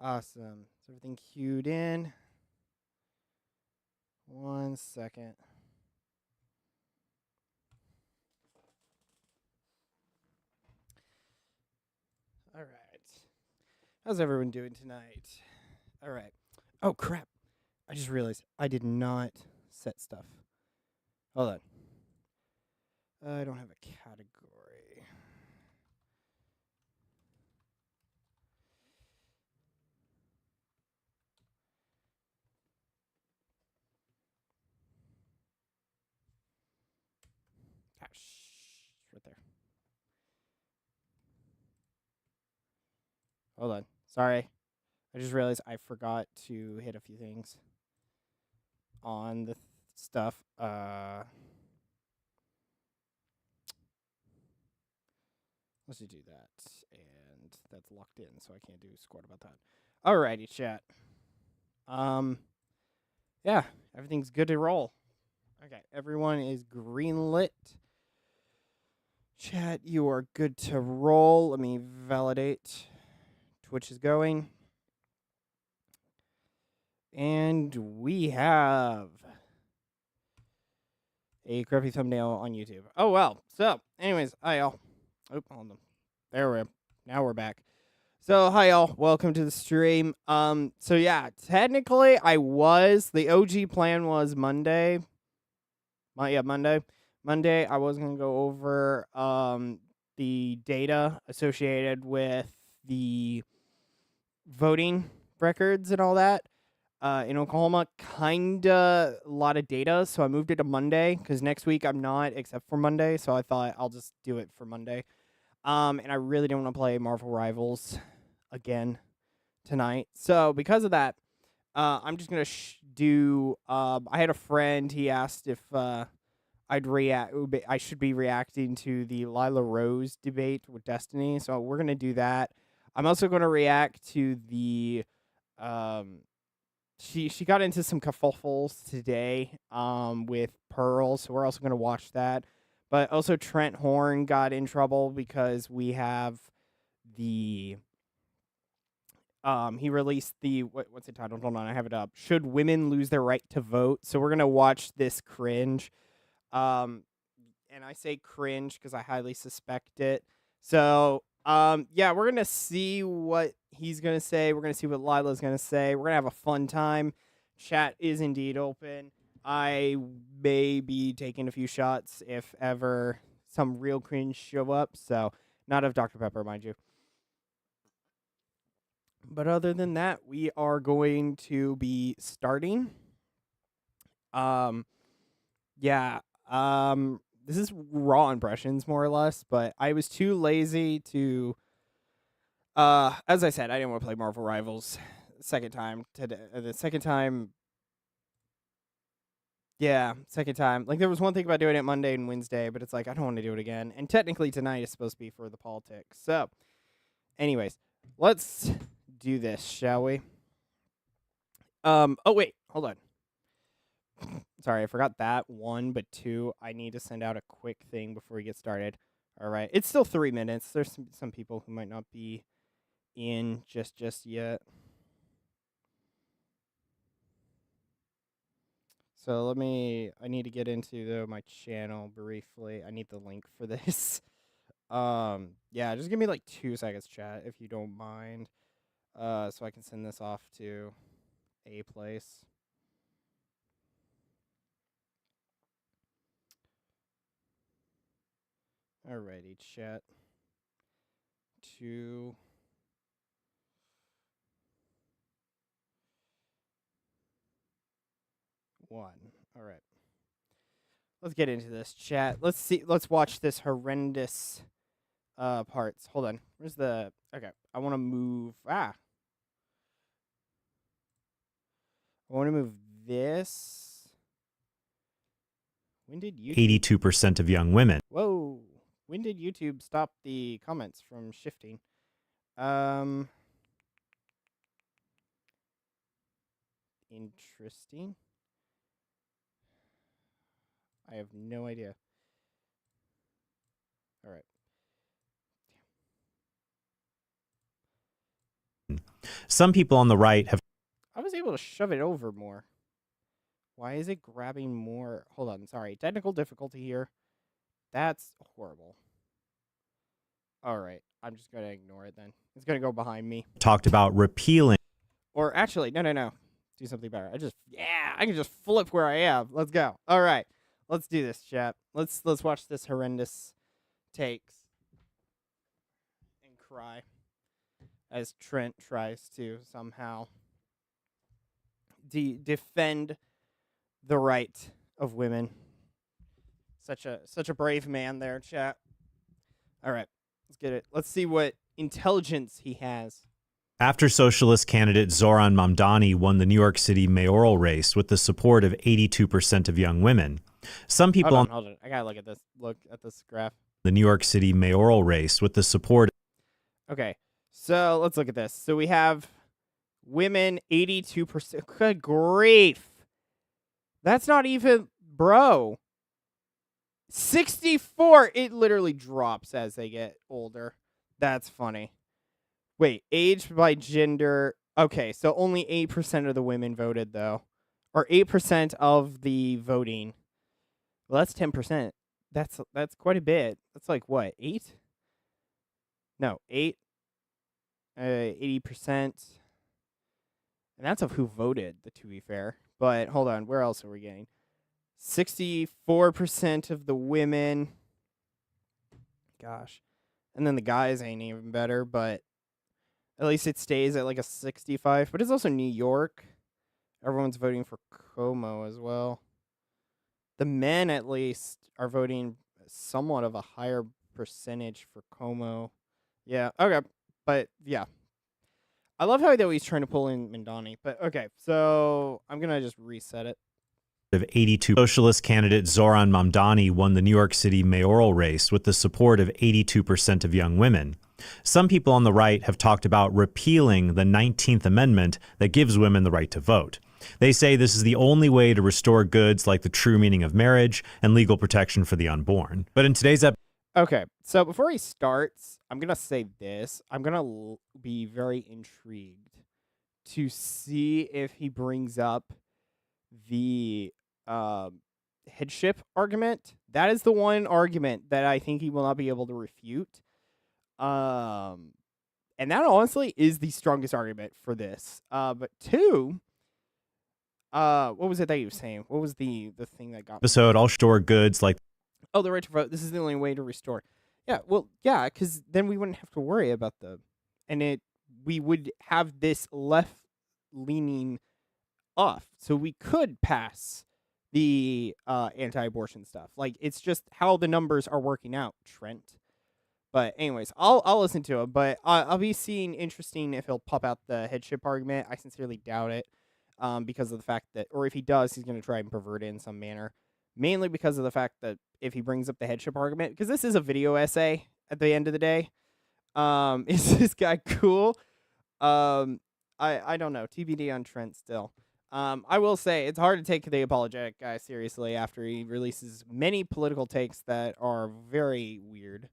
Awesome. Is everything queued in? 1 second. All right. How's everyone doing tonight? All right. Oh, crap. I just realized I did not set stuff. Hold on. I don't have a category. Gosh. It's right there. Hold on. Sorry. I just realized I forgot to hit a few things on the stuff. Let's just do that. And that's locked in, so I can't do squat about that. Alrighty, chat. Yeah, everything's good to roll. Okay, everyone is greenlit. Chat, you are good to roll. Let me validate. Twitch is going. And we have a crappy thumbnail on YouTube. Oh, well. So, anyways, hi, y'all. Oh, hold on. There we are. Now we're back. So, hi, y'all. Welcome to the stream. So, yeah, technically, the OG plan was Monday. Monday. Monday, I was going to go over the data associated with the voting records and all that. In Oklahoma, kinda a lot of data, so I moved it to Monday because next week I'm not, except for Monday. So I thought I'll just do it for Monday. And I really don't want to play Marvel Rivals again tonight. So because of that, I'm just gonna do. I had a friend. He asked if I should be reacting to the Lila Rose debate with Destiny. So we're gonna do that. I'm also gonna react to the She got into some kerfuffles today with Pearl, so we're also going to watch that. But also Trent Horn got in trouble because we have the he released the what's it titled? Hold on, I have it up. Should women lose their right to vote? So we're going to watch this cringe. And I say cringe because I highly suspect it. So yeah, we're going to see what he's going to say. We're going to see what Lila's going to say. We're going to have a fun time. Chat is indeed open. I may be taking a few shots if ever some real cringe show up. So not of Dr. Pepper, mind you. But other than that, we are going to be starting. Yeah. This is raw impressions more or less, but I was too lazy to as I said, I didn't want to play Marvel Rivals second time today. The second time, yeah, second time. Like there was one thing about doing it Monday and Wednesday, but it's like I don't want to do it again. And technically tonight is supposed to be for the politics. So, anyways, let's do this, shall we? Oh wait, hold on. Sorry, I forgot that one, but two, I need to send out a quick thing before we get started. All right, it's still 3 minutes. There's some people who might not be in just yet. So I need to get into my channel briefly. I need the link for this. Yeah, just give me like 2 seconds, chat, if you don't mind. So I can send this off to a place. Alrighty, chat. 2. 1. All right. Let's get into this, chat. Let's watch this horrendous parts. Hold on. Where's the okay? I want to move I want to move this. When did YouTube 82% of young women. Whoa. When did YouTube stop the comments from shifting? Interesting. I have no idea. All right. Some people on the right have I was able to shove it over more. Why is it grabbing more? Hold on, sorry. Technical difficulty here. That's horrible. All right, I'm just going to ignore it then. It's going to go behind me. talked about repealing. Or actually, no. Do something better. I can just flip where I am. Let's go. All right. Let's do this, chat. Let's watch this horrendous takes and cry as Trent tries to somehow defend the right of women. Such a brave man there, chat. All right. Let's get it. Let's see what intelligence he has. After socialist candidate Zoran Mamdani won the New York City mayoral race with the support of 82% of young women, some people Hold on. I gotta look at this graph. the New York City mayoral race with the support. Okay, so let's look at this. So we have women 82%. Good grief, that's not even, bro. 64. It literally drops as they get older. That's funny. Wait, age by gender. Okay, so only 8% of the women voted, though. Or 8% of the voting. Well, that's 10%. That's quite a bit. That's like, what, 8? No, 8. 80%. And that's of who voted, to be fair. But hold on, where else are we getting? 64% of the women. Gosh. And then the guys ain't even better, but at least it stays at like a 65. But it's also New York. Everyone's voting for Como as well. The men, at least, are voting somewhat of a higher percentage for Como. Yeah, okay. But, yeah. I love how he's trying to pull in Mandani. But, okay. So, I'm going to just reset it. Of 82, socialist candidate Zoran Mamdani won the New York City mayoral race with the support of 82% of young women. Some people on the right have talked about repealing the 19th Amendment that gives women the right to vote. They say this is the only way to restore goods like the true meaning of marriage and legal protection for the unborn. But in today's episode, okay, so before he starts, I'm going to say this. I'm going to be very intrigued to see if he brings up the headship argument. That is the one argument that I think he will not be able to refute. And that honestly is the strongest argument for this. But two, what was it that you were saying? What was the thing that got me? I'll store goods like the right to vote. This is the only way to restore. Yeah, well, yeah, because then we wouldn't have to worry about we would have this left leaning off, so we could pass the anti-abortion stuff. Like, it's just how the numbers are working out, Trent. But anyways, I'll listen to him. But I'll be seeing interesting if he'll pop out the headship argument. I sincerely doubt it, because of the fact that, or if he does, he's going to try and pervert it in some manner. Mainly because of the fact that if he brings up the headship argument, because this is a video essay at the end of the day. Is this guy cool? I don't know. TBD on Trent still. I will say it's hard to take the apologetic guy seriously after he releases many political takes that are very weird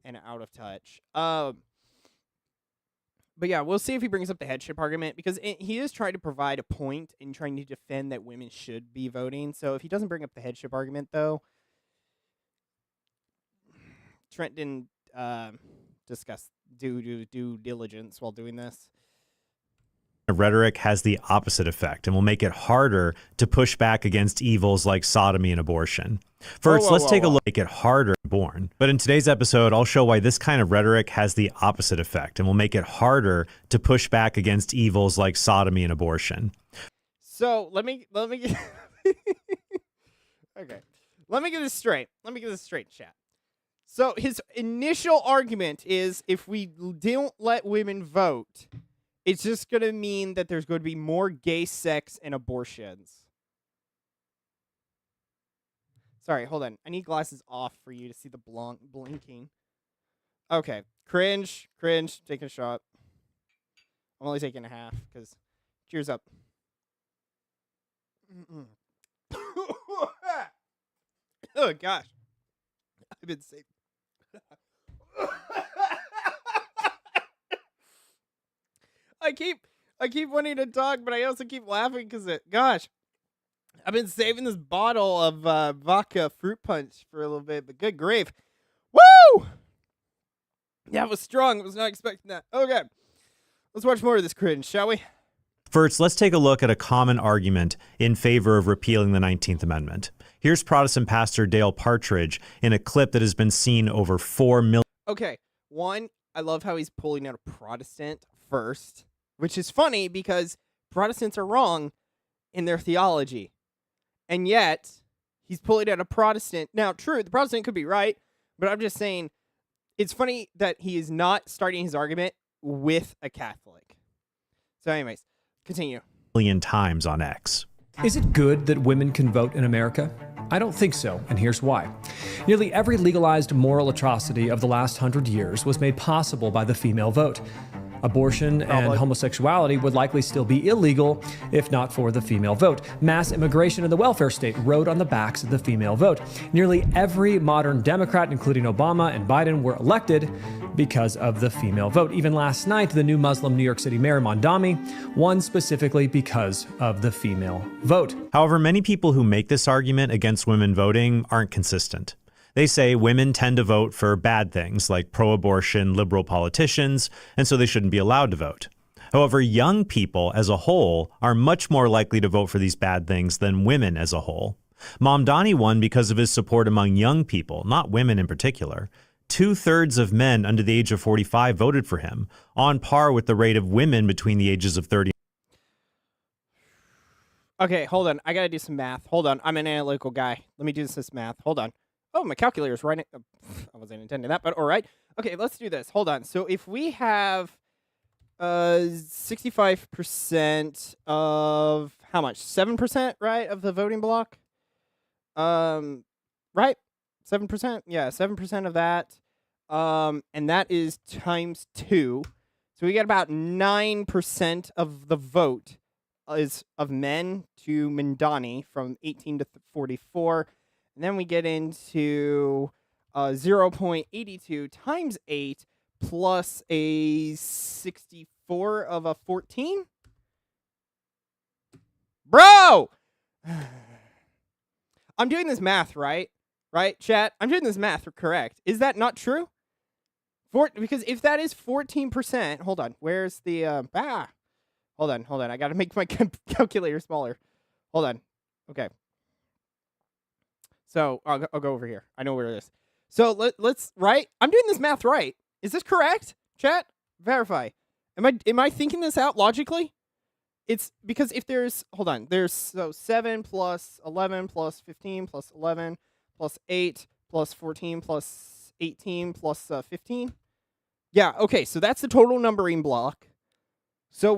and out of touch. But yeah, we'll see if he brings up the headship argument, because he is trying to provide a point in trying to defend that women should be voting. So if he doesn't bring up the headship argument, though, Trent didn't discuss due diligence while doing this. Rhetoric has the opposite effect and will make it harder to push back against evils like sodomy and abortion. First, let's take a look at make it harder born. But in today's episode, I'll show why this kind of rhetoric has the opposite effect and will make it harder to push back against evils like sodomy and abortion. So let me get okay. Let me get this straight. Chat. So his initial argument is, if we don't let women vote, it's just going to mean that there's going to be more gay sex and abortions. Sorry, hold on. I need glasses off for you to see the blinking. Okay. Cringe. Taking a shot. I'm only taking a half, because cheers up. Oh, gosh. I've been safe. I keep wanting to talk, but I also keep laughing because gosh, I've been saving this bottle of vodka fruit punch for a little bit, but good grief. Woo! Yeah, it was strong. I was not expecting that. Okay. Let's watch more of this cringe, shall we? First, let's take a look at a common argument in favor of repealing the 19th Amendment. Here's Protestant pastor Dale Partridge in a clip that has been seen over 4 million. Okay. One, I love how he's pulling out a Protestant first, which is funny because Protestants are wrong in their theology. And yet, he's pulling out a Protestant. Now, true, the Protestant could be right, but I'm just saying it's funny that he is not starting his argument with a Catholic. So anyways, continue. Times on X. Is it good that women can vote in America? I don't think so, and here's why. Nearly every legalized moral atrocity of the last 100 years was made possible by the female vote. Abortion and homosexuality would likely still be illegal if not for the female vote. Mass immigration and the welfare state rode on the backs of the female vote. Nearly every modern Democrat, including Obama and Biden, were elected because of the female vote. Even last night, the new Muslim New York City mayor Mamdani won specifically because of the female vote. However, many people who make this argument against women voting aren't consistent. They say women tend to vote for bad things like pro-abortion liberal politicians, and so they shouldn't be allowed to vote. However, young people as a whole are much more likely to vote for these bad things than women as a whole. Mamdani won because of his support among young people, not women in particular. 2/3 of men under the age of 45 voted for him, on par with the rate of women between the ages of 30. Okay, hold on. I gotta do some math. Hold on. I'm an analytical guy. Let me do this math. Hold on. Oh, my calculator's right. I wasn't intending that, but all right. Okay, let's do this. Hold on. So if we have 65% of how much? 7%, right, of the voting block? Right? 7%? Yeah, 7% of that. And that is times 2. So we get about 9% of the vote is of men to Mamdani from 18 to 44. And then we get into 0.82 times 8 plus a 64 of a 14. Bro! I'm doing this math, right? Right, chat? I'm doing this math correct. Is that not true? Because if that is 14%, hold on. Where's the Hold on. I got to make my calculator smaller. Hold on. Okay. So I'll go over here. I know where it is. So let's right. I'm doing this math right. Is this correct? Chat, verify. Am I thinking this out logically? It's because if there's there's 7 plus 11 plus 15 plus 11 plus 8 plus 14 plus 18 plus 15. Yeah. Okay. So that's the total numbering block. So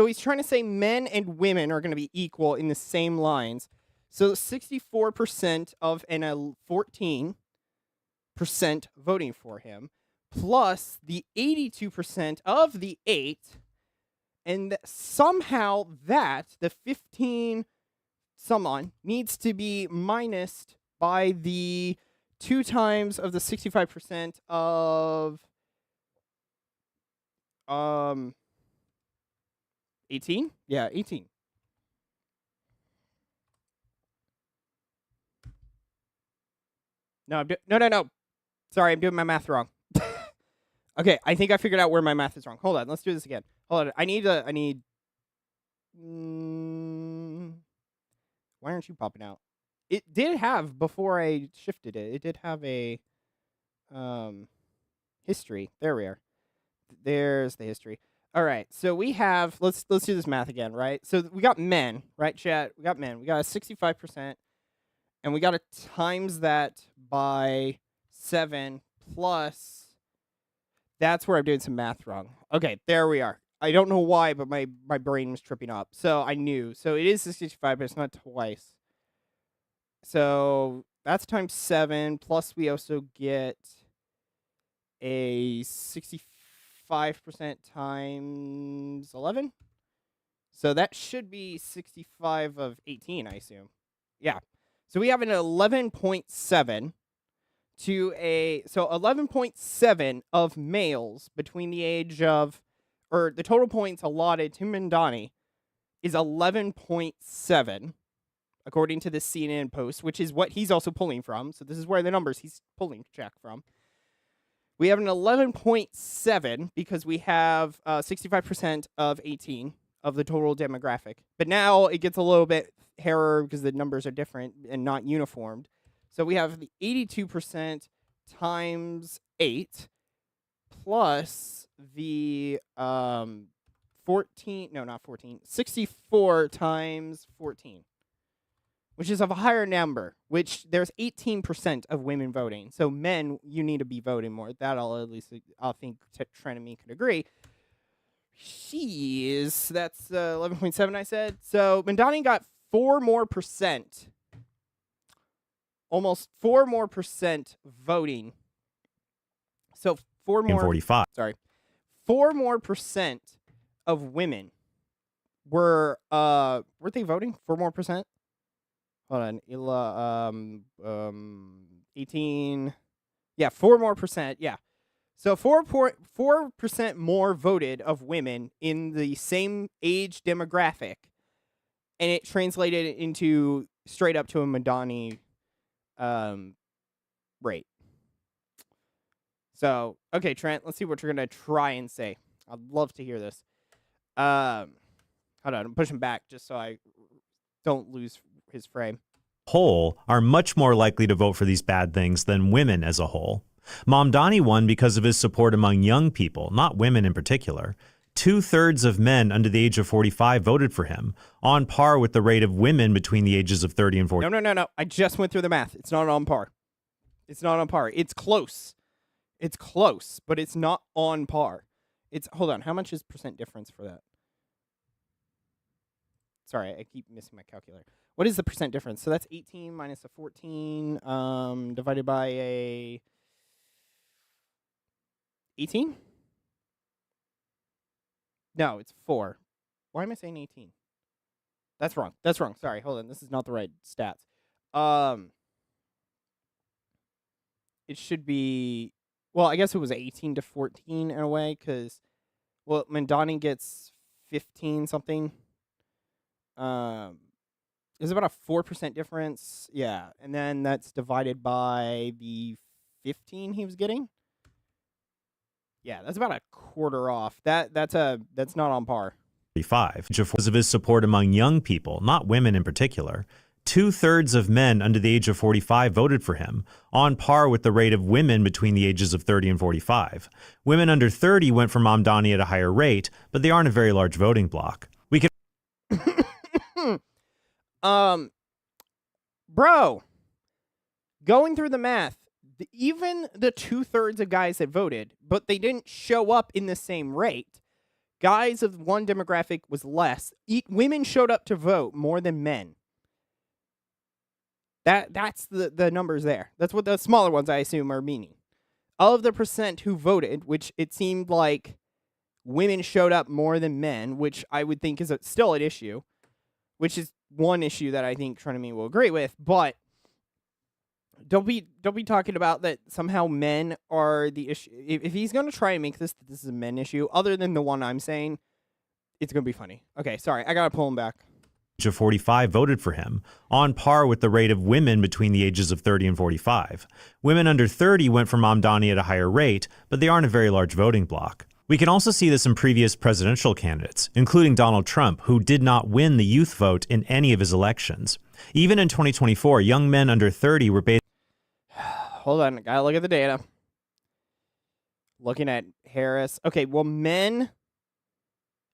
he's trying to say men and women are going to be equal in the same lines. So 64% of and 14% voting for him, plus the 82% of the 8, and somehow the 15 needs to be minused by the 2 times of the 65% of 18? Yeah, 18. No, no. Sorry, I'm doing my math wrong. Okay, I think I figured out where my math is wrong. Hold on, let's do this again. Hold on, I need. Why aren't you popping out? It did have, before I shifted it, it did have a history. There we are. There's the history. All right, so we have, let's do this math again, right? So we got men, right, chat? We got men. We got a 65%, and we got to times that by 7 plus, that's where I'm doing some math wrong. Okay, there we are. I don't know why, but my brain was tripping up. So I knew. So it is 65, but it's not twice. So that's times 7, plus we also get a 65% times 11. So that should be 65 of 18, I assume. Yeah. So we have an 11.7 to so 11.7 of males between the age of or the total points allotted to Mamdani is 11.7, according to this CNN post, which is what he's also pulling from. So this is where the numbers he's pulling check from. We have an 11.7 because we have 65% of 18 of the total demographic. But now it gets a little bit hairer because the numbers are different and not uniformed. So we have the 82% times 8 plus the 64 times 14, which is of a higher number, which there's 18% of women voting. So men, you need to be voting more. That I'll think Trent and me could agree. Jeez, that's 11.7 I said. So Mamdani got 4 more percent, almost 4 more percent voting. So 4 more, 45. sorry, 4 more percent of women were weren't they voting? 4 more percent? Hold on, Lila, 18, yeah, 4 more percent, yeah. So 4% more voted of women in the same age demographic, and it translated into straight up to a Mamdani rate. So, okay, Trent, let's see what you're going to try and say. I'd love to hear this. Hold on, I'm pushing back just so I don't lose his frame. Whole are much more likely to vote for these bad things than women as a whole. Mamdani won because of his support among young people, not women in particular. 2/3 of men under the age of 45 voted for him, on par with the rate of women between the ages of 30 and 40. No. I just went through the math. It's not on par. It's not on par. It's close. It's close, but it's not on par. Hold on. How much is percent difference for that? Sorry, I keep missing my calculator. What is the percent difference? So that's 18 minus a 14 divided by a 18? No, it's 4. Why am I saying 18? That's wrong. Sorry, hold on. This is not the right stats. It should be, well, I guess it was 18 to 14 in a way, because, well, Mamdani gets 15 something. There's about a 4% difference. Yeah, and then that's divided by the 15 he was getting. Yeah, that's about a quarter off. That's not on par. 45, because of his support among young people, not women in particular. 2/3 of men under the age of 45 voted for him, on par with the rate of women between the ages of 30 and 45. Women under 30 went for Mamdani at a higher rate, but they aren't a very large voting bloc. We can bro, going through the math, even the 2/3 of guys that voted, but they didn't show up in the same rate. Guys of one demographic was less. Women showed up to vote more than men. That's the numbers there. That's what the smaller ones, I assume, are meaning. Of the percent who voted, which it seemed like women showed up more than men, which I would think is still an issue, which is one issue that I think Trent and me will agree with, but don't be talking about that somehow men are the issue. If he's going to try and make this is a men issue, other than the one I'm saying, it's going to be funny. Okay, sorry, I got to pull him back. Of 45 voted for him, on par with the rate of women between the ages of 30 and 45. Women under 30 went for Mamdani at a higher rate, but they aren't a very large voting bloc. We can also see this in previous presidential candidates, including Donald Trump, who did not win the youth vote in any of his elections. Even in 2024, young men under 30 were based. Hold on, gotta look at the data. Looking at Harris. Okay, well, men,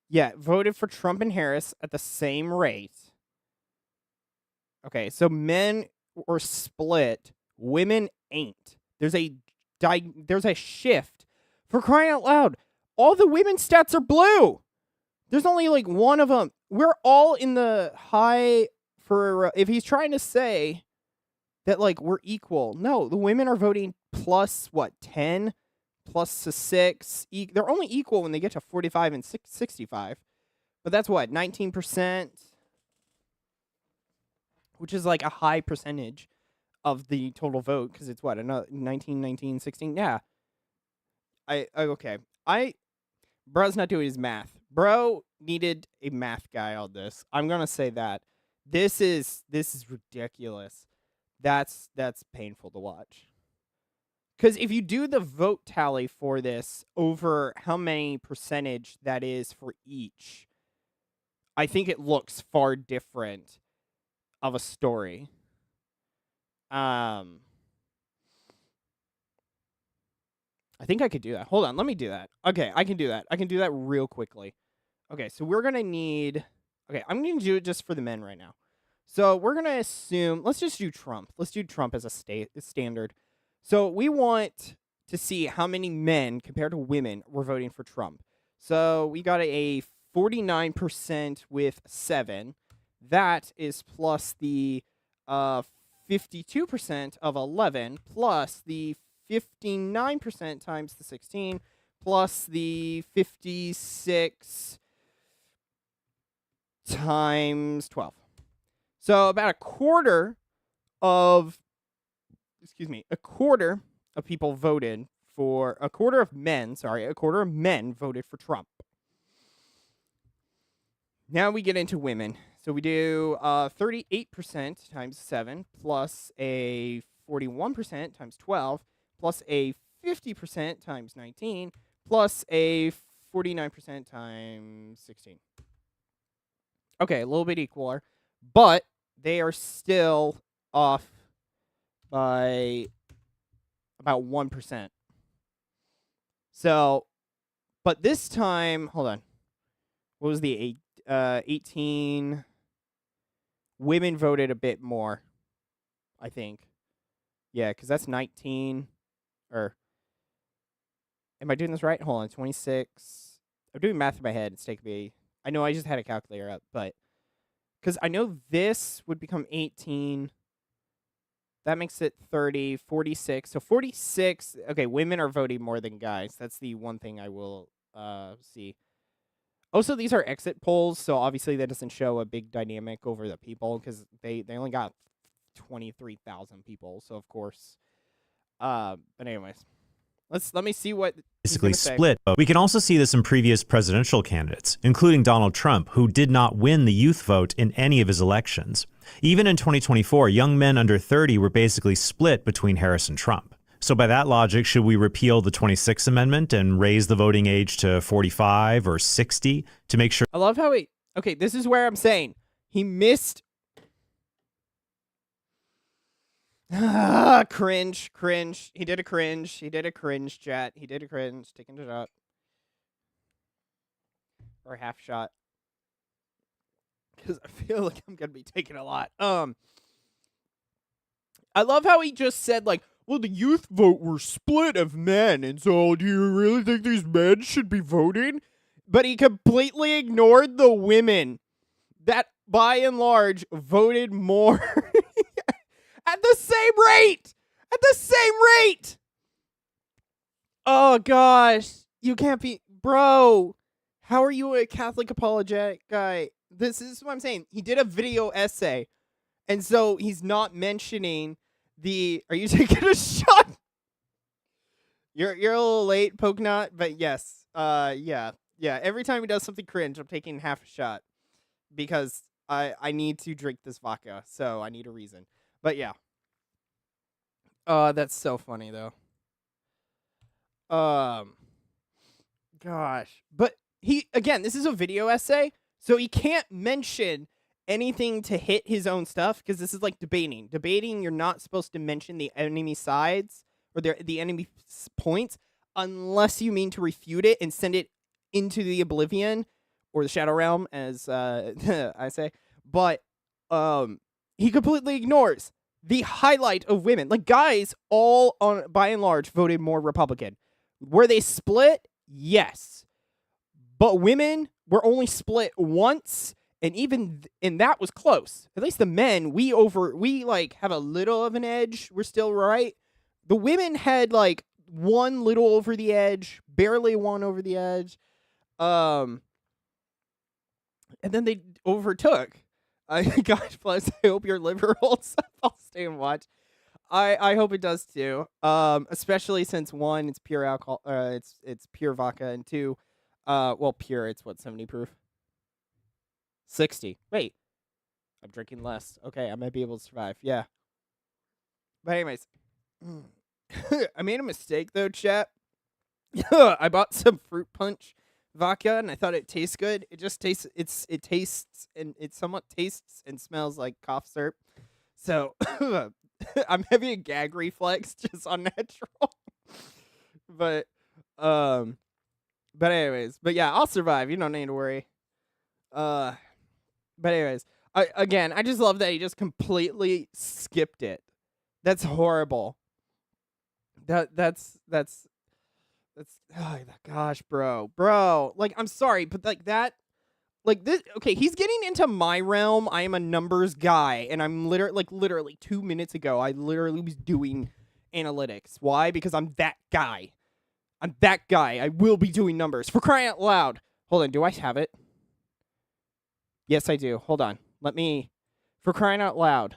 yeah, voted for Trump and Harris at the same rate. Okay, so men were split. Women ain't. There's a shift. For crying out loud, all the women's stats are blue. There's only like one of them. We're all in the high for, if he's trying to say that, like, we're equal. No, the women are voting plus, 10? Plus a 6. They're only equal when they get to 45 and 65. But that's what, 19%? Which is like a high percentage of the total vote, because it's what, 19, 16? Yeah. Okay. Bro's not doing his math. Bro needed a math guy on this. I'm gonna say that. This is ridiculous. That's painful to watch. Because if you do the vote tally for this over how many percentage that is for each, I think it looks far different of a story. I think I could do that. Hold on, let me do that. Okay, I can do that. I can do that real quickly. Okay, so we're gonna need. Okay, I'm gonna do it just for the men right now. So we're gonna assume. Let's just do Trump. Let's do Trump as a standard. So we want to see how many men compared to women were voting for Trump. So we got a 49% with 7. That is plus the 52% of 11 plus the 59% times the 16 plus the 56 times 12. So about a quarter of people voted for a quarter of men voted for Trump. Now we get into women. So we do 38% times 7 plus a 41% times 12 plus a 50% times 19 plus a 49% times 16. Okay, a little bit equaler, but they are still off by about 1%. So, but this time, hold on. What was the 18? Women voted a bit more, I think. Yeah, because that's 19. Or, am I doing this right? Hold on, 26. I'm doing math in my head. It's taking me. I know I just had a calculator up, but because I know this would become 18. That makes it 30, 46. So 46. Okay, women are voting more than guys. That's the one thing I will see. Also, these are exit polls, so obviously that doesn't show a big dynamic over the people because they only got 23,000 people. So of course, but anyways, let me see what basically split. But we can also see this in previous presidential candidates, including Donald Trump, who did not win the youth vote in any of his elections. Even in 2024, young men under 30 were basically split between Harris and Trump. So by that logic, should we repeal the 26th Amendment and raise the voting age to 45 or 60 to make sure? I love how okay, this is where I'm saying he missed. Cringe. He did a cringe, chat. He did a cringe, taking a shot. Or a half shot. Because I feel like I'm going to be taking a lot. I love how he just said, like, well, the youth vote were split of men, and so do you really think these men should be voting? But he completely ignored the women that, by and large, voted more at the same rate! At the same rate! Oh, gosh. You can't be... Bro, how are you a Catholic apologetic guy? This is what I'm saying. He did a video essay, and so he's not mentioning... Are you taking a shot? You're a little late, Pokenot, but yes. Yeah. Every time he does something cringe, I'm taking half a shot because I need to drink this vodka, so I need a reason. But yeah. That's so funny though. Gosh, but this is a video essay, so he can't mention anything to hit his own stuff because this is like debating. Debating, you're not supposed to mention the enemy sides or the enemy points unless you mean to refute it and send it into the oblivion or the shadow realm, as I say. But he completely ignores the highlight of women. Like, guys, all on by and large voted more Republican. Were they split? Yes, but women were only split once. And even and that was close. At least the men, we like have a little of an edge. We're still right. The women had like one little over the edge, barely one over the edge. And then they overtook. Gosh bless. I hope your liver holds up. I'll stay and watch. I hope it does too. Especially since one, it's pure alcohol. It's pure vodka, and two, Well, pure, it's what, 70 proof? 60. Wait. I'm drinking less. Okay, I might be able to survive. Yeah. But anyways. I made a mistake, though, chat. I bought some fruit punch vodka, and I thought it tastes good. It just tastes, it somewhat tastes and smells like cough syrup. So, I'm having a gag reflex just unnatural. But anyways, but yeah, I'll survive. You don't need to worry. But anyways, I just love that he just completely skipped it. That's horrible. That's oh gosh, bro. Like, I'm sorry, but like that, like this. Okay, he's getting into my realm. I am a numbers guy, and I'm literally 2 minutes ago, I literally was doing analytics. Why? Because I'm that guy. I will be doing numbers. For crying out loud. Hold on, do I have it? Yes, I do. Hold on. For crying out loud.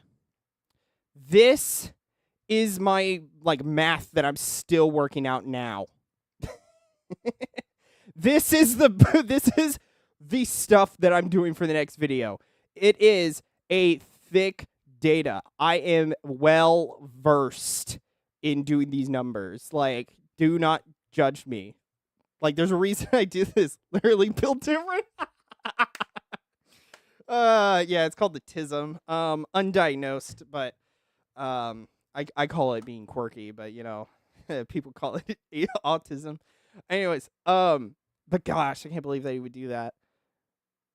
This is my, like, math that I'm still working out now. This is the stuff that I'm doing for the next video. It is a thick data. I am well versed in doing these numbers. Like, do not judge me. Like, there's a reason I do this. Literally built different. Yeah, it's called the tism. Undiagnosed, but I call it being quirky, but you know, people call it autism. Anyways, but gosh, I can't believe that he would do that.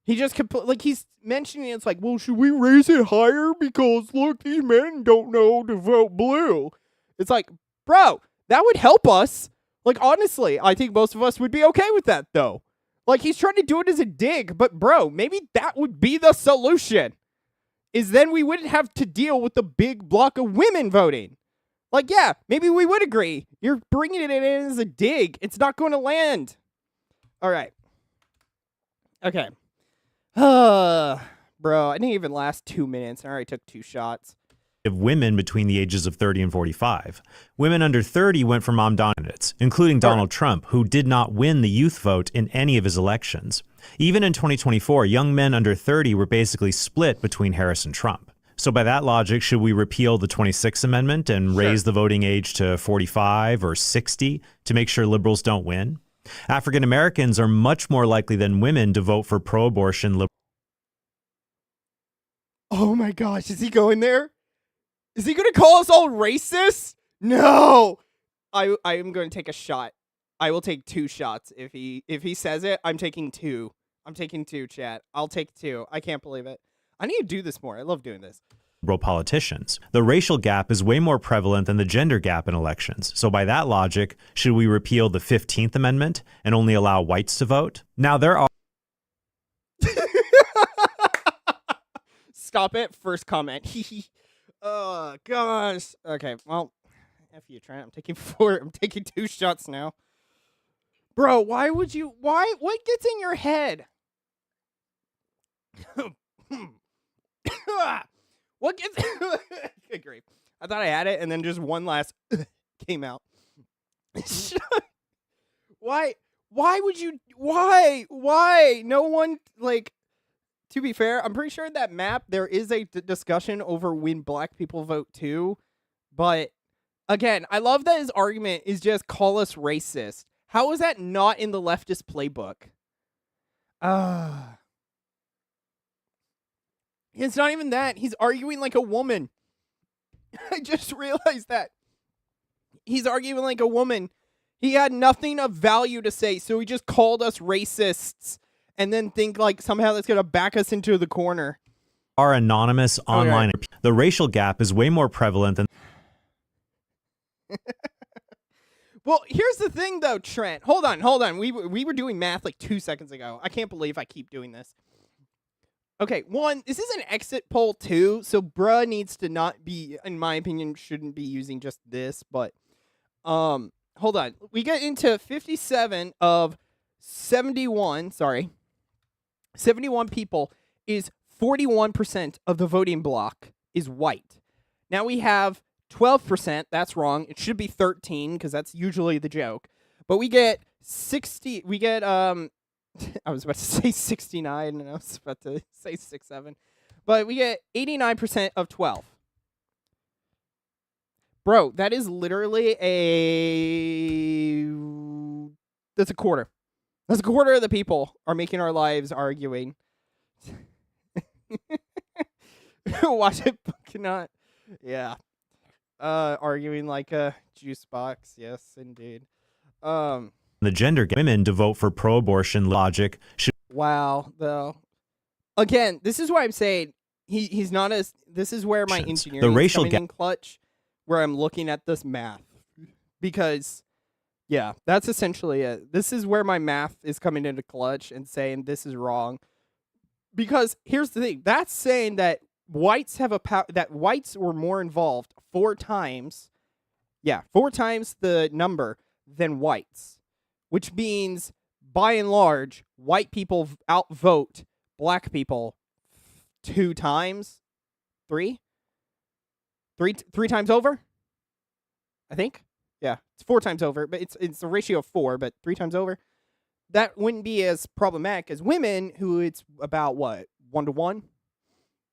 He just he's mentioning it's like, well, should we raise it higher because look, these men don't know to vote blue. It's like, bro, that would help us. Like, honestly, I think most of us would be okay with that, though. Like, he's trying to do it as a dig, but bro, maybe that would be the solution. Is then we wouldn't have to deal with the big block of women voting. Like, yeah, maybe we would agree. You're bringing it in as a dig. It's not going to land. All right. Okay. Bro, I didn't even last 2 minutes. I already took 2 shots. Of women between the ages of 30 and 45. Women under 30 went for mom candidates, including Donald Trump, who did not win the youth vote in any of his elections. Even in 2024, young men under 30 were basically split between Harris and Trump. So by that logic, should we repeal the 26th Amendment and raise the voting age to 45 or 60 to make sure liberals don't win? African Americans are much more likely than women to vote for pro-abortion. Oh my gosh, is he going there? Is he going to call us all racist? No. I am going to take a shot. I will take 2 shots if he says it. I'm taking 2. I'm taking 2, chat. I'll take 2. I can't believe it. I need to do this more. I love doing this. Liberal politicians. The racial gap is way more prevalent than the gender gap in elections. So by that logic, should we repeal the 15th Amendment and only allow whites to vote? Now there are Stop it. First comment. Oh gosh. Okay, well, F you, Trent. I'm taking 2 shots now. Bro, why would you what gets in your head? What gets good grief. I thought I had it and then just one last came out. Why would you why? No one, like, to be fair, I'm pretty sure in that map there is a discussion over when black people vote too. But again, I love that his argument is just call us racist. How is that not in the leftist playbook? It's not even that. He's arguing like a woman. I just realized that. He's arguing like a woman. He had nothing of value to say, so he just called us racists and then think like somehow that's going to back us into the corner. Our anonymous online. Okay. The racial gap is way more prevalent than. Well, here's the thing, though, Trent. Hold on. We were doing math like 2 seconds ago. I can't believe I keep doing this. Okay, 1, this is an exit poll, 2, so bruh needs to not be, in my opinion, shouldn't be using just this, but, hold on. We get into 57 of 71 people is 41% of the voting block is white. Now we have 12%, that's wrong. It should be 13 because that's usually the joke. But we get I was about to say 69, and I was about to say 6-7. But we get 89% of 12. Bro, that is literally that's a quarter. That's a quarter of the people are making our lives arguing. Watch it, cannot. Yeah. Arguing like a juice box. Yes, indeed. The gender gap, women to vote for pro-abortion logic should. Wow, though. Again, this is why I'm saying he's not as. This is where my engineering is coming in clutch, where I'm looking at this math, because, yeah, that's essentially it. This is where my math is coming into clutch and saying this is wrong. Because here's the thing: that's saying that whites have that whites were more involved 4 times. Yeah, 4 times the number than whites, which means by and large, white people outvote black people 2 times, 3 times over. I think, yeah, it's 4 times over, but it's a ratio of 4, but 3 times over. That wouldn't be as problematic as women, who it's about what 1-to-1.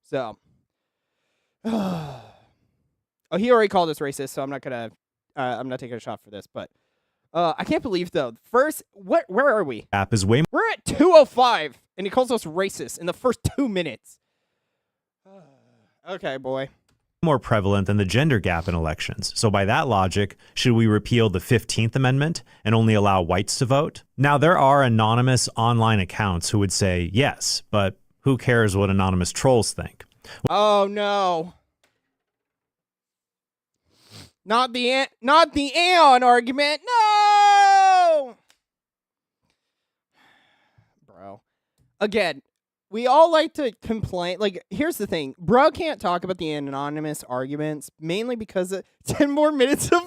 So, oh, he already called us racist, so I'm not taking a shot for this, but. I can't believe, though. First, where are we? App is way. We're at 2:05, and he calls us racist in the first 2 minutes. Okay, boy. More prevalent than the gender gap in elections. So by that logic, should we repeal the 15th Amendment and only allow whites to vote? Now, there are anonymous online accounts who would say yes, but who cares what anonymous trolls think? Oh, no. Not the Aeon argument. No! Bro. Again, we all like to complain. Like, here's the thing. Bro can't talk about the anonymous arguments, mainly because of 10 more minutes of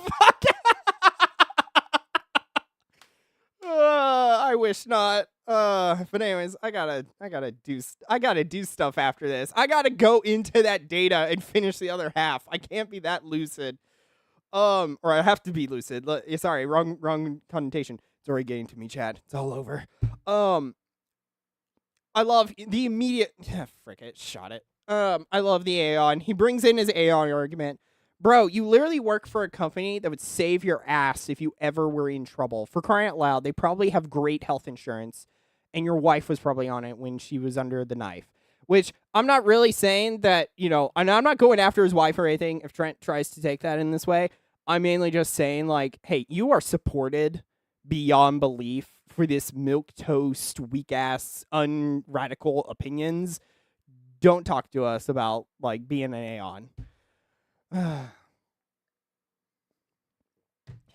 I wish not. But anyways, I gotta do stuff after this. I gotta go into that data and finish the other half. I can't be that lucid. Or I have to be lucid. Sorry, wrong connotation. It's already getting to me, Chad. It's all over. I love the immediate. Frick it, shot it. I love the Aeon. He brings in his Aeon argument. Bro, you literally work for a company that would save your ass if you ever were in trouble. For crying out loud, they probably have great health insurance, and your wife was probably on it when she was under the knife. Which, I'm not really saying that, and I'm not going after his wife or anything if Trent tries to take that in this way. I'm mainly just saying, like, hey, you are supported beyond belief for this milquetoast, weak-ass, unradical opinions. Don't talk to us about, like, being an Aeon. How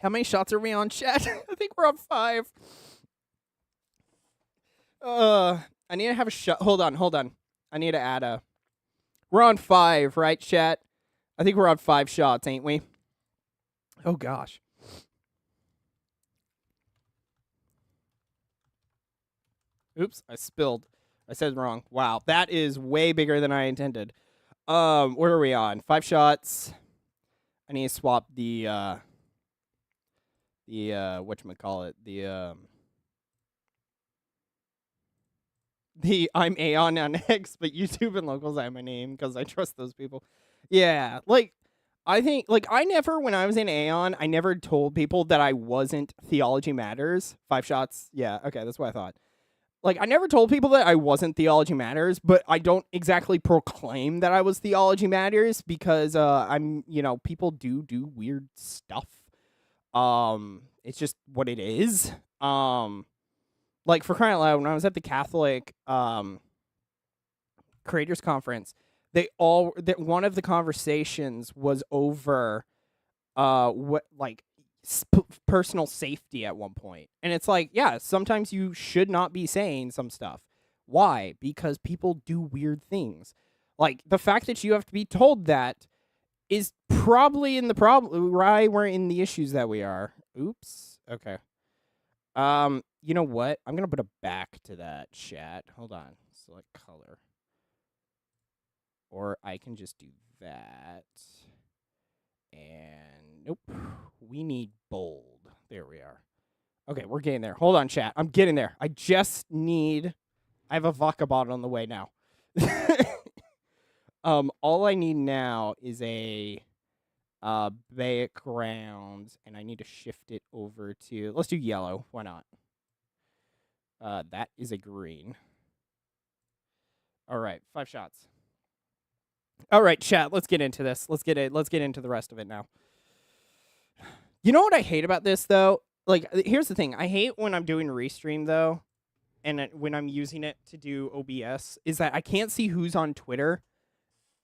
many shots are we on, chat? I think we're on 5. I need to have a shot. Hold on. I need to add a... We're on 5, right, chat? I think we're on 5 shots, ain't we? Oh, gosh. Oops, I spilled. I said wrong. Wow, that is way bigger than I intended. Where are we on? 5 shots. I need to swap the whatchamacallit, the I'm Aeon on X, but YouTube and locals I have my name because I trust those people. Yeah, like, I think, like, when I was in Aeon, I never told people that I wasn't Theology Matters. 5 shots. Yeah, okay, that's what I thought. Like, I never told people that I wasn't Theology Matters, but I don't exactly proclaim that I was Theology Matters because, I'm, people do weird stuff. It's just what it is. Like, for crying out loud, when I was at the Catholic, Creators Conference, one of the conversations was over, personal safety at one point. And it's like, yeah, sometimes you should not be saying some stuff. Why? Because people do weird things. Like, the fact that you have to be told that is probably in the problem, why we're in the issues that we are. Oops. Okay. You know what? I'm going to put a back to that chat. Hold on. Select color. Or I can just do that. And nope. We need bold. There we are. Okay, we're getting there. Hold on, chat. I'm getting there. I have a vodka bottle on the way now. All I need now is a background, and I need to shift it over to, let's do yellow. Why not? That is a green. All right, 5 shots. All right, chat, let's get into this. Let's get into the rest of it now. You know what I hate about this, though? Like, here's the thing. I hate when I'm doing Restream, though, and when I'm using it to do OBS, is that I can't see who's on Twitter,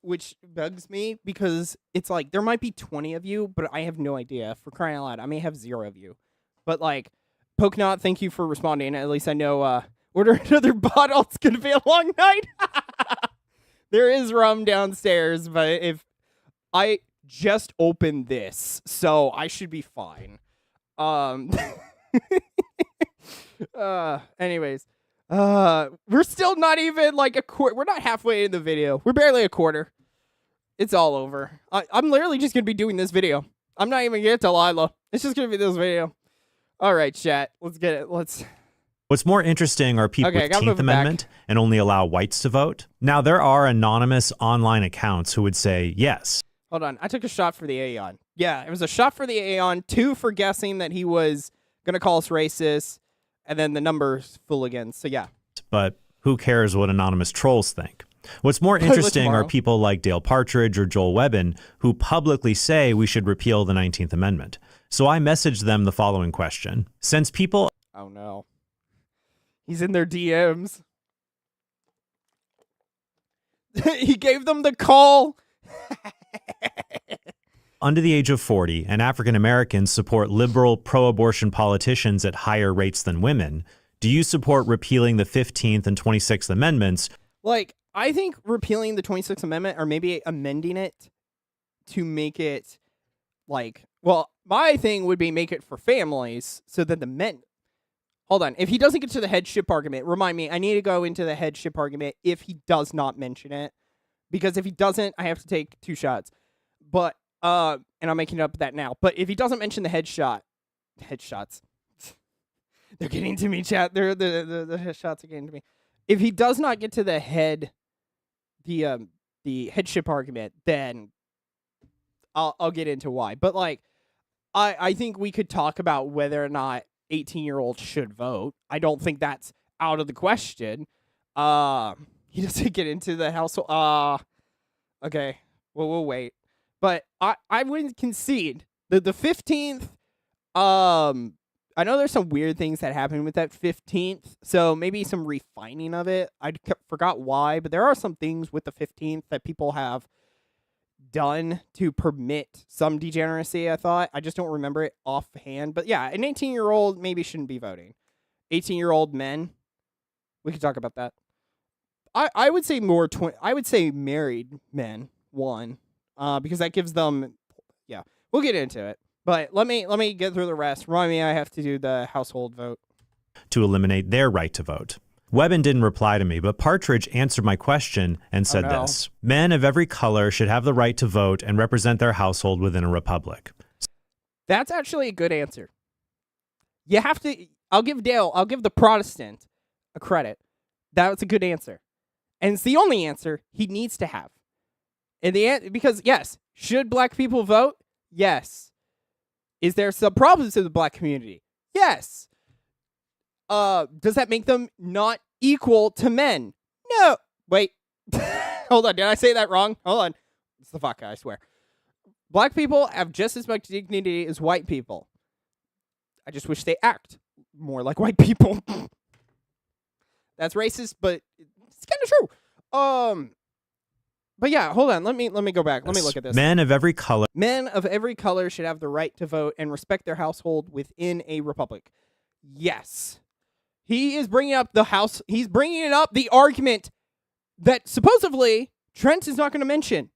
which bugs me, because it's like, there might be 20 of you, but I have no idea. For crying out loud, I may have 0 of you. But, like, Pokenot, thank you for responding. At least I know, order another bottle. It's going to be a long night. There is rum downstairs, but if I just opened this, so I should be fine. Anyways, we're still not even like a quarter. We're not halfway in the video. We're barely a quarter. It's all over. I'm literally just gonna be doing this video. I'm not even gonna get to Lila. It's just gonna be this video. All right, chat. Let's get it. What's more interesting are people with 10th Amendment and only allow whites to vote. Now, there are anonymous online accounts who would say yes. Hold on. I took a shot for the Aeon. Yeah, it was a shot for the Aeon, 2 for guessing that he was going to call us racist, and then the number's full again. So, yeah. But who cares what anonymous trolls think? What's more interesting are people like Dale Partridge or Joel Webbin who publicly say we should repeal the 19th Amendment. So I messaged them the following question. Since people... Oh, no. He's in their DMs. He gave them the call. Under the age of 40, and African Americans support liberal pro-abortion politicians at higher rates than women, do you support repealing the 15th and 26th Amendments? Like, I think repealing the 26th Amendment, or maybe amending it to make it, like, well, my thing would be make it for families so that the men... Hold on. If he doesn't get to the headship argument, remind me, I need to go into the headship argument if he does not mention it. Because if he doesn't, I have to take 2 shots. But, and I'm making up that now. But if he doesn't mention the headshots. They're getting to me, chat. The headshots are getting to me. If he does not get to the headship argument, then I'll get into why. But, like, I think we could talk about whether or not 18-year-olds should vote. I don't think that's out of the question. He doesn't get into the household. Okay. Well, we'll wait. But I wouldn't concede. The 15th, I know there's some weird things that happen with that 15th, so maybe some refining of it. I forgot why, but there are some things with the 15th that people have done to permit some degeneracy, I thought. I just don't remember it offhand. But yeah, an 18-year-old maybe shouldn't be voting. 18-year-old men, we could talk about that. I would say more, I would say married men, one, because that gives them, yeah, we'll get into it. But let me get through the rest. Remind me I have to do the household vote. To eliminate their right to vote. Webbin didn't reply to me, but Partridge answered my question and said this. Men of every color should have the right to vote and represent their household within a republic. That's actually a good answer. You have to, I'll give the Protestant a credit. That's a good answer. And it's the only answer he needs to have. Because, yes, should black people vote? Yes. Is there some problems in the black community? Yes. Does that make them not equal to men? No. Wait. Hold on. Did I say that wrong? Hold on. It's the fuck, I swear. Black people have just as much dignity as white people. I just wish they act more like white people. That's racist, but it's kind of true. But yeah, hold on. Let me go back. Let me look at this. Men of every color. Men of every color should have the right to vote and respect their household within a republic. Yes. He is bringing up he's bringing up the argument that supposedly Trent is not going to mention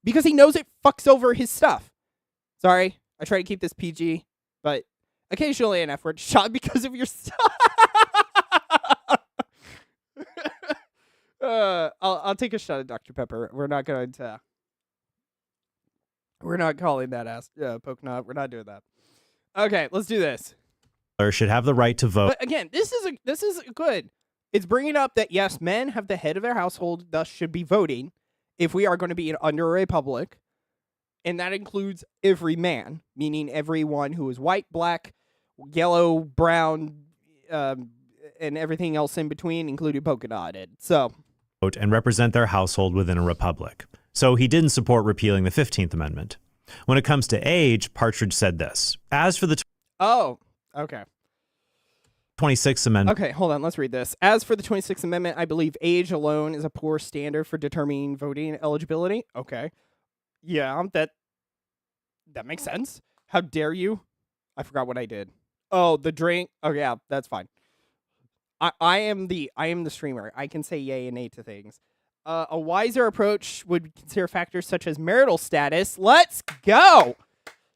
because he knows it fucks over his stuff. Sorry, I try to keep this PG, but occasionally an F-word shot because of your stuff. I'll take a shot of Dr. Pepper. We're not going to. We're not calling that Pokenot. We're not doing that. Okay, let's do this. should have the right to vote. But again, this is good. It's bringing up that yes, men have the head of their household, thus should be voting if we are going to be under a republic, and that includes every man, meaning everyone who is white, black, yellow, brown, and everything else in between, including polka dotted. So, vote and represent their household within a republic. So he didn't support repealing the 15th Amendment. When it comes to age, Partridge said this: as for the okay. 26th Amendment. Okay, hold on. Let's read this. As for the 26th Amendment, I believe age alone is a poor standard for determining voting eligibility. Okay. Yeah, that makes sense. How dare you? I forgot what I did. Oh, the drink. Oh, yeah, that's fine. I am the streamer. I can say yay and nay to things. A wiser approach would consider factors such as marital status. Let's go.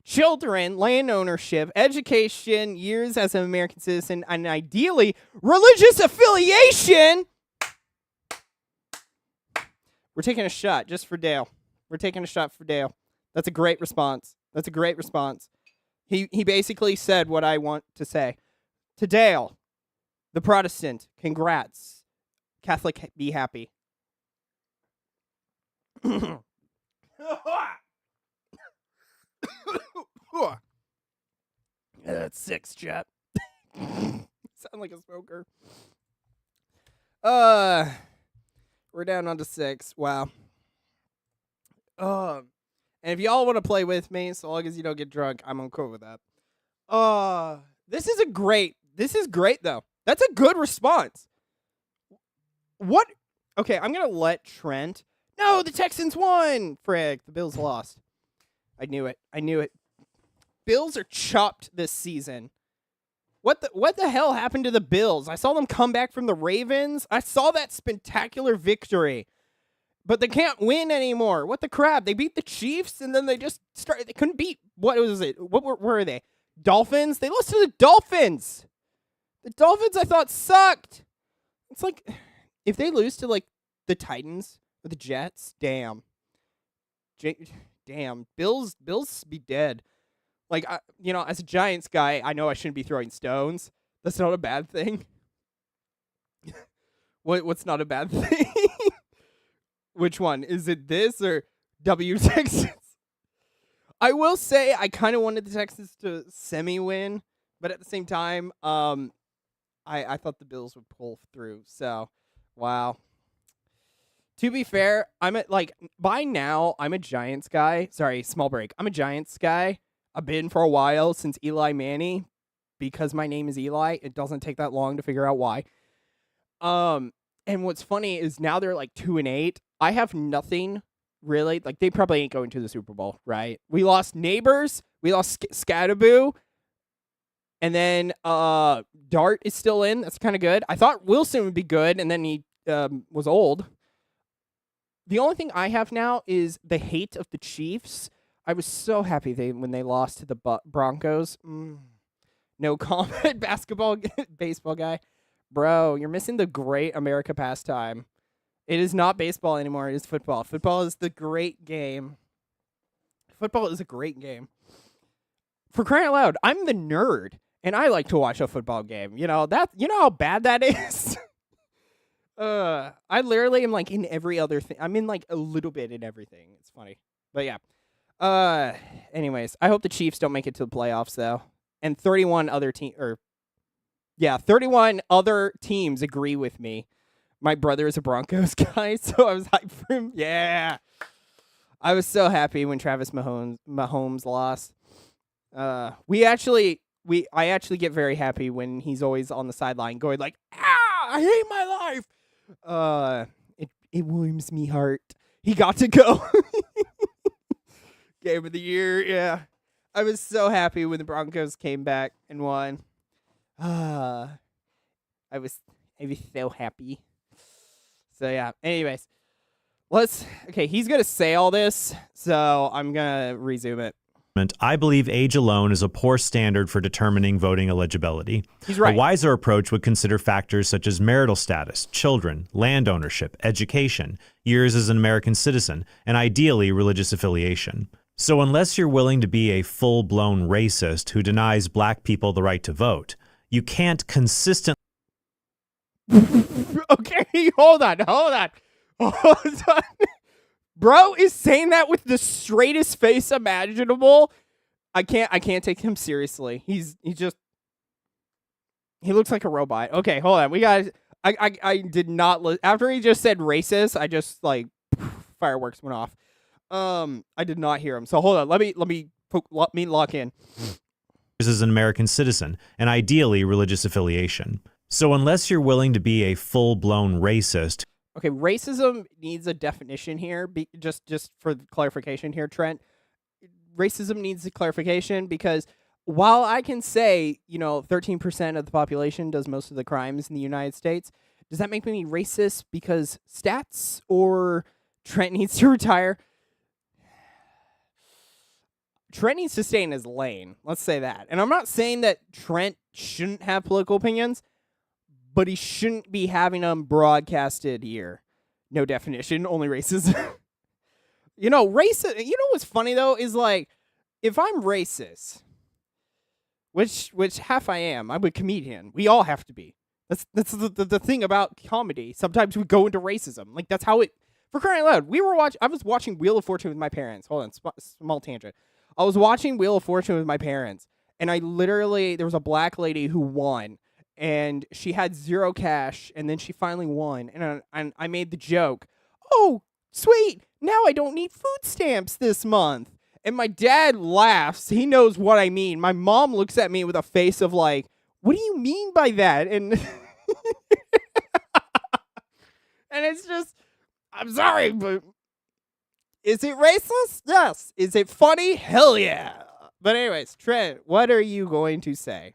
Children, land ownership, education, years as an American citizen, and ideally, religious affiliation. We're taking a shot just for Dale. We're taking a shot for Dale. That's a great response. He basically said what I want to say. To Dale, the Protestant, congrats. Catholic, be happy. That's 6, chat. Sound like a smoker. We're down onto 6. Wow. And if y'all want to play with me, so long as you don't get drunk, I'm okay with that. This is great though. That's a good response. What? Okay, I'm gonna let Trent. No, the Texans won. Frick, the Bills lost. I knew it. Bills are chopped this season. What the hell happened to the Bills? I saw them come back from the Ravens. I saw that spectacular victory. But they can't win anymore. What the crap? They beat the Chiefs, and then they just started. They couldn't beat. What was it? Where were they? Dolphins? They lost to the Dolphins. The Dolphins, I thought, sucked. It's like, if they lose to, like, the Titans or the Jets, damn. Damn. Bills be dead. Like, as a Giants guy, I know I shouldn't be throwing stones. That's not a bad thing. What's not a bad thing? Which one? Is it this or W Texans? I will say I kind of wanted the Texans to semi-win, but at the same time, I thought the Bills would pull through. So, wow. To be fair, by now, I'm a Giants guy. Sorry, small break. I'm a Giants guy. I've been for a while since Eli Manning. Because my name is Eli, it doesn't take that long to figure out why. And what's funny is now they're like 2-8. I have nothing really. Like, they probably ain't going to the Super Bowl, right? We lost Neighbors. We lost Scattaboo. And then Dart is still in. That's kind of good. I thought Wilson would be good, and then he was old. The only thing I have now is the hate of the Chiefs. I was so happy when they lost to the Broncos. No comment, baseball guy. Bro, you're missing the great America pastime. It is not baseball anymore. It is football. Football is the great game. Football is a great game. For crying out loud, I'm the nerd, and I like to watch a football game. You know how bad that is? I literally am like in every other thing. I'm in like a little bit in everything. It's funny. But yeah. Anyways, I hope the Chiefs don't make it to the playoffs though. And 31 other 31 other teams agree with me. My brother is a Broncos guy, so I was hyped for him. Yeah. I was so happy when Travis Mahomes lost. I actually get very happy when he's always on the sideline going like, I hate my life. It warms me heart. He got to go. Game of the year, yeah. I was so happy when the Broncos came back and won. I was so happy. So yeah. Anyways, he's gonna say all this, so I'm gonna resume it. I believe age alone is a poor standard for determining voting eligibility. He's right. A wiser approach would consider factors such as marital status, children, land ownership, education, years as an American citizen, and ideally religious affiliation. So unless you're willing to be a full-blown racist who denies black people the right to vote, You can't consistently Okay, hold on. Bro is saying that with the straightest face imaginable. I can't take him seriously. He looks like a robot. Okay, hold on. I did not after he just said racist, I just like fireworks went off. I did not hear him. So hold on. Let me lock in. as an American citizen and ideally religious affiliation. So unless you're willing to be a full-blown racist. Okay, racism needs a definition here. Just for clarification here, Trent. Racism needs a clarification because while I can say, 13% of the population does most of the crimes in the United States, does that make me racist because stats or Trent needs to retire? Trent needs to stay in his lane. Let's say that. And I'm not saying that Trent shouldn't have political opinions, but he shouldn't be having them broadcasted here. No definition, only racism. Racist. What's funny though is like, if I'm racist, which half I am. I'm a comedian. We all have to be. That's the thing about comedy. Sometimes we go into racism. Like that's how it. For crying out loud, I was watching Wheel of Fortune with my parents. Hold on, small tangent. I was watching Wheel of Fortune with my parents, and there was a black lady who won, and she had zero cash, and then she finally won, and I made the joke, "Oh, sweet, now I don't need food stamps this month." And my dad laughs. He knows what I mean. My mom looks at me with a face of like, "What do you mean by that?" And and it's just, I'm sorry, but is it racist? Yes. Is it funny? Hell yeah. But anyways, Trent, what are you going to say?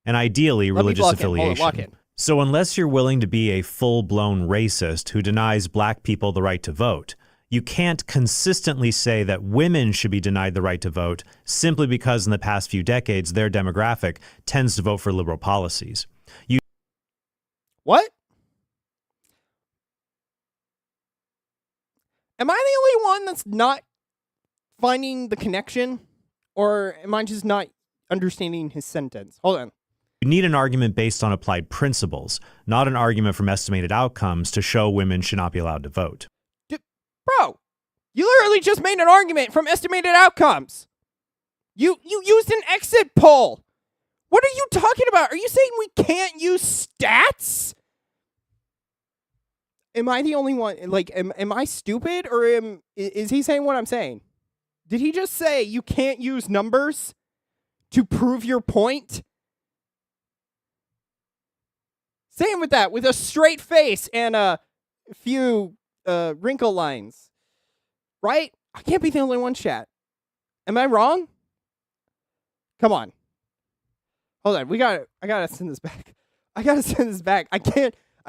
And ideally religious affiliation. Lock in. So unless you're willing to be a full-blown racist who denies black people the right to vote, you can't consistently say that women should be denied the right to vote simply because in the past few decades their demographic tends to vote for liberal policies. What? Am I the only one that's not finding the connection? Or am I just not understanding his sentence? Hold on. You need an argument based on applied principles, not an argument from estimated outcomes to show women should not be allowed to vote. Bro, you literally just made an argument from estimated outcomes. You used an exit poll. What are you talking about? Are you saying we can't use stats? Am I the only one? Like, am I stupid, or is he saying what I'm saying? Did he just say you can't use numbers to prove your point? Same with that, with a straight face and a few wrinkle lines, right? I can't be the only one, chat. Am I wrong? Come on. Hold on. I gotta send this back. I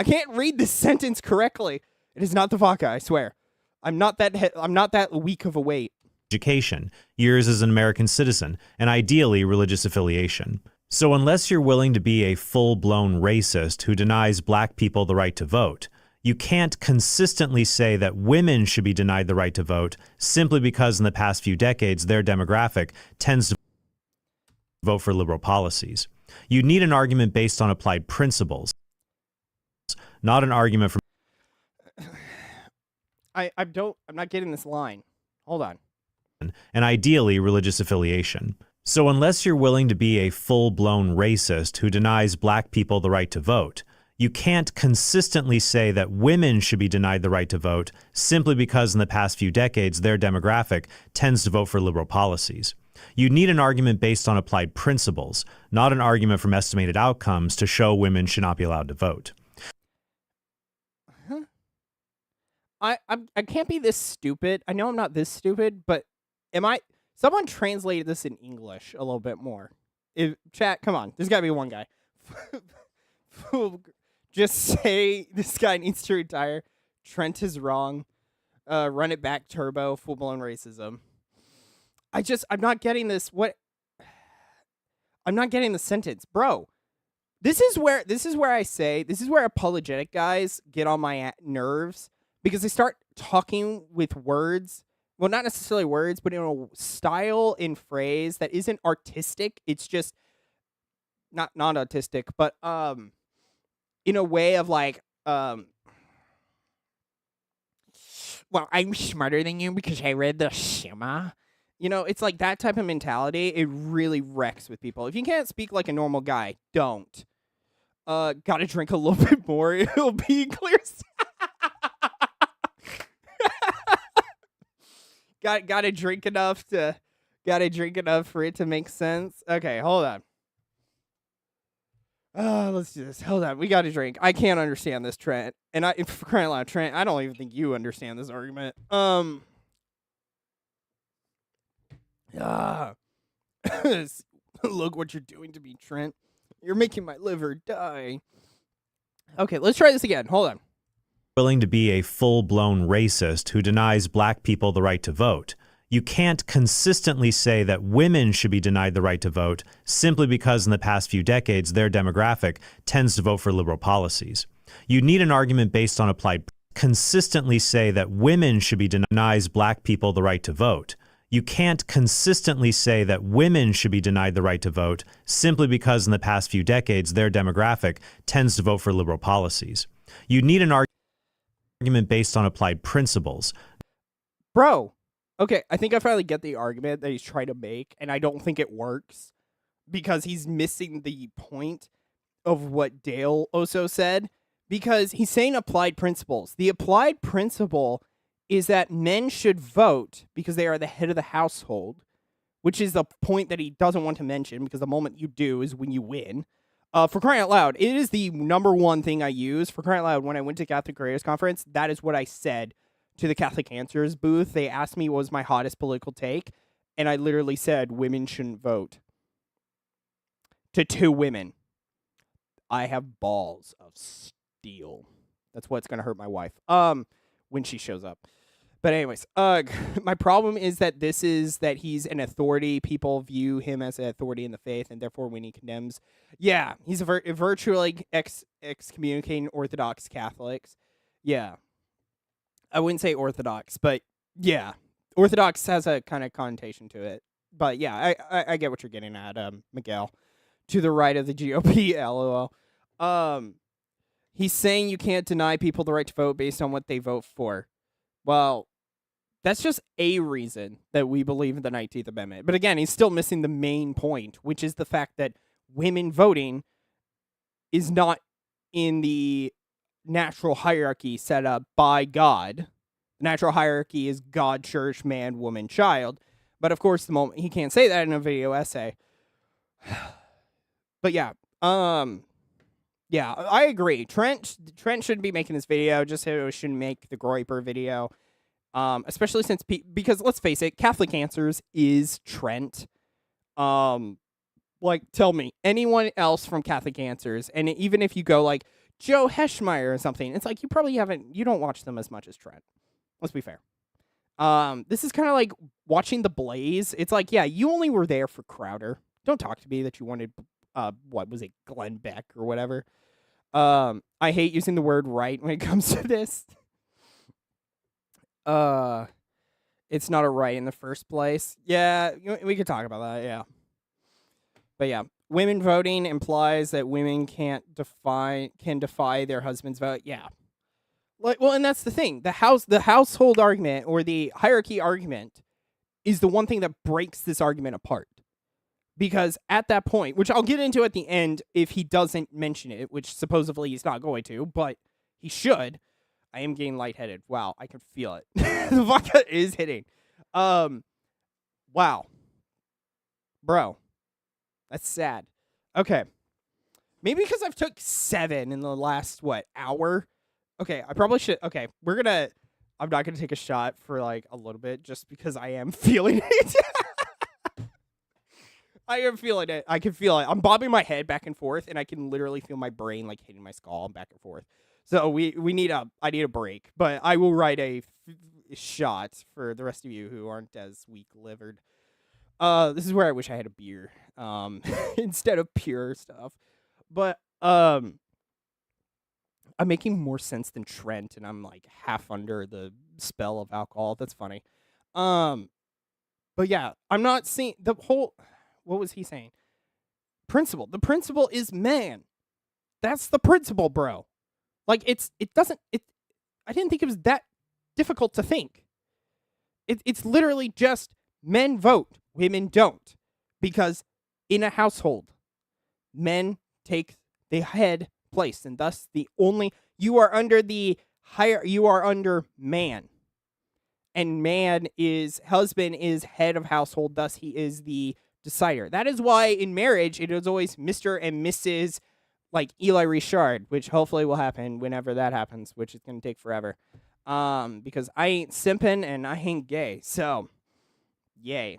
can't read this sentence correctly. It is not the vodka, I swear. I'm not that weak of a weight. Education, years as an American citizen, and ideally religious affiliation. So unless you're willing to be a full-blown racist who denies black people the right to vote, you can't consistently say that women should be denied the right to vote simply because in the past few decades their demographic tends to vote for liberal policies. You need an argument based on applied principles, not an argument from... I'm not getting this line. Hold on. And ideally religious affiliation. So unless you're willing to be a full-blown racist who denies black people the right to vote, you can't consistently say that women should be denied the right to vote simply because in the past few decades their demographic tends to vote for liberal policies. You need an argument based on applied principles, not an argument from estimated outcomes to show women should not be allowed to vote. I can't be this stupid. I know I'm not this stupid, but am I? Someone translated this in English a little bit more. Chat, come on. There's got to be one guy. Just say this guy needs to retire. Trent is wrong. Run it back, turbo. Full blown racism. I'm not getting this. I'm not getting the sentence, bro. This is where apologetic guys get on my nerves because they start talking with words. Well, not necessarily words, but in a style and phrase that isn't artistic. It's just not autistic, but in a way of like well, I'm smarter than you because I read the Shema. You know, it's like that type of mentality. It really wrecks with people. If you can't speak like a normal guy, don't. Gotta drink a little bit more. It'll be clear. Gotta drink enough for it to make sense. Okay, hold on. Let's do this. Hold on. We got to drink. I can't understand this, Trent. And for crying out loud, Trent, I don't even think you understand this argument. Look what you're doing to me, Trent. You're making my liver die. Okay, let's try this again. Hold on. Willing to be a full-blown racist who denies black people the right to vote. You can't consistently say that women should be denied the right to vote simply because in the past few decades their demographic tends to vote for liberal policies. You need an argument based on applied. Consistently say that women should be denies black people the right to vote. You can't consistently say that women should be denied the right to vote simply because in the past few decades their demographic tends to vote for liberal policies. You need an argument based on applied principles. Bro, okay, I think I finally get the argument that he's trying to make, and I don't think it works because he's missing the point of what Dale also said, because he's saying applied principles. The applied principle is that men should vote because they are the head of the household, which is the point that he doesn't want to mention, because the moment you do is when you win. For crying out loud, it is the number one thing I use. For crying out loud, when I went to Catholic Creators Conference, that is what I said to the Catholic Answers booth. They asked me what was my hottest political take, and I literally said women shouldn't vote. To 2 women. I have balls of steel. That's what's gonna hurt my wife. When she shows up. But anyways, my problem is that he's an authority. People view him as an authority in the faith, and therefore when he condemns, yeah, he's virtually excommunicating Orthodox Catholics. Yeah. I wouldn't say Orthodox, but yeah. Orthodox has a kind of connotation to it. But yeah, I get what you're getting at, Miguel. To the right of the GOP, LOL. He's saying you can't deny people the right to vote based on what they vote for. Well, that's just a reason that we believe in the 19th Amendment. But again, he's still missing the main point, which is the fact that women voting is not in the natural hierarchy set up by God. The natural hierarchy is God, church, man, woman, child. But of course, the moment he can't say that in a video essay. But yeah, yeah, I agree. Trent shouldn't be making this video. Just so it shouldn't make the Groiper video. Especially since because let's face it, Catholic Answers is Trent. Like, tell me anyone else from Catholic Answers, and even if you go like Joe Heschmeyer or something, it's like you don't watch them as much as Trent. Let's be fair. This is kind of like watching The Blaze. It's like, yeah, you only were there for Crowder. Don't talk to me that you wanted, what was it, Glenn Beck or whatever. I hate using the word right when it comes to this. It's not a right in the first place. Yeah, we could talk about that, yeah. But yeah, women voting implies that women can defy their husband's vote. Yeah. Well, and that's the thing. The household argument or the hierarchy argument is the one thing that breaks this argument apart. Because at that point, which I'll get into at the end if he doesn't mention it, which supposedly he's not going to, but he should. I am getting lightheaded. Wow, I can feel it. The vodka is hitting. Wow. Bro. That's sad. Okay. Maybe because I've took 7 in the last, hour? Okay, I probably should. Okay, I'm not going to take a shot for, like, a little bit just because I am feeling it. I am feeling it. I can feel it. I'm bobbing my head back and forth, and I can literally feel my brain, like, hitting my skull and back and forth. So I need a break, but I will write a shot for the rest of you who aren't as weak-livered. This is where I wish I had a beer, instead of pure stuff. But, I'm making more sense than Trent, and I'm, like, half under the spell of alcohol. That's funny. But yeah, I'm not seeing the whole, what was he saying? principle. The principle is man. That's the principle, bro. Like, I didn't think it was that difficult to think. It's literally just men vote, women don't. Because in a household, men take the head place, and thus you are under man. And husband is head of household, thus he is the decider. That is why in marriage, it is always Mr. and Mrs. like Eli Richard, which hopefully will happen whenever that happens, which is going to take forever. Because I ain't simping and I ain't gay. So, yay.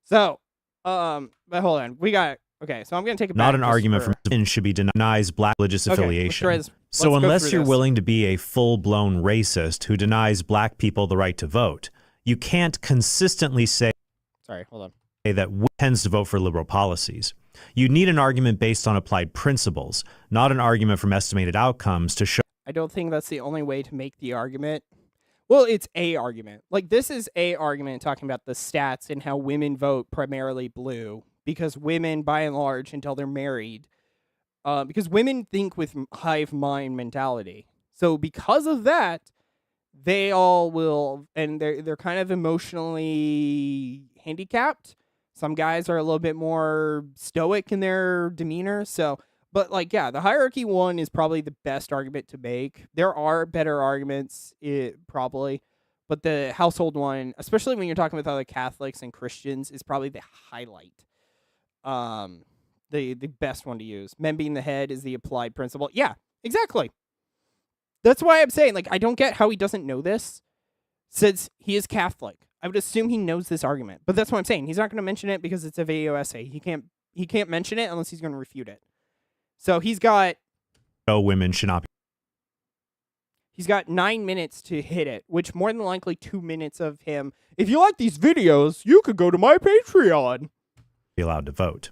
So, but hold on. Okay, so I'm going to take it back. Not an argument from men should be denies black religious affiliation. So unless you're willing to be a full-blown racist who denies black people the right to vote, you can't consistently say that tends to vote for liberal policies. You need an argument based on applied principles, not an argument from estimated outcomes to show. I don't think that's the only way to make the argument. Well, it's a argument. Like, this is a argument talking about the stats and how women vote primarily blue, because women, by and large, until they're married, because women think with hive mind mentality. So because of that, they all will, and they're kind of emotionally handicapped. Some guys are a little bit more stoic in their demeanor. So, but like, yeah, the hierarchy one is probably the best argument to make. There are better arguments, probably, but the household one, especially when you're talking with other Catholics and Christians, is probably the highlight. The best one to use. Men being the head is the applied principle. Yeah, exactly. That's why I'm saying, like, I don't get how he doesn't know this, since he is Catholic. I would assume he knows this argument, but that's what I'm saying. He's not going to mention it because it's a video essay. He can't mention it unless he's going to refute it. So he's got. No, women should not be. He's got 9 minutes to hit it, which more than likely 2 minutes of him. If you like these videos, you could go to my Patreon. Be allowed to vote.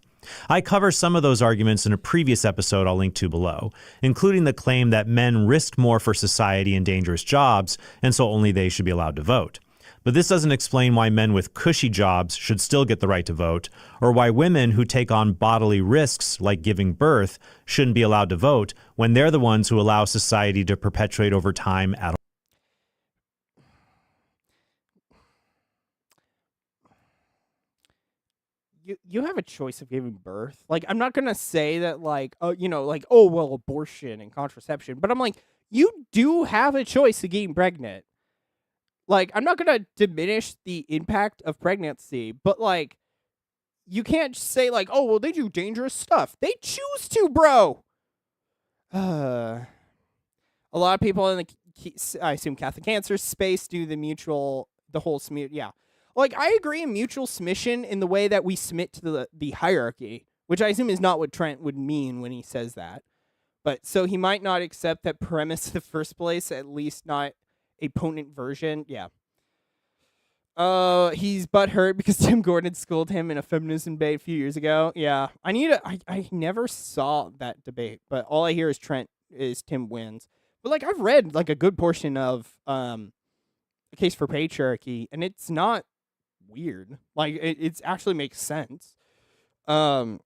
I cover some of those arguments in a previous episode I'll link to below, including the claim that men risk more for society in dangerous jobs, and so only they should be allowed to vote. But this doesn't explain why men with cushy jobs should still get the right to vote, or why women who take on bodily risks like giving birth shouldn't be allowed to vote when they're the ones who allow society to perpetuate over time at all. You have a choice of giving birth. Like, I'm not going to say that, like, oh, well, abortion and contraception. But I'm like, you do have a choice of getting pregnant. Like, I'm not going to diminish the impact of pregnancy. But, like, you can't just say, like, oh, well, they do dangerous stuff. They choose to, bro. A lot of people in I assume Catholic cancer space do the whole smear. Yeah. Like, I agree in mutual submission in the way that we submit to the hierarchy, which I assume is not what Trent would mean when he says that. But so he might not accept that premise in the first place, at least not a potent version. Yeah. He's butthurt because Tim Gordon schooled him in a feminism debate a few years ago. Yeah. I never saw that debate, but all I hear is Tim wins. But, like, I've read, like, a good portion of A Case for Patriarchy, and it's not weird. Like, it actually makes sense. I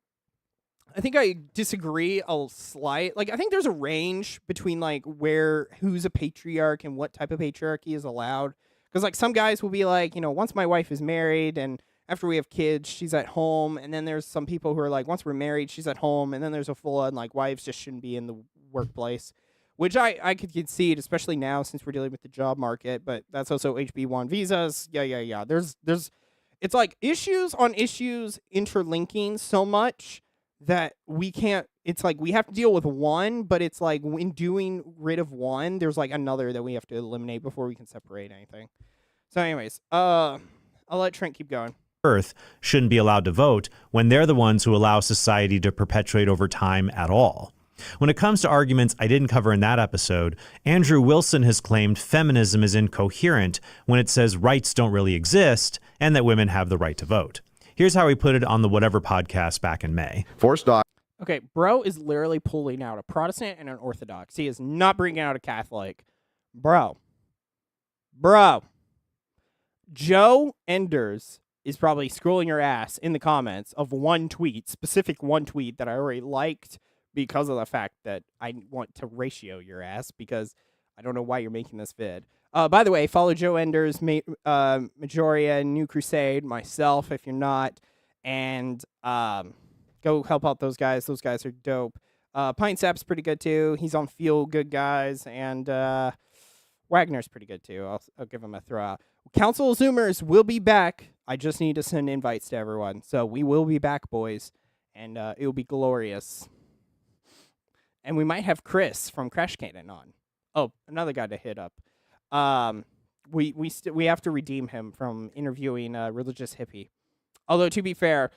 think I disagree a slight. Like, I think there's a range between, like, who's a patriarch and what type of patriarchy is allowed. Because, like, some guys will be like, once my wife is married and after we have kids, she's at home. And then there's some people who are like, once we're married, she's at home. And then there's a full-on, like, wives just shouldn't be in the workplace. Which I could concede, especially now since we're dealing with the job market, but that's also HB1 visas. Yeah. There's it's like issues on issues interlinking so much that we can't. It's like we have to deal with one, but it's like in doing rid of one, there's like another that we have to eliminate before we can separate anything. So, anyways, I'll let Trent keep going. Birth shouldn't be allowed to vote when they're the ones who allow society to perpetuate over time at all. When it comes to arguments I didn't cover in that episode, Andrew Wilson has claimed feminism is incoherent when it says rights don't really exist and that women have the right to vote. Here's how he put it on the Whatever podcast back in May. Okay, bro is literally pulling out a Protestant and an Orthodox. He is not bringing out a Catholic. Bro. Joe Enders is probably scrolling your ass in the comments of one specific one tweet that I already liked because of the fact that I want to ratio your ass because I don't know why you're making this vid. By the way, follow Joe Enders, Majoria, New Crusade, myself if you're not, and go help out those guys. Those guys are dope. Pine Sap's pretty good too. He's on Feel Good Guys, and Wagner's pretty good too. I'll give him a throw out. Council of Zoomers will be back. I just need to send invites to everyone. So we will be back, boys, and it will be glorious. And we might have Chris from Crash Cannon on. Oh, another guy to hit up. We have to redeem him from interviewing Religious Hippie. Although to be fair,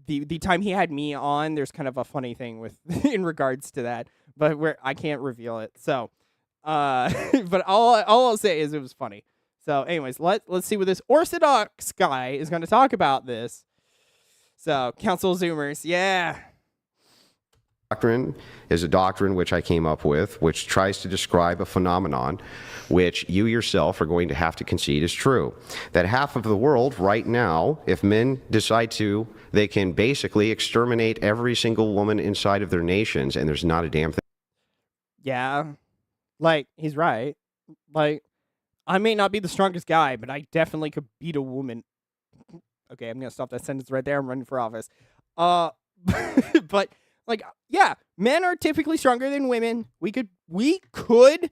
the time he had me on, there's kind of a funny thing with in regards to that, but I can't reveal it. So, but all I'll say is it was funny. So, anyways, let's see what this Orthodox guy is going to talk about this. So, Council Zoomers, yeah. Doctrine is a doctrine which I came up with, which tries to describe a phenomenon which you yourself are going to have to concede is true. That half of the world right now, if men decide to, they can basically exterminate every single woman inside of their nations, and there's not a damn thing. Yeah, like, he's right. Like, I may not be the strongest guy, but I definitely could beat a woman. Okay, I'm going to stop that sentence right there. I'm running for office. But, like, yeah, men are typically stronger than women. We could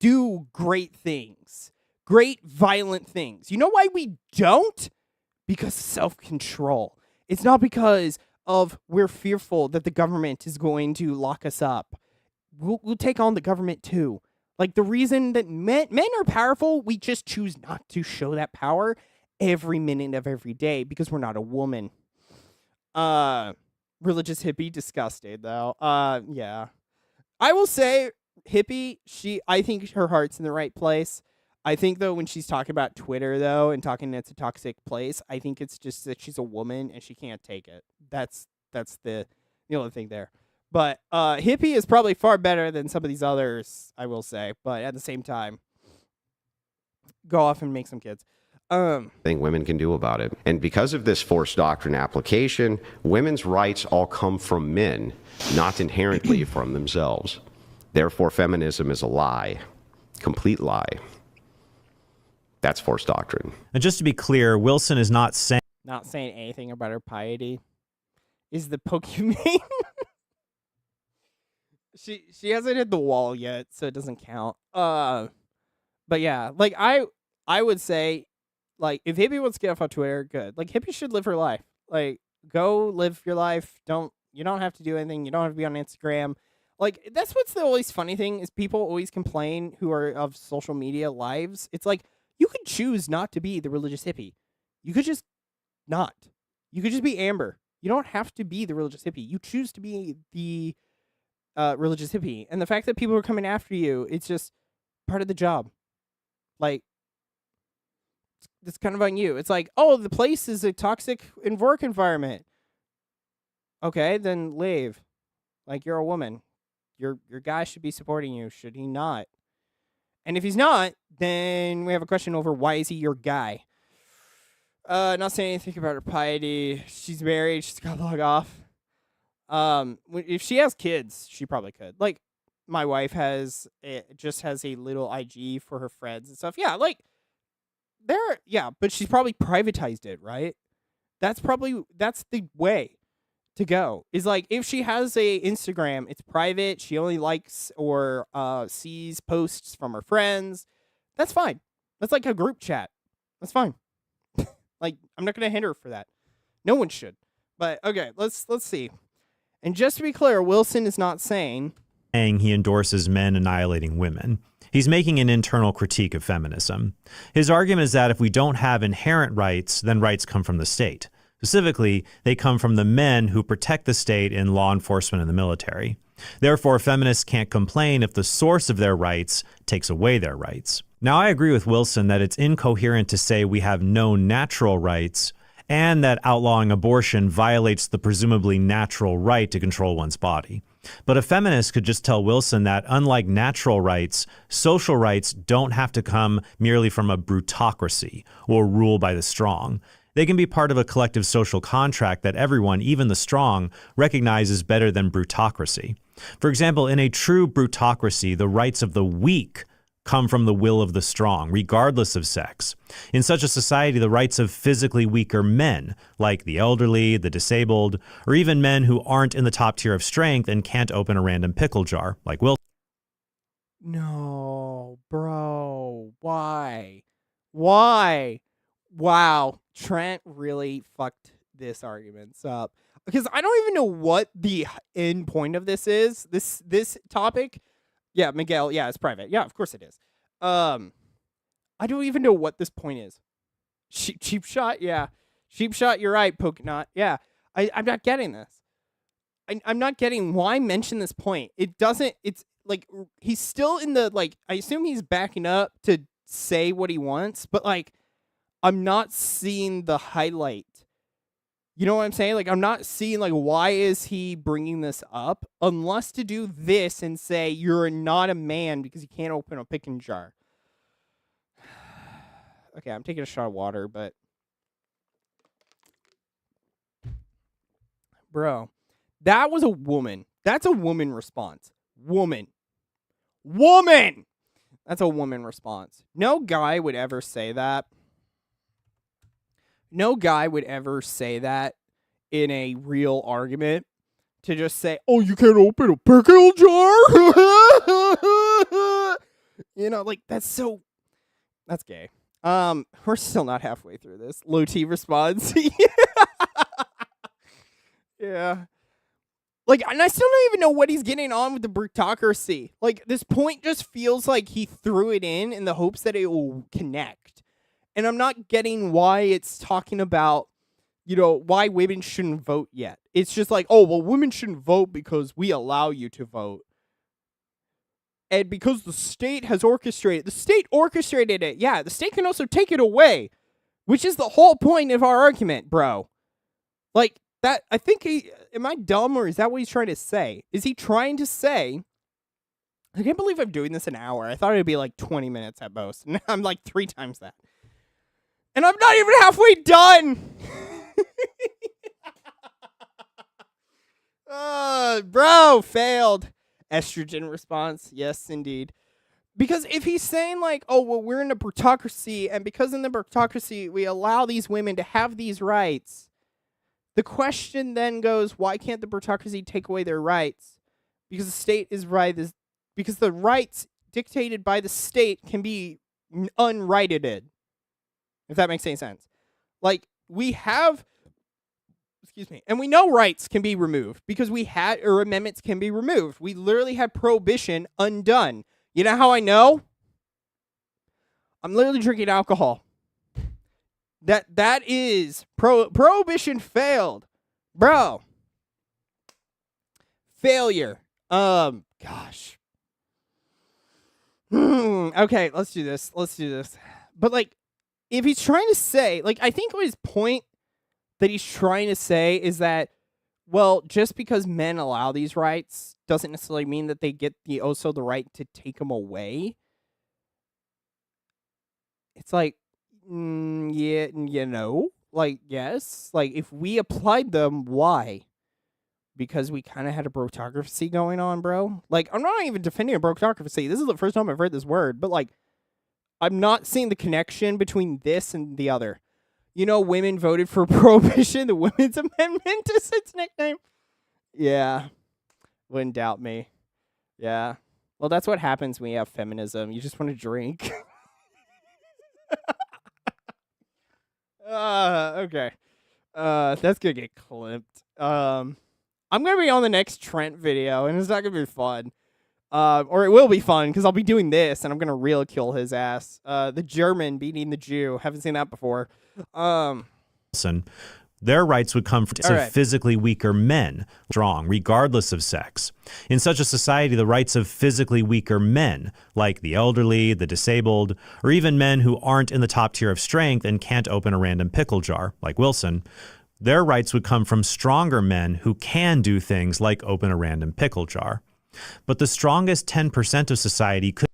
do great things. Great violent things. You know why we don't? Because self-control. It's not because of we're fearful that the government is going to lock us up. We'll take on the government too. Like, the reason that men are powerful, we just choose not to show that power every minute of every day because we're not a woman. Religious hippie, disgusted though. Yeah. I will say, hippie, I think her heart's in the right place. I think though when she's talking about Twitter though and talking it's a toxic place, I think it's just that she's a woman and she can't take it. That's the only thing there. But hippie is probably far better than some of these others, I will say. But at the same time, go off and make some kids. Thing women can do about it. And because of this forced doctrine application, women's rights all come from men, not inherently from themselves. Therefore, feminism is a lie. Complete lie. That's forced doctrine. And just to be clear, Wilson is not saying anything about her piety. Is the Pokemon? She hasn't hit the wall yet, so it doesn't count. But yeah, like I would say, like, if Hippie wants to get off on Twitter, good. Like, Hippie should live her life. Like, go live your life. You don't have to do anything. You don't have to be on Instagram. Like, that's what's the always funny thing is people always complain who are of social media lives. It's like, you could choose not to be the religious hippie. You could just not. You could just be Amber. You don't have to be the religious hippie. You choose to be the religious hippie. And the fact that people are coming after you, it's just part of the job. Like, it's kind of on you. It's like, oh, the place is a toxic work environment. Okay, then leave. Like, you're a woman. Your guy should be supporting you, should he not? And if he's not, then we have a question over why is he your guy? Not saying anything about her piety. She's married. She's got to log off. If she has kids, she probably could. Like, my wife has a little IG for her friends and stuff. Yeah, like, but she's probably privatized it, right? That's the way to go. Is like, if she has a Instagram, it's private. She only likes or sees posts from her friends. That's fine. That's like a group chat. That's fine. Like, I'm not going to hinder her for that. No one should. But okay, let's see. And just to be clear, Wilson is not saying he endorses men annihilating women. He's making an internal critique of feminism. His argument is that if we don't have inherent rights, then rights come from the state. Specifically, they come from the men who protect the state in law enforcement and the military. Therefore, feminists can't complain if the source of their rights takes away their rights. Now, I agree with Wilson that it's incoherent to say we have no natural rights and that outlawing abortion violates the presumably natural right to control one's body. But a feminist could just tell Wilson that, unlike natural rights, social rights don't have to come merely from a brutocracy or rule by the strong. They can be part of a collective social contract that everyone, even the strong, recognizes better than brutocracy. For example, in a true brutocracy, the rights of the weak come from the will of the strong, regardless of sex. In such a society, the rights of physically weaker men, like the elderly, the disabled, or even men who aren't in the top tier of strength and can't open a random pickle jar, like Will. No, bro. Why? Why? Wow. Trent really fucked this argument up. Because I don't even know what the end point of this is. This topic. Yeah, Miguel. Yeah, it's private. Yeah, of course it is. I don't even know what this point is. Cheap shot. Yeah, cheap shot. You're right, Pokenot. Yeah, I'm not getting this. I'm not getting why mention this point. It doesn't. It's like he's still in the like. I assume he's backing up to say what he wants, but like, I'm not seeing the highlight. You know what I'm saying? Like, I'm not seeing, like, why is he bringing this up? Unless to do this and say, you're not a man because you can't open a pickle jar. Okay, I'm taking a shot of water, but... Bro, that was a woman. That's a woman response. Woman. That's a woman response. No guy would ever say that. No guy would ever say that in a real argument to just say, oh, you can't open a pickle jar? You know, like, that's gay. We're still not halfway through this. Low T response. Yeah. Like, and I still don't even know what he's getting on with the brutocracy. Like, this point just feels like he threw it in the hopes that it will connect. And I'm not getting why it's talking about, you know, why women shouldn't vote yet. It's just like, oh, well, women shouldn't vote because we allow you to vote. And because the state has orchestrated. The state orchestrated it. Yeah, the state can also take it away. Which is the whole point of our argument, bro. Like, that, I think am I dumb or is that what he's trying to say? Is he trying to say, I can't believe I'm doing this an hour. I thought it'd be like 20 minutes at most. And I'm like 3 times that. And I'm not even halfway done. Bro, failed. Estrogen response. Yes, indeed. Because if he's saying like, oh, well, we're in a brutocracy, and because in the brutocracy, we allow these women to have these rights, the question then goes, why can't the brutocracy take away their rights? Because the state is right. Because the rights dictated by the state can be unrighted. If that makes any sense. Like, we have, and we know rights can be removed because or amendments can be removed. We literally had prohibition undone. You know how I know? I'm literally drinking alcohol. That is, prohibition failed. Bro. Failure. Gosh. Okay, let's do this. But like, if he's trying to say, like, I think his point that he's trying to say is that, well, just because men allow these rights doesn't necessarily mean that they get also the right to take them away. It's like, yeah, you know, like, yes, like, if we applied them, why? Because we kind of had a brotocracy going on, bro. Like, I'm not even defending a brotocracy. This is the first time I've heard this word, but like, I'm not seeing the connection between this and the other. You know, women voted for prohibition, the Women's Amendment is its nickname. Yeah. Wouldn't doubt me. Yeah. Well, that's what happens when you have feminism. You just want to drink. Okay. That's gonna get clipped. I'm gonna be on the next Trent video, and it's not gonna be fun. Or it will be fun because I'll be doing this and I'm gonna real kill his ass. The German beating the Jew. Haven't seen that before. Their rights would come from physically weaker men, strong, regardless of sex. In such a society, the rights of physically weaker men, like the elderly, the disabled, or even men who aren't in the top tier of strength and can't open a random pickle jar, like Wilson, their rights would come from stronger men who can do things like open a random pickle jar. But the strongest 10% of society could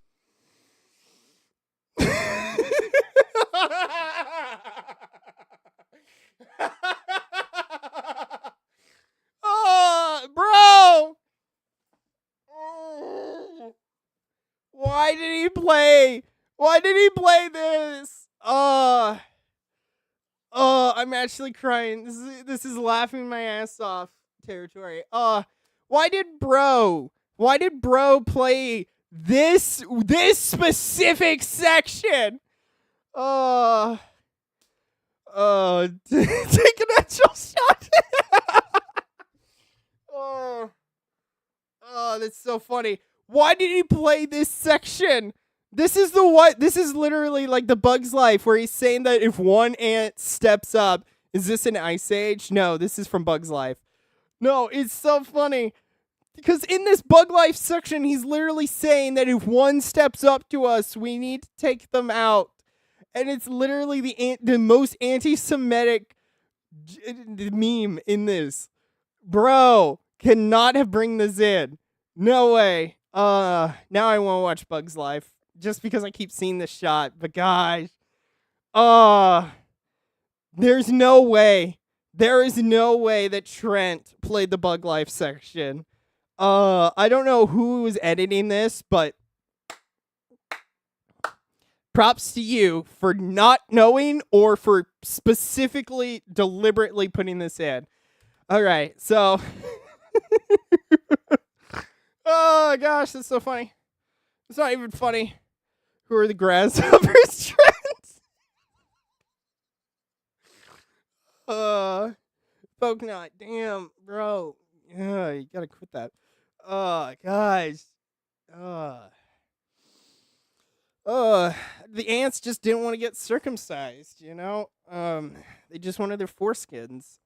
Why did he play? Why did he play this? I'm actually crying. This is laughing my ass off territory. Why did bro play this specific section? Take an actual shot. That's so funny. Why did he play this section? This is literally like the Bug's Life where he's saying that if one ant steps up, is this an ice age? No, this is from Bug's Life. No, it's so funny. Because in this Bug Life section, he's literally saying that if one steps up to us, we need to take them out. And it's literally the most anti-Semitic meme in this. Bro, cannot have bring this in. No way. Now I want to watch Bug's Life. Just because I keep seeing this shot. But guys. There's no way. There is no way that Trent played the Bug Life section. I don't know who was editing this, but props to you for not knowing or for specifically, deliberately putting this in. All right, so. Oh, gosh, that's so funny. It's not even funny. Who are the grasshoppers, Trent? Folknot, damn, bro. Yeah, you gotta quit that. Guys. The ants just didn't want to get circumcised, you know? They just wanted their foreskins.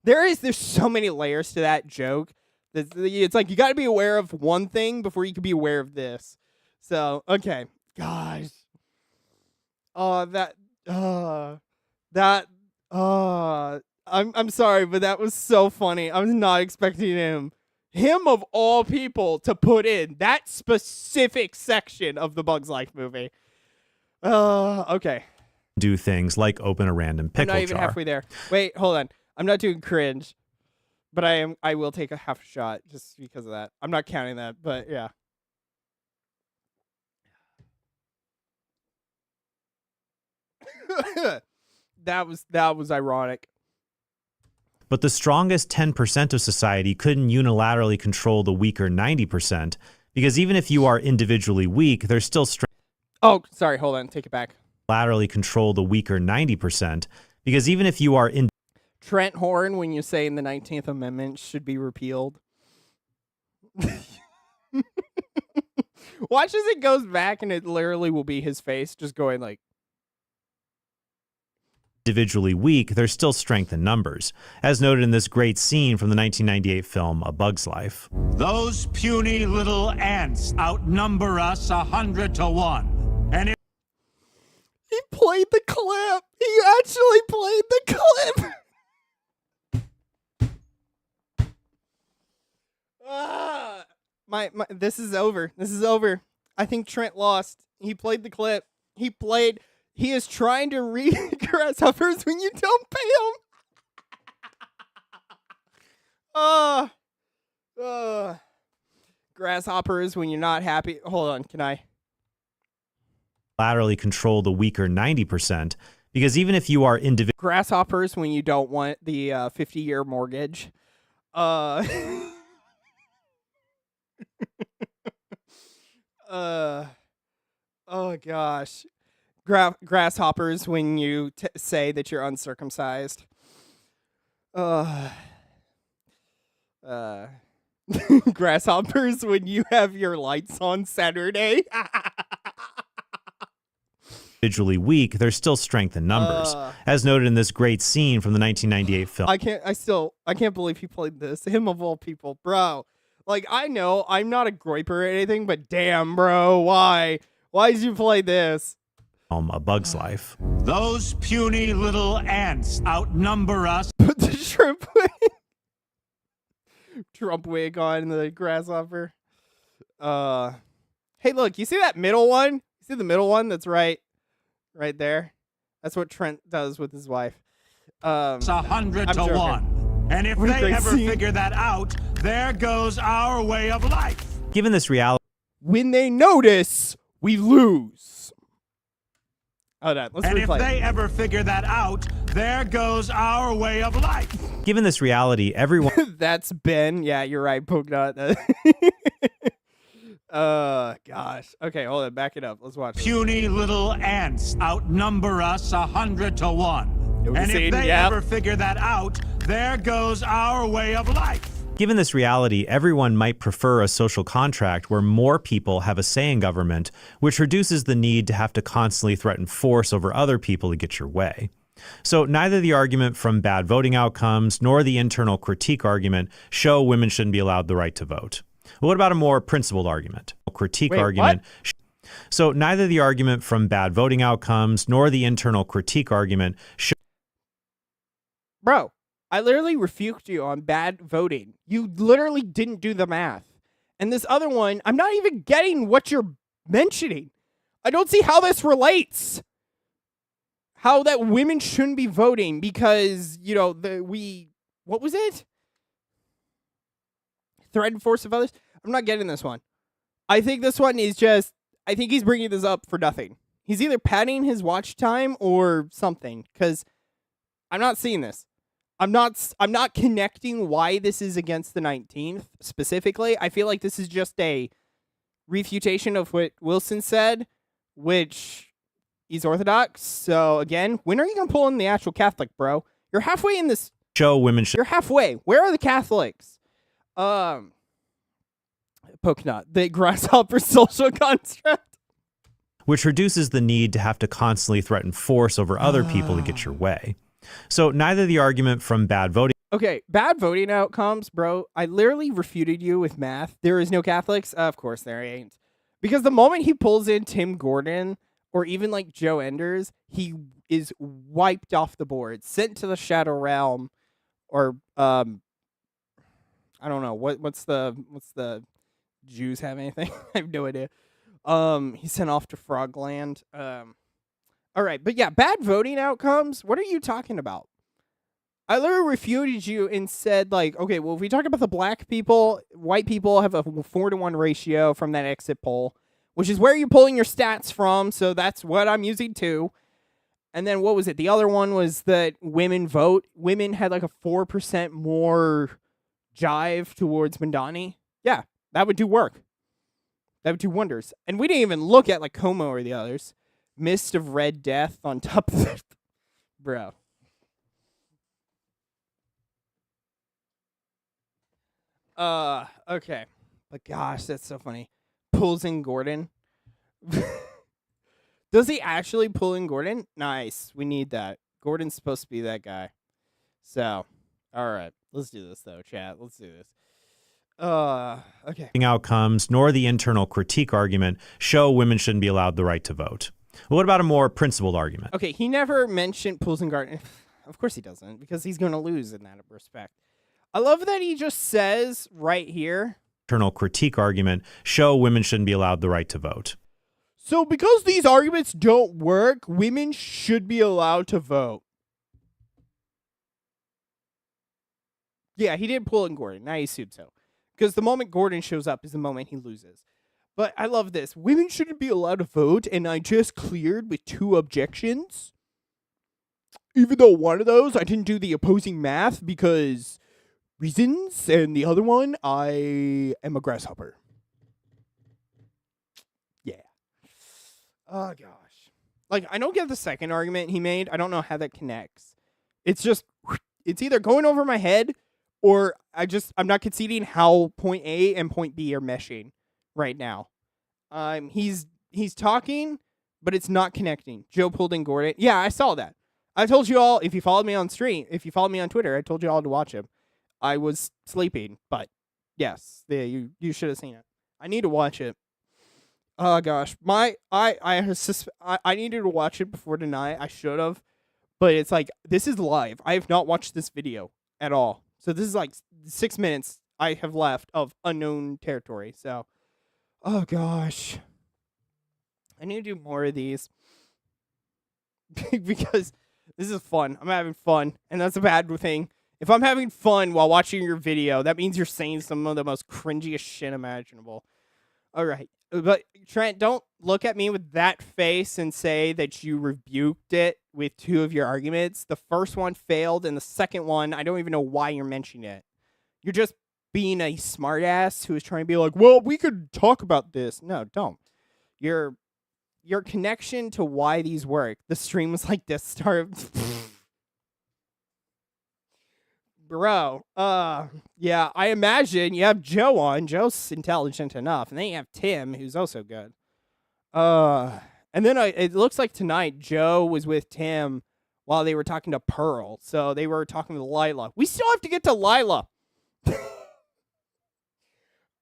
There's so many layers to that joke. It's like you got to be aware of one thing before you can be aware of this. So, okay, guys. I'm sorry, but that was so funny. I was not expecting him of all people to put in that specific section of the Bug's Life movie. Okay. Do things like open a random pickle jar. I'm not even halfway there. Wait, hold on. I'm not doing cringe, but I will take a half shot just because of that. I'm not counting that, but yeah. That was ironic. But the strongest 10% of society couldn't unilaterally control the weaker 90%, because even if you are individually weak, there's still strength. Oh, sorry, hold on, take it back. Laterally control the weaker 90%, because even if you are in Trent Horn, when you say in the 19th Amendment should be repealed. Watch as it goes back and it literally will be his face just going like. Individually weak, there's still strength in numbers, as noted in this great scene from the 1998 film A Bug's Life. Those puny little ants outnumber us 100 to 1. And if he played the clip. He actually played the clip. This is over. This is over. I think Trent lost. He played the clip. He is trying to read grasshoppers when you don't pay him. Grasshoppers when you're not happy. Hold on, can I? Laterally control the weaker 90%, because even if you are individual. Grasshoppers when you don't want the 50-year mortgage. Oh gosh. Grasshoppers when you say that you're uncircumcised. Grasshoppers when you have your lights on Saturday. Individually weak, there's still strength in numbers, as noted in this great scene from the 1998 film. I can't believe he played this. Him of all people, bro. Like, I know I'm not a groiper or anything, but damn, bro, why? Why did you play this? A Bug's Life. those puny little ants outnumber us. Put the Trump wig on the grasshopper. Hey, look, you see that middle one? You see the middle one that's right there? That's what Trent does with his wife. It's 100 to 1. And if What a they great ever scene. figure that out, there goes our way of life. Given this reality, When they notice, we lose. Hold on, let's And if replay. they ever figure that out, there goes our way of life. given this reality, everyone That's Ben. Yeah, you're right, Polkadot. Gosh. Okay, hold on, back it up. Let's watch it. Puny little ants outnumber us 100 to 1. And Noticing, if they yep. ever figure that out, there goes our way of life. Given this reality, everyone might prefer a social contract where more people have a say in government, which reduces the need to have to constantly threaten force over other people to get your way. So neither the argument from bad voting outcomes nor the internal critique argument show women shouldn't be allowed the right to vote. What about a more principled argument? Critique Wait, argument. So neither the argument from bad voting outcomes nor the internal critique argument show Bro, I literally refuted you on bad voting. You literally didn't do the math. And this other one, I'm not even getting what you're mentioning. I don't see how this relates. How that women shouldn't be voting because, you know, what was it? Threat and force of others? I'm not getting this one. I think this one is just, I think he's bringing this up for nothing. He's either padding his watch time or something, because I'm not seeing this. I'm not connecting why this is against the 19th specifically. I feel like this is just a refutation of what Wilson said, which he's Orthodox. So again, when are you going to pull in the actual Catholic, bro? You're halfway in this. show women should You're halfway. Where are the Catholics? Polkadot, the grasshopper social construct. which reduces the need to have to constantly threaten force over other people to get your way. So neither the argument from bad voting Okay, bad voting outcomes, bro. I literally refuted you with math. There is no Catholics. Of course there ain't. Because the moment he pulls in Tim Gordon or even like Joe Enders, he is wiped off the board, sent to the Shadow Realm, or I don't know what's the Jews have anything? I have no idea. He's sent off to Frogland. All right, but yeah, bad voting outcomes. What are you talking about? I literally refuted you and said, like, okay, well, if we talk about the black people, white people have a 4-to-1 ratio from that exit poll, which is where you're pulling your stats from, so that's what I'm using too. And then what was it? The other one was that women vote. Women had like a 4% more jive towards Mandani. Yeah, that would do work. That would do wonders. And we didn't even look at like Como or the others. Mist of Red Death on top of it. Bro. Okay. But gosh, that's so funny. Pulls in Gordon. Does he actually pull in Gordon? Nice. We need that. Gordon's supposed to be that guy. So, all right. Let's do this, though, chat. Let's do this. Okay. outcomes nor the internal critique argument show women shouldn't be allowed the right to vote. What about a more principled argument? Okay, he never mentioned Pools and Garden. Of course he doesn't, because he's going to lose in that respect. I love that he just says right here. Internal critique argument show women shouldn't be allowed the right to vote. So because these arguments don't work, women should be allowed to vote. Yeah, he did pull in Gordon. I assume so. Because the moment Gordon shows up is the moment he loses. But I love this. Women shouldn't be allowed to vote, and I just cleared with 2 objections. Even though one of those, I didn't do the opposing math because reasons, and the other one, I am a grasshopper. Yeah. Oh, gosh. Like, I don't get the second argument he made. I don't know how that connects. It's just, it's either going over my head, or I'm not conceding how point A and point B are meshing right now. He's talking, but it's not connecting. Joe pulled in Gordon. Yeah, I saw that. I told you all, if you followed me on stream, if you followed me on Twitter, I told you all to watch him. I was sleeping, but yes, you should have seen it. I need to watch it. Oh gosh, I needed to watch it before tonight. I should have, but it's like, this is live. I have not watched this video at all. So this is like 6 minutes I have left of unknown territory. So, oh gosh, I need to do more of these because this is fun. I'm having fun, and that's a bad thing. If I'm having fun while watching your video, that means you're saying some of the most cringiest shit imaginable. All right. But Trent, don't look at me with that face and say that you rebuked it with two of your arguments. The first one failed, and the second one, I don't even know why you're mentioning it. You're just being a smartass who is trying to be like, well, we could talk about this. No, don't. Your connection to why these work. The stream was like this. Start. Bro, yeah, I imagine you have Joe on. Joe's intelligent enough. And then you have Tim, who's also good. And then it looks like tonight Joe was with Tim while they were talking to Pearl. So they were talking to Lila. We still have to get to Lila.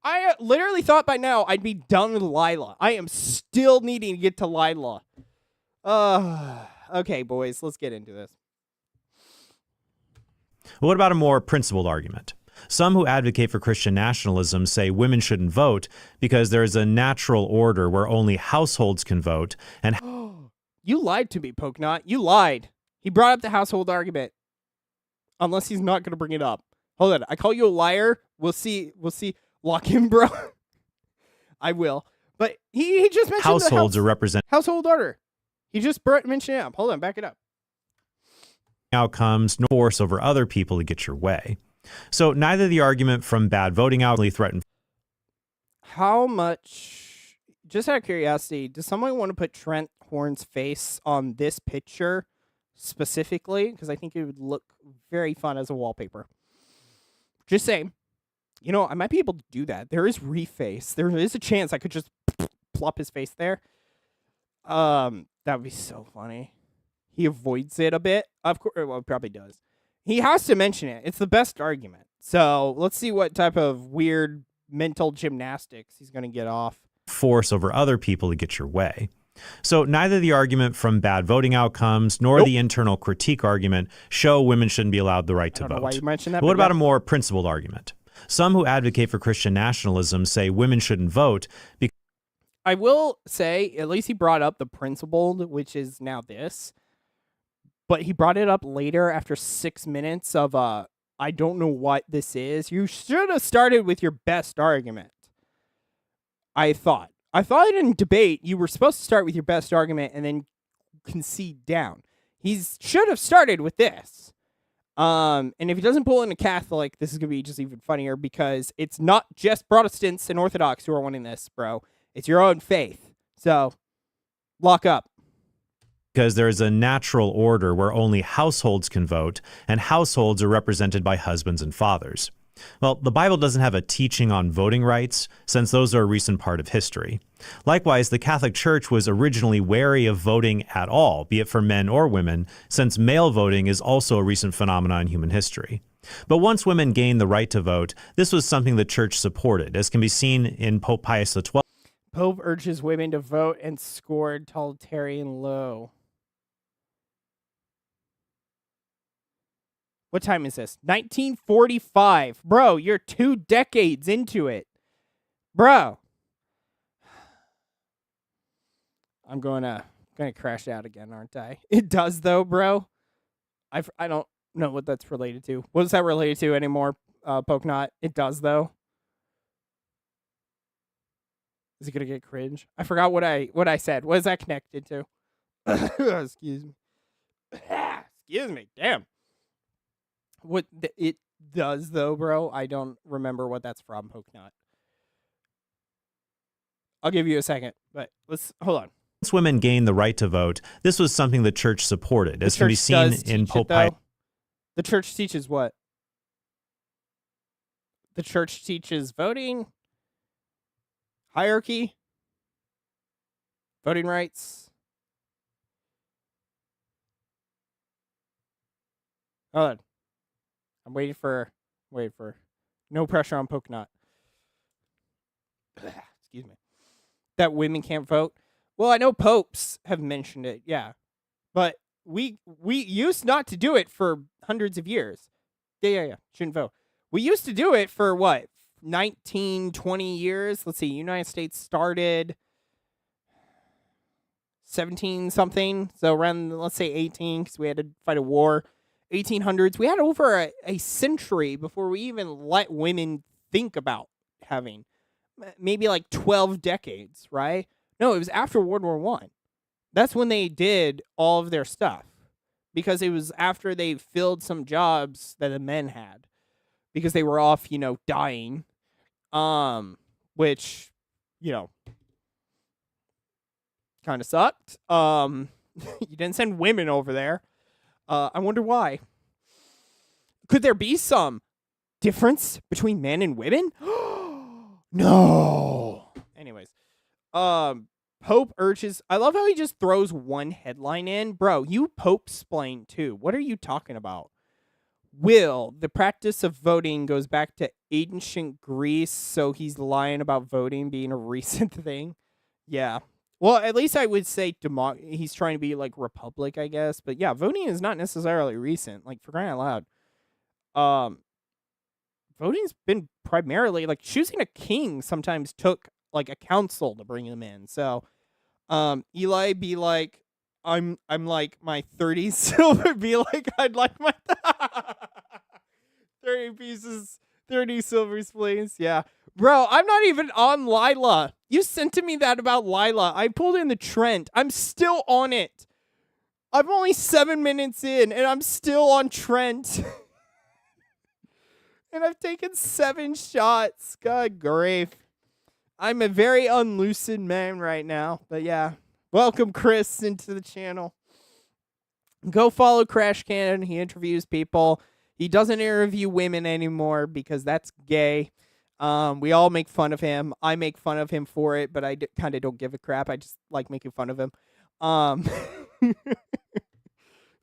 I literally thought by now I'd be done with Lila. I am still needing to get to Lila. Okay, boys, let's get into this. What about a more principled argument? Some who advocate for Christian nationalism say women shouldn't vote because there is a natural order where only households can vote. And you lied to me, Pokenot. You lied. He brought up the household argument. Unless he's not going to bring it up. Hold on. I call you a liar. We'll see. Lock him, bro. I will. But he just mentioned households are represented. Household order. He just mentioned it up. Hold on. Back it up. Outcomes, no force over other people to get your way. So neither the argument from bad voting outcomes threaten. How much, just out of curiosity, does someone want to put Trent Horn's face on this picture specifically? Because I think it would look very fun as a wallpaper. Just saying. You know, I might be able to do that. There is reface. There is a chance I could just plop his face there. That would be so funny. He avoids it a bit. Of course, well, he probably does. He has to mention it. It's the best argument. So let's see what type of weird mental gymnastics he's going to get off. Force over other people to get your way. So neither the argument from bad voting outcomes nor the internal critique argument show women shouldn't be allowed the right to vote. I don't know why you mentioned that. But what about a more principled argument? Some who advocate for Christian nationalism say women shouldn't vote because I will say, at least he brought up the principled, which is now this. But he brought it up later after 6 minutes of, I don't know what this is. You should have started with your best argument. I thought in debate, you were supposed to start with your best argument and then concede down. He should have started with this. And if he doesn't pull in a Catholic, this is going to be just even funnier because it's not just Protestants and Orthodox who are winning this, bro. It's your own faith. So, lock up. Because there is a natural order where only households can vote, and households are represented by husbands and fathers. Well, the Bible doesn't have a teaching on voting rights, since those are a recent part of history. Likewise, the Catholic Church was originally wary of voting at all, be it for men or women, since male voting is also a recent phenomenon in human history. But once women gained the right to vote, this was something the Church supported, as can be seen in Pope Pius XII. Pope urges women to vote and scored totalitarian low. What time is this? 1945. Bro, you're 2 decades into it. Bro. I'm gonna crash out again, aren't I? It does though, bro. I don't know what that's related to. What is that related to anymore, Pokenot? It does though. Is it gonna get cringe? I forgot what I said. What is that connected to? Excuse me. Excuse me. Damn. What it does though, bro? I don't remember what that's from, Pokenot. I'll give you a second, but let's hold on. Once women gained the right to vote, this was something the Church supported, as can be seen in Pope Pius. The Church teaches what? The Church teaches voting, hierarchy, voting rights. Hold on. I'm waiting for no pressure on Pokenot. Excuse me. That women can't vote. Well, I know popes have mentioned it, yeah. But we used not to do it for hundreds of years. Yeah. Shouldn't vote. We used to do it for what? 19, 20 years. Let's see. United States started 17 something. So around, let's say 18, because we had to fight a war. 1800s. We had over a century before we even let women think about having. maybe like 12 decades, right? No, it was after World War One. That's when they did all of their stuff, because it was after they filled some jobs that the men had, because they were off, dying. Which, kind of sucked. You didn't send women over there. I wonder why. Could there be some difference between men and women? No. Anyways, Pope urges. I love how he just throws one headline in, bro. You Pope-splain too. What are you talking about? The practice of voting goes back to ancient Greece, so he's lying about voting being a recent thing. Yeah. Well, at least I would say he's trying to be like republic, I guess. But yeah, voting is not necessarily recent. Like, for crying out loud. Voting's been primarily like choosing a king sometimes took like a council to bring him in. So, Eli be like, I'm like my 30 silver. Be like, I'd like my 30 pieces, 30 silvers, please. Yeah. Bro, I'm not even on Lila. You sent to me that about Lila. I pulled in the Trent. I'm still on it. I'm only 7 minutes in, and I'm still on Trent. And I've taken 7 shots. God grief. I'm a very unlucid man right now. But yeah. Welcome, Chris, into the channel. Go follow Crash Cannon. He interviews people. He doesn't interview women anymore because that's gay. We all make fun of him. I make fun of him for it, but I kind of don't give a crap. I just like making fun of him.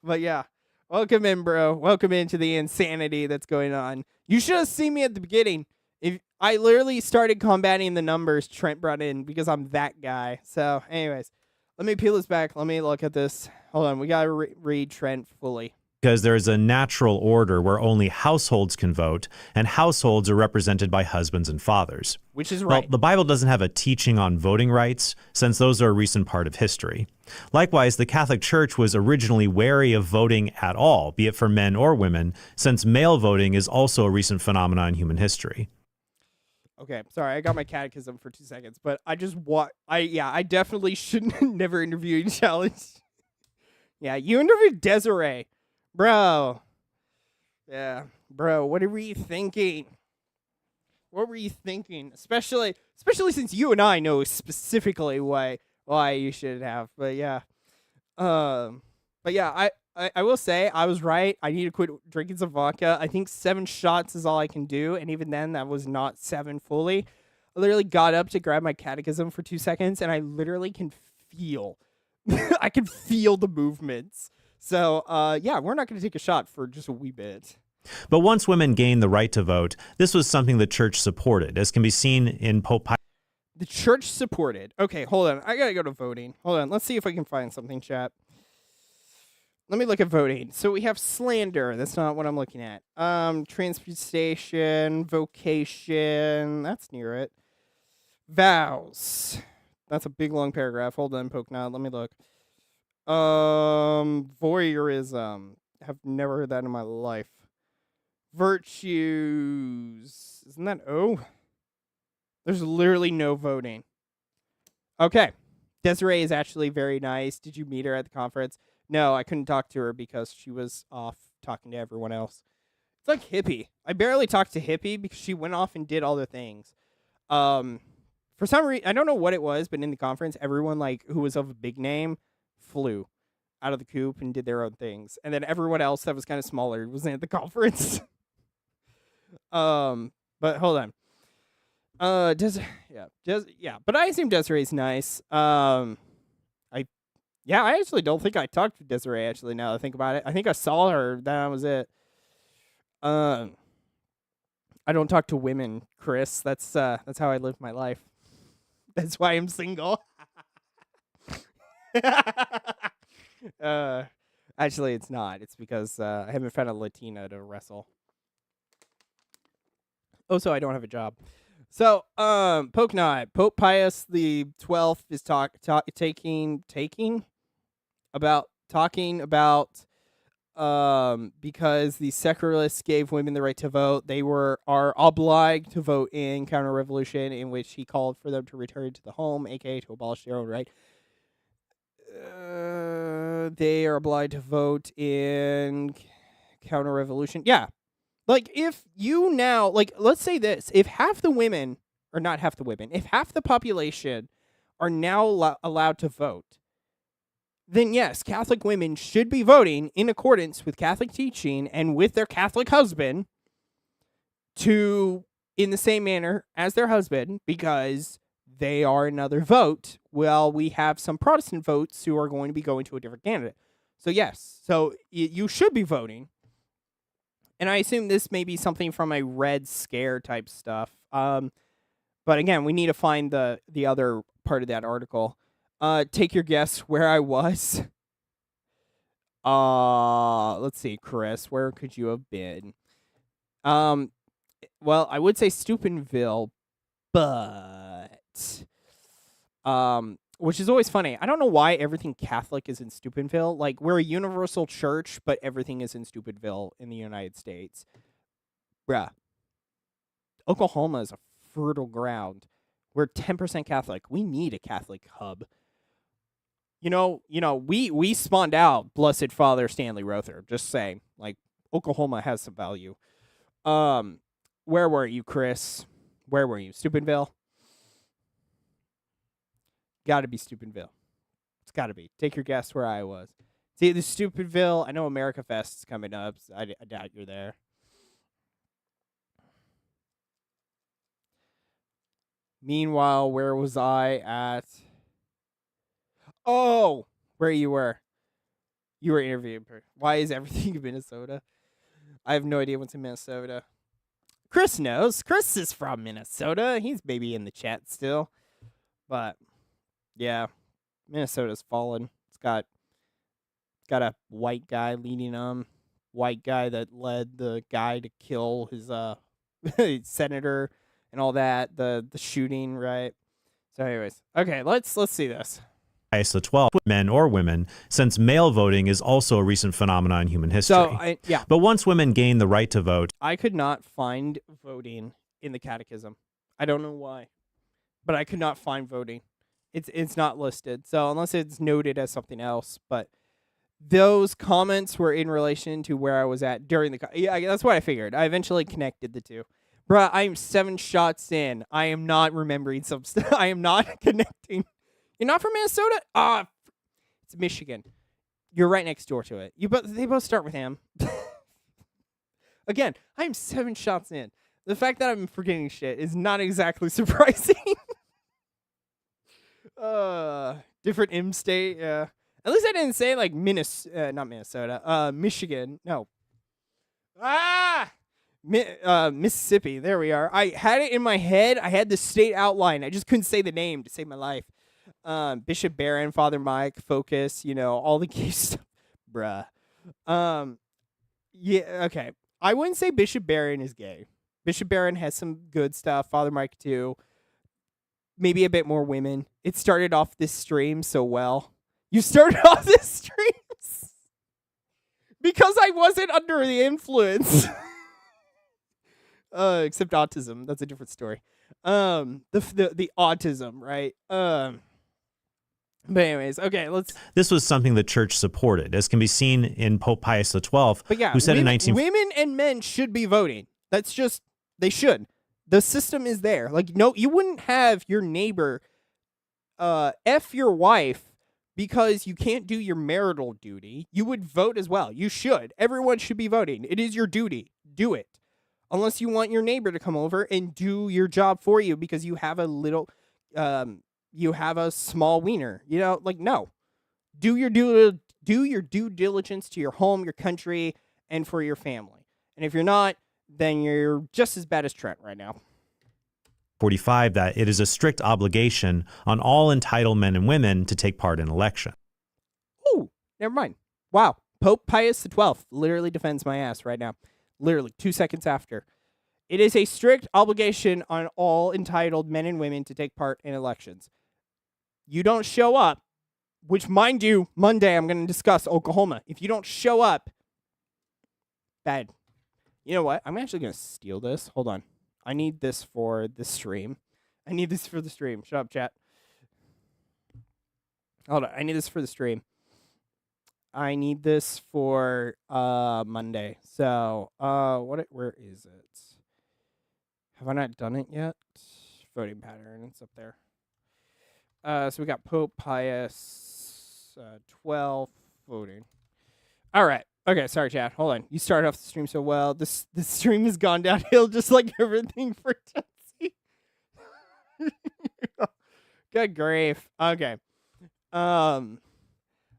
But yeah. Welcome in, bro. Welcome into the insanity that's going on. You should have seen me at the beginning. If I literally started combating the numbers Trent brought in because I'm that guy. So, anyways, let me peel this back. Let me look at this. Hold on. We got to read Trent fully. Because there is a natural order where only households can vote, and households are represented by husbands and fathers. Which is right. Well, the Bible doesn't have a teaching on voting rights, since those are a recent part of history. Likewise, the Catholic Church was originally wary of voting at all, be it for men or women, since male voting is also a recent phenomenon in human history. Okay, sorry, I got my catechism for 2 seconds, but I just I definitely shouldn't never interview a challenge. Yeah, you interviewed Desiree. Bro. Yeah, bro, what were you thinking? What were you thinking? Especially since you and I know specifically why you should have. But yeah. I will say I was right. I need to quit drinking some vodka. I think 7 shots is all I can do, and even then that was not 7 fully. I literally got up to grab my catechism for 2 seconds, and I literally can feel I can feel the movements. So, yeah, we're not going to take a shot for just a wee bit. But once women gained the right to vote, this was something the church supported, as can be seen in Pope Pius. The church supported. Okay, hold on. I got to go to voting. Hold on. Let's see if I can find something, chat. Let me look at voting. So we have slander. That's not what I'm looking at. Transportation, vocation. That's near it. Vows. That's a big, long paragraph. Hold on, Pokenod. Let me look. Voyeurism. Have never heard that in my life. Virtues. Isn't that O? There's literally no voting. Okay. Desiree is actually very nice. Did you meet her at the conference? No, I couldn't talk to her because she was off talking to everyone else. It's like Hippie. I barely talked to Hippie because she went off and did all the things. For some reason, I don't know what it was, but in the conference, everyone who was of a big name flew out of the coop and did their own things. And then everyone else that was kind of smaller wasn't at the conference. But hold on. But I assume Desiree's nice. I actually don't think I talked to Desiree, actually, now that I think about it. I think I saw her, that was it. I don't talk to women, Chris. That's how I live my life. That's why I'm single. Actually, it's not. It's because I haven't found a Latina to wrestle. Oh, so I don't have a job. So, Pokenod, Pope Pius the 12th is talking about because the secularists gave women the right to vote, they are obliged to vote in counter-revolution, in which he called for them to return to the home, aka to abolish their own right. They are obliged to vote in counter-revolution. Yeah. Like, if you now, like, let's say this, if half the women, or not half the women, if half the population are now allowed to vote, then yes, Catholic women should be voting in accordance with Catholic teaching and with their Catholic husband in the same manner as their husband, because they are another vote. Well, we have some Protestant votes who are going to be going to a different candidate. So yes, so you should be voting. And I assume this may be something from a Red Scare type stuff. But again, we need to find the other part of that article. Take your guess where I was. Let's see, Chris, where could you have been? Well, I would say Steubenville, but which is always funny. I don't know why everything Catholic is in Steubenville. Like, we're a universal church, but everything is in Steubenville in the United States. Bruh. Oklahoma is a fertile ground. We're 10% Catholic. We need a Catholic hub. You know, we spawned out Blessed Father Stanley Rother. Just saying, like, Oklahoma has some value. Where were you, Chris? Where were you? Steubenville? Got to be Steubenville. It's got to be. Take your guess where I was. It's either Steubenville. I know America Fest is coming up. So I doubt you're there. Meanwhile, where was I at? Oh, where you were. You were interviewing. Why is everything in Minnesota? I have no idea what's in Minnesota. Chris knows. Chris is from Minnesota. He's maybe in the chat still. But, yeah, Minnesota's fallen. It's got a white guy leading them. White guy that led the guy to kill his senator and all that. The shooting, right? So, anyways, okay, let's see this. Pius XII, men or women, since male voting is also a recent phenomenon in human history. So, But once women gained the right to vote, I could not find voting in the catechism. I don't know why, but I could not find voting. It's not listed. So unless it's noted as something else, but those comments were in relation to where I was at during the. Yeah, that's what I figured. I eventually connected the two. Bruh, I am 7 shots in. I am not remembering some stuff. I am not connecting. You're not from Minnesota? It's Michigan. You're right next door to it. They both start with M. Again, I am 7 shots in. The fact that I'm forgetting shit is not exactly surprising. Different M state. Yeah. At least I didn't say like not Minnesota. Michigan. No. Mississippi. There we are. I had it in my head. I had the state outline. I just couldn't say the name to save my life. Bishop Barron, Father Mike, Focus, all the key stuff. Bruh. Yeah, okay. I wouldn't say Bishop Barron is gay. Bishop Barron has some good stuff. Father Mike too. Maybe a bit more women. It started off this stream so well. You started off this stream because I wasn't under the influence. Except autism. That's a different story. The autism, right? But anyways, okay, This was something the church supported, as can be seen in Pope Pius XII, but yeah, who said women and men should be voting. That's just, they should. The system is there. Like, no, you wouldn't have your neighbor F your wife because you can't do your marital duty. You would vote as well. You should. Everyone should be voting. It is your duty. Do it. Unless you want your neighbor to come over and do your job for you because you have a little, you have a small wiener. No. Do your due diligence to your home, your country, and for your family. And if you're not, then you're just as bad as Trent right now. 45 that it is a strict obligation on all entitled men and women to take part in election. Ooh, never mind. Wow. Pope Pius XII literally defends my ass right now. Literally 2 seconds after. It is a strict obligation on all entitled men and women to take part in elections. You don't show up, which, mind you, Monday I'm going to discuss Oklahoma. If you don't show up Bad. You know what? I'm actually going to steal this. Hold on. I need this for the stream. I need this for the stream. Shut up, chat. Hold on. I need this for the stream. I need this for Monday. So, where is it? Have I not done it yet? Voting pattern. It's up there. So we got Pope Pius 12 voting. All right. Okay, sorry, chat. Hold on. You started off the stream so well. This stream has gone downhill just like everything for Tessie. Good grief. Okay. A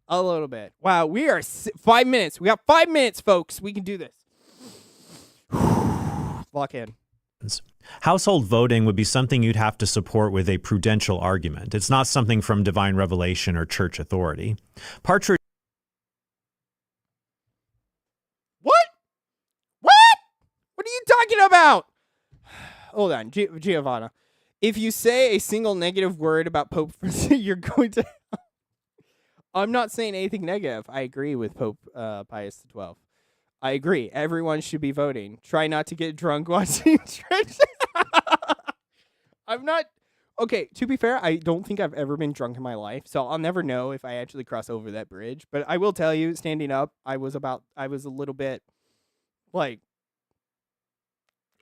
little bit. Wow, we are 5 minutes. We got 5 minutes, folks. We can do this. Lock in. Household voting would be something you'd have to support with a prudential argument. It's not something from divine revelation or church authority. Partridge. What are you talking about? Hold on, Giovanna. If you say a single negative word about Pope Francis, you're going to... I'm not saying anything negative. I agree with Pope Pius XII. I agree. Everyone should be voting. Try not to get drunk watching Trent. I'm not... Okay, to be fair, I don't think I've ever been drunk in my life, so I'll never know if I actually cross over that bridge. But I will tell you, standing up, I was a little bit, like...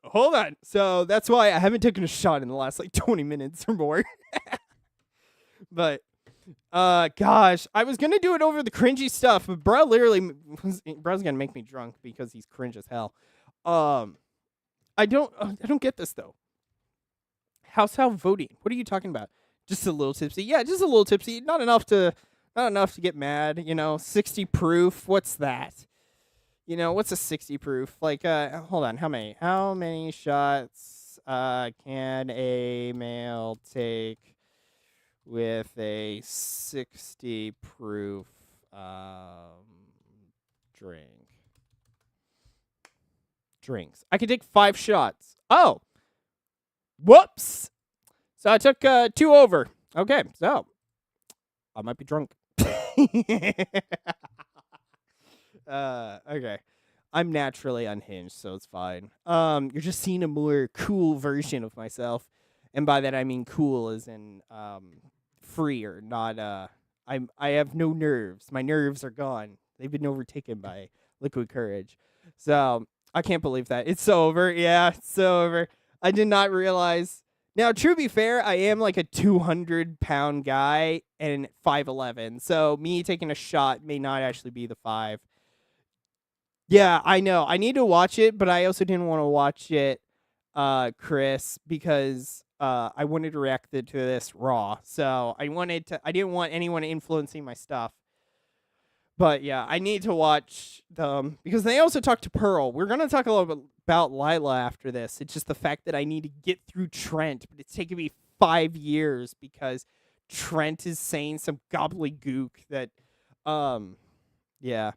Hold on. So that's why I haven't taken a shot in the last, 20 minutes or more. But... gosh, I was gonna do it over the cringy stuff, but bro's gonna make me drunk because he's cringe as hell. I don't get this though. House voting. What are you talking about? Just a little tipsy. Yeah, just a little tipsy. Not enough to get mad. 60 proof. What's that? What's a 60 proof? Hold on. How many shots can a male take with a 60 proof drinks? I can take 5 shots. Oh, whoops. So I took 2 over. Okay, so I might be drunk. Okay. I'm naturally unhinged, so it's fine. You're just seeing a more cool version of myself. And by that I mean cool as in freer, not I have no nerves. My nerves are gone. They've been overtaken by liquid courage. So I can't believe that. It's so over. Yeah, it's so over. I did not realize. Now, to be fair, I am like a 200-pound guy and 5'11". So me taking a shot may not actually be the 5. Yeah, I know. I need to watch it, but I also didn't want to watch it, Chris, because I wanted to react to this raw. So I didn't want anyone influencing my stuff. But yeah, I need to watch them because they also talked to Pearl. We're going to talk a little bit about Lila after this. It's just the fact that I need to get through Trent, but it's taken me 5 years because Trent is saying some gobbledygook that, yeah.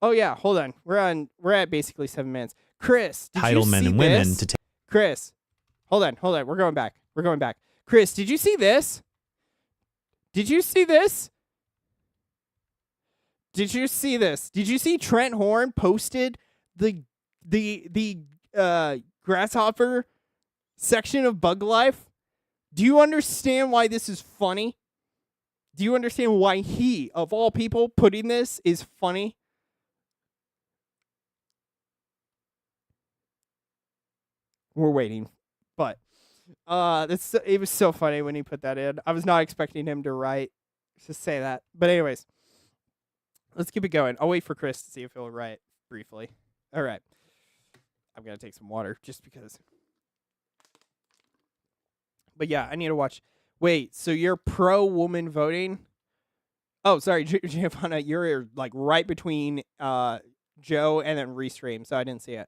Oh yeah, hold on. We're at basically 7 minutes. Chris, did Title you men see and this? women to take. Chris, hold on. We're going back. Chris, did you see this? Did you see this? Did you see Trent Horn posted the grasshopper section of Bug Life? Do you understand why this is funny? Do you understand why he, of all people, putting this is funny? We're waiting, but it was so funny when he put that in. I was not expecting him to say that, but anyways, let's keep it going. I'll wait for Chris to see if he'll write briefly. All right, I'm gonna take some water just because. But yeah, I need to watch. Wait, so you're pro woman voting? Oh, sorry, Giovanna, you're right between Joe and then Restream, so I didn't see it.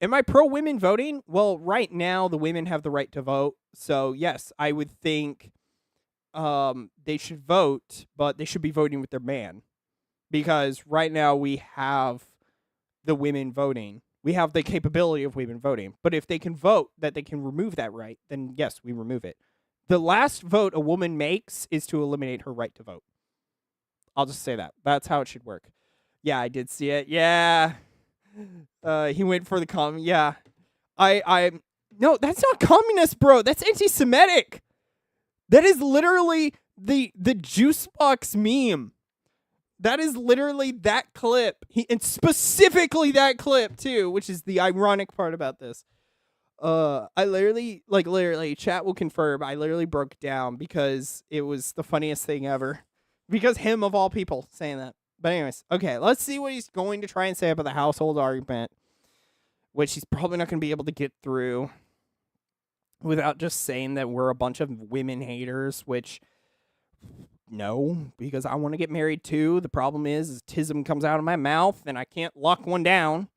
Am I pro women voting? Well, right now the women have the right to vote. So yes, I would think they should vote, but they should be voting with their man. Because right now we have the women voting. We have the capability of women voting. But if they can vote that they can remove that right, then yes, we remove it. The last vote a woman makes is to eliminate her right to vote. I'll just say that. That's how it should work. Yeah, I did see it. Yeah. He went for the yeah. No, that's not communist, bro. That's anti-Semitic. That is literally the juice box meme. That is literally that clip. And specifically that clip too, which is the ironic part about this. I literally, chat will confirm, I literally broke down because it was the funniest thing ever. Because him of all people saying that. But anyways, okay, let's see what he's going to try and say about the household argument, which he's probably not going to be able to get through without just saying that we're a bunch of women haters, which, no, because I want to get married too. The problem is tism comes out of my mouth and I can't lock one down.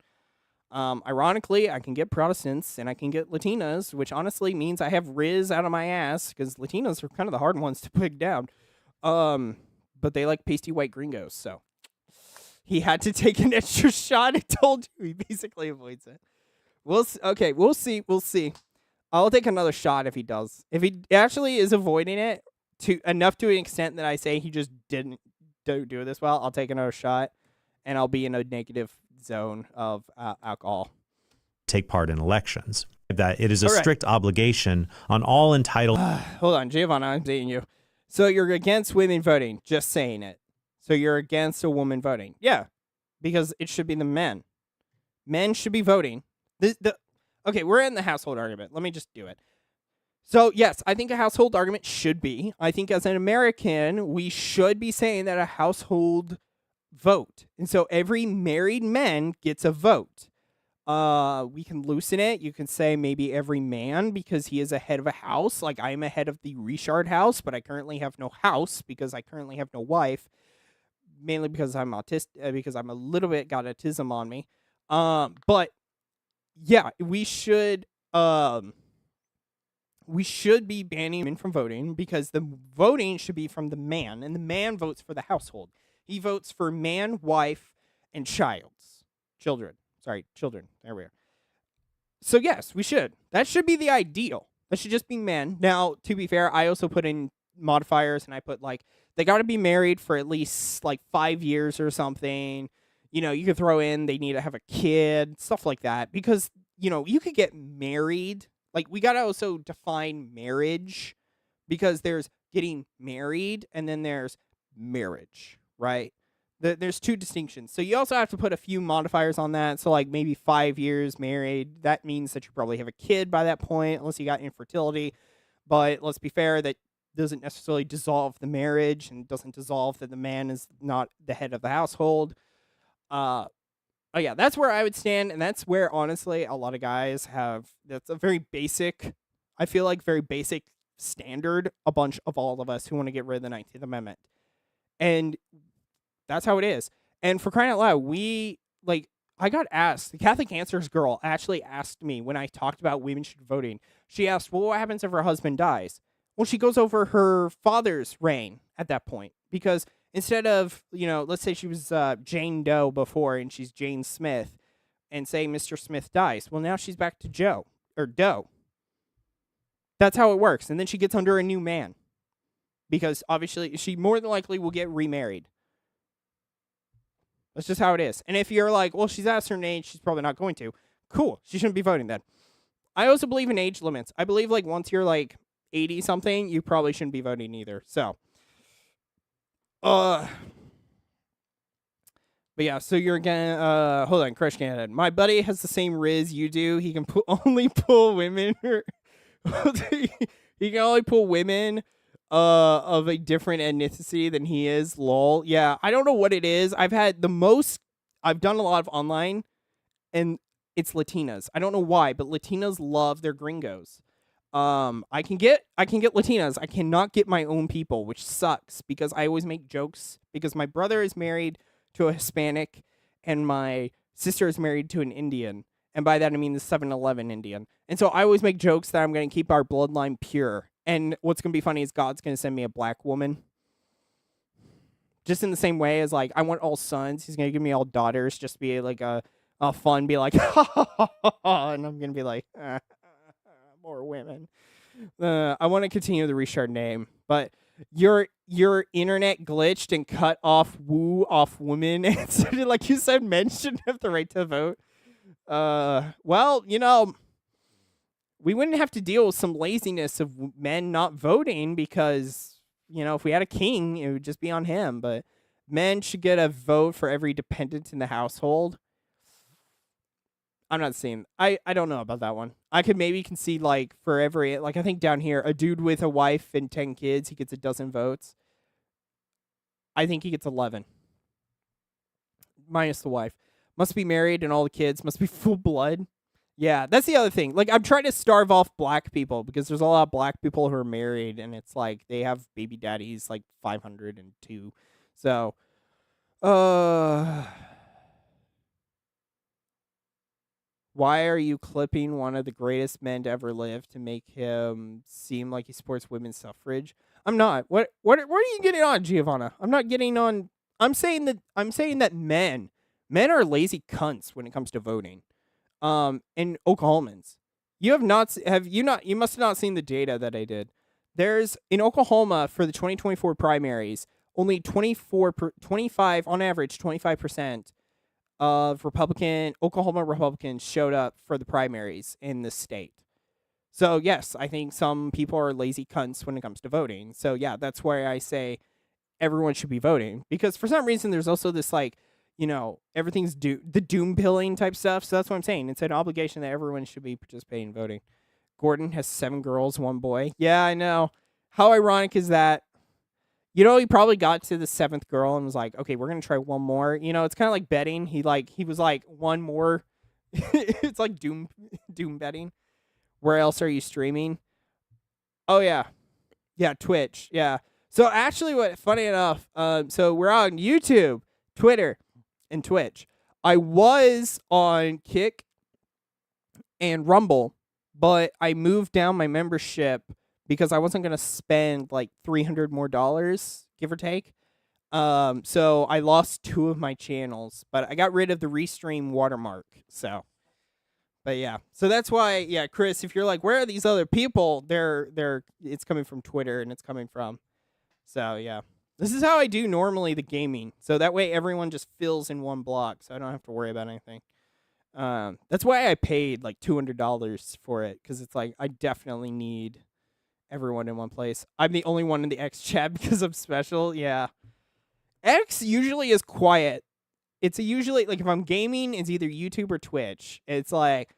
Ironically, I can get Protestants and I can get Latinas, which honestly means I have Riz out of my ass because Latinas are kind of the hard ones to put down. But they like pasty white gringos, so he had to take an extra shot. I told you he basically avoids it. We'll see. I'll take another shot if he does. If he actually is avoiding it to enough to an extent that I say he just didn't do this well, I'll take another shot and I'll be in a negative zone of alcohol. Take part in elections. That it is a strict obligation on all entitled. Hold on, Giovanna, I'm seeing you. So you're against women voting, just saying it. So you're against a woman voting. Yeah, because it should be the men. Men should be voting. Okay, we're in the household argument. Let me just do it. So, yes, I think a household argument should be. I think as an American, we should be saying that a household vote. And so every married man gets a vote. We can loosen it. You can say maybe every man because he is a head of a house. Like I am a head of the Richard house, but I currently have no house because I currently have no wife. Mainly because I'm autistic, because I'm a little bit got autism on me. But yeah, we should be banning men from voting because the voting should be from the man, and the man votes for the household. He votes for man, wife, and children. There we are. So yes, we should. That should be the ideal. That should just be men. Now, to be fair, I also put in modifiers, and I put they got to be married for at least 5 years or something. You know, you could throw in they need to have a kid, stuff like that, because you could get married. We got to also define marriage because there's getting married and then there's marriage, right? There's two distinctions. So you also have to put a few modifiers on that. So maybe 5 years married. That means that you probably have a kid by that point, unless you got infertility. But let's be fair, that doesn't necessarily dissolve the marriage and doesn't dissolve that the man is not the head of the household. Oh yeah, that's where I would stand, and that's where honestly a lot of guys have. That's a very basic, I feel like very basic standard. A bunch of all of us who want to get rid of the 19th Amendment, and that's how it is. And for crying out loud, I got asked. The Catholic Answers girl actually asked me when I talked about women should voting. She asked, "Well, what happens if her husband dies?" Well, she goes over her father's reign at that point because. Instead of, let's say she was Jane Doe before and she's Jane Smith and say Mr. Smith dies. Well, now she's back to Joe or Doe. That's how it works. And then she gets under a new man because obviously she more than likely will get remarried. That's just how it is. And if you're like, well, she's at a certain age, she's probably not going to. Cool. She shouldn't be voting then. I also believe in age limits. I believe once you're 80 something, you probably shouldn't be voting either. So. But yeah, so you're gonna, hold on, Crush Canada. My buddy has the same riz you do. He can only pull women. He can only pull women of a different ethnicity than he is. Lol. Yeah, I don't know what it is. I've done a lot of online, and it's Latinas. I don't know why, but Latinas love their gringos. I can get Latinas. I cannot get my own people, which sucks because I always make jokes because my brother is married to a Hispanic and my sister is married to an Indian. And by that, I mean the 7-Eleven Indian. And so I always make jokes that I'm going to keep our bloodline pure. And what's going to be funny is God's going to send me a black woman. Just in the same way as I want all sons. He's going to give me all daughters just to be a fun, be like, ha ha ha ha. And I'm going to be like, more women. I want to continue the Richard name, but you're your internet glitched and cut off woo off women and sounded like you said men shouldn't have the right to vote. Well, we wouldn't have to deal with some laziness of men not voting because, if we had a king, it would just be on him. But men should get a vote for every dependent in the household. I'm not saying, I don't know about that one. I could maybe concede, like, for every, like, I think down here, a dude with a wife and 10 kids, he gets a dozen votes. I think he gets 11. Minus the wife. Must be married and all the kids must be full blood. Yeah, that's the other thing. Like, I'm trying to starve off black people because there's a lot of black people who are married, and it's like they have baby daddies like 502. So, why are you clipping one of the greatest men to ever live to make him seem like he supports women's suffrage? I'm not. What are you getting on, Giovanna? I'm not getting on. I'm saying that men are lazy cunts when it comes to voting. And Oklahomans. You must have not seen the data that I did. There's in Oklahoma for the 2024 primaries, only 25 on average, 25% of Oklahoma Republicans showed up for the primaries in the state. So yes, I think some people are lazy cunts when it comes to voting. So yeah, that's why I say everyone should be voting, because for some reason there's also this like, everything's the doom pilling type stuff. So that's what I'm saying. It's an obligation that everyone should be participating in voting. Gordon has 7 girls, 1 boy. Yeah, I know. How ironic is that? He probably got to the 7th girl and was like, okay, we're going to try one more. It's kind of like betting. He was like, one more. It's like doom betting. Where else are you streaming? Oh, yeah. Yeah, Twitch. Yeah. So actually, funny enough, so we're on YouTube, Twitter, and Twitch. I was on Kick and Rumble, but I moved down my membership because I wasn't going to spend like $300 more, give or take. So I lost 2 of my channels, but I got rid of the restream watermark. So, but yeah, so that's why, yeah, Chris, if you're like, where are these other people? It's coming from Twitter and it's coming from. So yeah, this is how I do normally the gaming. So that way everyone just fills in one block, so I don't have to worry about anything. That's why I paid like $200 for it, because it's like I definitely need everyone in one place. I'm the only one in the X chat because I'm special. Yeah, X usually is quiet. It's usually like if I'm gaming, it's either YouTube or Twitch. It's like,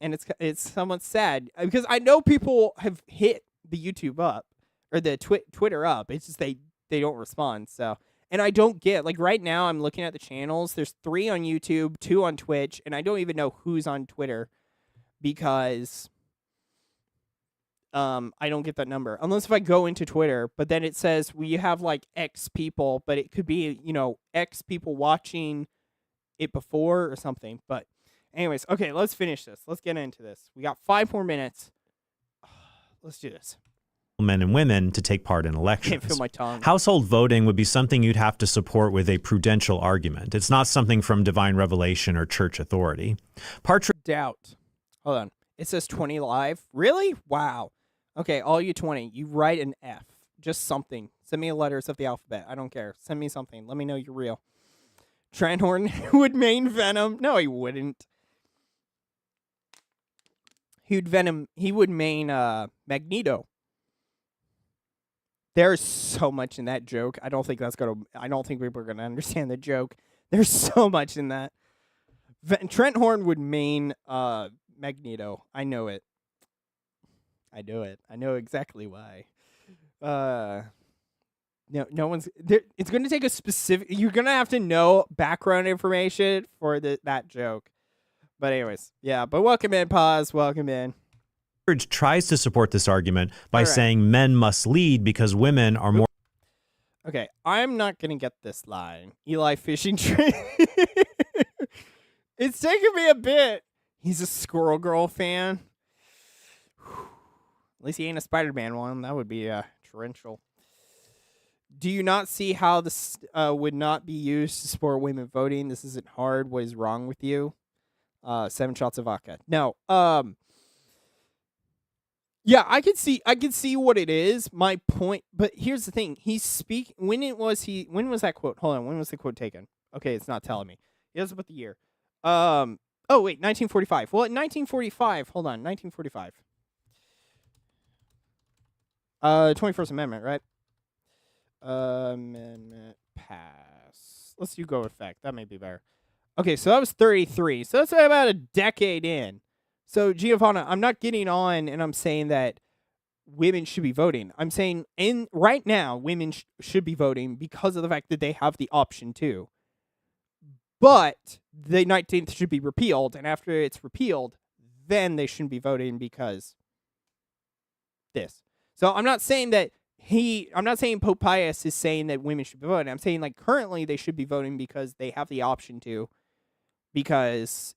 and it's somewhat sad because I know people have hit the YouTube up or the Twitter up. It's just they don't respond. So, and I don't get, like, right now I'm looking at the channels. There's 3 on YouTube, 2 on Twitch, and I don't even know who's on Twitter because I don't get that number unless if I go into Twitter. But then it says you have like X people, but it could be X people watching it before or something. But anyways, okay, let's finish this. Let's get into this. We got 5 more minutes. Let's do this. Men and women to take part in elections. Can't feel my tongue. Household voting would be something you'd have to support with a prudential argument. It's not something from divine revelation or church authority. Doubt. Hold on. It says 20 live. Really? Wow. Okay, all you 20, you write an F. Just something. Send me a letters of the alphabet. I don't care. Send me something. Let me know you're real. Trent Horn would main Venom. No, he wouldn't. He would main Magneto. There's so much in that joke. I don't think people are gonna understand the joke. There's so much in that. Trent Horn would main Magneto. I know it. I know it. I know exactly why. No one's there. It's gonna take a specific. You're gonna have to know background information for that joke. But anyways, yeah. But welcome in, pause. Welcome in. Tries to support this argument by saying men must lead because women are more. Okay, I'm not gonna get this line. Eli fishing tree. It's taking me a bit. He's a Squirrel Girl fan. At least he ain't a Spider-Man one. That would be torrential. Do you not see how this would not be used to support women voting? This isn't hard. What is wrong with you? 7 shots of vodka. No. Yeah, I could see what it is. My point, but here's the thing. He's speaking. When was that quote? Hold on. When was the quote taken? Okay, it's not telling me. He doesn't put the year. Oh wait, 1945. Well, in 1945. Hold on, 1945. 21st Amendment, right? Amendment pass. Let's do go effect. That may be better. Okay, so that was 33. So that's about a decade in. So Giovanna, I'm not getting on and I'm saying that women should be voting. I'm saying right now women should be voting because of the fact that they have the option to. But the 19th should be repealed, and after it's repealed, then they shouldn't be voting because this. So I'm not saying that I'm not saying Pope Pius is saying that women should be voting. I'm saying like currently they should be voting because they have the option to, because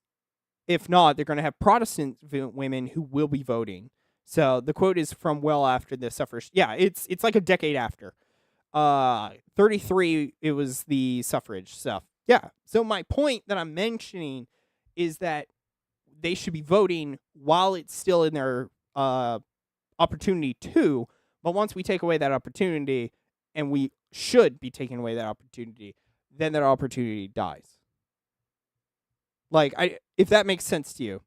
if not, they're going to have Protestant women who will be voting. So the quote is from well after the suffrage. Yeah, it's like a decade after. 33, it was the suffrage stuff. Yeah. So my point that I'm mentioning is that they should be voting while it's still in their opportunity to. But once we take away that opportunity, and we should be taking away that opportunity, then that opportunity dies. Like, if that makes sense to you.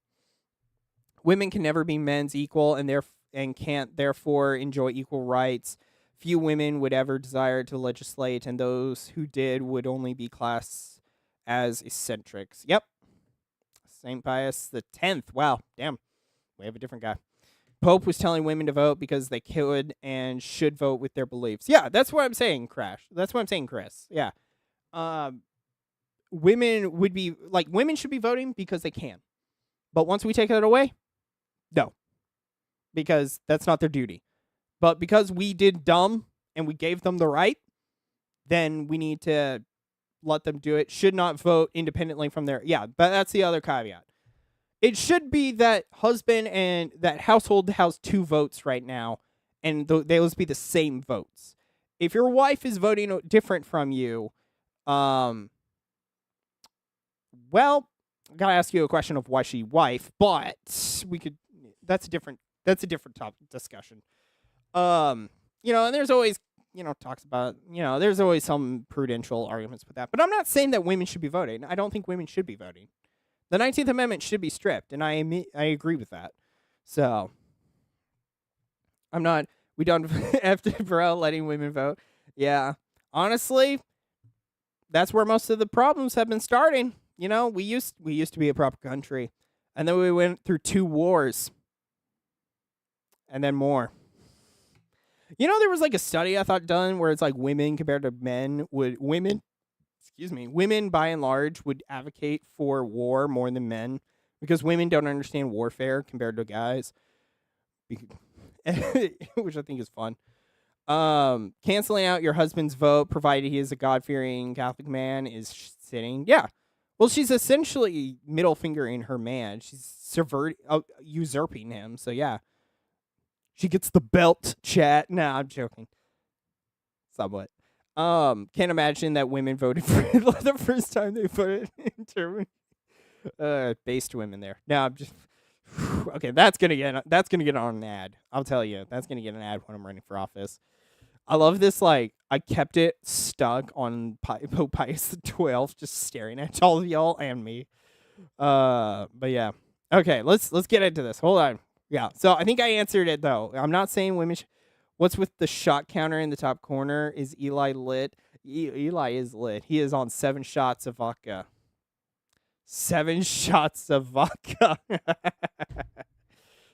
Women can never be men's equal and can't therefore enjoy equal rights. Few women would ever desire to legislate, and those who did would only be classed as eccentrics. Yep. St. Pius the 10th. Wow. Damn. We have a different guy. Pope was telling women to vote because they could and should vote with their beliefs. Yeah, that's what I'm saying, Crash. That's what I'm saying, Chris. Yeah. Women should be voting because they can. But once we take that away, no. Because that's not their duty. But because we did dumb and we gave them the right, then we need to let them do it. Should not vote independently from their... Yeah, but that's the other caveat. It should be that husband and that household has 2 votes right now, and those be the same votes. If your wife is voting different from you, well, I gotta ask you a question of why she wife, but we could... That's a different topic discussion. And there's always, talks about, there's always some prudential arguments with that. But I'm not saying that women should be voting. I don't think women should be voting. The 19th Amendment should be stripped, and I agree with that. So, we don't after bro letting women vote. Yeah. Honestly, that's where most of the problems have been starting. We used to be a proper country, and then we went through 2 wars. And then more. There was like a study I thought done where it's like women compared to men women by and large would advocate for war more than men because women don't understand warfare compared to guys, which I think is fun. Canceling out your husband's vote, provided he is a God-fearing Catholic man, is sitting. Yeah. Well, she's essentially middle fingering her man. She's usurping him. So yeah. She gets the belt, chat. Nah, I'm joking. Somewhat. Can't imagine that women voted for Hitler the first time they voted in Germany. Based women there. No, I'm just... Okay, that's gonna get on an ad. I'll tell you. That's gonna get an ad when I'm running for office. I love this, I kept it stuck on Pope Pius the 12th, just staring at all of y'all and me. But yeah. Okay, let's get into this. Hold on. Yeah, so I think I answered it, though. I'm not saying women... What's with the shot counter in the top corner? Is Eli lit? Eli is lit. He is on 7 shots of vodka. 7 shots of vodka.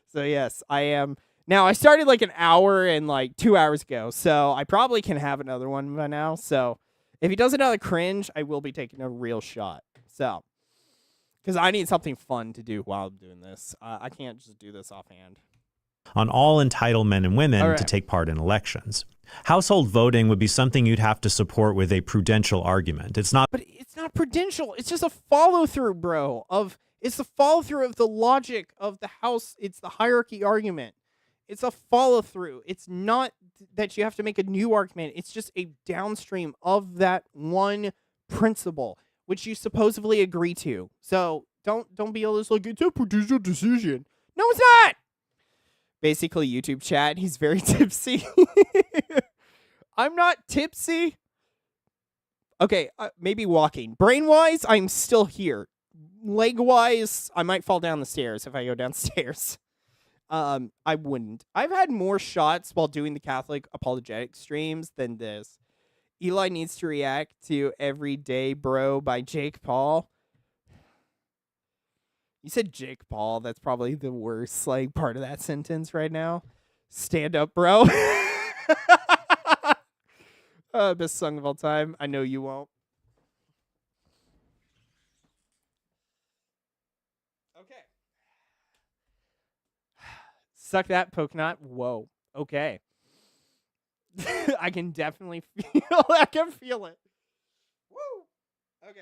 So, yes, I am... Now, I started an hour and 2 hours ago, so I probably can have another one by now. So, if he does another cringe, I will be taking a real shot. So... Because I need something fun to do while I'm doing this. I can't just do this offhand. On all entitled men and women to take part in elections. Household voting would be something you'd have to support with a prudential argument. But it's not prudential. It's just a follow-through, bro. It's the follow-through of the logic of the house. It's the hierarchy argument. It's a follow-through. It's not that you have to make a new argument. It's just a downstream of that one principle, which you supposedly agree to. So don't be all this it's a prudential decision. No, it's not. basically YouTube chat. He's very tipsy. I'm not tipsy. Okay, maybe walking. Brain-wise, I'm still here. Leg-wise, I might fall down the stairs if I go downstairs. I wouldn't. I've had more shots while doing the Catholic apologetic streams than this. Eli needs to react to Every Day Bro by Jake Paul. You said Jake Paul. That's probably the worst part of that sentence right now. Stand up, bro. Best song of all time. I know you won't. Okay. Suck that, Pokenot. Whoa. Okay. I can definitely feel. I can feel it. Woo. Okay.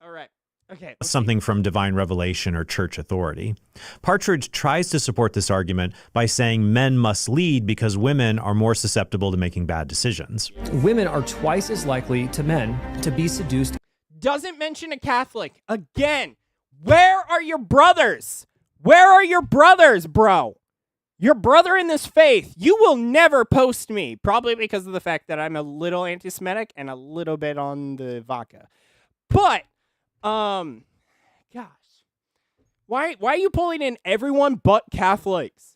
All right. Okay. Something from divine revelation or church authority. Partridge tries to support this argument by saying men must lead because women are more susceptible to making bad decisions. Women are twice as likely to men to be seduced. Doesn't mention a Catholic. Again, where are your brothers? Where are your brothers, bro? Your brother in this faith. You will never post me. Probably because of the fact that I'm a little anti-Semitic and a little bit on the vodka. But, gosh. Why are you pulling in everyone but Catholics?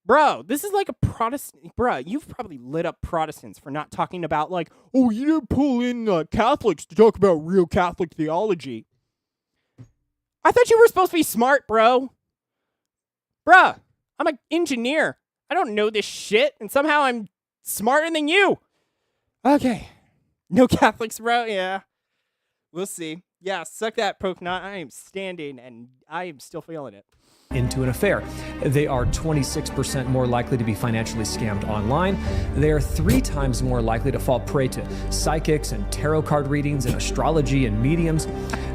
Bro, this is like a Protestant. Bro, you've probably lit up Protestants for not talking about oh, you didn't pull in Catholics to talk about real Catholic theology. I thought you were supposed to be smart, bro. Bruh, I'm an engineer. I don't know this shit, and somehow I'm smarter than you. Okay. No Catholics, bro? Yeah. We'll see. Yeah, suck that, Pokenot. I am standing, and I am still feeling it. Into an affair. They are 26% more likely to be financially scammed online. They are 3 times more likely to fall prey to psychics and tarot card readings and astrology and mediums.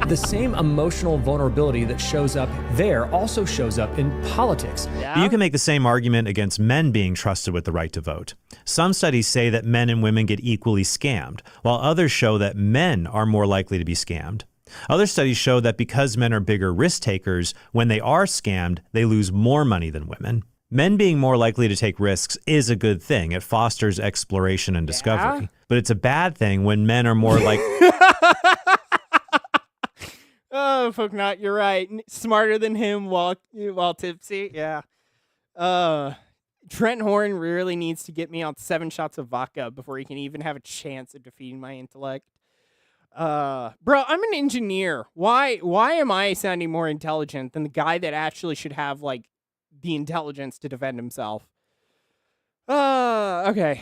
The same emotional vulnerability that shows up there also shows up in politics. Yeah. You can make the same argument against men being trusted with the right to vote. Some studies say that men and women get equally scammed, while others show that men are more likely to be scammed. Other studies show that because men are bigger risk takers, when they are scammed, they lose more money than women. Men being more likely to take risks is a good thing. It fosters exploration and discovery. But it's a bad thing when men are more like... Oh, Pokenot, you're right. Smarter than him while tipsy. Yeah. Trent Horn really needs to get me on 7 shots of vodka before he can even have a chance at defeating my intellect. Bro, I'm an engineer. Why am I sounding more intelligent than the guy that actually should have the intelligence to defend himself? Okay.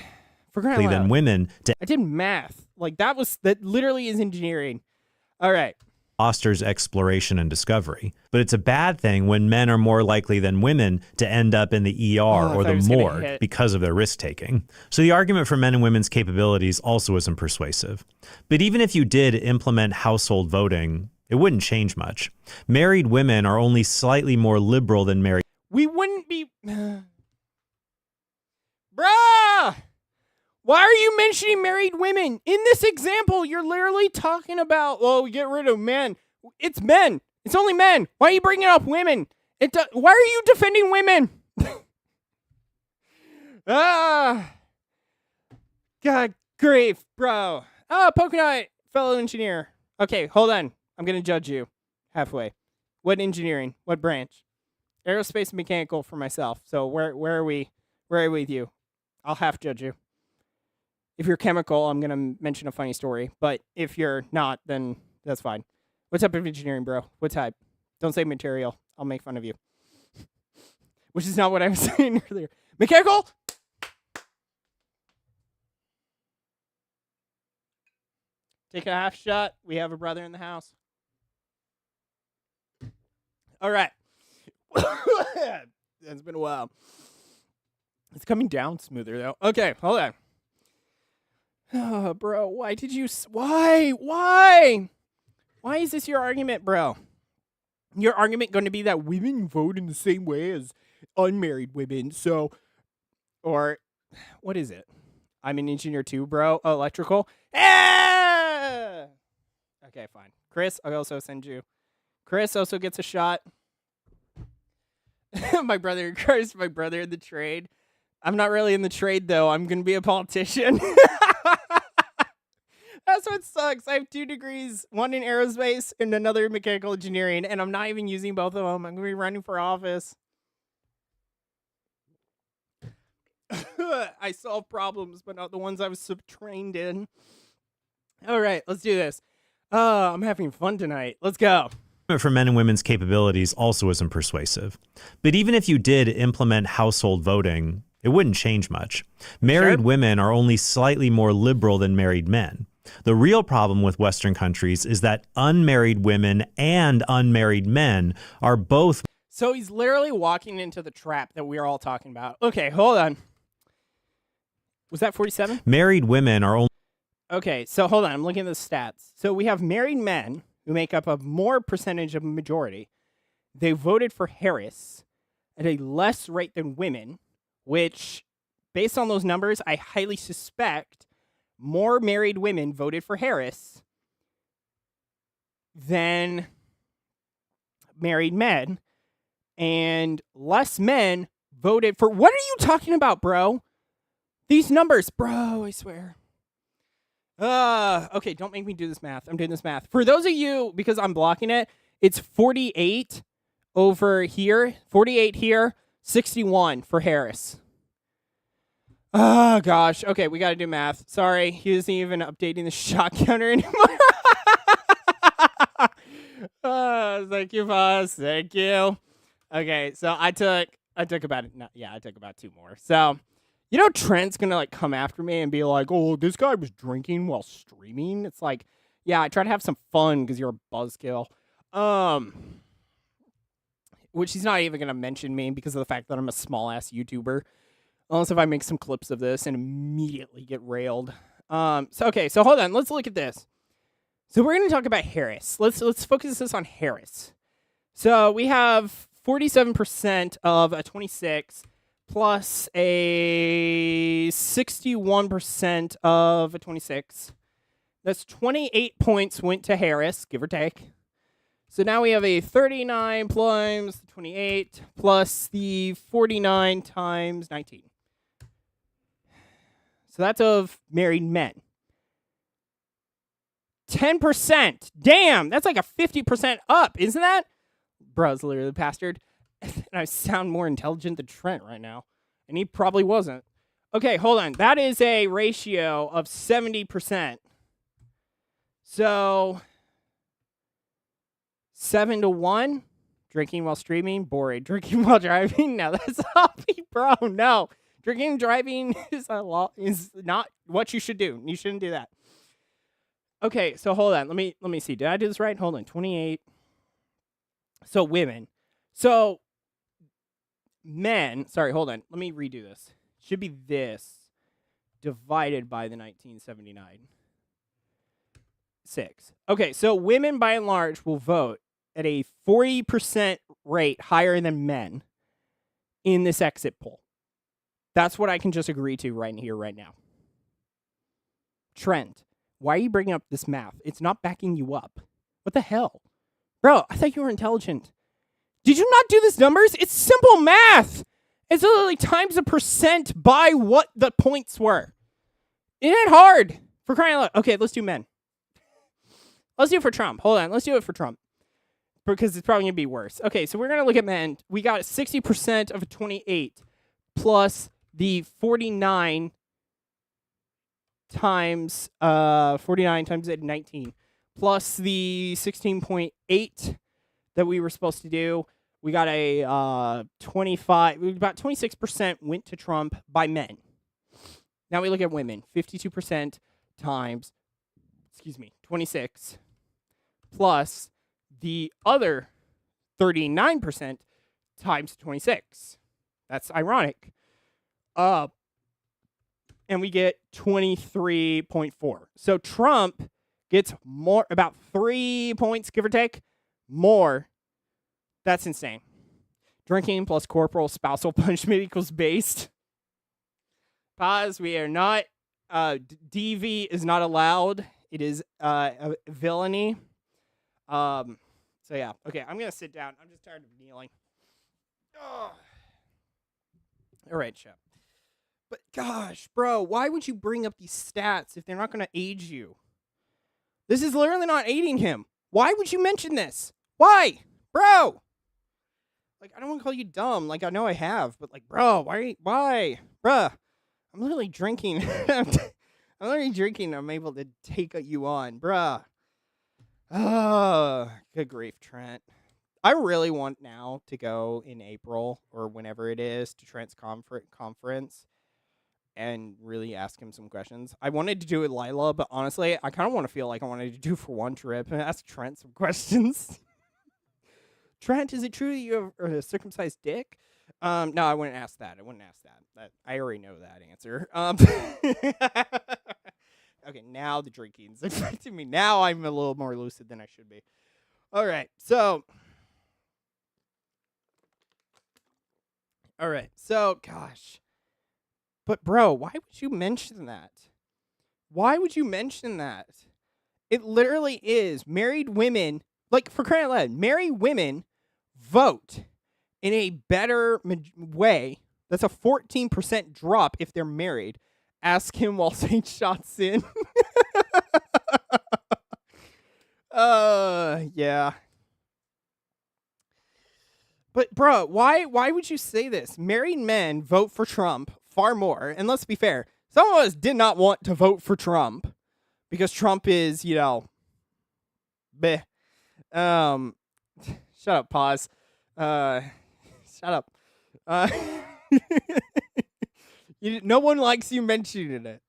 For crying out than loud. Women to I did math. That literally is engineering. All right. Fosters exploration and discovery. But it's a bad thing when men are more likely than women to end up in the ER or the morgue because of their risk-taking. So the argument for men and women's capabilities also isn't persuasive. But even if you did implement household voting, it wouldn't change much. Married women are only slightly more liberal than married. We wouldn't be... Bruh! Why are you mentioning married women? In this example, you're literally talking about, get rid of men. It's men. It's only men. Why are you bringing up women? Why are you defending women? God grief, bro. Oh, Pokenot, fellow engineer. Okay, hold on. I'm going to judge you halfway. What engineering? What branch? Aerospace and mechanical for myself. So where are we? Where are we with you? I'll half judge you. If you're chemical, I'm going to mention a funny story. But if you're not, then that's fine. What type of engineering, bro? What type? Don't say material. I'll make fun of you. Which is not what I was saying earlier. Mechanical? Take a half shot. We have a brother in the house. All right. It's been a while. It's coming down smoother, though. Okay, hold on. Oh, bro, why did you... Why? Why is this your argument, bro? Your argument going to be that women vote in the same way as unmarried women, so... Or, what is it? I'm an engineer too, bro. Oh, electrical? Ah! Okay, fine. Chris, I'll also send you. Chris also gets a shot. My brother encouraged my brother in the trade. I'm not really in the trade, though. I'm going to be a politician. That's what sucks. I have 2 degrees, one in aerospace and another in mechanical engineering, and I'm not even using both of them. I'm going to be running for office. I solve problems, but not the ones I was trained in. All right, let's do this. I'm having fun tonight. Let's go. For men and women's capabilities also isn't persuasive. But even if you did implement household voting, it wouldn't change much. Married women are only slightly more liberal than married men. The real problem with Western countries is that unmarried women and unmarried men are both. So he's literally walking into the trap that we are all talking about. Okay, hold on. Was that 47? Married women are only. Okay, so hold on. I'm looking at the stats. So we have married men who make up a more percentage of a majority. They voted for Harris at a less rate than women, which, based on those numbers, I highly suspect more married women voted for Harris than married men, and less men voted for. What are you talking about, bro? These numbers, bro, I swear. Okay, don't make me do this math. I'm doing this math. For those of you, because I'm blocking it, it's 48 over here, 48 here, 61 for Harris. Oh, gosh. Okay, we got to do math. Sorry, he isn't even updating the shot counter anymore. Thank you, boss. Thank you. Okay, so I took about 2 more. So, you know, Trent's gonna like come after me and be like, "Oh, this guy was drinking while streaming." It's like, yeah, I try to have some fun because you're a buzzkill. Which he's not even gonna mention me because of the fact that I'm a small ass YouTuber. Unless if I make some clips of this and immediately get railed. So hold on, let's look at this. So we're gonna talk about Harris. Let's focus this on Harris. So we have 47% of a 26 plus a 61% of a 26. That's 28 points went to Harris, give or take. So now we have a 39 plus 28 plus the 49 times 19. So that's of married men. 10%. Damn, that's like a 50% up, isn't that? Bro's literally the bastard. And I sound more intelligent than Trent right now. And he probably wasn't. Okay, hold on. That is a ratio of 70%. So 7-1. Drinking while streaming. Boring. Drinking while driving. No, that's hoppy, bro. No. Drinking and driving is not what you should do. You shouldn't do that. Okay, so hold on. Let me see. Did I do this right? Hold on. 28. So women. So men. Sorry, hold on. Let me redo this. It should be this divided by the 1979. 6. Okay, so women by and large will vote at a 40% rate higher than men in this exit poll. That's what I can just agree to right here, right now. Trent, why are you bringing up this math? It's not backing you up. What the hell? Bro, I thought you were intelligent. Did you not do these numbers? It's simple math. It's literally times the percent by what the points were. It ain't hard. For crying out loud. Okay, let's do men. Let's do it for Trump. Hold on. Let's do it for Trump. Because it's probably going to be worse. Okay, so we're going to look at men. We got 60% of a 28 plus the 49 times 19 plus the 16.8 that we were supposed to do. We got a 25, about 26% went to Trump by men. Now we look at women. 52% times, 26 plus the other 39% times 26. That's ironic. And we get 23.4. So Trump gets more, about 3 points, give or take, more. That's insane. Drinking plus corporal spousal punishment equals based. Pause. We are not, DV is not allowed. It is a villainy. So yeah. Okay, I'm going to sit down. I'm just tired of kneeling. Ugh. All right, Shep. But gosh, bro, why would you bring up these stats if they're not going to aid you? This is literally not aiding him. Why would you mention this? Why? Bro! Like, I don't want to call you dumb. Like, I know I have. But, like, bro, why? Bruh. I'm literally drinking. I'm literally drinking. I'm able to take you on. Bruh. Oh, good grief, Trent. I really want now to go in April or whenever it is to Trent's conference and really ask him some questions. I wanted to do it Lila, but honestly, I kind of want to feel like I wanted to do for one trip and ask Trent some questions. Trent, is it true that you have a circumcised dick? No, I wouldn't ask that. I already know that answer. Okay, now the drinking's affecting me. Now I'm a little more lucid than I should be. All right, so gosh. But, bro, why would you mention that? Why would you mention that? It literally is married women, like, for crying out loud, married women vote in a better way. That's a 14% drop if they're married. Ask him while Saint shots in. Yeah. But, bro, why would you say this? Married men vote for Trump far more. And let's be fair, some of us did not want to vote for Trump because Trump is, bleh. Shut up, pause. Shut up. No one likes you mentioning it.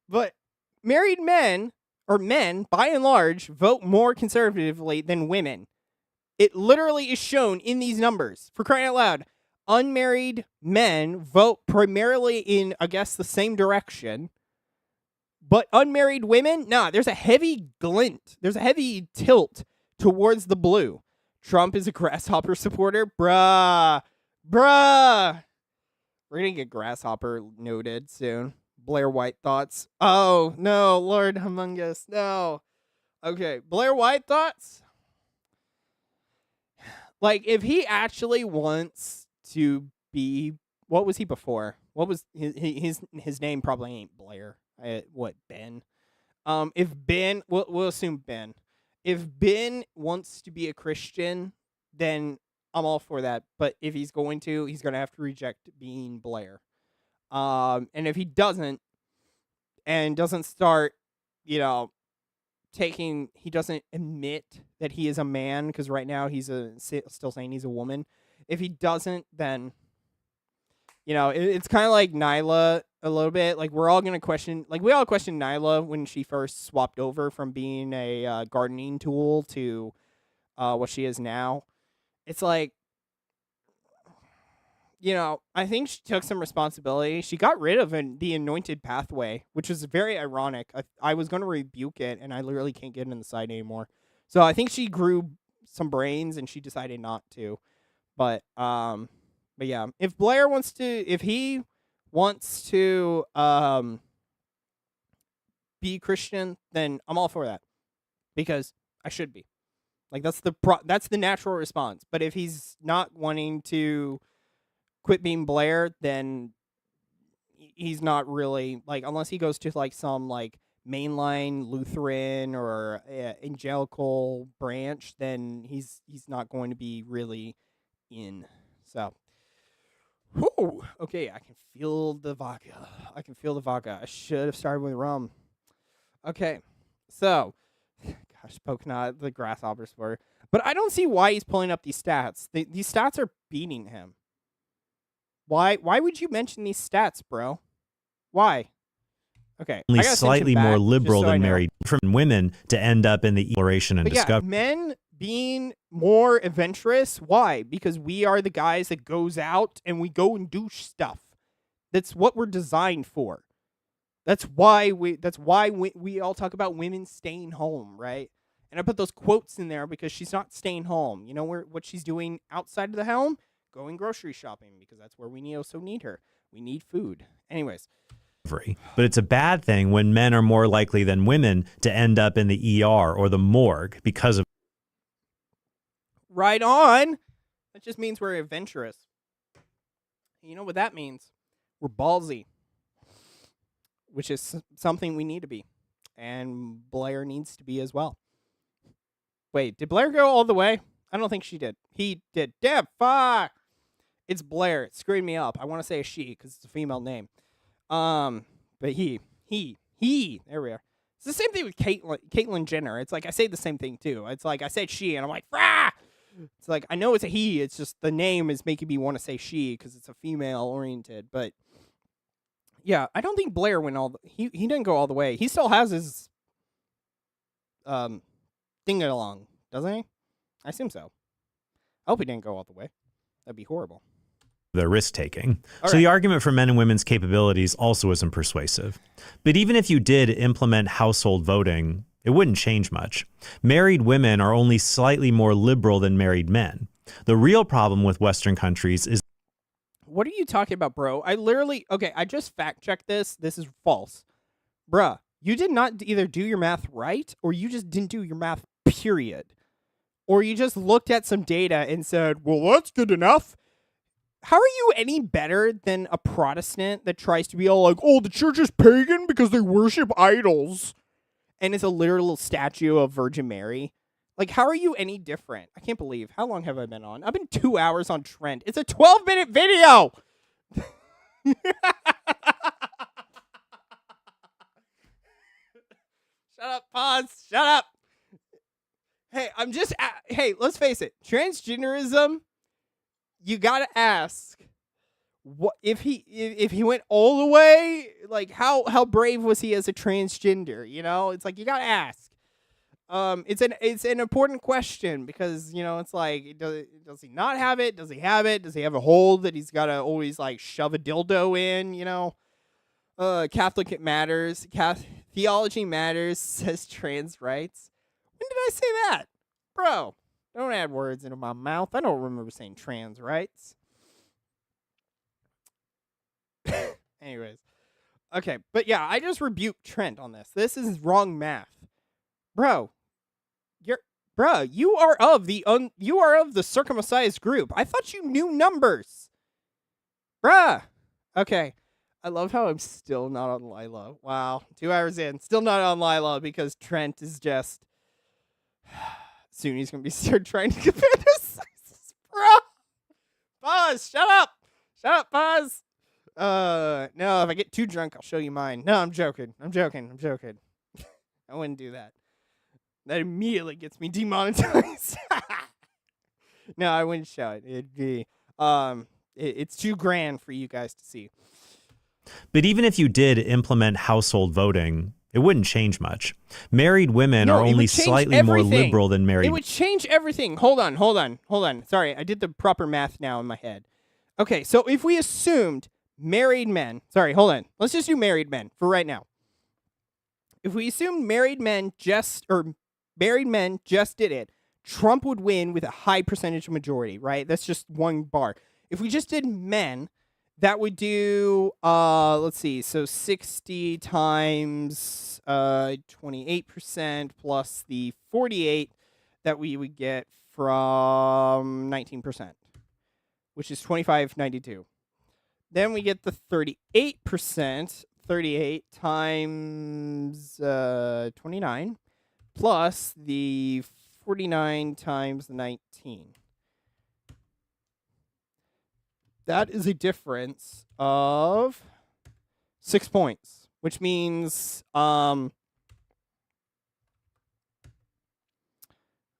But married men, or men, by and large, vote more conservatively than women. It literally is shown in these numbers. For crying out loud, unmarried men vote primarily in, I guess, the same direction. But unmarried women, nah, there's a heavy glint. There's a heavy tilt towards the blue. Trump is a grasshopper supporter? Bruh. We're going to get grasshopper noted soon. Blair White thoughts. Oh, no, Lord among us. No. Okay, Blair White thoughts? Like, if he actually wants to be, what was he before? What was his name? Probably ain't Blair. Ben? If Ben, we'll assume Ben. If Ben wants to be a Christian, then I'm all for that. But if he's going to have to reject being Blair. And if he doesn't, and doesn't start, he doesn't admit that he is a man, because right now he's still saying he's a woman. If he doesn't, then, it's kind of like Nyla a little bit. Like, we're all going to question, like, we all questioned Nyla when she first swapped over from being a gardening tool to what she is now. It's like, I think she took some responsibility. She got rid of the anointed pathway, which is very ironic. I was going to rebuke it, and I literally can't get it in the site anymore. So I think she grew some brains, and she decided not to. But yeah, if he wants to be Christian, then I'm all for that, because I should be. Like, that's the natural response. But if he's not wanting to quit being Blair, then he's not really, like, unless he goes to, like, some, like, mainline Lutheran or evangelical branch, then he's not going to be really in. So, whew, okay, I can feel the vodka. I should have started with rum. Okay, so, gosh, Pokenot, the grasshopper sport. But I don't see why he's pulling up these stats. These stats are beating him. Why would you mention these stats, bro? Why? Okay. Only slightly more liberal than married from women to end up in the exploration and discovery. Yeah, men being more adventurous. Why? Because we are the guys that goes out and we go and do stuff. That's what we're designed for. That's why we all talk about women staying home, right? And I put those quotes in there because she's not staying home. You know what she's doing outside of the home? Going grocery shopping, because that's where we also need her. We need food. Anyways. But it's a bad thing when men are more likely than women to end up in the ER or the morgue because of. Right on. That just means we're adventurous. You know what that means? We're ballsy, which is something we need to be. And Blair needs to be as well. Wait, did Blair go all the way? I don't think she did. He did. Damn, fuck! It's Blair. It screwed me up. I want to say a she because it's a female name. But he. There we are. It's the same thing with Caitlyn Jenner. It's like I say the same thing too. It's like I said she, and I'm like, rah! It's like I know it's a he. It's just the name is making me want to say she because it's a female oriented. But yeah, I don't think Blair went he didn't go all the way. He still has his ding-along, doesn't he? I assume so. I hope he didn't go all the way. That'd be horrible. They're risk-taking. All So right. the argument for men and women's capabilities also isn't persuasive. But even if you did implement household voting, it wouldn't change much. Married women are only slightly more liberal than married men. The real problem with Western countries is What are you talking about, bro? I just fact-checked this. This is false. Bruh, you did not either do your math right or you just didn't do your math, period. Or you just looked at some data and said, well, that's good enough. How are you any better than a Protestant that tries to be all like, oh, the church is pagan because they worship idols? And it's a literal statue of Virgin Mary. Like, how are you any different? I can't believe. How long have I been on? I've been 2 hours on Trent. It's a 12-minute video. Shut up, pause. Shut up. Hey, hey, let's face it. Transgenderism, you got to ask, what if he went all the way? Like, how brave was he as a transgender? You know, it's like you got to ask. It's an important question because, you know, it's like, does he not have it? Does he have it? Does he have a hold that he's got to always like shove a dildo in, you know? Catholic it matters. Theology matters says trans rights. When did I say that? Bro, don't add words into my mouth. I don't remember saying trans rights. Anyways. Okay, but yeah, I just rebuked Trent on this. This is wrong math. Bro, you are of the circumcised group. I thought you knew numbers. Bruh. Okay. I love how I'm still not on Lila. Wow. 2 hours in. Still not on Lila because Trent is just... Soon he's going to start trying to compare their sizes. Bro. Pause. Shut up. Shut up, pause. No, if I get too drunk, I'll show you mine. No, I'm joking. I'm joking. I wouldn't do that. That immediately gets me demonetized. No, I wouldn't show it. It'd be... it's too grand for you guys to see. But even if you did implement household voting, it wouldn't change much. Married women are only slightly more liberal than married. It would change everything. Hold on. Sorry, I did the proper math now in my head. Okay, so if we assumed married men... Sorry, hold on. Let's just do married men for right now. If we assume married men just did it, Trump would win with a high percentage majority, right? That's just one bar. If we just did men... That would do, let's see, so 60 times 28% plus the 48 that we would get from 19%, which is 25.92. Then we get the 38%, 38 times 29, plus the 49 times 19. That is a difference of 6 points, which means the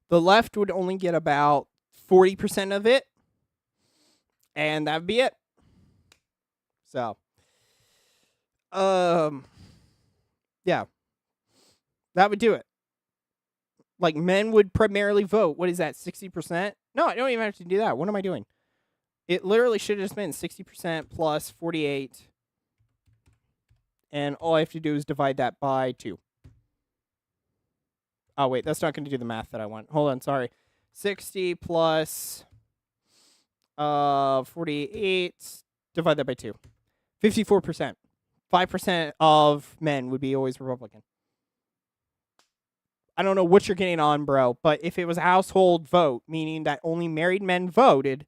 left would only get about 40% of it, and that'd be it. So, yeah, that would do it. Like, men would primarily vote. What is that, 60%? No, I don't even have to do that. What am I doing? It literally should have just been 60% plus 48. And all I have to do is divide that by 2. Oh, wait, that's not going to do the math that I want. Hold on, sorry. 60 plus 48, divide that by 2. 54%. 5% of men would be always Republican. I don't know what you're getting on, bro, but if it was a household vote, meaning that only married men voted,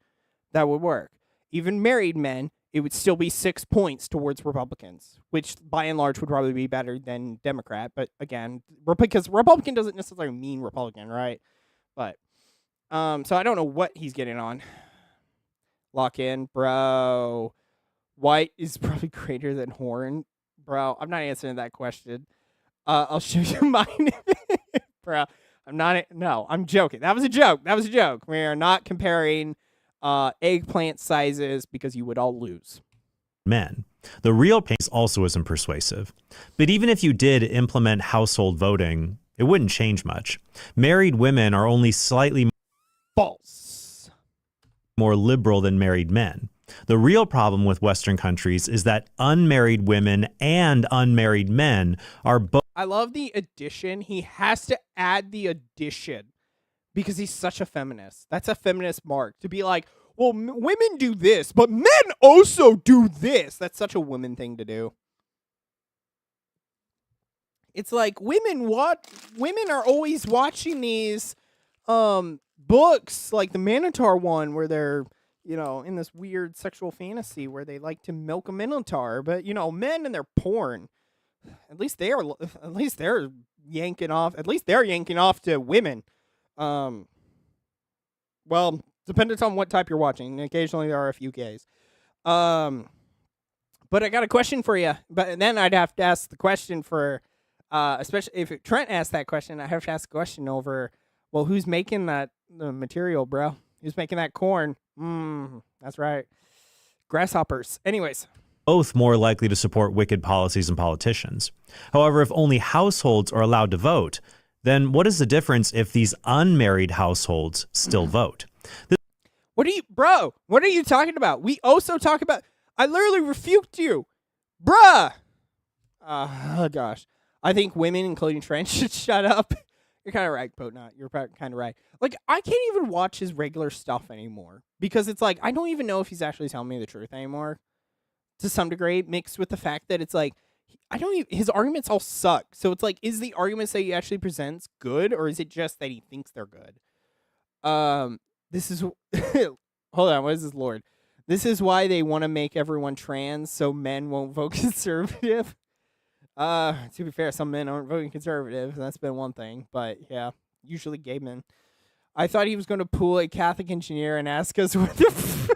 that would work. Even married men, it would still be 6 points towards Republicans, which by and large would probably be better than Democrat. But again, because Republican doesn't necessarily mean Republican, right? But so I don't know what he's getting on. Lock in, bro. White is probably greater than Horn, bro. I'm not answering that question. I'll show you mine, bro. I'm joking. That was a joke. We are not comparing eggplant sizes because you would all lose. Men. The real case also isn't persuasive. But even if you did implement household voting, it wouldn't change much. Married women are only slightly False. more liberal than married men. The real problem with Western countries is that unmarried women and unmarried men are both. I love the addition. He has to add the addition because he's such a feminist. That's a feminist mark to be like, well, women do this, but men also do this. That's such a women thing to do. It's like women are always watching these books like the Minotaur one where they're, in this weird sexual fantasy where they like to milk a Minotaur, but men and their porn, at least they're yanking off to women. Well, depending on what type you're watching. Occasionally there are a few gays. But I got a question for you. But then I'd have to ask the question for, especially if Trent asked that question, I have to ask the question over, well, who's making the material, bro? Who's making that corn? That's right. Grasshoppers. Anyways. Both more likely to support wicked policies and politicians. However, if only households are allowed to vote, then what is the difference if these unmarried households still vote? What are you talking about? We also talk about, I literally refute you. Bruh. Oh, gosh. I think women, including Trent, should shut up. You're kind of right, Potnot. You're kind of right. Like, I can't even watch his regular stuff anymore because it's like, I don't even know if he's actually telling me the truth anymore to some degree, mixed with the fact that it's like, his arguments all suck. So it's like, is the arguments that he actually presents good or is it just that he thinks they're good? This is, hold on, what is this, Lord? This is why they want to make everyone trans so men won't vote conservative. To be fair, some men aren't voting conservative. That's been one thing, but yeah, usually gay men. I thought he was going to pull a Catholic engineer and ask us what the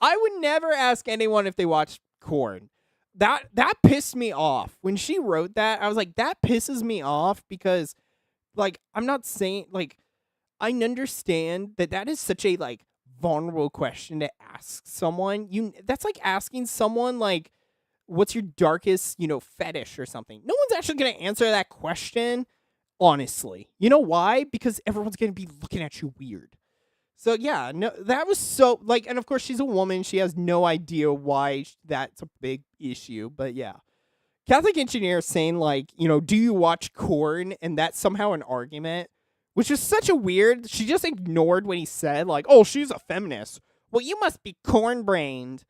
I would never ask anyone if they watched Korn. That pissed me off. When she wrote that, I was like, that pisses me off because, like, I'm not saying, like, I understand that is such a, like, vulnerable question to ask someone. That's like asking someone, like, what's your darkest, fetish or something. No one's actually going to answer that question, honestly. You know why? Because everyone's going to be looking at you weird. So, yeah, no, that was so, like, and of course she's a woman. She has no idea why that's a big issue. But, yeah. Catholic engineer saying, like, do you watch Korn? And that's somehow an argument, which is such a weird, she just ignored what he said, like, oh, she's a feminist. Well, you must be corn-brained.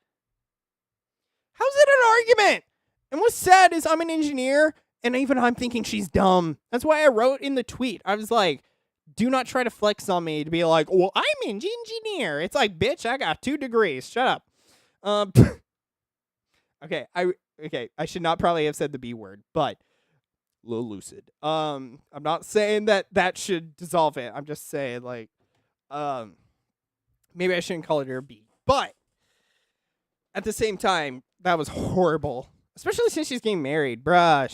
How's it an argument? And what's sad is I'm an engineer, and even I'm thinking she's dumb. That's why I wrote in the tweet. I was like, do not try to flex on me to be like, well, I'm an engineer. It's like, bitch, I got 2 degrees. Shut up. Okay, I should not probably have said the B word, but a little lucid. I'm not saying that should dissolve it. I'm just saying, like, maybe I shouldn't call it her B. But at the same time, that was horrible. Especially since she's getting married. Bruh,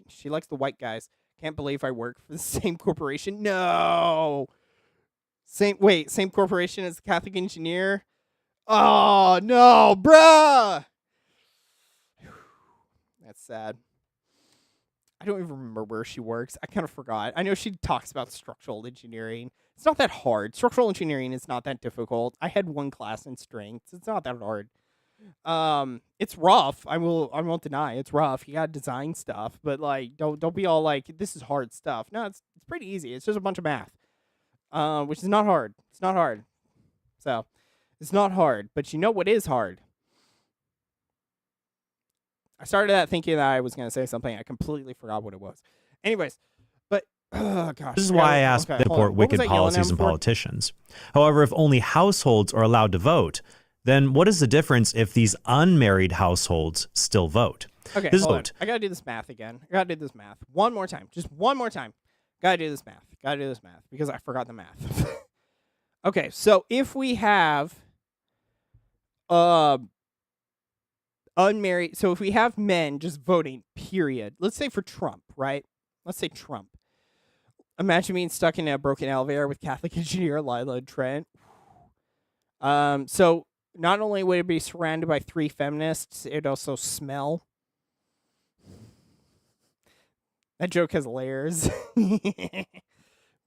she likes the white guys. Can't believe I work for the same corporation. No. Same corporation as the Catholic engineer. Oh, no, bruh. That's sad. I don't even remember where she works. I kind of forgot. I know she talks about structural engineering. It's not that hard. Structural engineering is not that difficult. I had 1 class in strengths. It's not that hard. It's rough. I won't deny it's rough. You gotta design stuff, but like don't be all like this is hard stuff. No, it's pretty easy. It's just a bunch of math. Which is not hard. It's not hard. So it's not hard. But you know what is hard? I started out thinking that I was gonna say something. I completely forgot what it was. Anyways, but oh gosh. This is why I asked to support wicked policies and politicians. However, if only households are allowed to vote, then what is the difference if these unmarried households still vote? Okay, This hold on. vote. I gotta do this math again. I gotta do this math one more time. Just one more time. Gotta do this math. Gotta do this math because I forgot the math. Okay, so if we have unmarried, so if we have men just voting, period. Let's say for Trump, right? Let's say Trump. Imagine being stuck in a broken elevator with Catholic engineer Lila and Trent. So not only would it be surrounded by 3 feminists, it'd also smell. That joke has layers.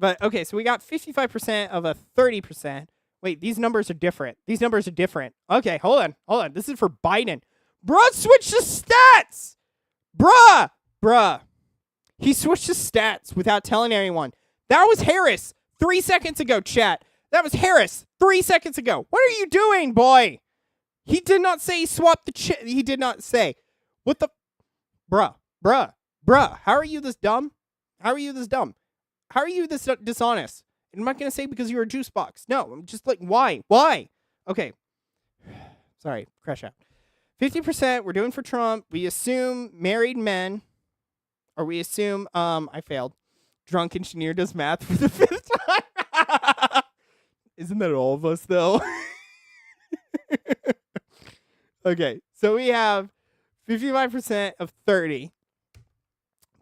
But okay, so we got 55% of a 30%. Wait, these numbers are different. These numbers are different. Okay, hold on. This is for Biden. Bruh, switch the stats! Bruh. He switched the stats without telling anyone. That was Harris 3 seconds ago, chat. That was Harris 3 seconds ago. What are you doing, boy? He did not say he swapped the he did not say. What the? Bruh. How are you this dumb? How are you this dishonest? I'm not going to say because you're a juice box. No, I'm just like, why? Okay. Sorry, crash out. 50% we're doing for Trump. We assume married men, or we assume, I failed. Drunk engineer does math for the 5th time. Isn't that all of us, though? Okay, so we have 55% of 30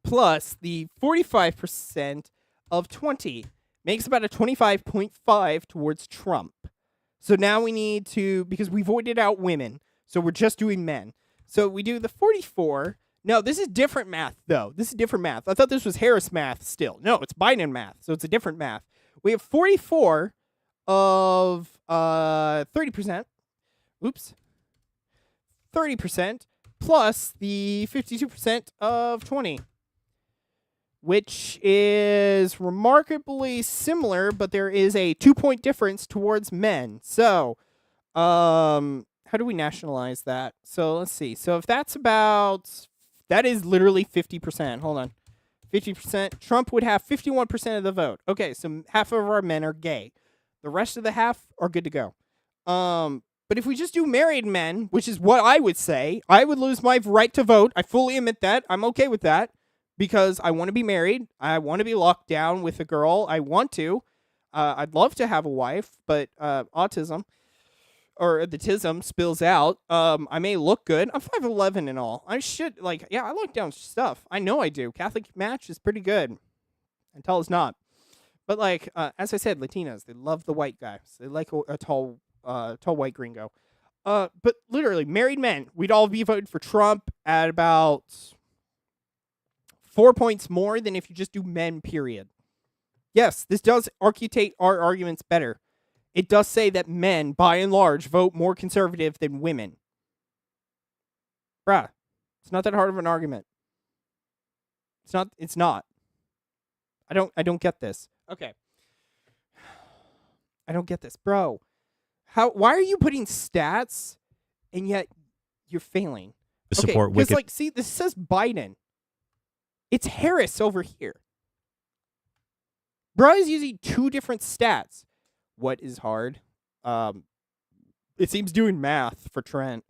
plus the 45% of 20 makes about a 25.5 towards Trump. So now we need to, because we voided out women, so we're just doing men. So we do the 44. No, this is different math, though. This is different math. I thought this was Harris math still. No, it's Biden math, so it's a different math. We have 44 of 30%. Oops. 30% plus the 52% of 20. Which is remarkably similar, but there is a 2-point difference towards men. So, how do we nationalize that? So, let's see. So, if that's about, that is literally 50%. Hold on. 50%. Trump would have 51% of the vote. Okay, so half of our men are gay. The rest of the half are good to go. But if we just do married men, which is what I would say, I would lose my right to vote. I fully admit that. I'm okay with that. Because I want to be married. I want to be locked down with a girl. I want to. I'd love to have a wife, but autism or the tism spills out. I may look good. I'm 5'11" and all. I should, I lock down stuff. I know I do. Catholic match is pretty good until it's not. But as I said, Latinas, they love the white guys. They like a tall white gringo. But literally, married men, we'd all be voting for Trump at about 4 points more than if you just do men, period. Yes, this does articulate our arguments better. It does say that men, by and large, vote more conservative than women. Bruh, it's not that hard of an argument. It's not. I don't get this. Okay. I don't get this. Bro, why are you putting stats and yet you're failing? To support because wicked. see, this says Biden. It's Harris over here. Bro is using 2 different stats. What is hard? It seems doing math for Trent.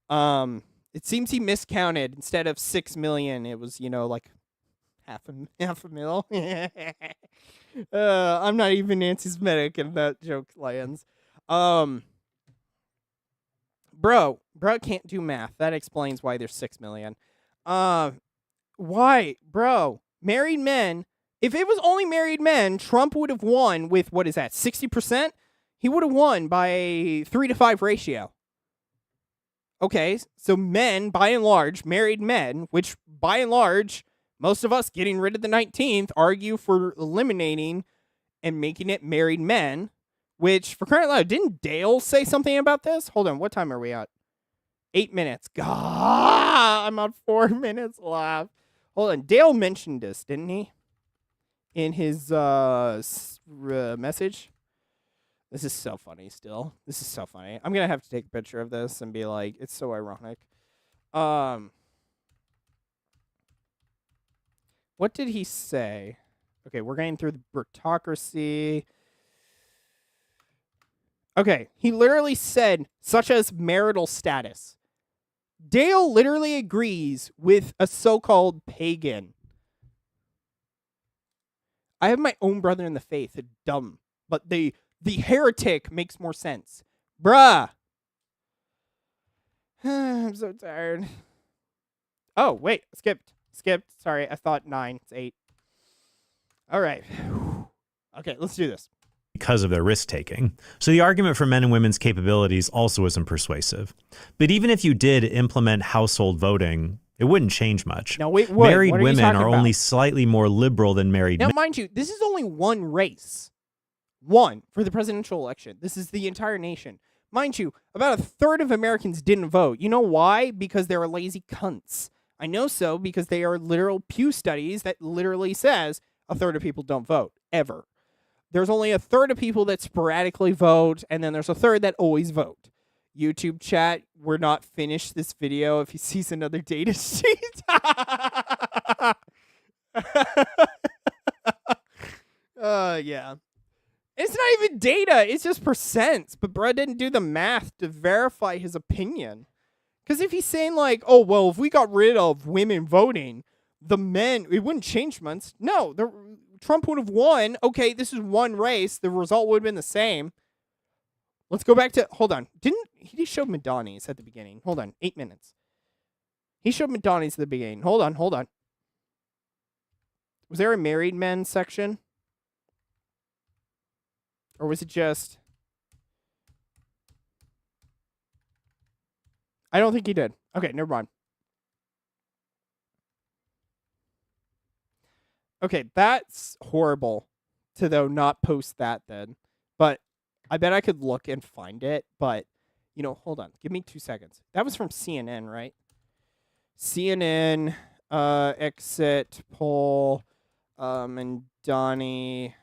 It seems he miscounted. Instead of 6 million, it was, half a mil. I'm not even anti-Semitic, and that joke lands. Bro can't do math. That explains why there's 6 million. Why? Bro, married men. If it was only married men, Trump would have won with, what is that, 60%? He would have won by a 3-to-5 ratio. Okay, so men, by and large, married men, which by and large, most of us getting rid of the 19th argue for eliminating and making it married men, which, for crying out loud, didn't Dale say something about this? Hold on, what time are we at? 8 minutes. God, I'm on 4 minutes left. Hold on, Dale mentioned this, didn't he? In his message. This is so funny still. This is so funny. I'm going to have to take a picture of this and be like, it's so ironic. What did he say? Okay, we're going through the bureaucracy. Okay, he literally said, such as marital status. Dale literally agrees with a so-called pagan. I have my own brother in the faith. It's dumb. But the heretic makes more sense. Bruh. I'm so tired. Oh, wait. Skipped. Sorry, I thought 9. It's 8. All right. Okay, let's do this. Because of their risk-taking. So the argument for men and women's capabilities also isn't persuasive. But even if you did implement household voting, it wouldn't change much. Now, wait, married what are you women talking are about? only slightly more liberal than married Now, men. mind you, this is only one race. One for the presidential election. This is the entire nation. Mind you, about a third of Americans didn't vote. You know why? Because they were lazy cunts. I know so because they are literal Pew studies that literally says a third of people don't vote, ever. There's only a third of people that sporadically vote, and then there's a third that always vote. YouTube chat, we're not finished this video if he sees another data sheet. Yeah. It's not even data, it's just percents. But bro didn't do the math to verify his opinion. Because if he's saying like, oh, well, if we got rid of women voting, the men, it wouldn't change much. No, Trump would have won. Okay, this is one race. The result would have been the same. Let's go back to, hold on. He showed Madonna's at the beginning. Hold on, 8 minutes. He showed Madonna's at the beginning. Hold on. Was there a married men section? Or was it just... I don't think he did. Okay, never mind. Okay, that's horrible to, though, not post that then. But I bet I could look and find it. But, you know, hold on. Give me 2 seconds. That was from CNN, right? CNN, exit poll, and Donnie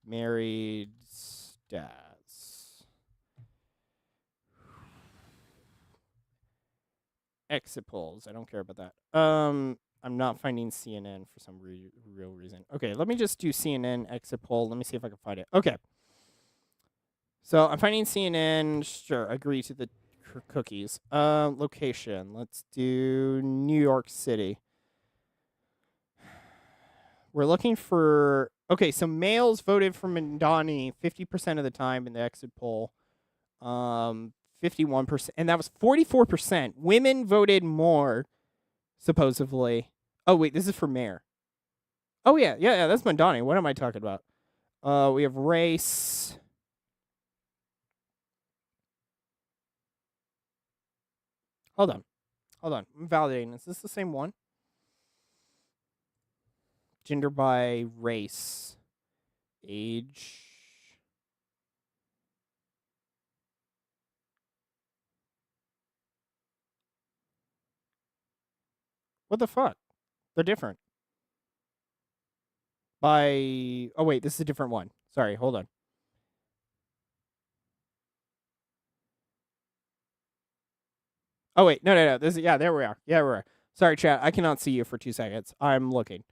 married stats. Exit polls. I don't care about that. I'm not finding CNN for some real reason. Okay, let me just do CNN exit poll. Let me see if I can find it. Okay. So I'm finding CNN. Sure, agree to the cookies. Location. Let's do New York City. We're looking for... Okay, so males voted for Mamdani 50% of the time in the exit poll. 51%. And that was 44%. Women voted more, supposedly. Oh, wait, this is for mayor. Oh, yeah, that's Mamdani. What am I talking about? We have race. Hold on. I'm validating. Is this the same one? Gender by race. Age. What the fuck? They're different. By... Oh, wait, this is a different one. Sorry, hold on. Oh, wait, no. This is... Yeah, there we are. Sorry, chat. I cannot see you for 2 seconds. I'm looking.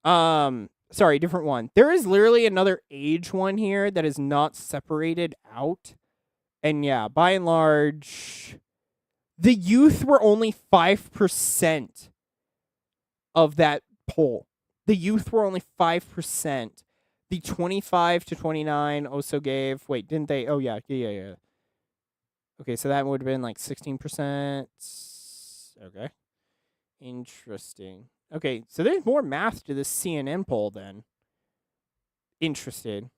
Sorry, different one. There is literally another age one here that is not separated out. And yeah, by and large, the youth were only 5% of that poll. The youth were only 5%. The 25 to 29 also gave... Wait, didn't they? Oh, yeah. Okay, so that would have been like 16%. Okay. Interesting. Okay, so there's more math to this CNN poll then. Interesting.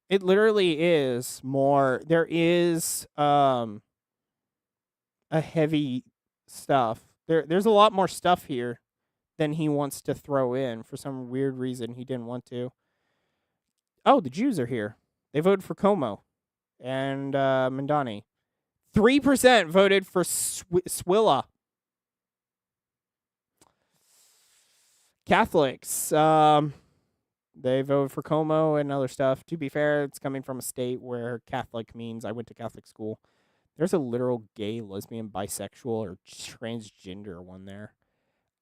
It literally is more... There is a heavy stuff. There's a lot more stuff here than he wants to throw in. For some weird reason, he didn't want to. Oh, the Jews are here. They voted for Como and Mamdani. 3% voted for Swilla. Catholics. They voted for Como and other stuff. To be fair, it's coming from a state where Catholic means I went to Catholic school. There's a literal gay, lesbian, bisexual, or transgender one there.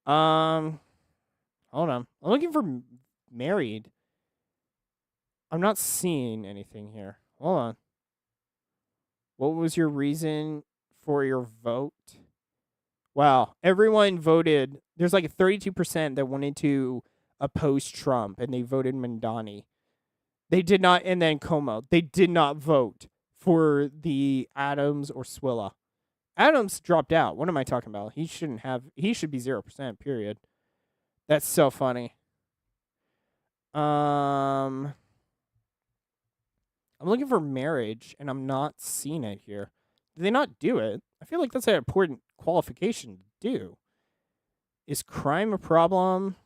Hold on. I'm looking for married. I'm not seeing anything here. Hold on. What was your reason for your vote? Wow, everyone voted. There's like a 32% that wanted to oppose Trump, and they voted Mandani. They did not, and then Como. They did not vote for the Adams or Swilla. Adams dropped out. What am I talking about? He should be 0%, period. That's so funny. I'm looking for marriage, and I'm not seeing it here. Did they not do it? I feel like that's an important qualification to do. Is crime a problem?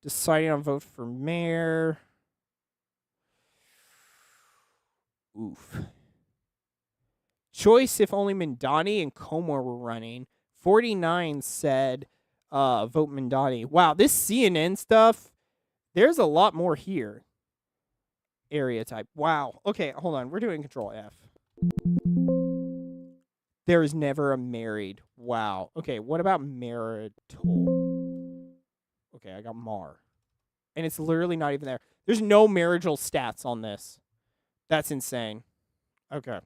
Deciding on vote for mayor. Oof. Choice if only Mandani and Como were running. 49 said vote Mandani. Wow, this CNN stuff, there's a lot more here. Area type. Wow. Okay, hold on. We're doing Control F. There is never a married. Wow. Okay, what about marital? Okay, I got Mar. And it's literally not even there. There's no marital stats on this. That's insane. Okay.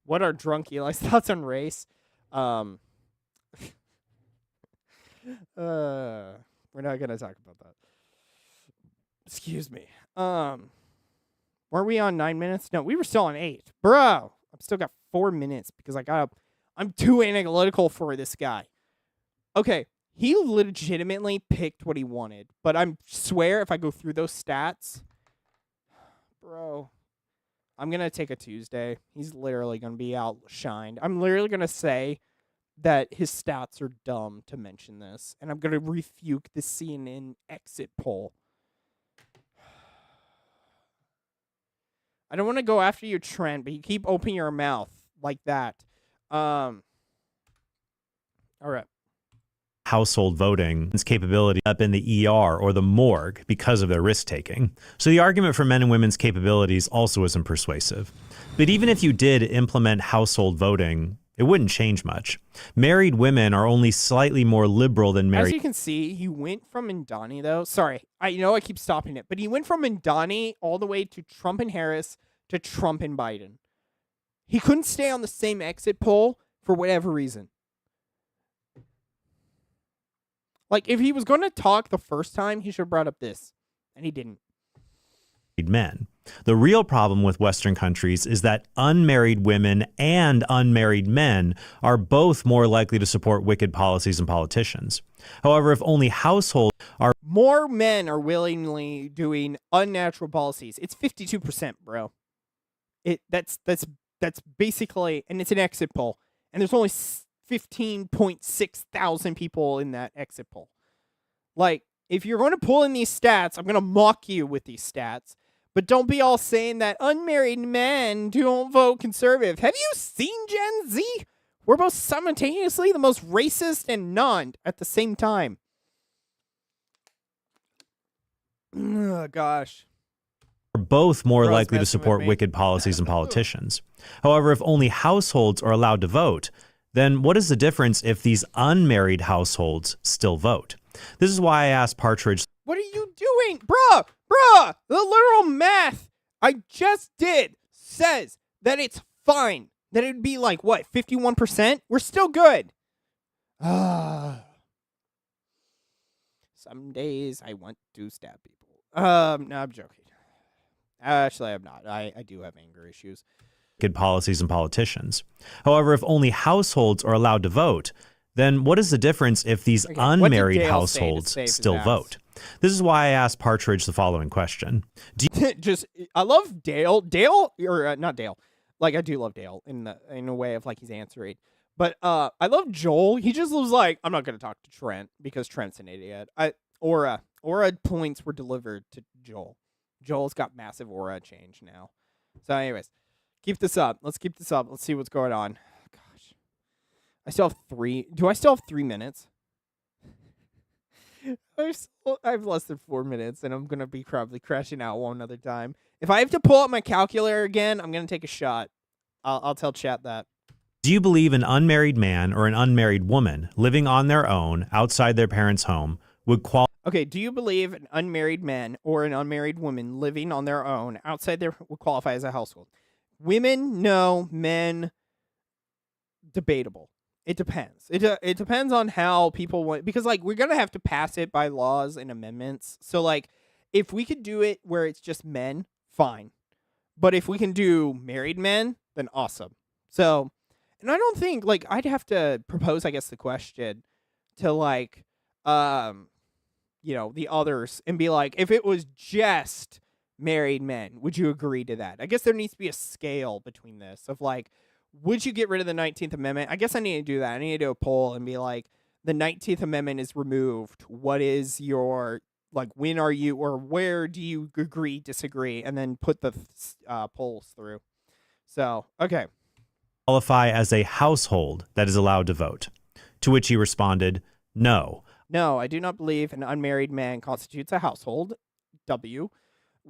What are drunk Eli's thoughts on race? We're not gonna talk about that. Excuse me. Were we on 9 minutes? No, we were still on 8. Bro, I've still got 4 minutes because I'm too analytical for this guy. Okay, he legitimately picked what he wanted, but I swear if I go through those stats, bro, I'm going to take a Tuesday. He's literally going to be outshined. I'm literally going to say that his stats are dumb to mention this, and I'm going to refute the CNN exit poll. I don't want to go after you, Trent, but you keep opening your mouth like that. All right. Household voting capability up in the ER or the morgue because of their risk taking. So the argument for men and women's capabilities also isn't persuasive. But even if you did implement household voting, it wouldn't change much. Married women are only slightly more liberal than married. As you can see, he went from Mandani, though. Sorry, I know I keep stopping it, but he went from Mandani all the way to Trump and Harris to Trump and Biden. He couldn't stay on the same exit poll for whatever reason. Like, if he was going to talk the first time, he should have brought up this, and he didn't. Men. The real problem with Western countries is that unmarried women and unmarried men are both more likely to support wicked policies and politicians. However, if only households are more men are willingly doing unnatural policies, it's 52%, bro. That's basically, and it's an exit poll, and there's only 15.6 thousand people in that exit poll. Like, if you're going to pull in these stats, I'm going to mock you with these stats. But don't be all saying that unmarried men don't vote conservative. Have you seen Gen Z? We're both simultaneously the most racist and non at the same time. Oh, gosh. Are both more Bro's likely to messing support with me. wicked policies and politicians. However, if only households are allowed to vote, then what is the difference if these unmarried households still vote? This is why I asked Partridge. What are you doing? Bruh, the literal math I just did says that it's fine. That it'd be like, what, 51%? We're still good. Some days I want to stab people. No, I'm joking. Actually, I'm not. I do have anger issues. Wicked policies and politicians. However, if only households are allowed to vote, then what is the difference if these Okay, what did unmarried Dale say to households save his still ass? vote? This is why I asked Partridge the following question. I love Dale. Not Dale. Like, I do love Dale in a way of like he's answering. But I love Joel. He just was like, I'm not going to talk to Trent because Trent's an idiot. Aura points were delivered to Joel. Joel's got massive aura change now. So anyways, keep this up. Let's keep this up. Let's see what's going on. Gosh. I still have 3. Do I still have 3 minutes? I have less than 4 minutes, and I'm going to be probably crashing out one other time. If I have to pull up my calculator again, I'm going to take a shot. I'll tell chat that. Do you believe an unmarried man or an unmarried woman living on their own outside their parents' home would qualify? Okay, do you believe an unmarried man or an unmarried woman living on their own outside their would qualify as a household? Women, no. Men, debatable. It depends. It depends on how people want, because like we're gonna have to pass it by laws and amendments. So like if we could do it where it's just men, fine. But if we can do married men, then awesome. So, and I don't think like I'd have to propose, I guess, the question to like the others and be like, if it was just married men, would you agree to that? I guess there needs to be a scale between this of like, would you get rid of the 19th Amendment? I guess I need to do that. I need to do a poll and be like, the 19th Amendment is removed. What is your, like, when are you, or where do you agree, disagree? And then put the polls through. So, okay. Qualify as a household that is allowed to vote? To which he responded, no. No, I do not believe an unmarried man constitutes a household. W.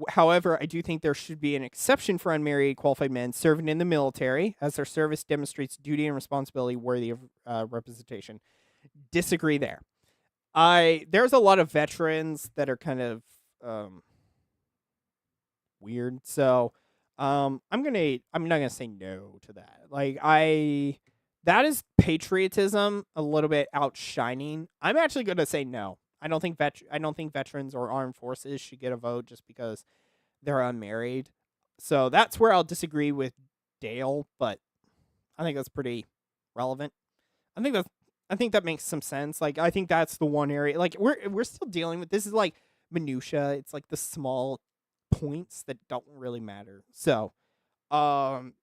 However, I do think there should be an exception for unmarried qualified men serving in the military, as their service demonstrates duty and responsibility worthy of representation. Disagree there. There's a lot of veterans that are kind of weird, so I'm not gonna say no to that. Like that is patriotism a little bit outshining. I'm actually gonna say no. I don't think veterans or armed forces should get a vote just because they're unmarried. So that's where I'll disagree with Dale, but I think that's pretty relevant. I think that makes some sense. Like I think that's the one area, like we're still dealing with, this is like minutia. It's like the small points that don't really matter. So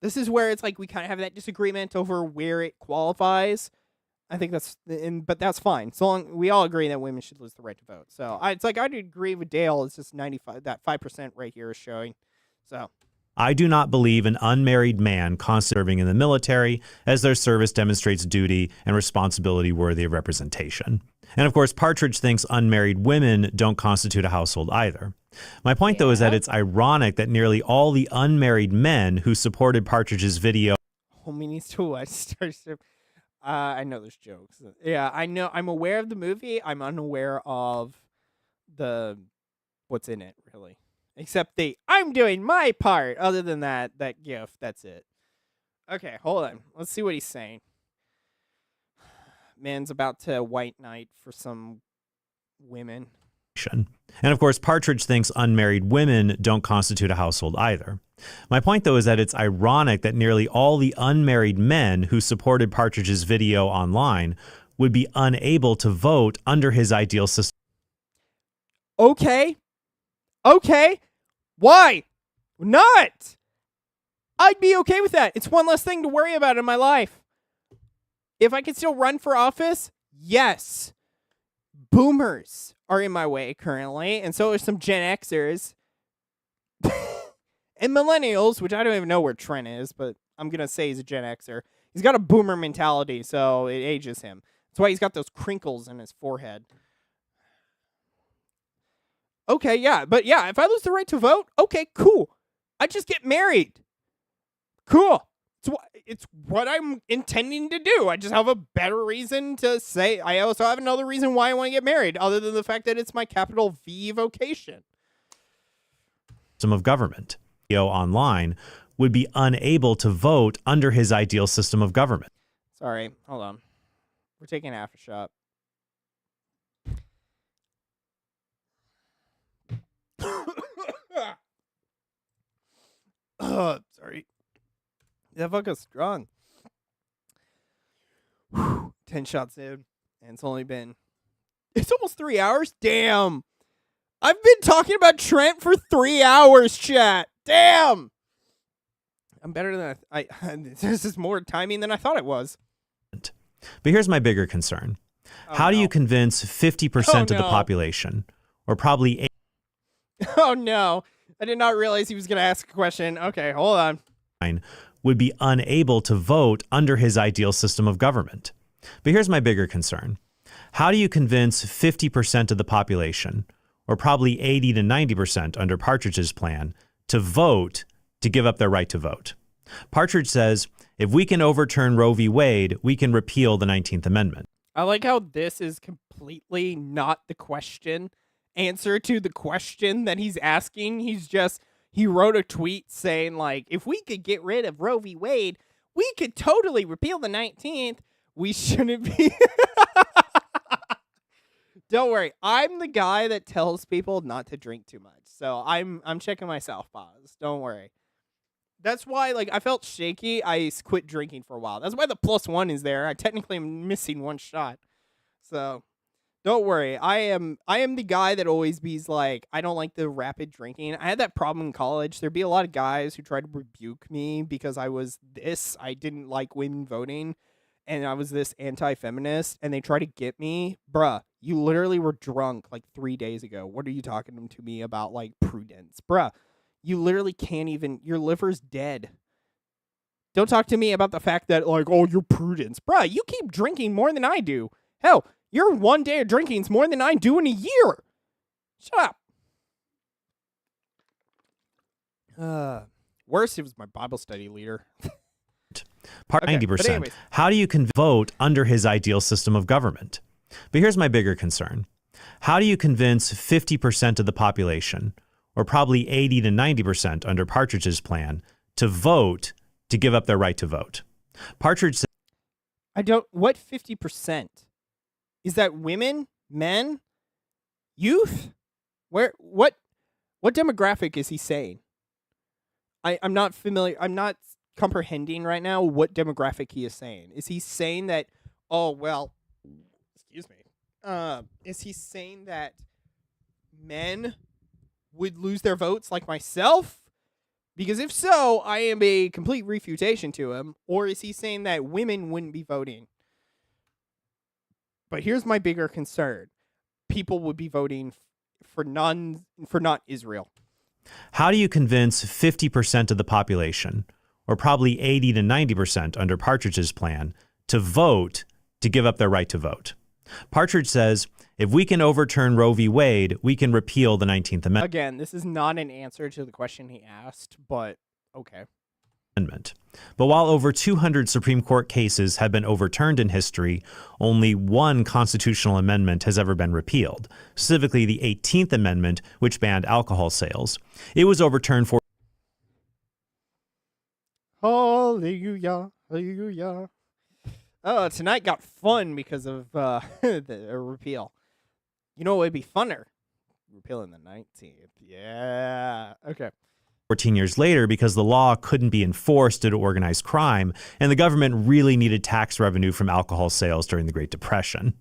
this is where it's like we kind of have that disagreement over where it qualifies. I think but that's fine. So long we all agree that women should lose the right to vote. So it's like I'd agree with Dale. It's just 95. That 5% right here is showing. So I do not believe an unmarried man serving in the military, as their service demonstrates duty and responsibility worthy of representation. And of course, Partridge thinks unmarried women don't constitute a household either. My point, though, is that it's ironic that nearly all the unmarried men who supported Partridge's video. Homie needs to watch Starship. I know there's jokes. Yeah, I know. I'm aware of the movie. I'm unaware of what's in it, really. Except I'm doing my part. Other than that gif, that's it. Okay, hold on. Let's see what he's saying. Man's about to white knight for some women. And of course, Partridge thinks unmarried women don't constitute a household either. My point, though, is that it's ironic that nearly all the unmarried men who supported Partridge's video online would be unable to vote under his ideal system. Okay. Why not? I'd be okay with that. It's one less thing to worry about in my life. If I could still run for office, yes. Boomers are in my way currently, and so are some Gen Xers. And millennials, which I don't even know where Trent is, but I'm going to say he's a Gen Xer. He's got a boomer mentality, so it ages him. That's why he's got those crinkles in his forehead. Okay, yeah, but yeah, if I lose the right to vote, okay, cool. I just get married. Cool. It's what I'm intending to do. I just have a better reason to say. I also have another reason why I want to get married, other than the fact that it's my capital V vocation. Of government. Online would be unable to vote under his ideal system of government. Sorry, hold on. We're taking half a shot. Sorry. That vodka's strong. 10 shots in, and it's almost 3 hours. Damn. I've been talking about Trent for 3 hours, chat. Damn. I'm better than this is more timing than I thought it was. But here's my bigger concern. How do you convince 50% of the population, or probably 8? Oh, no. I did not realize he was going to ask a question. Okay, hold on. Would be unable to vote under his ideal system of government. But here's my bigger concern. How do you convince 50% of the population, or probably 80 to 90% under Partridge's plan, to vote to give up their right to vote? Partridge says, if we can overturn Roe v. Wade, we can repeal the 19th Amendment. I like how this is completely not the question. answer to the question that he's asking. He wrote a tweet saying, like, if we could get rid of Roe v. Wade, we could totally repeal the 19th. We shouldn't be. Don't worry. I'm the guy that tells people not to drink too much. So I'm checking myself, pause. Don't worry. That's why, like, I felt shaky. I quit drinking for a while. That's why the +1 is there. I technically am missing one shot. So don't worry. I am the guy that always be's like, I don't like the rapid drinking. I had that problem in college. There'd be a lot of guys who tried to rebuke me because I didn't like women voting, and I was this anti-feminist, and they tried to get me. Bruh, you literally were drunk like 3 days ago. What are you talking to me about, like, prudence? Bruh, you literally can't even, your liver's dead. Don't talk to me about the fact that, like, oh, you're prudence. Bruh, you keep drinking more than I do. Hell, your 1 day of drinking is more than I do in a year. Shut up. Worse, it was my Bible study leader. Part Okay, 90%. but anyways. How do you vote under his ideal system of government? But here's my bigger concern. How do you convince 50% of the population, or probably 80 to 90% under Partridge's plan, to vote to give up their right to vote? Partridge said, What 50%? Is that women, men, youth? What demographic is he saying? I'm not familiar. I'm not comprehending right now what demographic he is saying. Is he saying that, oh, well, excuse me. Is he saying that men would lose their votes like myself? Because if so, I am a complete refutation to him. Or is he saying that women wouldn't be voting? But here's my bigger concern. People would be voting for not Israel. how do you convince 50% of the population, or probably 80 to 90% under Partridge's plan, to vote to give up their right to vote? Partridge says, if we can overturn Roe v. Wade, we can repeal the 19th Amendment. Again, this is not an answer to the question he asked, but okay. But while over 200 Supreme Court cases have been overturned in history, only one constitutional amendment has ever been repealed, specifically the 18th Amendment, which banned alcohol sales. It was overturned for Hallelujah, hallelujah. Oh, tonight got fun because of the repeal. You know what would be funner? Repealing the 19th. Yeah. Okay. 14 years later because the law couldn't be enforced due to organized crime, and the government really needed tax revenue from alcohol sales during the Great Depression.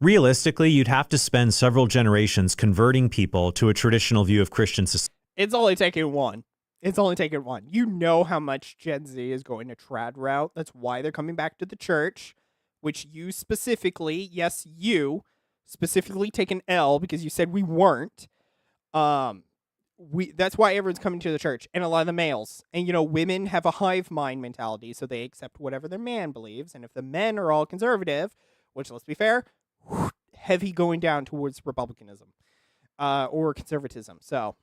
Realistically, you'd have to spend several generations converting people to a traditional view of Christian society. It's only taken one. You know how much Gen Z is going to trad route. That's why they're coming back to the church, which you specifically, yes, you specifically take an L because you said we weren't. That's why everyone's coming to the church, and a lot of the males. And, you know, women have a hive mind mentality, so they accept whatever their man believes. And if the men are all conservative, which, let's be fair, heavy going down towards republicanism or conservatism. So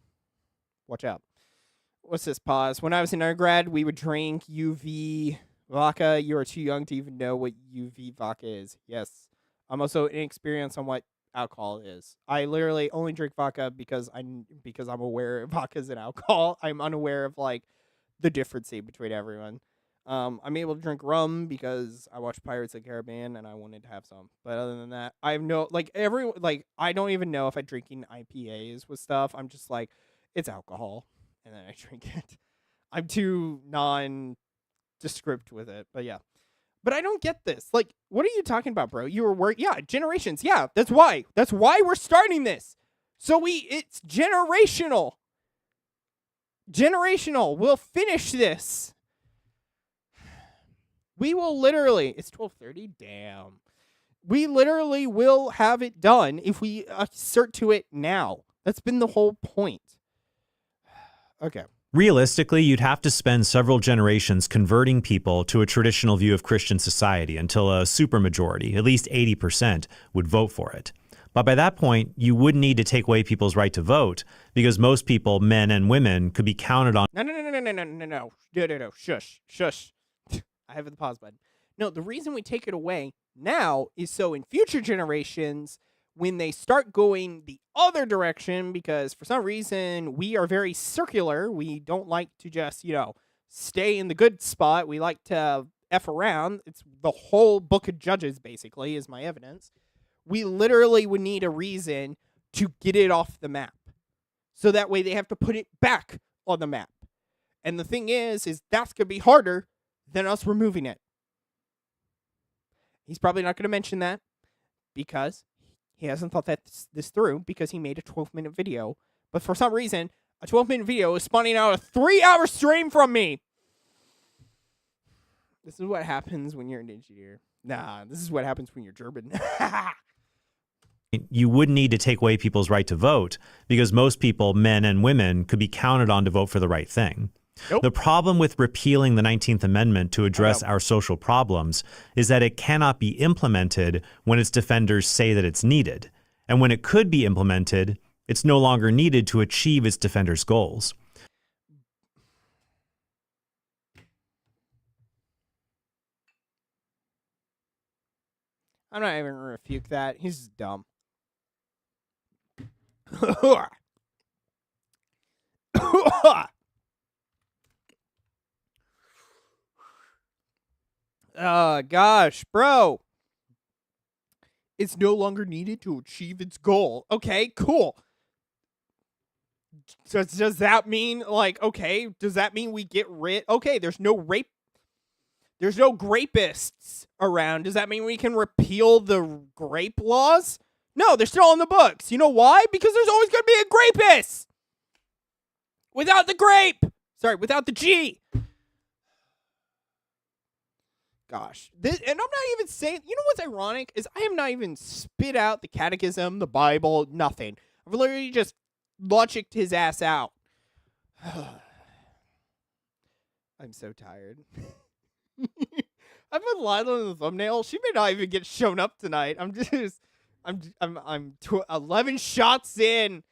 watch out. What's this? Pause. When I was in undergrad, we would drink UV vodka. You are too young to even know what UV vodka is. Yes. I'm also inexperienced on what alcohol is. I literally only drink vodka because I'm aware of vodka's and alcohol. I'm unaware of, like, the difference between everyone. I'm able to drink rum because I watched Pirates of the Caribbean and I wanted to have some. But other than that, I have no, I don't even know if I'm drinking IPAs with stuff. I'm just like, it's alcohol, and then I drink it. I'm too nondescript with it, but yeah. But I don't get this. Like, what are you talking about, bro? You were generations. Yeah, that's why. That's why we're starting this. So it's generational. Generational. We'll finish this. We will literally, it's 12:30. Damn. We literally will have it done if we assert to it now. That's been the whole point. Okay. Realistically, you'd have to spend several generations converting people to a traditional view of Christian society until a supermajority, at least 80%, would vote for it. But by that point, you wouldn't need to take away people's right to vote because most people, men and women, could be counted on. No. Shush. I have the pause button. No, the reason we take it away now is so in future generations, when they start going the other direction, because for some reason we are very circular. We don't like to just, stay in the good spot. We like to F around. It's the whole book of Judges, basically, is my evidence. We literally would need a reason to get it off the map. So that way they have to put it back on the map. And the thing is that's going to be harder than us removing it. He's probably not going to mention that because he hasn't thought this through, because he made a 12-minute video. But for some reason, a 12-minute video is spawning out a 3-hour stream from me. This is what happens when you're an engineer. Nah, this is what happens when you're German. You wouldn't need to take away people's right to vote because most people, men and women, could be counted on to vote for the right thing. Nope. The problem with repealing the 19th Amendment to address our social problems is that it cannot be implemented when its defenders say that it's needed. And when it could be implemented, it's no longer needed to achieve its defenders' goals. I'm not even going to refute that. He's dumb. Gosh, bro. It's no longer needed to achieve its goal. Okay, cool. Does that mean, does that mean we get rid? Okay, there's no grapists around. Does that mean we can repeal the grape laws? No, they're still on the books. You know why? Because there's always going to be a grapist. Without the grape. Sorry, without the G. Gosh. And I'm not even saying, you know what's ironic? Is I have not even spit out the catechism, the Bible, nothing. I've literally just logicked his ass out. I'm so tired. I put Lila in the thumbnail. She may not even get shown up tonight. I'm 11 shots in.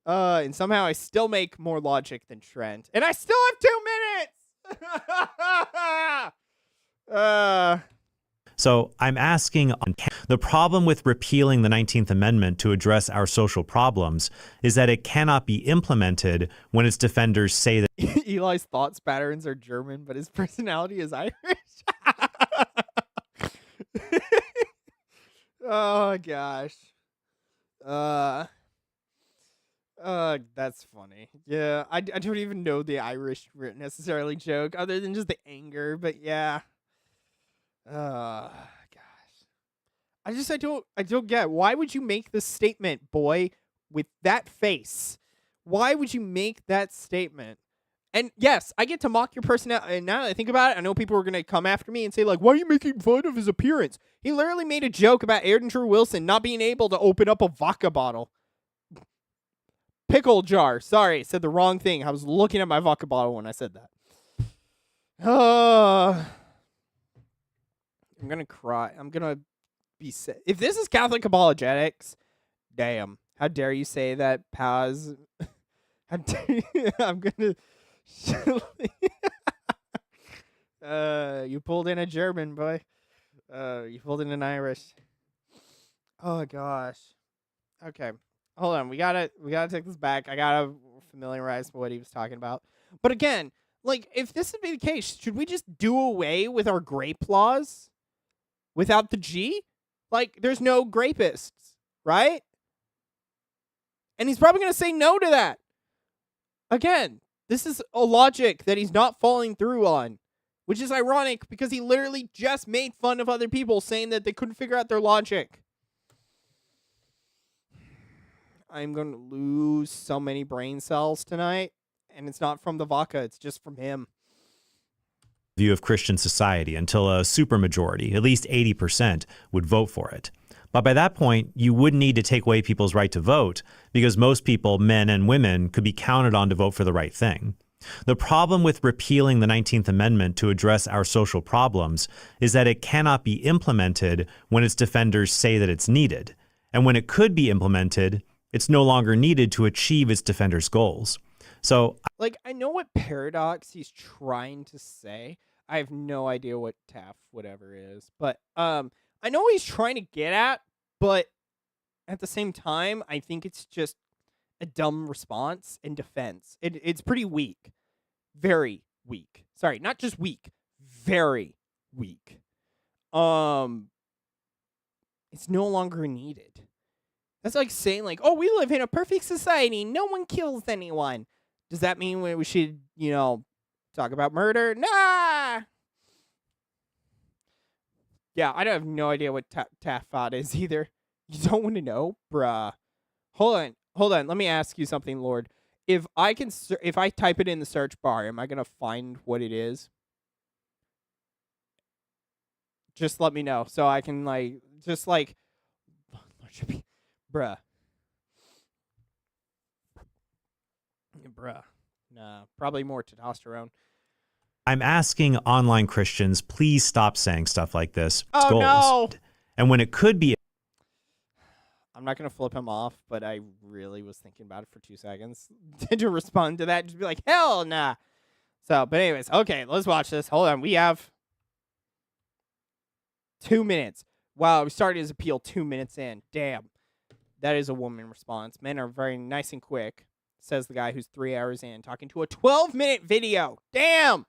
And somehow I still make more logic than Trent. And I still have 2 minutes! So I'm asking, the problem with repealing the 19th Amendment to address our social problems is that it cannot be implemented when its defenders say that Eli's thoughts patterns are German, but his personality is Irish. Oh gosh. That's funny. Yeah, I don't even know the Irish necessarily joke other than just the anger, but yeah. Gosh. I don't get, why would you make this statement, boy, with that face? Why would you make that statement? And yes, I get to mock your personality. And now that I think about it, I know people are going to come after me and say, like, why are you making fun of his appearance? He literally made a joke about Ayrton Drew Wilson not being able to open up a vodka bottle. Pickle jar. Sorry, said the wrong thing. I was looking at my vodka bottle when I said that. I'm going to cry. I'm going to be sick. If this is Catholic apologetics, damn. How dare you say that, Paz? How dare you? I'm going to... you pulled in a German, boy. You pulled in an Irish. Oh, gosh. Okay. Hold on. We gotta take this back. I gotta familiarize with what he was talking about. But again, like, if this would be the case, should we just do away with our grape laws without the G? Like, there's no grapists, right? And he's probably gonna say no to that. Again, this is a logic that he's not following through on, which is ironic because he literally just made fun of other people saying that they couldn't figure out their logic. I'm going to lose so many brain cells tonight, and it's not from the vodka, it's just from him. View of Christian society until a supermajority, at least 80%, would vote for it. But by that point, you wouldn't need to take away people's right to vote because most people, men and women, could be counted on to vote for the right thing. The problem with repealing the 19th Amendment to address our social problems is that it cannot be implemented when its defenders say that it's needed. And when it could be implemented, it's no longer needed to achieve its defenders' goals. So, like, I know what paradox he's trying to say. I have no idea what TAF whatever is. But I know what he's trying to get at, but at the same time, I think it's just a dumb response in defense. It's pretty weak. Very weak. Sorry, not just weak. Very weak. It's no longer needed. That's like saying, like, oh, we live in a perfect society. No one kills anyone. Does that mean we should, talk about murder? Nah! Yeah, I have no idea what Tafat is either. You don't want to know? Bruh. Hold on. Let me ask you something, Lord. If I type it in the search bar, am I going to find what it is? Just let me know so I can, bruh. Bruh. Nah, probably more testosterone. I'm asking online Christians, please stop saying stuff like this. Oh, Goals. no! And when it could be... I'm not going to flip him off, but I really was thinking about it for 2 seconds to respond to that. Just be like, hell nah. So, but anyways, okay, let's watch this. Hold on. We have 2 minutes. Wow, we started his appeal 2 minutes in. Damn. That is a woman response. Men are very nice and quick, says the guy who's 3 hours in talking to a 12-minute video. Damn.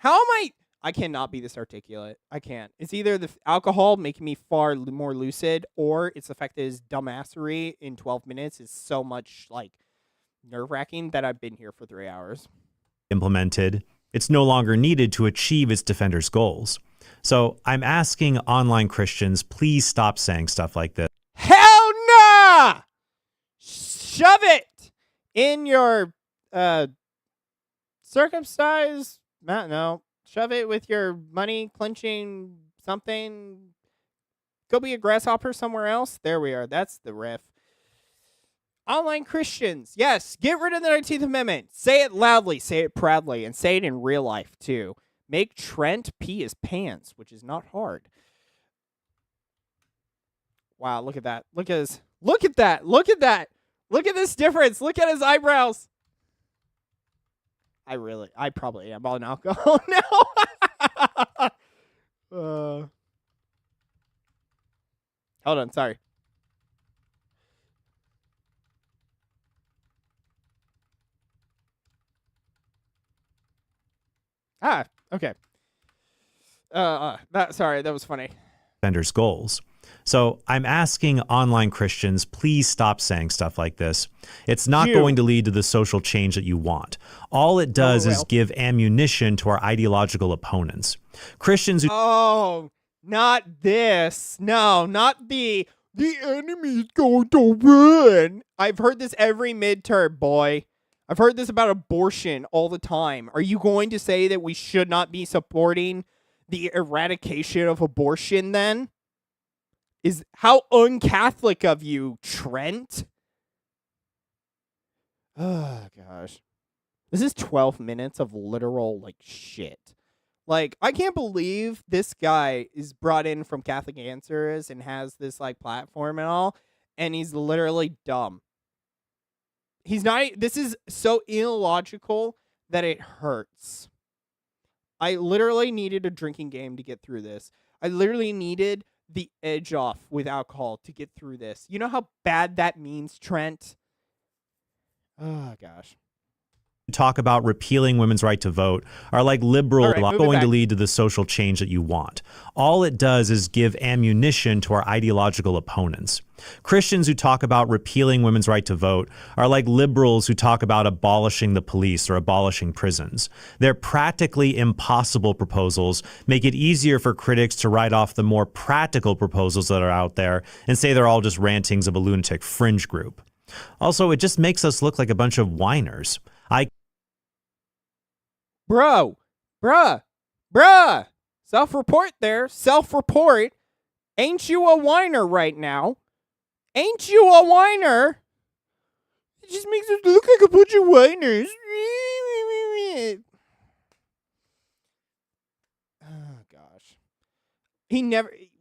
How am I cannot be this articulate. I can't. It's either the alcohol making me far more lucid, or it's the fact that his dumbassery in 12 minutes is so much, nerve-wracking that I've been here for 3 hours. Implemented, it's no longer needed to achieve its defenders' goals. So I'm asking online Christians, please stop saying stuff like this. Hell nah! Shove it in your circumcised... No. Shove it with your money clenching something. Go be a grasshopper somewhere else. There we are. That's the riff. Online Christians. Yes, get rid of the 19th Amendment. Say it loudly. Say it proudly. And say it in real life, too. Make Trent pee his pants, which is not hard. Wow, look at that. Look at that. Look at this difference. Look at his eyebrows. I probably am on alcohol now. Hold on, sorry. Okay. That was funny. Defenders' goals. So I'm asking online Christians, please stop saying stuff like this. It's not going to lead to the social change that you want. All it does is give ammunition to our ideological opponents. Christians who... Oh, not this. No, not the enemy is going to win. I've heard this every midterm, boy. I've heard this about abortion all the time. Are you going to say that we should not be supporting the eradication of abortion then? Is how un-Catholic of you, Trent. Oh, gosh. This is 12 minutes of literal, shit. I can't believe this guy is brought in from Catholic Answers and has this, platform and all, and he's literally dumb. He's not... This is so illogical that it hurts. I literally needed a drinking game to get through this. I literally needed the edge off with alcohol to get through this. You know how bad that means, Trent? Oh, gosh. Talk about repealing women's right to vote are like liberal, not going to lead to the social change that you want. All it does is give ammunition to our ideological opponents. Christians who talk about repealing women's right to vote are like liberals who talk about abolishing the police or abolishing prisons. Their practically impossible proposals make it easier for critics to write off the more practical proposals that are out there and say they're all just rantings of a lunatic fringe group. Also, it just makes us look like a bunch of whiners. Bruh. Self-report there. Self-report. Ain't you a whiner right now? Ain't you a whiner? It just makes us look like a bunch of whiners. Oh, gosh.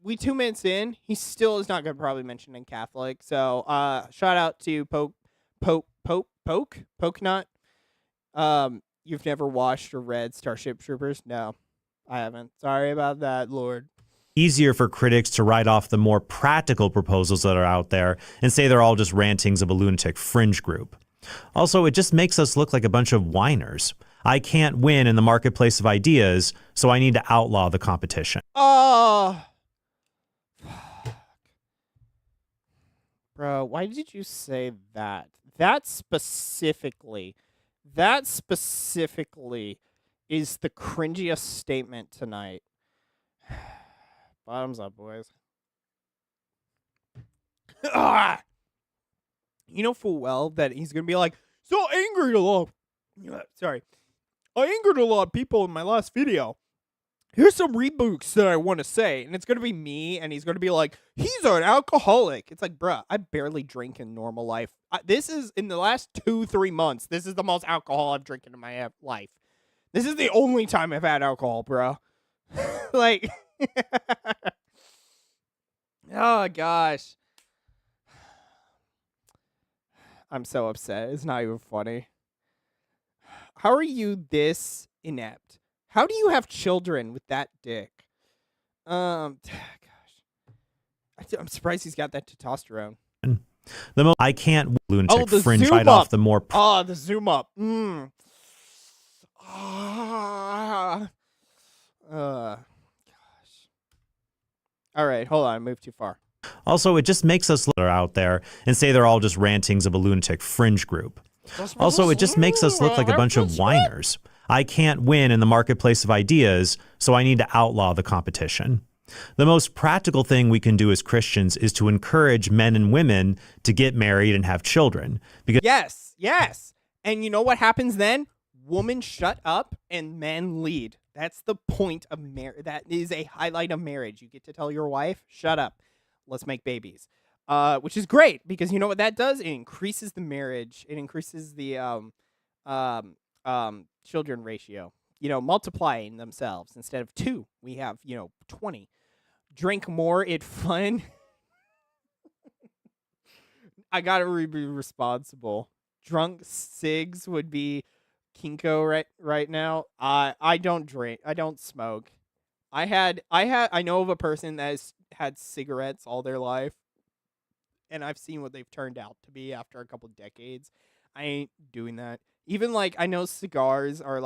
We 2 minutes in, he still is not going to probably mention in Catholic. So, shout out to Pokenut. You've never watched or read Starship Troopers? No, I haven't. Sorry about that, Lord. easier for critics to write off the more practical proposals that are out there and say they're all just rantings of a lunatic fringe group. Also, it just makes us look like a bunch of whiners. I can't win in the marketplace of ideas, so I need to outlaw the competition. Oh, bro, why did you say that? That specifically is the cringiest statement tonight. Bottoms up, boys. Ah! You know full well that he's gonna be like, so angry a lot. Sorry, I angered a lot of people in my last video. Here's some reboots that I want to say, and it's gonna be me, and he's gonna be like, he's an alcoholic. It's like, bruh, I barely drink in normal life. This is in the last 2-3 months. This is the most alcohol I've drinking in my life. This is the only time I've had alcohol, bro. Like, oh gosh, I'm so upset. It's not even funny. How are you this inept? How do you have children with that dick? Gosh, I'm surprised he's got that testosterone. I can't lunatic the fringe zoom right up. off the more. The zoom up. Gosh. All right, hold on. I moved too far. Also, it just makes us look out there and say they're all just rantings of a lunatic fringe group. Also, it just makes us look like a bunch of whiners. I can't win in the marketplace of ideas, so I need to outlaw the competition. The most practical thing we can do as Christians is to encourage men and women to get married and have children. Because Yes. And you know what happens then? Women shut up and men lead. That's the point of marriage. That is a highlight of marriage. You get to tell your wife, shut up. Let's make babies. Which is great because you know what that does? It increases the marriage. It increases the children ratio. Multiplying themselves. Instead of 2, we have 20. Drink more. It's fun. I gotta be responsible. Drunk cigs would be Kinko right now. I don't drink. I don't smoke. I know of a person that has had cigarettes all their life, and I've seen what they've turned out to be after a couple decades. I ain't doing that. Even I know cigars are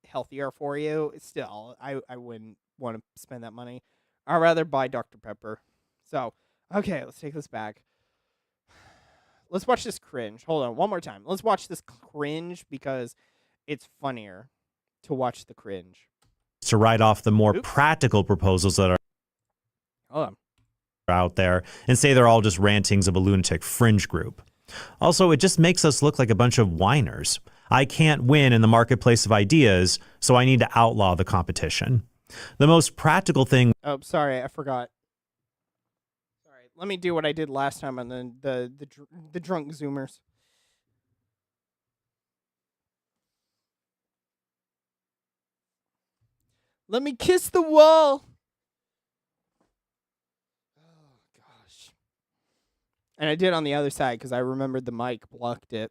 healthier for you. Still, I wouldn't want to spend that money. I'd rather buy Dr. Pepper. So, okay, let's take this back. Let's watch this cringe. Hold on, one more time. Let's watch this cringe because it's funnier to watch the cringe. To write off the more practical proposals that are out there and say they're all just rantings of a lunatic fringe group. Also, it just makes us look like a bunch of whiners. I can't win in the marketplace of ideas, so I need to outlaw the competition. The most practical thing. Oh, sorry, I forgot. Sorry, let me do what I did last time on the drunk Zoomers. Let me kiss the wall. Oh, gosh. And I did on the other side because I remembered the mic blocked it.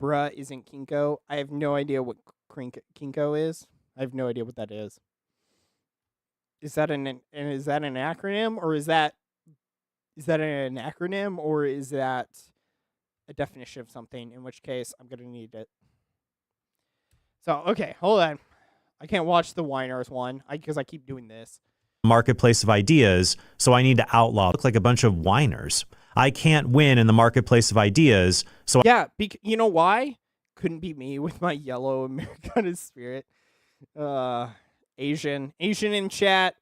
Bruh isn't Kinko. I have no idea what Kinko is. I have no idea what that is. Is that an acronym or is that an acronym or is that a definition of something? In which case, I'm gonna need it. So okay, hold on. I can't watch the Whiners one because I keep doing this. Marketplace of ideas, so I need to outlaw. Look like a bunch of whiners. I can't win in the marketplace of ideas, so yeah. You know why? Couldn't be me with my yellow Americana spirit. Asian in chat.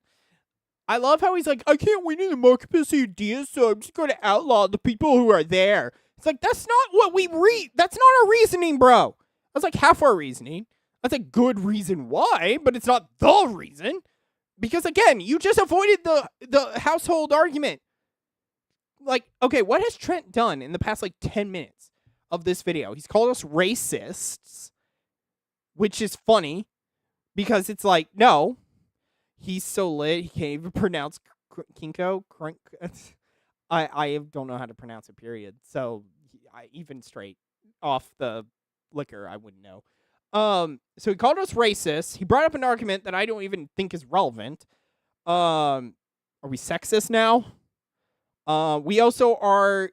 I love how he's like, I can't win in the marketplace of ideas, so I'm just going to outlaw the people who are there. It's like, that's not what we read. That's not our reasoning, bro. That's like half our reasoning. That's a good reason why, but it's not the reason. Because again, you just avoided the household argument. Okay, what has Trent done in the past 10 minutes of this video? He's called us racists, which is funny because it's no, he's so lit he can't even pronounce Kinko. I don't know how to pronounce it, period. So even straight off the liquor, I wouldn't know. So he called us racist. He brought up an argument that I don't even think is relevant. Are we sexist now? We also are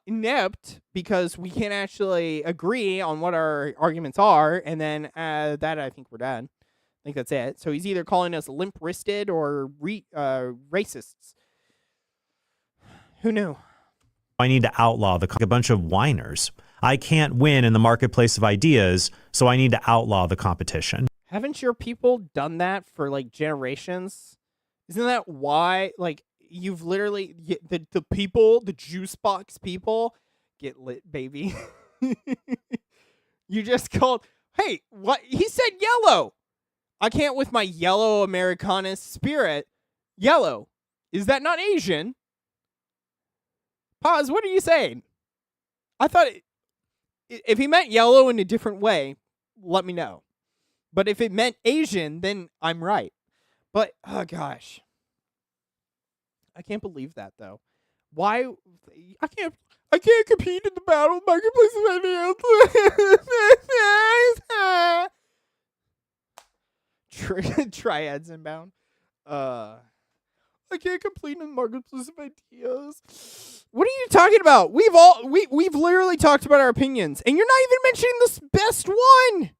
inept because we can't actually agree on what our arguments are, and then that I think we're done. I think that's it. So he's either calling us limp-wristed or racists. Who knew? I need to outlaw a bunch of whiners. I can't win in the marketplace of ideas, so I need to outlaw the competition. Haven't your people done that for like generations? Isn't that why, like, you've literally the people, the juice box people, get lit, baby? You just called. Hey, what he said? Yellow. I can't with my yellow Americana spirit. Yellow. Is that not Asian? Pause. What are you saying? I thought if he meant yellow in a different way, let me know. But if it meant Asian, then I'm right. But oh gosh, I can't believe that though. Why? I can't compete in the battle marketplace of ideas. Triads inbound. I can't complete in the marketplace of ideas. What are you talking about? We've literally talked about our opinions, and you're not even mentioning the best one.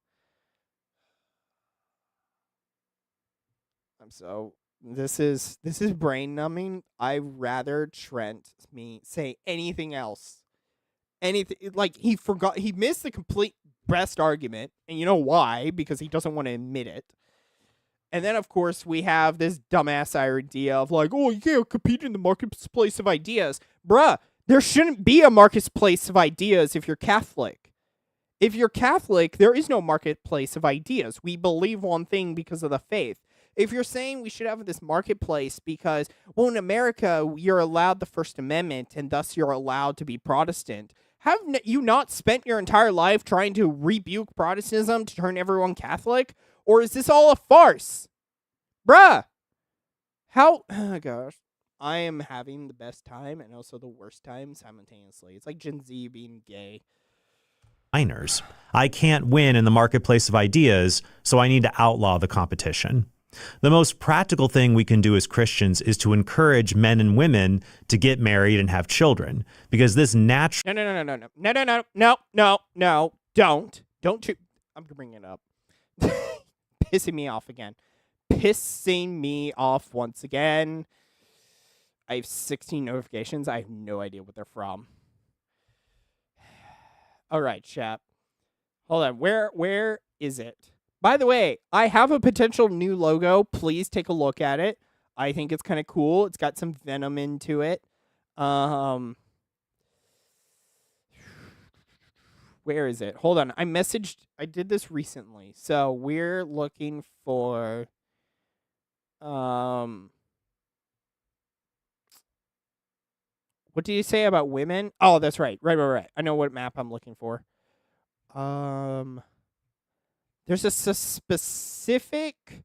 So this is brain numbing. I'd rather Trent say anything else. Anything like he missed the complete best argument, and you know why? Because he doesn't want to admit it. And then of course we have this dumbass idea of like, oh, you can't compete in the marketplace of ideas. Bruh, there shouldn't be a marketplace of ideas if you're Catholic. If you're Catholic, there is no marketplace of ideas. We believe one thing because of the faith. If you're saying we should have this marketplace because, well, in America, you're allowed the First Amendment and thus you're allowed to be Protestant, have you not spent your entire life trying to rebuke Protestantism to turn everyone Catholic? Or is this all a farce? Bruh! How? Oh, gosh. I am having the best time and also the worst time simultaneously. It's like Gen Z being gay. Whiners. I can't win in the marketplace of ideas, so I need to outlaw the competition. The most practical thing we can do as Christians is to encourage men and women to get married and have children, because this natural... No, don't you... I'm bringing it up. Pissing me off again. Pissing me off once again. I have 16 notifications. I have no idea what they're from. All right, chat. Hold on. Where is it? By the way, I have a potential new logo. Please take a look at it. I think it's kind of cool. It's got some venom into it. Where is it? Hold on. I did this recently. So we're looking for what do you say about women? Oh, that's right. Right. I know what map I'm looking for. There's a specific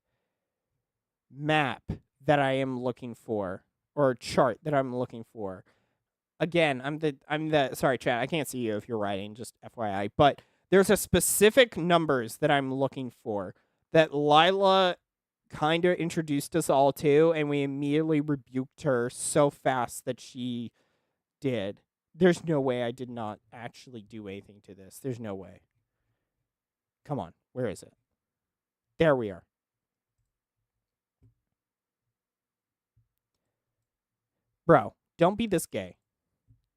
map that I am looking for, or a chart that I'm looking for. Again, I'm the sorry, chat. I can't see you if you're writing, just FYI. But there's a specific numbers that I'm looking for that Lila kind of introduced us all to, and we immediately rebuked her so fast that she did. There's no way I did not actually do anything to this. There's no way. Come on. Where is it? There we are. Bro, don't be this gay.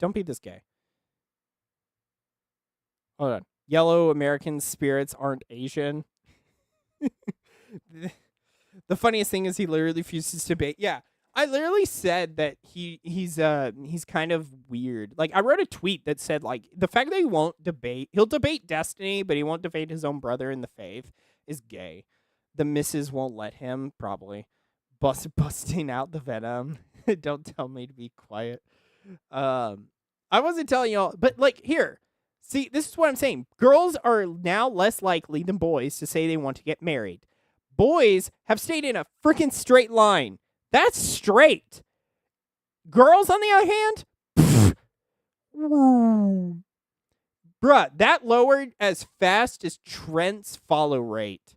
Don't be this gay. Hold on. Yellow American spirits aren't Asian. The funniest thing is he literally refuses to debate. Yeah, I literally said that he's kind of weird. Like, I wrote a tweet that said, like, the fact that he'll debate Destiny, but he won't debate his own brother in the faith is gay. The missus won't let him, probably. Busting out the venom. Don't tell me to be quiet. I wasn't telling y'all, but, like, here. See, this is what I'm saying. Girls are now less likely than boys to say they want to get married. Boys have stayed in a freaking straight line. That's straight. Girls, on the other hand, bruh, that lowered as fast as Trent's follow rate.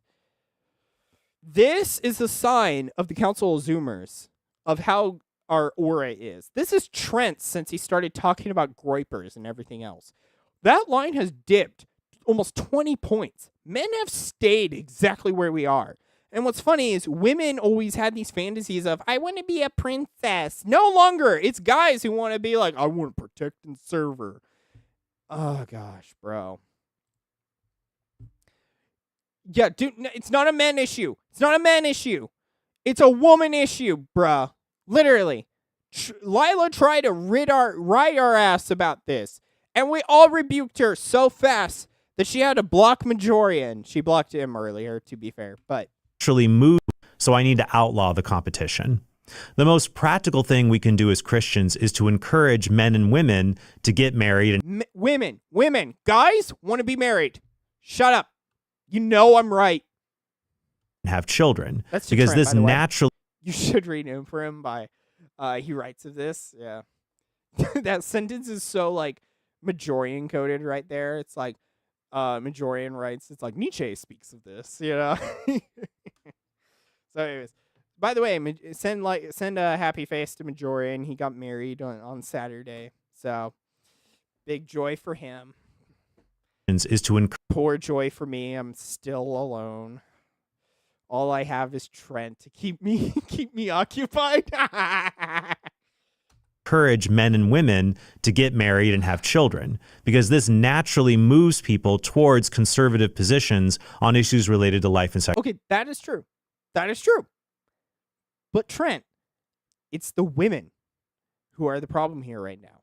This is a sign of the Council of Zoomers. of how our aura is. This is Trent since he started talking about groypers and everything else. That line has dipped almost 20 points. Men have stayed exactly where we are. And what's funny is women always had these fantasies of, I want to be a princess. No longer. It's guys who want to be like, I want to protect and serve her. Oh, gosh, bro. Yeah, dude, it's not a men issue. It's not a man issue. It's a woman issue, bruh. Literally. Lila tried to ride our ass about this. And we all rebuked her so fast that she had to block Majorian. She blocked him earlier, to be fair, but Actually move, so I need to outlaw the competition. The most practical thing we can do as Christians is to encourage men and women to get married and women, guys want to be married. Shut up. You know I'm right. have children. That's because Trent, this by the way. naturally You should read him for him by he writes of this. Yeah. That sentence is so like Majorian coded right there. It's like Majorian writes, it's like Nietzsche speaks of this, you know. So anyways, by the way, send a happy face to Majorian. He got married on Saturday. So big joy for him. is to encourage Poor joy for me. I'm still alone. All I have is Trent to keep me occupied. encourage men and women to get married and have children, because this naturally moves people towards conservative positions on issues related to life and sex. Okay, that is true. That is true. But Trent, it's the women who are the problem here right now.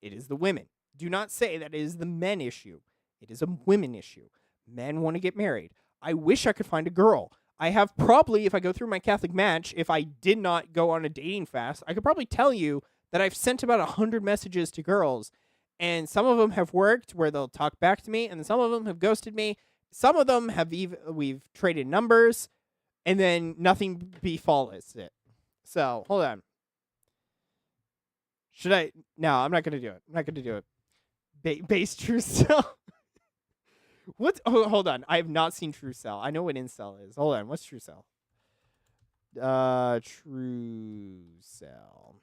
It is the women. Do not say that it is the men issue. It is a women issue. Men want to get married. I wish I could find a girl. I have probably, if I go through my Catholic match, if I did not go on a dating fast, I could probably tell you that I've sent about 100 messages to girls, and some of them have worked where they'll talk back to me, and some of them have ghosted me. Some of them have we've traded numbers, and then nothing befalls it. So, hold on. Should I? No, I'm not going to do it. I'm not going to do it. Base true self. What's? Oh, hold on. I have not seen True Cell. I know what incel is. Hold on. What's True Cell? True Cell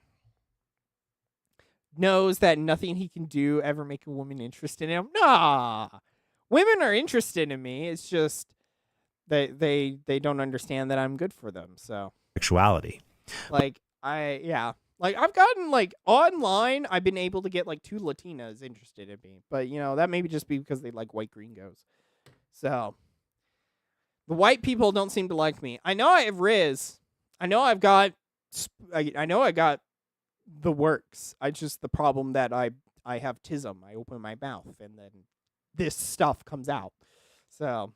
knows that nothing he can do ever make a woman interested in him. Nah, women are interested in me. It's just they don't understand that I'm good for them. So Sexuality. like like I've gotten like online, I've been able to get like 2 Latinas interested in me, but you know that may just be because they like white gringos. So the white people don't seem to like me. I know I have Riz. I know I got the works. The problem that I have tism. I open my mouth and then this stuff comes out. So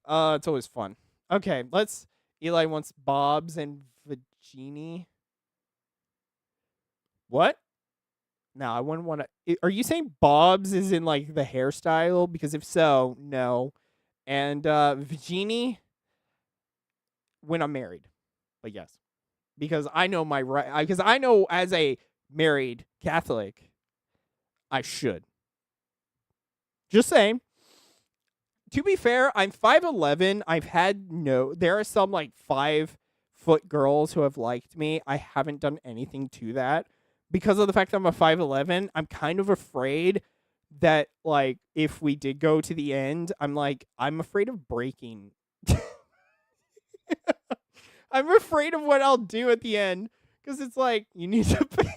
it's always fun. Okay, Eli wants Bob's and Vagini. What? No, I wouldn't want to. Are you saying Bob's is in like the hairstyle? Because if so, no. And Vagini when I'm married. But yes. Because I know my right. Because I know as a married Catholic, I should. Just saying. To be fair, I'm 5'11". There are some like 5-foot girls who have liked me. I haven't done anything to that. Because of the fact that I'm a 5'11", I'm kind of afraid that like if we did go to the end, I'm afraid of breaking. I'm afraid of what I'll do at the end. Because it's like, you need to pay.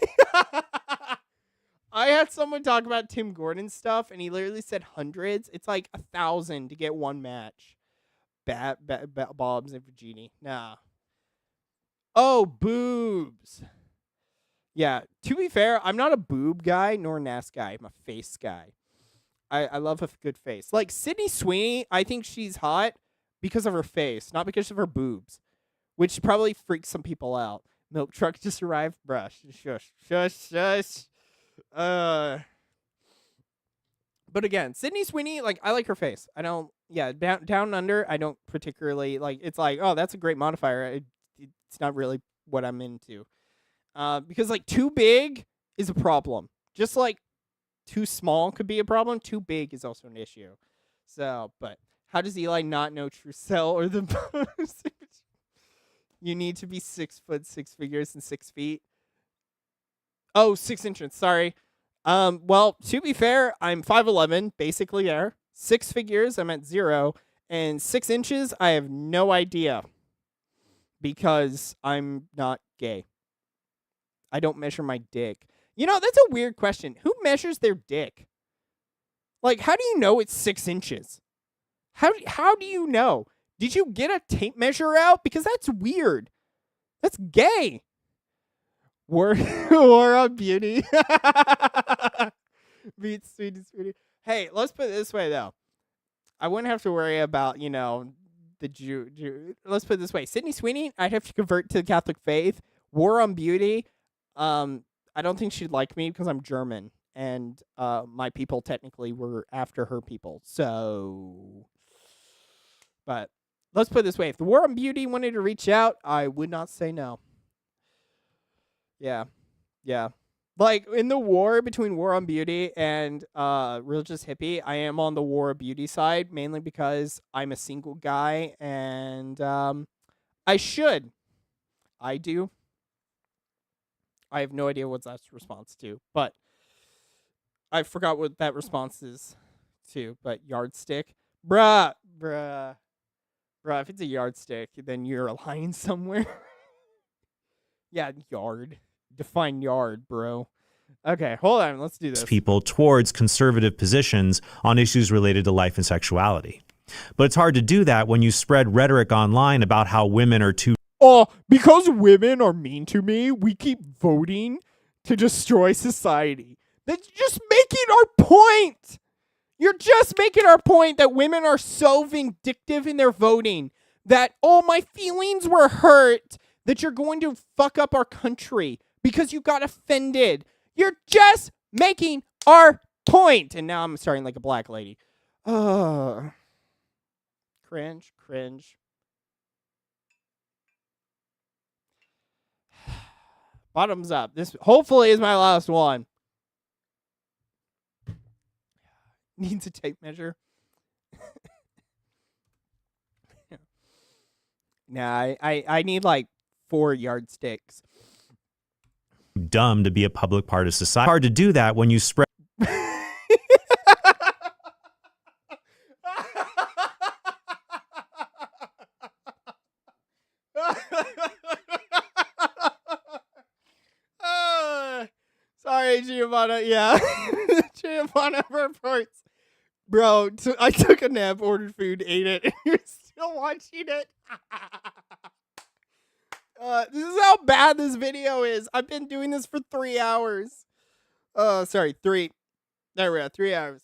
I had someone talk about Tim Gordon stuff, and he literally said hundreds. It's like 1,000 to get one match. Bob's and Virginie. Nah. Oh, boobs. Yeah, to be fair, I'm not a boob guy nor an ass guy. I'm a face guy. I love a good face. Like Sydney Sweeney, I think she's hot because of her face, not because of her boobs, which probably freaks some people out. Milk truck just arrived. Brush. Shush. Shush. Shush. But again, Sydney Sweeney, like I like her face. I don't. Yeah, down under. I don't particularly like. It's like, oh, that's a great modifier. It's not really what I'm into. Because like too big is a problem. Just like too small could be a problem. Too big is also an issue. So, but how does Eli not know True Cell or the You need to be 6 foot, 6 figures, and 6 feet. Oh, 6 inches. Sorry. Well, to be fair, I'm 5'11", basically there. 6 figures, I'm at 0. And 6 inches, I have no idea. Because I'm not gay. I don't measure my dick. You know, that's a weird question. Who measures their dick? Like, how do you know it's 6 inches? How do you know? Did you get a tape measure out? Because that's weird. That's gay. War on beauty. Beats sweetie. Hey, let's put it this way, though. I wouldn't have to worry about, you know, the Jew. Let's put it this way. Sydney Sweeney, I'd have to convert to the Catholic faith. War on beauty. I don't think she'd like me because I'm German. And my people technically were after her people. So... But let's put it this way. If the War on Beauty wanted to reach out, I would not say no. Yeah. Like, in the war between War on Beauty and Religious Hippie, I am on the War on Beauty side, mainly because I'm a single guy, and I should. I do. I have no idea what that's response to, but I forgot what that response is to, but yardstick. Bruh, if it's a yardstick, then you're lying somewhere. Yeah, yard. Define yard, bro. Okay, hold on. Let's do this. People towards conservative positions on issues related to life and sexuality. But it's hard to do that when you spread rhetoric online about how women are too... Oh, because women are mean to me, we keep voting to destroy society. That's just making our point. You're just making our point that women are so vindictive in their voting that, oh, my feelings were hurt, that you're going to fuck up our country because you got offended. You're just making our point. And now I'm starting like a black lady. Cringe. Bottoms up. This hopefully is my last one. Needs a tape measure. Nah, I need like 4 yardsticks. Dumb to be a public part of society. Hard to do that when you spread... Sorry, Giovanna. Yeah. Giovanna reports. Bro, I took a nap, ordered food, ate it, and you're still watching it. This is how bad this video is. I've been doing this for 3 hours. Sorry, 3. There we are, 3 hours.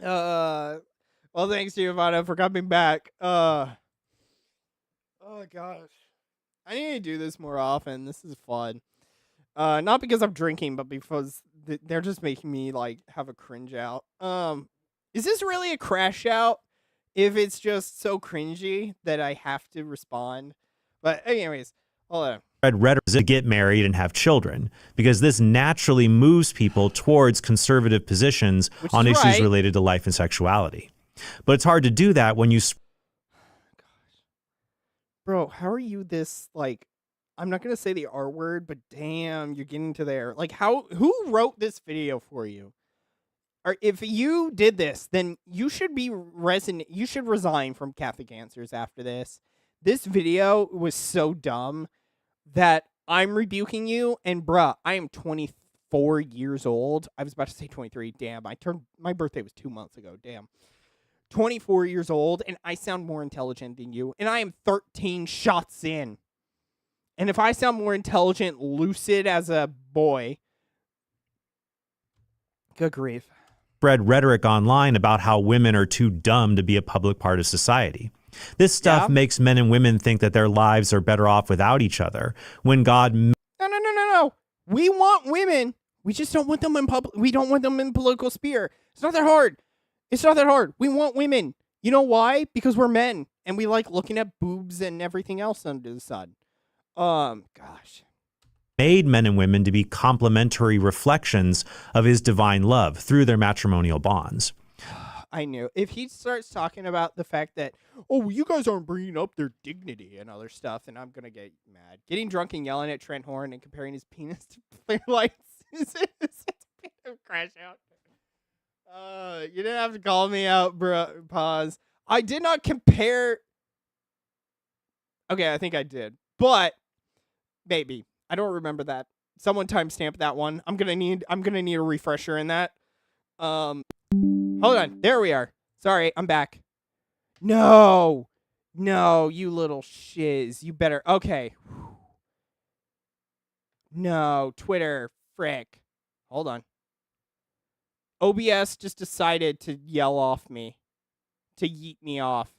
Well, thanks, Giovanna, for coming back. Oh, gosh. I need to do this more often. This is fun. Not because I'm drinking, but because they're just making me, like, have a cringe out. Is this really a crash out? If it's just so cringy that I have to respond. But anyways, hold on. Spread rhetoric to get married and have children, because this naturally moves people towards conservative positions on issues related to life and sexuality. But it's hard to do that when you... Gosh. Bro, how are you this, like... I'm not going to say the R word, but damn, you're getting to there. Like, who wrote this video for you? Or if you did this, then you should be you should resign from Catholic Answers after this. This video was so dumb that I'm rebuking you. And bruh, I am 24 years old. I was about to say 23. Damn, my birthday was 2 months ago. Damn. 24 years old, and I sound more intelligent than you. And I am 13 shots in. And if I sound more intelligent, lucid as a boy, good grief. Spread rhetoric online about how women are too dumb to be a public part of society. This stuff makes men and women think that their lives are better off without each other, when God... No. We want women. We just don't want them in public. We don't want them in political sphere. It's not that hard. We want women. You know why? Because we're men, and we like looking at boobs and everything else under the sun. Gosh. Made men and women to be complementary reflections of his divine love through their matrimonial bonds. I knew. If he starts talking about the fact that, oh, you guys aren't bringing up their dignity and other stuff, then I'm going to get mad. Getting drunk and yelling at Trent Horn and comparing his penis to flare lights is a bit of crash out. You didn't have to call me out, bro. Pause. I did not compare. Okay, I think I did. But maybe. I don't remember that. Someone timestamp that one. I'm gonna need a refresher in that. Hold on. There we are. Sorry, I'm back. No, you little shiz. You better. Okay. No, Twitter. Frick. Hold on. OBS just decided to yell off me, to yeet me off.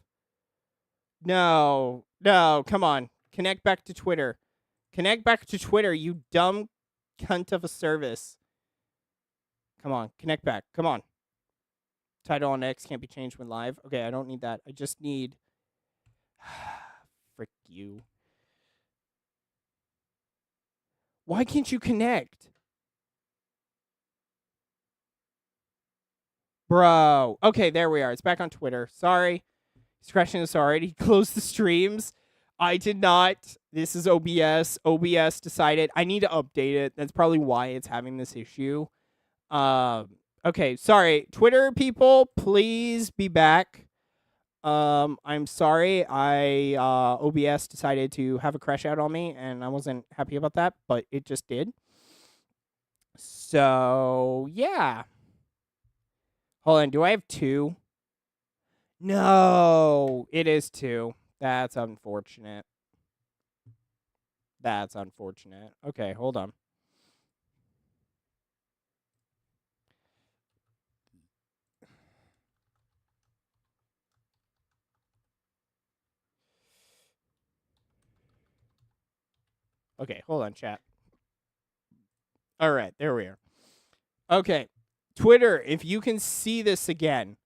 No, come on. Connect back to Twitter. Connect back to Twitter, you dumb cunt of a service. Come on, connect back. Come on. Title on X can't be changed when live. Okay, I don't need that. I just need... Frick you. Why can't you connect? Bro. Okay, there we are. It's back on Twitter. Sorry. He's crashing this already. He closed the streams. I did not. This is OBS. OBS decided I need to update it. That's probably why it's having this issue. Okay, sorry. Twitter people, please be back. I'm sorry. OBS decided to have a crash out on me, and I wasn't happy about that, but it just did. So, yeah. Hold on. Do I have 2? No, it is 2. That's unfortunate. Okay, hold on. Okay, hold on, chat. All right, there we are. Okay, Twitter, if you can see this again,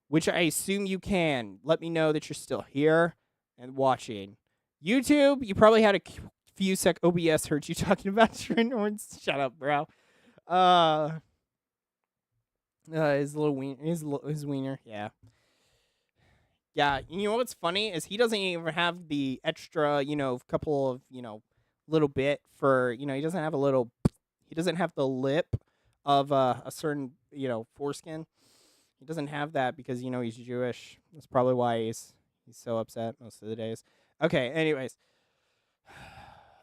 which I assume you can, let me know that you're still here and watching. YouTube, you probably had a few OBS heard you talking about Trent Horn. Shut up, bro. His little his wiener, yeah. Yeah, you know what's funny is he doesn't even have the extra, couple of, little bit for, he doesn't have he doesn't have the lip of a certain, foreskin. He doesn't have that because, he's Jewish. That's probably why he's so upset most of the days. Okay, anyways.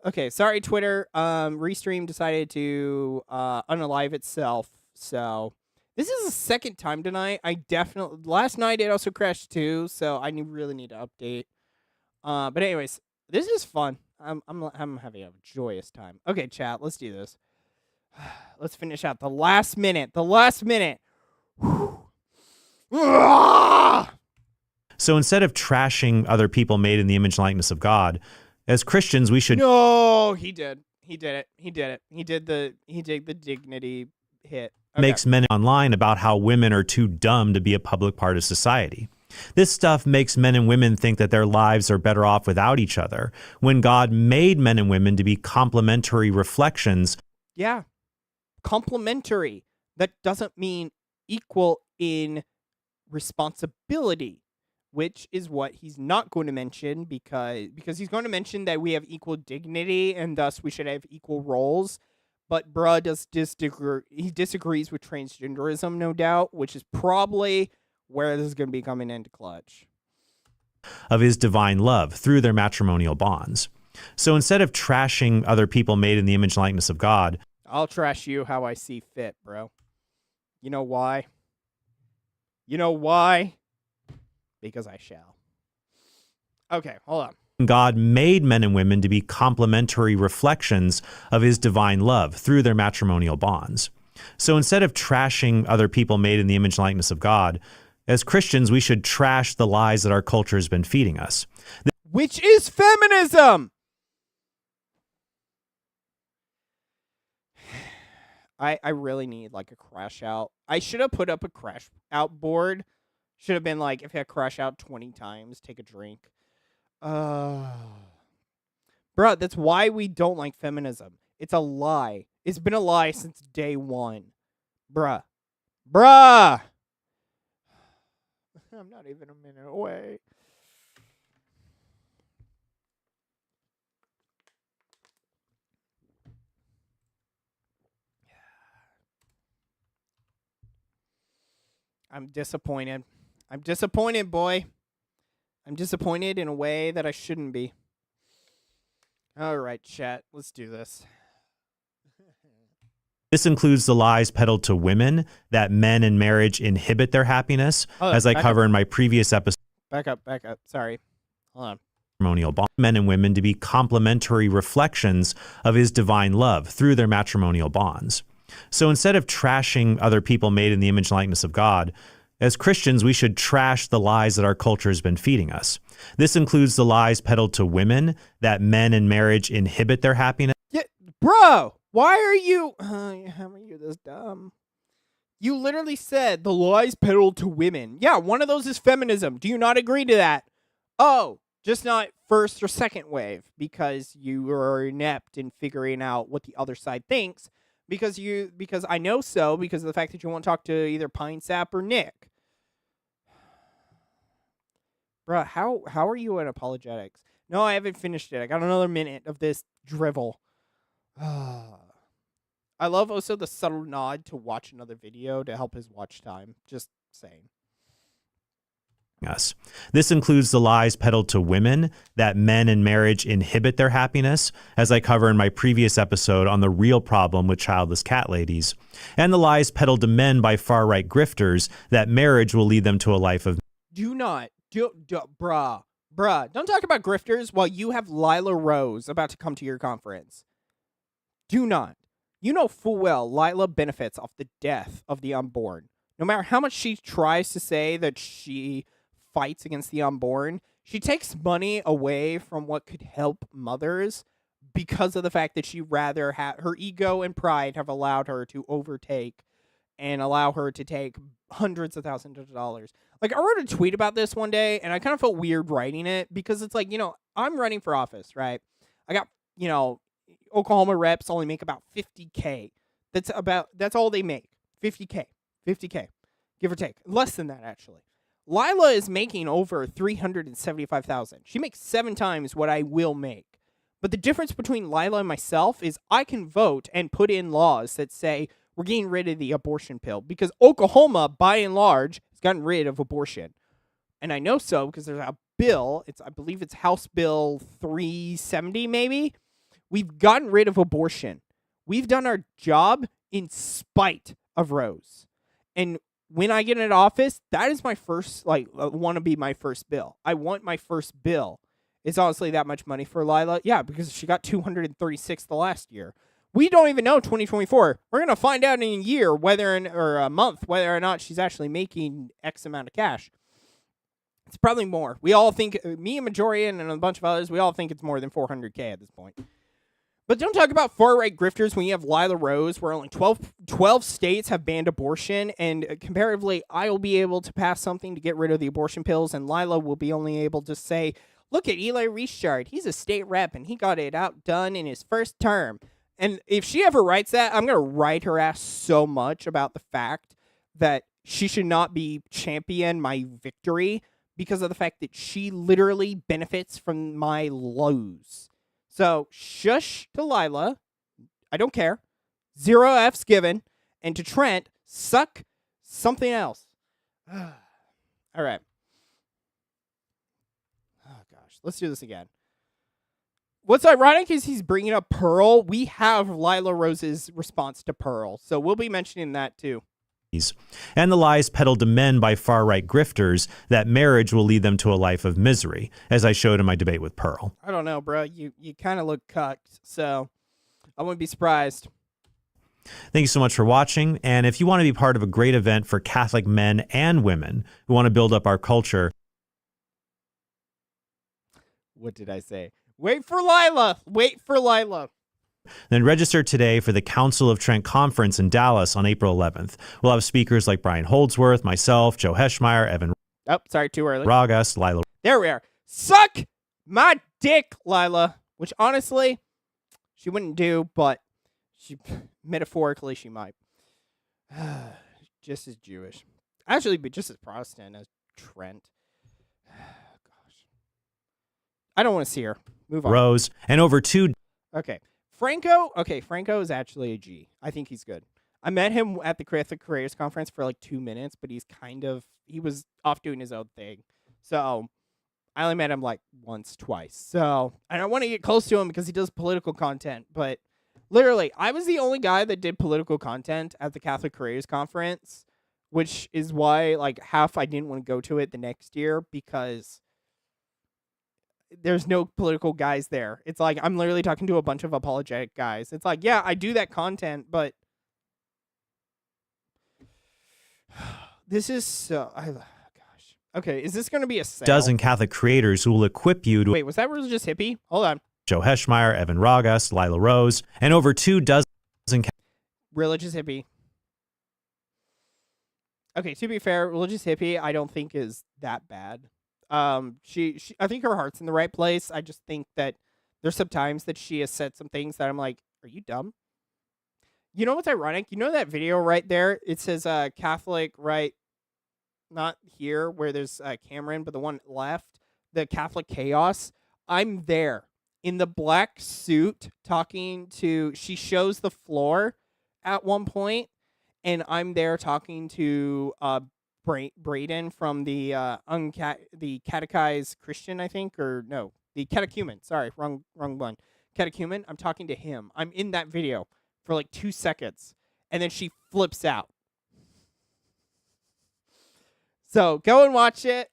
Okay, sorry, Twitter. Restream decided to unalive itself. So this is the second time tonight. Last night it also crashed too, so I really need to update. But anyways, this is fun. I'm having a joyous time. Okay, chat, let's do this. Let's finish out the last minute. So instead of trashing other people made in the image and likeness of God, as Christians, we should... No, he did. He did it. He did the dignity hit. Okay. Makes men online about how women are too dumb to be a public part of society. This stuff makes men and women think that their lives are better off without each other, when God made men and women to be complementary reflections. Yeah. Complementary. That doesn't mean equal in responsibility, which is what he's not going to mention because he's going to mention that we have equal dignity and thus we should have equal roles. But bruh he disagrees with transgenderism, no doubt, which is probably where this is going to be coming into clutch. Of his divine love through their matrimonial bonds. So instead of trashing other people made in the image and likeness of God, I'll trash you how I see fit, bro. You know why? Because I shall. Okay, hold on. God made men and women to be complementary reflections of his divine love through their matrimonial bonds. So instead of trashing other people made in the image and likeness of God, as Christians, we should trash the lies that our culture has been feeding us. Which is feminism! I really need like a crash out. I should have put up a crash out board. Should have been like, if I crash out 20 times, take a drink. Bruh, that's why we don't like feminism. It's a lie. It's been a lie since day one. Bruh. I'm not even a minute away. I'm disappointed. I'm disappointed, boy. I'm disappointed in a way that I shouldn't be. All right, chat. Let's do this. This includes the lies peddled to women that men in marriage inhibit their happiness, as I cover in my previous episode. Back up. Sorry. Hold on. Matrimonial bond. Men and women to be complementary reflections of his divine love through their matrimonial bonds. So instead of trashing other people made in the image and likeness of God, as Christians, we should trash the lies that our culture has been feeding us. This includes the lies peddled to women that men in marriage inhibit their happiness. Yeah, bro, why are you? How are you this dumb? You literally said the lies peddled to women. Yeah, one of those is feminism. Do you not agree to that? Oh, just not first or second wave because you are inept in figuring out what the other side thinks. Because I know so because of the fact that you won't talk to either Pine Sap or Nick. Bruh, how are you in apologetics? No, I haven't finished it. I got another minute of this drivel. I love also the subtle nod to watch another video to help his watch time. Just saying. Us. This includes the lies peddled to women that men in marriage inhibit their happiness, as I cover in my previous episode on the real problem with childless cat ladies, and the lies peddled to men by far-right grifters that marriage will lead them to a life of... Bruh, don't talk about grifters while you have Lila Rose about to come to your conference. Do not. You know full well Lila benefits off the death of the unborn. No matter how much she tries to say that she fights against the unborn, she takes money away from what could help mothers because of the fact that she rather her ego and pride have allowed her to overtake and allow her to take hundreds of thousands of dollars. Like, I wrote a tweet about this one day, and I kind of felt weird writing it because it's like, I'm running for office, right? I got, Oklahoma reps only make about $50K. That's all they make. $50K, give or take. Less than that, actually. Lila is making over $375,000. She makes 7 times what I will make. But the difference between Lila and myself is I can vote and put in laws that say we're getting rid of the abortion pill because Oklahoma, by and large, has gotten rid of abortion. And I know so because there's a bill. I believe it's House Bill 370, maybe. We've gotten rid of abortion. We've done our job in spite of Rose. And when I get into office, that is my first, want to be my first bill. I want my first bill. It's honestly that much money for Lila. Yeah, because she got 236 the last year. We don't even know 2024. We're going to find out in a year or a month whether or not she's actually making X amount of cash. It's probably more. We all think, me and Majorian and a bunch of others, we all think it's more than 400K at this point. But don't talk about far-right grifters when you have Lila Rose, where only 12 states have banned abortion, and comparatively, I will be able to pass something to get rid of the abortion pills, and Lila will be only able to say, look at Eli Richard. He's a state rep, and he got it outdone in his first term. And if she ever writes that, I'm going to write her ass so much about the fact that she should not be champion my victory because of the fact that she literally benefits from my lows. So, shush to Lila. I don't care. 0 F's given. And to Trent, suck something else. All right. Oh, gosh. Let's do this again. What's ironic is he's bringing up Pearl. We have Lila Rose's response to Pearl. So, we'll be mentioning that, too. And the lies peddled to men by far-right grifters that marriage will lead them to a life of misery, as I showed in my debate with Pearl. I don't know, bro. You kind of look cucked, so I wouldn't be surprised. Thank you so much for watching, and if you want to be part of a great event for Catholic men and women who want to build up our culture... What did I say? Wait for Lila! Wait for Lila! Then register today for the Council of Trent Conference in Dallas on April 11th. We'll have speakers like Brian Holdsworth, myself, Joe Heschmeyer, Evan... Oh, sorry, too early. Ragas, Lila... There we are. Suck my dick, Lila. Which, honestly, she wouldn't do, but metaphorically, she might. Just as Jewish. Actually, but just as Protestant as Trent. Gosh. I don't want to see her. Move on. Rose, and over 2 Okay. Franco. Okay, Franco is actually a G. I think he's good. I met him at the Catholic Creators Conference for like 2 minutes, but he was off doing his own thing. So I only met him like once, twice. So I don't want to get close to him because he does political content. But literally, I was the only guy that did political content at the Catholic Creators Conference, which is why like half I didn't want to go to it the next year because there's no political guys there. It's like I'm literally talking to a bunch of apologetic guys. It's like, yeah, I do that content, but this is so gosh. Okay, is this going to be a sale? dozen Catholic creators who will equip you to Wait, was that Religious Hippie? Hold on. Joe Heschmeyer, Evan Ragas, Lila Rose, and over 2 dozen Religious Hippie. Okay, to be fair, Religious Hippie I don't think is that bad. She I think her heart's in the right place. I just think that there's some times that she has said some things that I'm like, are you dumb? You know what's ironic? You know that video right there? It says Catholic right, not here where there's Cameron, but the one left, the Catholic Chaos. I'm there in the black suit talking to, she shows the floor at one point, and I'm there talking to Braden from the the catechized Christian, I think, or no, the catechumen. Sorry, wrong one. Catechumen. I'm talking to him. I'm in that video for like 2 seconds, and then she flips out. So go and watch it.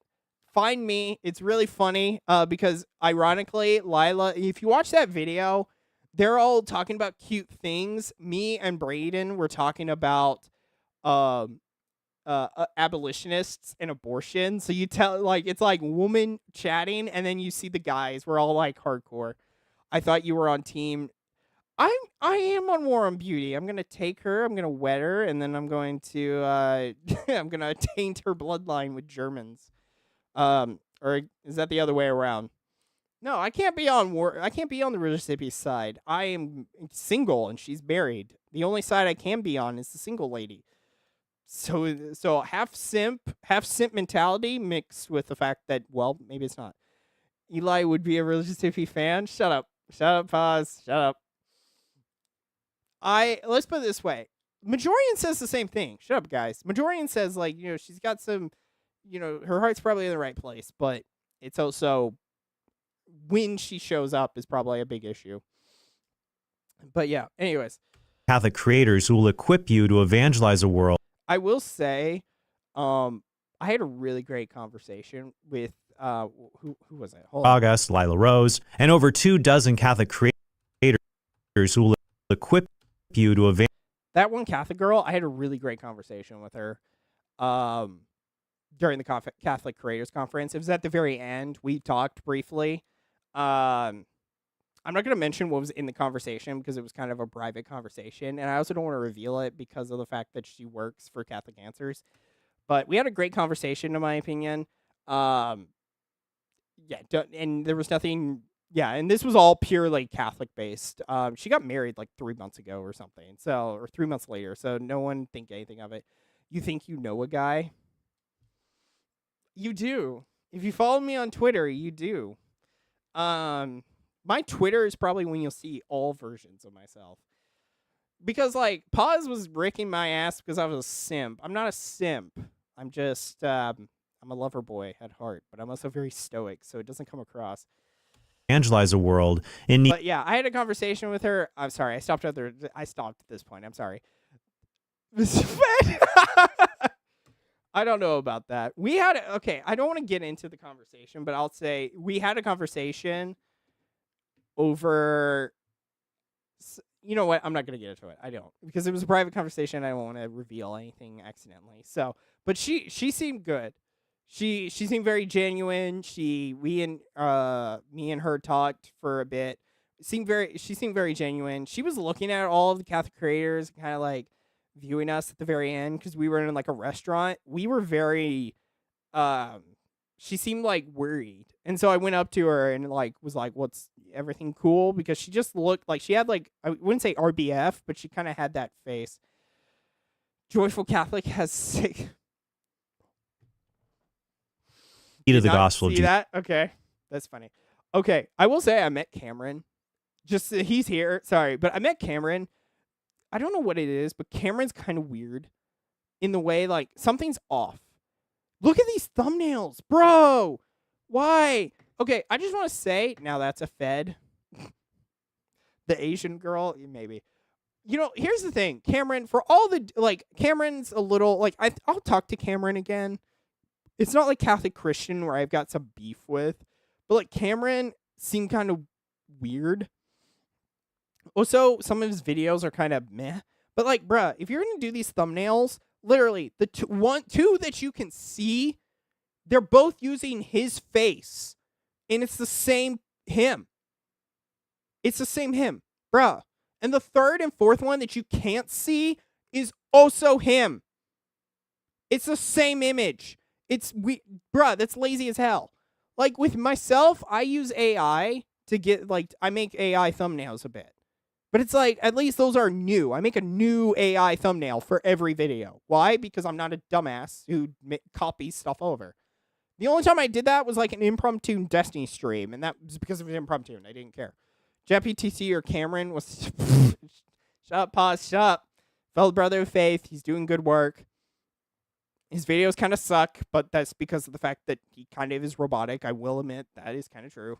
Find me. It's really funny because ironically, Lila, if you watch that video, they're all talking about cute things. Me and Braden were talking about abolitionists and abortion. So you tell, like, it's like woman chatting, and then you see the guys. We're all like hardcore. I thought you were on team. I am on War on Beauty. I'm gonna take her. I'm gonna wed her, and then I'm going to I'm gonna taint her bloodline with Germans. Or is that the other way around? No, I can't be on war. I can't be on the religious hippie side. I am single, and she's married. The only side I can be on is the single lady. So half simp mentality mixed with the fact that, well, maybe it's not. Eli would be a religious hippie fan. Shut up. Pause. Shut up. Let's put it this way. Majorian says the same thing. Shut up, guys. Majorian says, like, you know, she's got some, you know, her heart's probably in the right place, but it's also when she shows up is probably a big issue. But yeah, anyways. Catholic creators who will equip you to evangelize a world. I will say, I had a really great conversation with who was it? Hold on. August, Lila Rose, and over 2 dozen Catholic creators who will equip you to evangelize. That one Catholic girl, I had a really great conversation with her during the Catholic Creators Conference. It was at the very end. We talked briefly. I'm not going to mention what was in the conversation because it was kind of a private conversation, and I also don't want to reveal it because of the fact that she works for Catholic Answers. But we had a great conversation, in my opinion. And there was nothing. Yeah, and this was all purely Catholic based. She got married like 3 months ago or something. Or 3 months later. So no one think anything of it. You think you know a guy? You do. If you follow me on Twitter, you do. My Twitter is probably when you'll see all versions of myself. Because, like, Paz was ricking my ass because I was a simp. I'm not a simp. I'm just, I'm a lover boy at heart. But I'm also very stoic, so it doesn't come across. Evangelize a world in need. But yeah, I had a conversation with her. I'm sorry, I stopped at this point. I'm sorry. I don't know about that. I don't want to get into the conversation, but I'll say we had a conversation over, you know what? I'm not going to get into it. I don't, because it was a private conversation. I don't want to reveal anything accidentally. So, but she seemed good. She seemed very genuine. Me and her talked for a bit. She seemed very genuine. She was looking at all of the Catholic creators, kind of like viewing us at the very end because we were in like a restaurant. We were very, she seemed like worried, and so I went up to her and like was like, "What's everything cool?" Because she just looked like she had like, I wouldn't say RBF, but she kind of had that face. Joyful Catholic has sick. to Did the not gospel of see Jesus. that? Okay. That's funny. Okay. I will say I met Cameron. Just he's here. Sorry. But I met Cameron. I don't know what it is, but Cameron's kind of weird in the way, like, something's off. Look at these thumbnails, bro. Why? Okay. I just want to say, now that's a Fed. The Asian girl, maybe. You know, here's the thing. Cameron, for all the, like, Cameron's a little, like, I'll talk to Cameron again. It's not like Catholic Christian where I've got some beef with, but like Cameron seemed kind of weird. Also, some of his videos are kind of meh. But like, bruh, if you're gonna do these thumbnails, literally the two that you can see, they're both using his face, and it's the same him. It's the same him, bruh. And the third and fourth one that you can't see is also him. It's the same image. Bruh, that's lazy as hell. Like, with myself, I use AI to get, like, I make AI thumbnails a bit. But it's like, at least those are new. I make a new AI thumbnail for every video. Why? Because I'm not a dumbass who copies stuff over. The only time I did that was, like, an impromptu Destiny stream, and that was because it was impromptu, and I didn't care. JPTC or Cameron was... Shut up, pause, shut up. Fellow brother of faith, he's doing good work. His videos kind of suck, but that's because of the fact that he kind of is robotic. I will admit that is kind of true.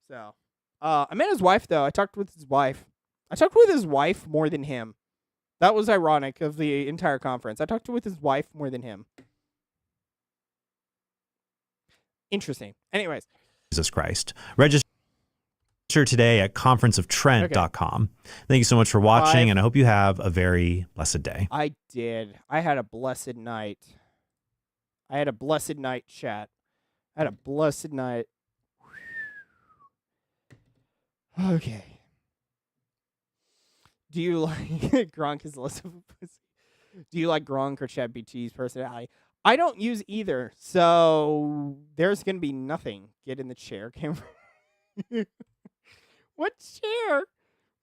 So, I met his wife, though. I talked with his wife. I talked with his wife more than him. That was ironic of the entire conference. I talked with his wife more than him. Interesting. Anyways. Jesus Christ. Register today at conferenceoftrent.com. Thank you so much for watching, and I hope you have a very blessed day. I did. I had a blessed night. I had a blessed night, chat. I had a blessed night. Okay. Do you like Gronk is less of a pussy? Do you like Gronk or ChatGPT's personality? I don't use either, so there's gonna be nothing. Get in the chair, Cameron. What chair?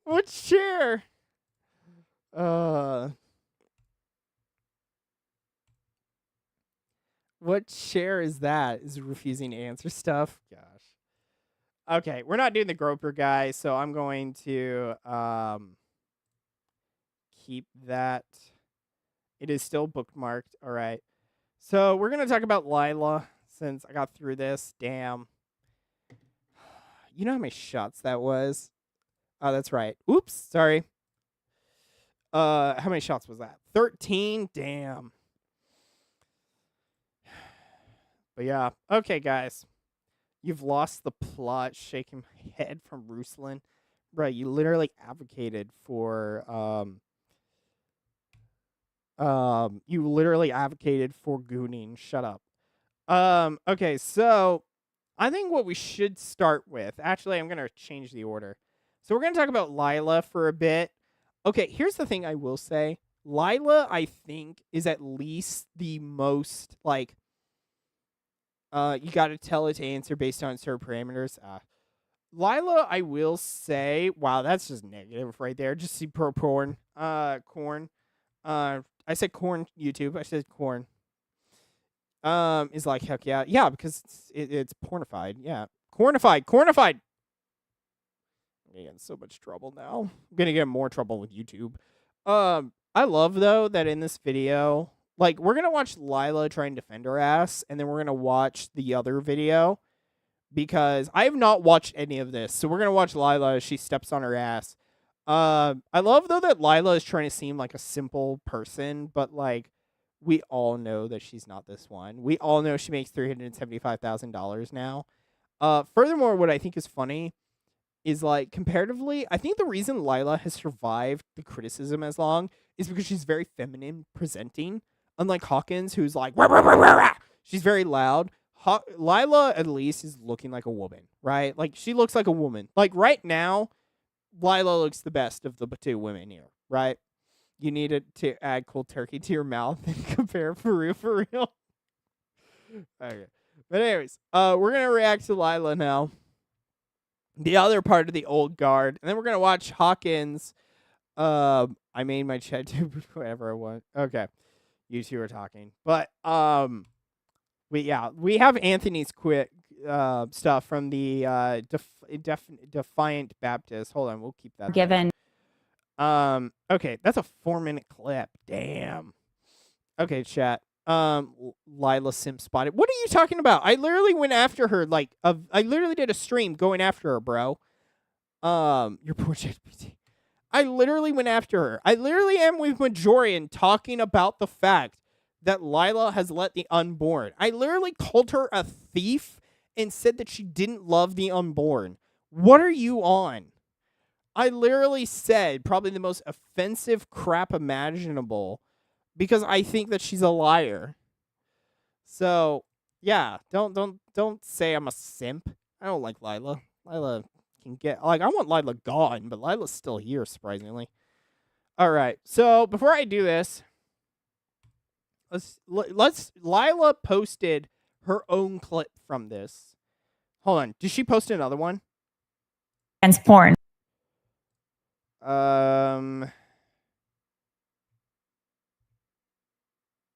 What chair? What chair is that? Is refusing to answer stuff? Gosh. Okay, we're not doing the groper guy, so I'm going to keep that. It is still bookmarked. All right. So we're going to talk about Lila since I got through this. Damn. You know how many shots that was? Oh, that's right. Oops, sorry. How many shots was that? 13? Damn. But yeah. Okay, guys. You've lost the plot. Shaking my head from Ruslan. Right, you literally advocated for you literally advocated for gooning. Shut up. Okay, so I think what we should start with, actually, I'm going to change the order. So we're going to talk about Lila for a bit. Okay, here's the thing I will say. Lila, I think, is at least the most, like, you got to tell it to answer based on certain parameters. Lila, I will say, wow, that's just negative right there. Just see corn. I said corn YouTube. I said corn. Is like, heck yeah. Yeah, because it's pornified. Yeah. Cornified. I'm gonna get in so much trouble now. I'm gonna get in more trouble with YouTube. I love, though, that in this video, like, we're gonna watch Lila try and defend her ass, and then we're gonna watch the other video, because I have not watched any of this. So we're gonna watch Lila as she steps on her ass. I love, though, that Lila is trying to seem like a simple person, but, like, we all know that she's not this one. We all know she makes $375,000 now. Furthermore, what I think is funny is, like, comparatively, I think the reason Lila has survived the criticism as long is because she's very feminine presenting. Unlike Hawkins, who's like, rah, rah, rah, rah, rah. She's very loud. Lila, at least, is looking like a woman, right? Like, she looks like a woman. Like, right now, Lila looks the best of the two women here, right? You needed to add cold turkey to your mouth and compare for real. Okay. But anyways, we're going to react to Lila now. The other part of the old guard. And then we're going to watch Hawkins. I made my chat do whatever I want. Okay. You two are talking. But, We have Anthony's quick stuff from the Defiant Baptist. Hold on, we'll keep that. Given. Okay, that's a 4-minute clip. Damn. Okay, chat. Lila Simp spotted. What are you talking about? I literally went after her. I literally did a stream going after her, bro. Your poor ChatGPT. I literally went after her. I literally am with Majorian talking about the fact that Lila has let the unborn. I literally called her a thief and said that she didn't love the unborn. What are you on? I literally said probably the most offensive crap imaginable because I think that she's a liar. So, yeah, don't say I'm a simp. I don't like Lila. Lila can get I want Lila gone, but Lila's still here surprisingly. All right. So, before I do this, let's Lila posted her own clip from this. Hold on. Did she post another one? Against porn.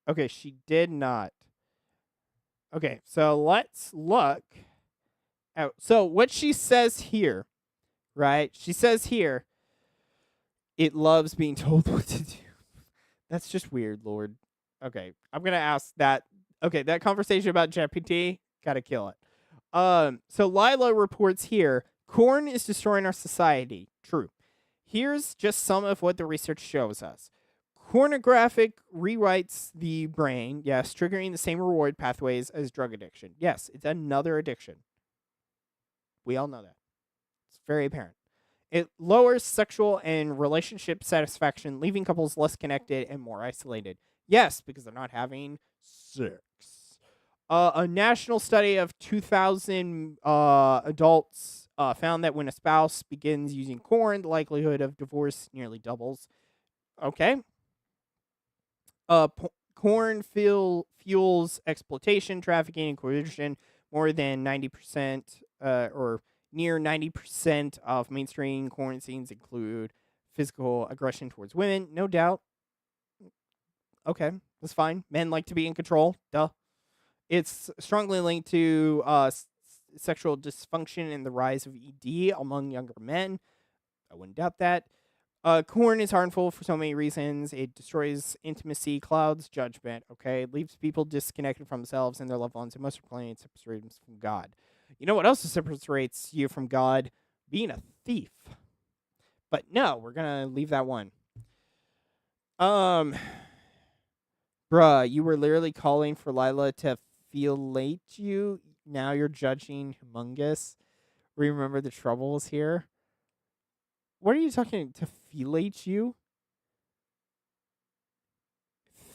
Okay, she did not. Okay, so let's look out. So what she says here, right? She says here, it loves being told what to do. That's just weird, Lord. Okay, I'm gonna ask that. Okay, that conversation about GPT, gotta kill it. So Lila reports here, corn is destroying our society. True. Here's just some of what the research shows us. Pornographic rewrites the brain, yes, triggering the same reward pathways as drug addiction. Yes, it's another addiction. We all know that. It's very apparent. It lowers sexual and relationship satisfaction, leaving couples less connected and more isolated. Yes, because they're not having sex. A national study of 2,000 adults found that when a spouse begins using corn, the likelihood of divorce nearly doubles. Okay. Corn fuels exploitation, trafficking, and coercion. More than 90%, or near 90% of mainstream corn scenes include physical aggression towards women. No doubt. Okay, that's fine. Men like to be in control. Duh. It's strongly linked to sexual dysfunction and the rise of ED among younger men. I wouldn't doubt that. Corn is harmful for so many reasons. It destroys intimacy, clouds judgment, okay? It leaves people disconnected from themselves and their loved ones, and most importantly, it separates from God. You know what else separates you from God? Being a thief. But no, we're gonna leave that one. Bruh, you were literally calling for Lila to felate you. Now you're judging Humongous. Remember the troubles here? What are you talking to felate you?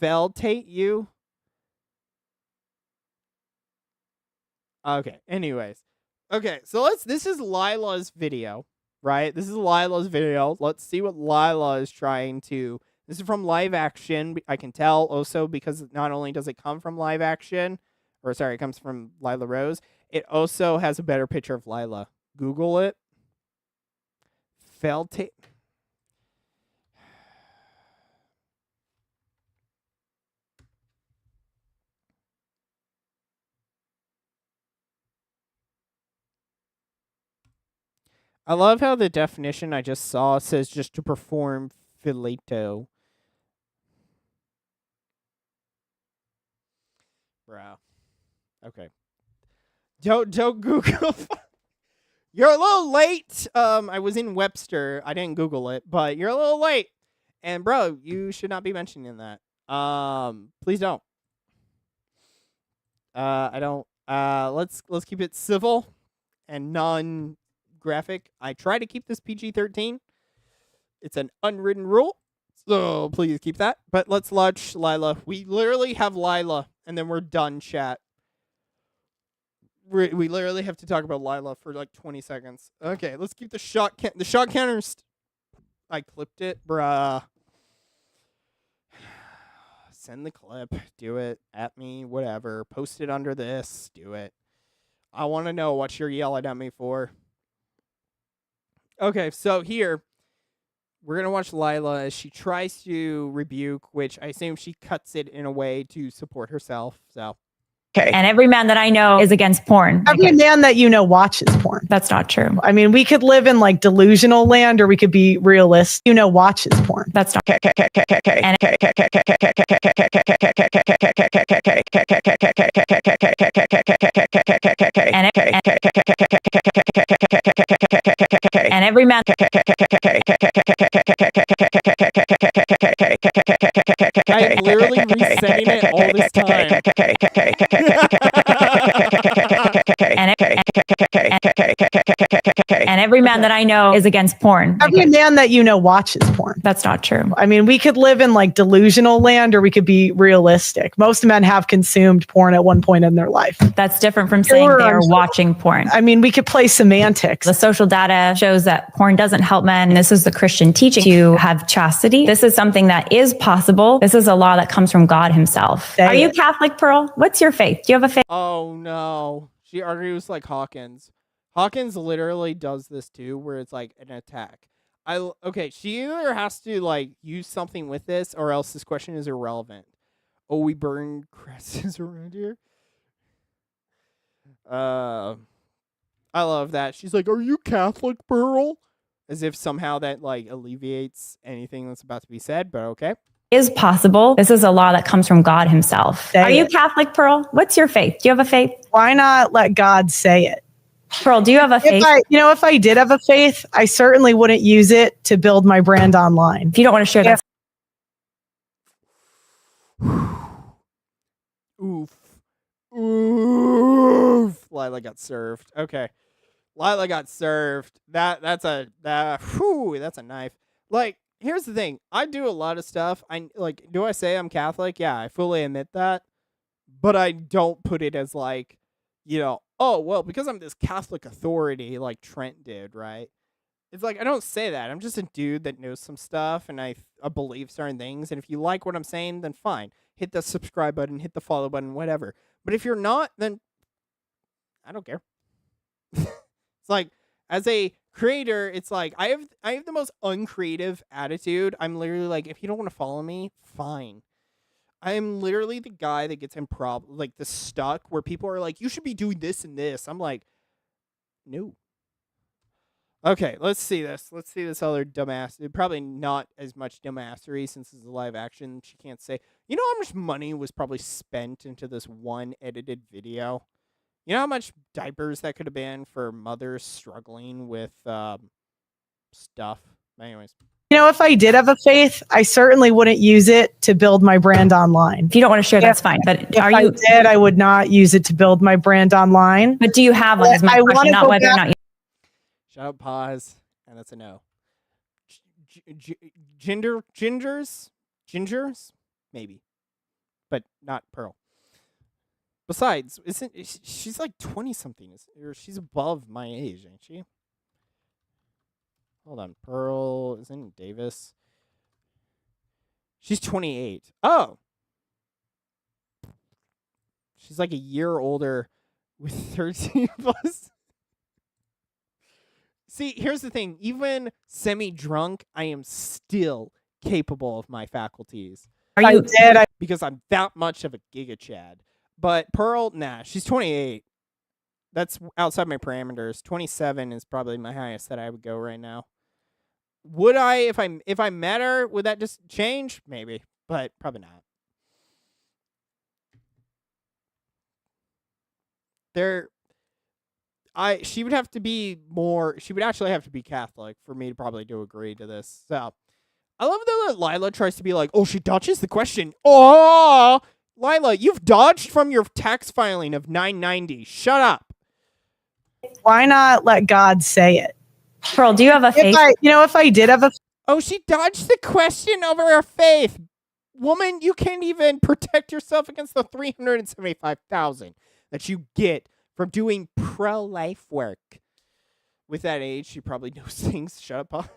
Feltate you? Okay, anyways. Okay, so this is Lila's video, right? This is Lila's video. Let's see what Lila is trying to. This is from live action. I can tell also because not only does it come from live action, or sorry, it comes from Lila Rose, it also has a better picture of Lila. Google it. Feltate. I love how the definition I just saw says just to perform fileto. Bro. Okay. Don't Google. You're a little late. I was in Webster. I didn't Google it, but you're a little late. And bro, you should not be mentioning that. Please don't. I don't. Let's keep it civil and non-graphic. I try to keep this PG-13. It's an unwritten rule, so please keep that. But let's launch Lila. We literally have Lila, and then we're done, chat. We literally have to talk about Lila for like 20 seconds. Okay, let's keep the shot counter. I clipped it, bruh. Send the clip. Do it at me. Whatever. Post it under this. Do it. I want to know what you're yelling at me for. Okay, so here we're gonna watch Lila as she tries to rebuke, which I assume she cuts it in a way to support herself. So And every man that I know is against porn. Every man that you know watches porn. That's not true. I mean, we could live in like delusional land or we could be realistic. You know, watches porn. That's not and every man I'm literally resetting it all this time. and every man that I know is against porn. Every man that you know watches porn. That's not true. I mean, we could live in like delusional land or we could be realistic. Most men have consumed porn at one point in their life. That's different from saying they are watching porn. I mean, we could play semantics. The social data shows that porn doesn't help men. This is the Christian teaching to have chastity. This is something that is possible. This is a law that comes from God himself. Are you Catholic, Pearl? What's your faith? Do you have a faith? Oh no. She argues like Hawkins. Hawkins literally does this too, where it's like an attack. Okay, she either has to like use something with this or else this question is irrelevant. Oh, we burn crosses around here. I love that. She's like, "Are you Catholic, Pearl?" As if somehow that like alleviates anything that's about to be said, but okay. Is possible. This is a law that comes from God himself. Are you Catholic, Pearl? What's your faith? Do you have a faith? Why not let God say it? Pearl, do you have a faith? If I did have a faith, I certainly wouldn't use it to build my brand online. If you don't want to share that. Oof. Oof. Lila got served. Okay. Lila got served. That's a knife. Like, here's the thing. I do a lot of stuff. Do I say I'm Catholic? Yeah, I fully admit that. But I don't put it as like, oh, well, because I'm this Catholic authority like Trent did, right? It's like, I don't say that. I'm just a dude that knows some stuff and I believe certain things. And if you like what I'm saying, then fine. Hit the subscribe button, hit the follow button, whatever. But if you're not, then I don't care. It's like, as a creator, it's like, I have the most uncreative attitude. I'm literally like, if you don't want to follow me, fine. I am literally the guy that gets in the stuck where people are like, you should be doing this and this. I'm like, no. Okay, let's see this. Let's see this other dumbass. Probably not as much dumbassery since it's a live action. She can't say, you know how much money was probably spent into this one edited video? You know how much diapers that could have been for mothers struggling with stuff? Anyways. If I did have a faith, I certainly wouldn't use it to build my brand online. If you don't want to share, that's fine. But if I did, I would not use it to build my brand online. But do you have one? Is my question, not whether or not you. Shut up, pause, and that's a no. Gingers? Maybe. But not Pearl. Besides, she's like 20-something, or she's above my age, ain't she? Hold on, Pearl, isn't Davis? She's 28. Oh! She's like a year older with 13 plus. See, here's the thing. Even semi-drunk, I am still capable of my faculties. Are you dead? Because I'm that much of a giga chad. But Pearl, nah, she's 28. That's outside my parameters. 27 is probably my highest that I would go right now. Would I, if I met her, would that just change? Maybe, but probably not. She would have to be more. She would actually have to be Catholic for me to probably to agree to this. So, I love that Lila tries to be like, oh, she dodges the question. Oh, Lila, you've dodged from your tax filing of $9.90. Shut up. Why not let God say it? Pearl, do you have a faith? If I did have a... Oh, she dodged the question over her faith. Woman, you can't even protect yourself against the $375,000 that you get from doing pro-life work. With that age, she probably knows things. Shut up.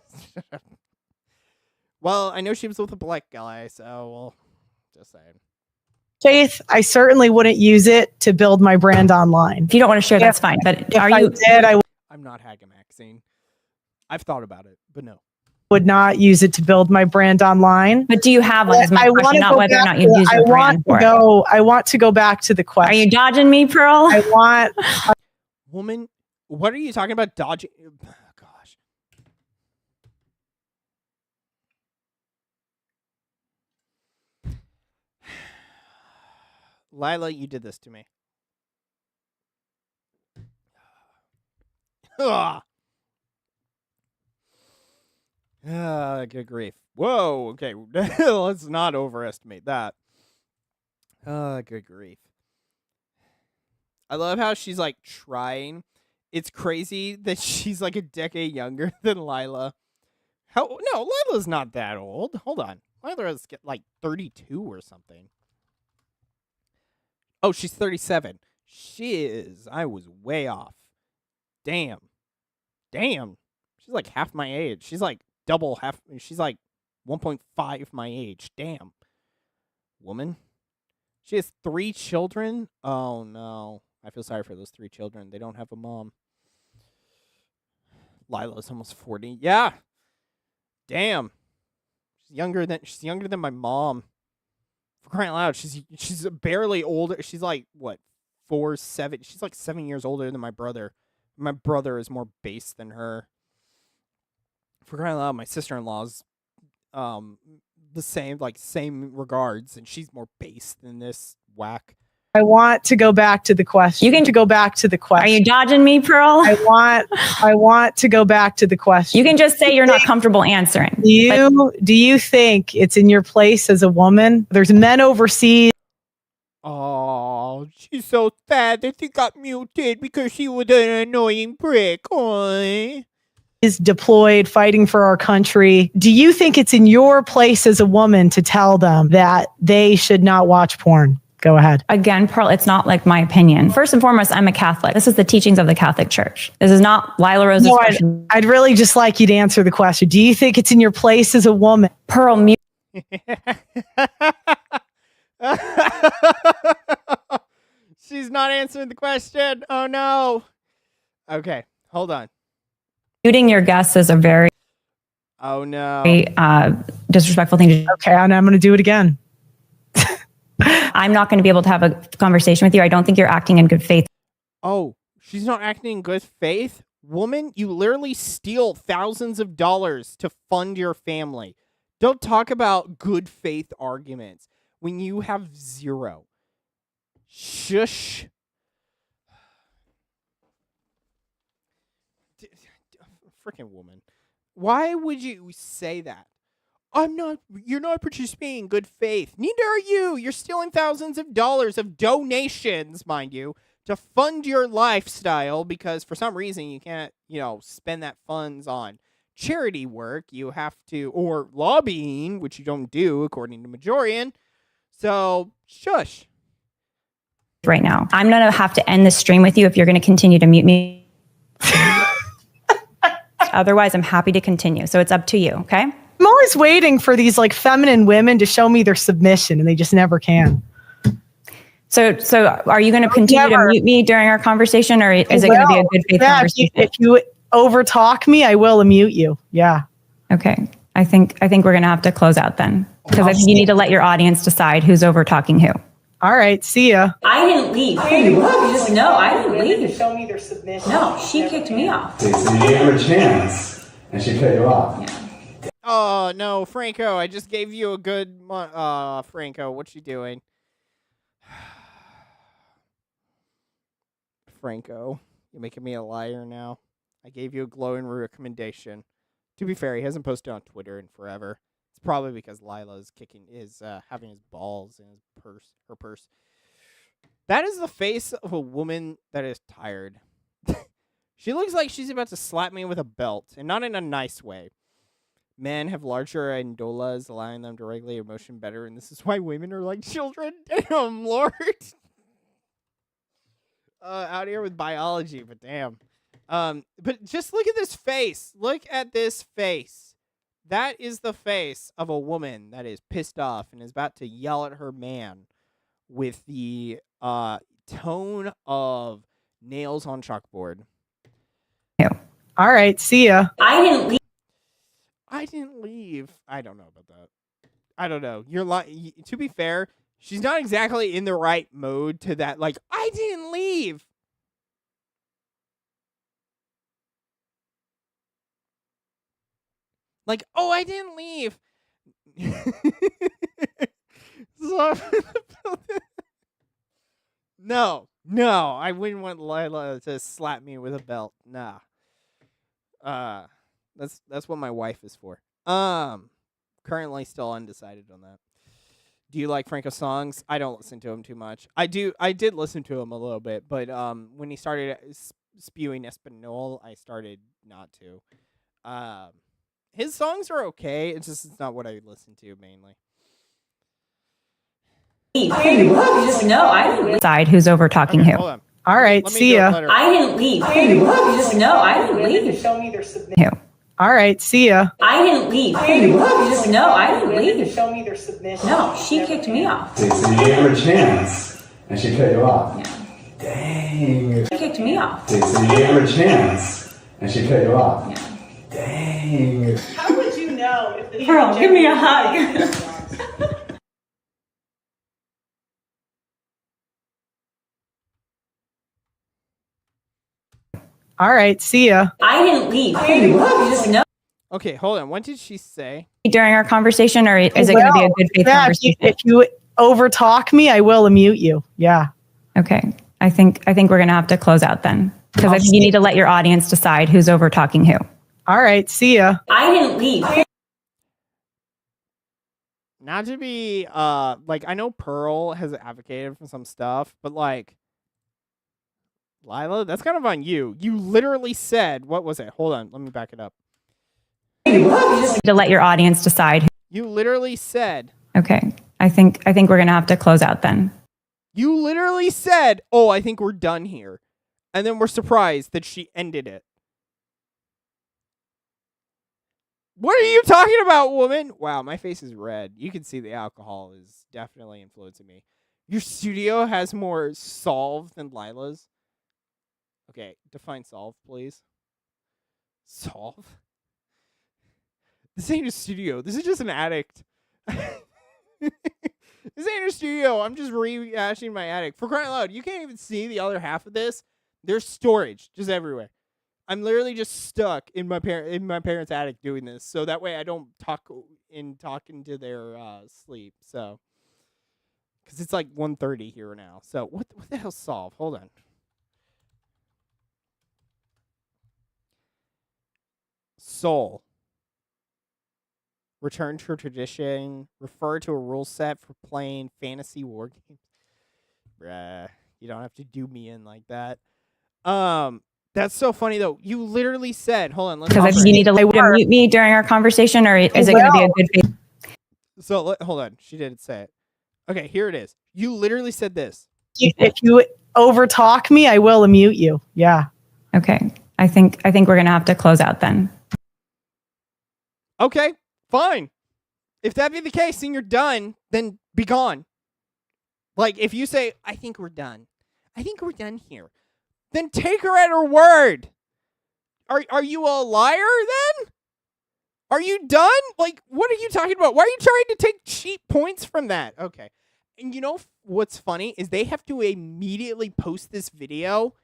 Well, I know she was with a black guy, so, well, just saying. Faith, I certainly wouldn't use it to build my brand online. If you don't want to share, that's fine. But I'm not haggamaxing. I've thought about it, but no. would not use it to build my brand online. But do you have one? Is my question, not whether or not you use your brand for it. I want to go back to the question. Are you dodging me, Pearl? I want... Woman, what are you talking about dodging? Gosh. Lila, you did this to me. Good grief. Whoa, okay. Let's not overestimate that. Good grief. I love how she's like trying. It's crazy that she's like a decade younger than Lila. No, Lila's not that old. Hold on. Lila's like 32 or something. Oh, she's 37. Shiz, I was way off. Damn. She's like half my age. She's like double half. She's like 1.5 my age. Damn. Woman. She has 3 children. Oh, no. I feel sorry for those 3 children. They don't have a mom. Lila's almost 40. Yeah. Damn. She's younger than my mom. For crying out loud, she's barely older. She's like, what, 7. She's like 7 years older than my brother. My brother is more base than her. For crying out loud, my sister-in-law's the same regards, and she's more base than this whack. I want to go back to the question. Are you dodging me, Pearl? I want to go back to the question. You can just say you're not comfortable answering. Do you think it's in your place as a woman? There's men overseas. Oh, she's so sad that she got muted because she was an annoying prick. Oy. Is deployed fighting for our country. Do you think it's in your place as a woman to tell them that they should not watch porn? Go ahead. Again, Pearl, it's not like my opinion. First and foremost, I'm a Catholic. This is the teachings of the Catholic Church. This is not Lila Rose's question. I'd really just like you to answer the question. Do you think it's in your place as a woman? Pearl, mute. She's not answering the question. Oh, no. Okay, hold on. Muting your guests is a very disrespectful thing to do. Okay, and I'm going to do it again. I'm not going to be able to have a conversation with you. I don't think you're acting in good faith. Oh, she's not acting in good faith? Woman, you literally steal thousands of dollars to fund your family. Don't talk about good faith arguments when you have 0. Shush. Freaking woman. Why would you say that? You're not participating in good faith. Neither are you. You're stealing thousands of dollars of donations, mind you, to fund your lifestyle because for some reason you can't, spend that funds on charity work. You have to, or lobbying, which you don't do according to Majorian. So, shush. Right now. I'm going to have to end the stream with you if you're going to continue to mute me. Otherwise, I'm happy to continue. So it's up to you, okay? I'm always waiting for these feminine women to show me their submission, and they just never can. So are you going to continue to mute me during our conversation, or is it going to be a good faith conversation? If you overtalk me, I will unmute you. Yeah. Okay. I think we're going to have to close out then, because I think you need to let your audience decide who's over talking who. All right. See ya. I didn't leave. No, I didn't leave. Show me their submission. No, she kicked me off. So you gave her a chance, and she cut you off. Yeah. Oh, no, Franco, I just gave you a good Franco, what you doing? Franco, you're making me a liar now. I gave you a glowing recommendation. To be fair, he hasn't posted on Twitter in forever. It's probably because Lila is having his balls in her purse. That is the face of a woman that is tired. She looks like she's about to slap me with a belt, and not in a nice way. Men have larger indolas, allowing them to regulate emotion better, and this is why women are like children. Damn, Lord. Out here with biology, but damn. But just look at this face. Look at this face. That is the face of a woman that is pissed off and is about to yell at her man with the tone of nails on chalkboard. All right, see ya. I didn't leave. I didn't leave. I don't know about that. I don't know. To be fair, she's not exactly in the right mode to that. Like, I didn't leave. Like, oh, I didn't leave. So, no, I wouldn't want Lila to slap me with a belt. Nah. That's what my wife is for. Currently still undecided on that. Do you like Franco's songs? I don't listen to him too much. I did listen to him a little bit, but when he started spewing Espanol, I started not to. His songs are okay. It's not what I listen to mainly. Hey, what? You just know I didn't leave. Decide who's over talking who. Hold on. All right, see ya. I didn't leave. Hey, what? You just know I didn't leave. Show me their submission. Who? All right, see ya. I didn't leave. Hey, what? You just know I didn't leave. Show me their submission. No, she kicked me off. So you gave her a chance, and she cut you off. Yeah. Dang. She kicked me off. So you gave her a chance, and she cut you off. Yeah. Dang. How would you know if the Pearl, give me a hug. All right, see ya. I didn't leave. Hey, what? You just know. Okay, hold on. What did she say? During our conversation, or is it going to be a good faith conversation? If you overtalk me, I will mute you. Yeah. Okay. I think we're going to have to close out then, because I think you need to let your audience decide who's over talking who. All right, see ya. I didn't leave. Not to be like, I know Pearl has advocated for some stuff, but like, Lila, that's kind of on you. You literally said, what was it? Hold on, let me back it up. To let your audience decide. You literally said. Okay. I think we're going to have to close out then. You literally said, oh, I think we're done here. And then we're surprised that she ended it. What are you talking about, woman? Wow, my face is red. You can see the alcohol is definitely influencing me. Your studio has more solve than Lila's. Okay, define solve, please. Solve? This ain't a studio. This is just an addict. This ain't a studio. I'm just rehashing my attic. For crying out loud, you can't even see the other half of this. There's storage just everywhere. I'm literally just stuck in my parents' attic doing this, so that way I don't talk into their sleep. So, because it's like 1:30 here now. So what the hell solve? Hold on. Soul. Return to tradition. Refer to a rule set for playing fantasy war games. Bruh, you don't have to do me in like that. That's so funny though. You literally said, hold on, let's. Because you need to mute me during our conversation, or is it going to be a good faith? So hold on, she didn't say it. Okay, here it is. You literally said this. If you overtalk me, I will mute you. Yeah. Okay. I think we're going to have to close out then. Okay, fine. If that be the case, then you're done. Then be gone. Like if you say, I think we're done. I think we're done here. Then take her at her word. Are you a liar then? Are you done? Like, what are you talking about? Why are you trying to take cheap points from that? Okay. And you know what's funny is they have to immediately post this video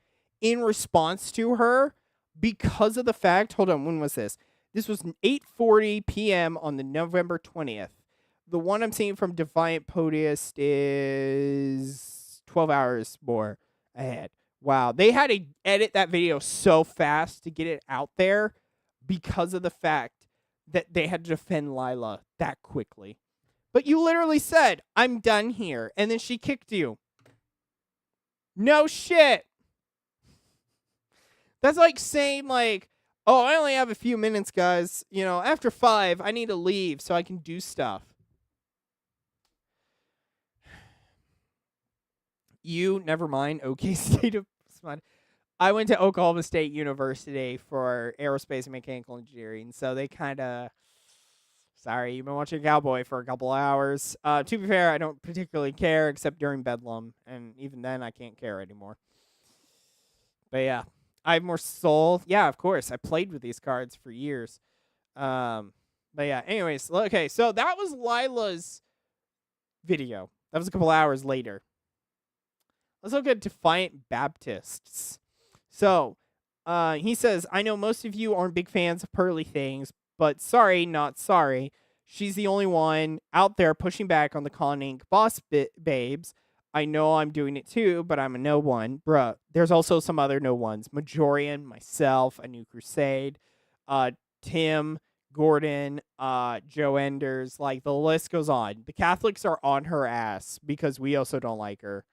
in response to her because of the fact, hold on, when was this? This was 8:40 p.m. on the November 20th. The one I'm seeing from Defiant Podiest is 12 hours more ahead. Wow, they had to edit that video so fast to get it out there because of the fact that they had to defend Lila that quickly. But you literally said, I'm done here, and then she kicked you. No shit. That's like saying, like, oh, I only have a few minutes, guys. You know, after 5, I need to leave so I can do stuff. You, never mind, Okies State of Smut. I went to Oklahoma State University for aerospace and mechanical engineering, so they kind of... Sorry, you've been watching Cowboy for a couple hours. To be fair, I don't particularly care except during Bedlam, and even then I can't care anymore. But yeah, I have more soul. Yeah, of course. I played with these cards for years. But yeah, anyways, okay, so that was Lila's video. That was a couple hours later. Let's look at Defiant Baptists. So, he says, I know most of you aren't big fans of pearly things, but sorry, not sorry. She's the only one out there pushing back on the Con Inc. boss babes. I know I'm doing it too, but I'm a no one. Bruh, there's also some other no ones. Majorian, myself, A New Crusade, Tim, Gordon, Joe Enders. Like, the list goes on. The Catholics are on her ass because we also don't like her.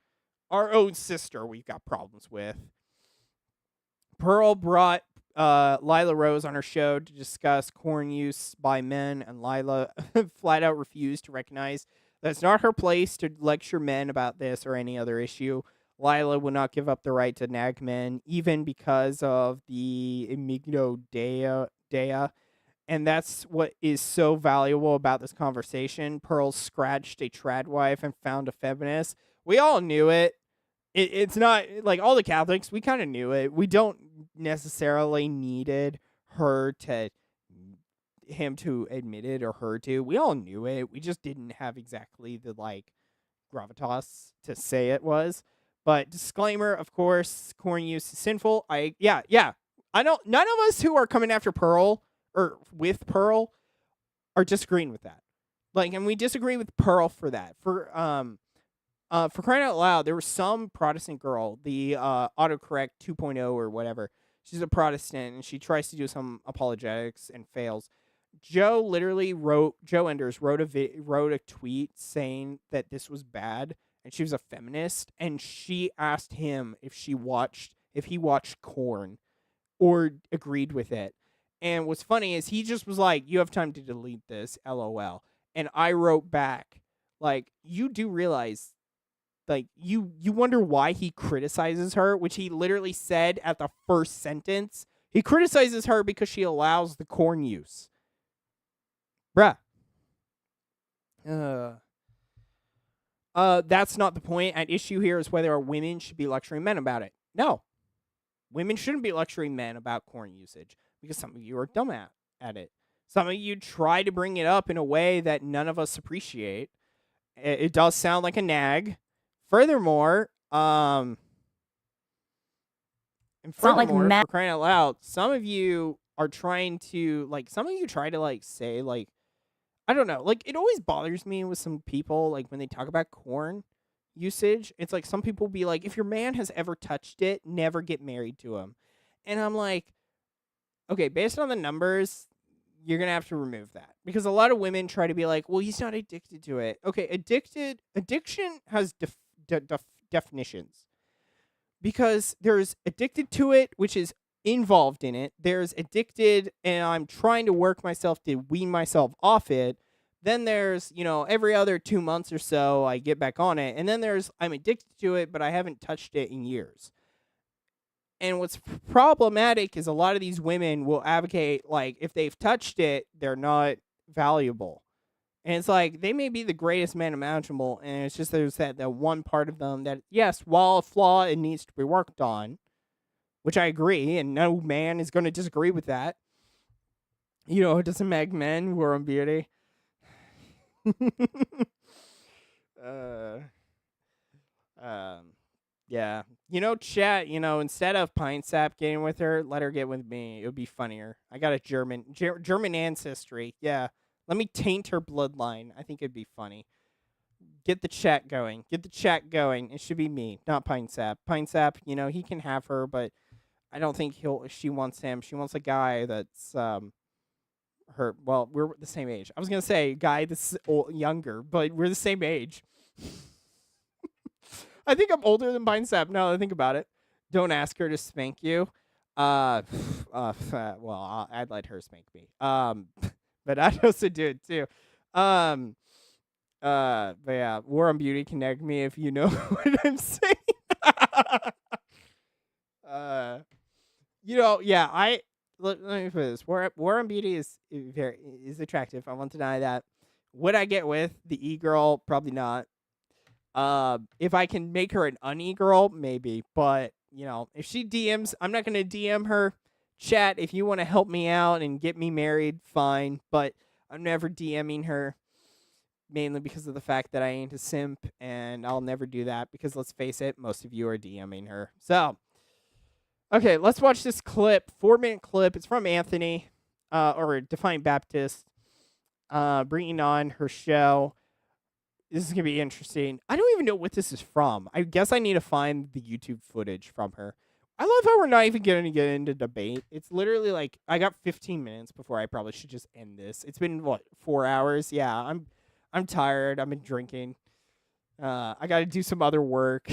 Our own sister we've got problems with. Pearl brought Lila Rose on her show to discuss corn use by men, and Lila flat out refused to recognize that it's not her place to lecture men about this or any other issue. Lila will not give up the right to nag men, even because of the Imigno Dea. And that's what is so valuable about this conversation. Pearl scratched a trad wife and found a feminist. We all knew it. It's not like all the Catholics. We kind of knew it. We don't necessarily needed him to admit it or her to. We all knew it. We just didn't have exactly the gravitas to say it was. But disclaimer, of course, corn use is sinful. Yeah. I don't. None of us who are coming after Pearl or with Pearl are disagreeing with that. And we disagree with Pearl for that. For crying out loud, there was some Protestant girl, the autocorrect 2.0 or whatever. She's a Protestant, and she tries to do some apologetics and fails. Joe Enders wrote a tweet saying that this was bad, and she was a feminist, and she asked him if he watched Korn or agreed with it. And what's funny is he just was like, you have time to delete this, LOL. And I wrote back, you do realize, you wonder why he criticizes her, which he literally said at the first sentence. He criticizes her because she allows the corn use. Bruh. That's not the point. At issue here is whether women should be lecturing men about it. No. Women shouldn't be lecturing men about corn usage because some of you are dumb at it. Some of you try to bring it up in a way that none of us appreciate. It does sound like a nag. Furthermore, for crying out loud, some of you are trying to, try to, say, I don't know. It always bothers me with some people, when they talk about corn usage. It's some people be like, if your man has ever touched it, never get married to him. And I'm like, okay, based on the numbers, you're going to have to remove that. Because a lot of women try to be like, well, he's not addicted to it. Okay, addiction has definitions. Because there's addicted to it, which is involved in it. There's addicted, and I'm trying to work myself to wean myself off it. Then there's, every other 2 months or so, I get back on it. And then there's, I'm addicted to it, but I haven't touched it in years. And what's problematic is a lot of these women will advocate, if they've touched it, they're not valuable. And it's they may be the greatest man imaginable, and it's just there's that one part of them that, yes, while a flaw, it needs to be worked on, which I agree, and no man is going to disagree with that. It doesn't make men who are on beauty. Yeah. Chat, instead of Pine Sap getting with her, let her get with me. It would be funnier. I got a German ancestry. Yeah. Let me taint her bloodline. I think it'd be funny. Get the chat going. It should be me, not Pine Sap. Pine Sap, he can have her, but I don't think she wants him. She wants a guy that's her. Well, we're the same age. I was gonna say guy that's younger, but we're the same age. I think I'm older than Pine Sap now that I think about it. Don't ask her to spank you. Well, I'd let her spank me. But I'd also do it too. But yeah, War on Beauty can nag me if you know what I'm saying. Let me put this. War on Beauty is attractive. I won't deny that. Would I get with the e-girl? Probably not. If I can make her an un-e-girl, maybe. But, if she DMs, I'm not going to DM her. Chat, if you want to help me out and get me married, fine. But I'm never DMing her, mainly because of the fact that I ain't a simp, and I'll never do that because, let's face it, most of you are DMing her. So, okay, let's watch this clip, 4-minute clip. It's from Anthony, or Defiant Baptist, bringing on her show. This is going to be interesting. I don't even know what this is from. I guess I need to find the YouTube footage from her. I love how we're not even going to get into debate. It's literally like, I got 15 minutes before I probably should just end this. It's been, 4 hours? Yeah, I'm tired. I've been drinking. I got to do some other work.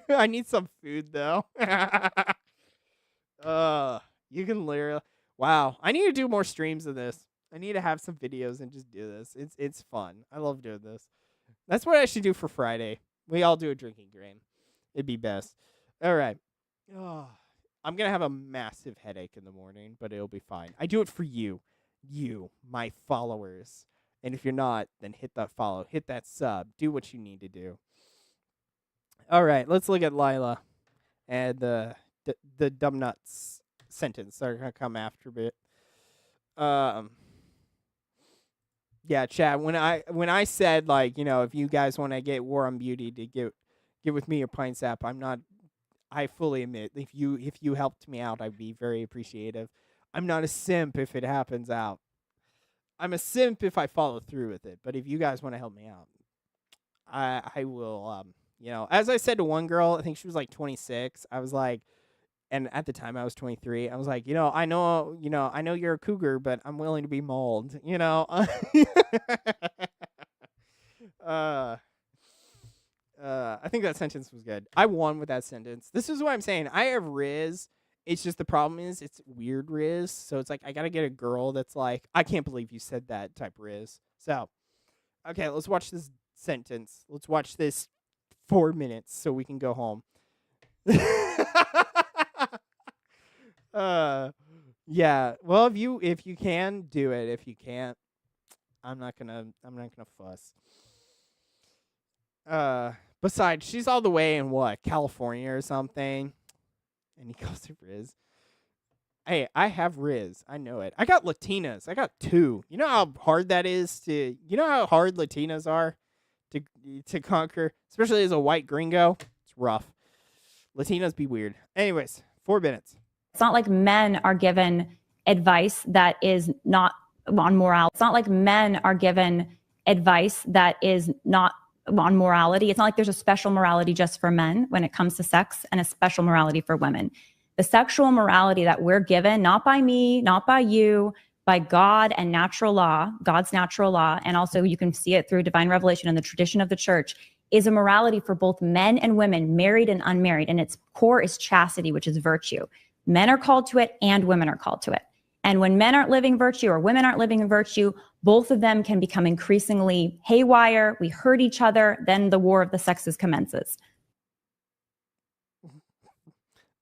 I need some food, though. You can literally... Wow, I need to do more streams of this. I need to have some videos and just do this. It's fun. I love doing this. That's what I should do for Friday. We all do a drinking game. It'd be best. All right. Oh, I'm going to have a massive headache in the morning, but it'll be fine. I do it for you. You, my followers. And if you're not, then hit that follow. Hit that sub. Do what you need to do. All right. Let's look at Lila and the dumb nuts sentence. They're going to come after a bit. Yeah, Chad, when I said, like, if you guys want to get War on Beauty to get with me or Pine Sap, I fully admit, if you helped me out, I'd be very appreciative. I'm not a simp if it happens out. I'm a simp if I follow through with it. But if you guys want to help me out, I will, as I said to one girl, I think she was like 26. I was like, and at the time I was 23. I was like, I know you're a cougar, but I'm willing to be mauled, I think that sentence was good. I won with that sentence. This is what I'm saying. I have Riz. It's just the problem is it's weird Riz. So it's like I got to get a girl that's like, I can't believe you said that type Riz. So, okay, let's watch this sentence. Let's watch this 4 minutes so we can go home. Yeah. Well, if you can do it, if you can't, I'm not gonna fuss. Besides, she's all the way in California or something, and he goes to Riz. Hey, I have Riz. I know it. I got Latinas. I got 2. You know how hard that is to. You know how hard Latinas are to conquer, especially as a white gringo. It's rough. Latinas be weird. Anyways, 4 minutes. It's not like men are given advice that is not on morality. It's not like men are given advice that is not on morality. It's not like there's a special morality just for men when it comes to sex and a special morality for women. The sexual morality that we're given, not by me, not by you, by God and natural law, God's natural law, and also you can see it through divine revelation and the tradition of the church, is a morality for both men and women, married and unmarried. And its core is chastity, which is virtue. Men are called to it and women are called to it. And when men aren't living virtue or women aren't living in virtue, both of them can become increasingly haywire. We hurt each other. Then the war of the sexes commences.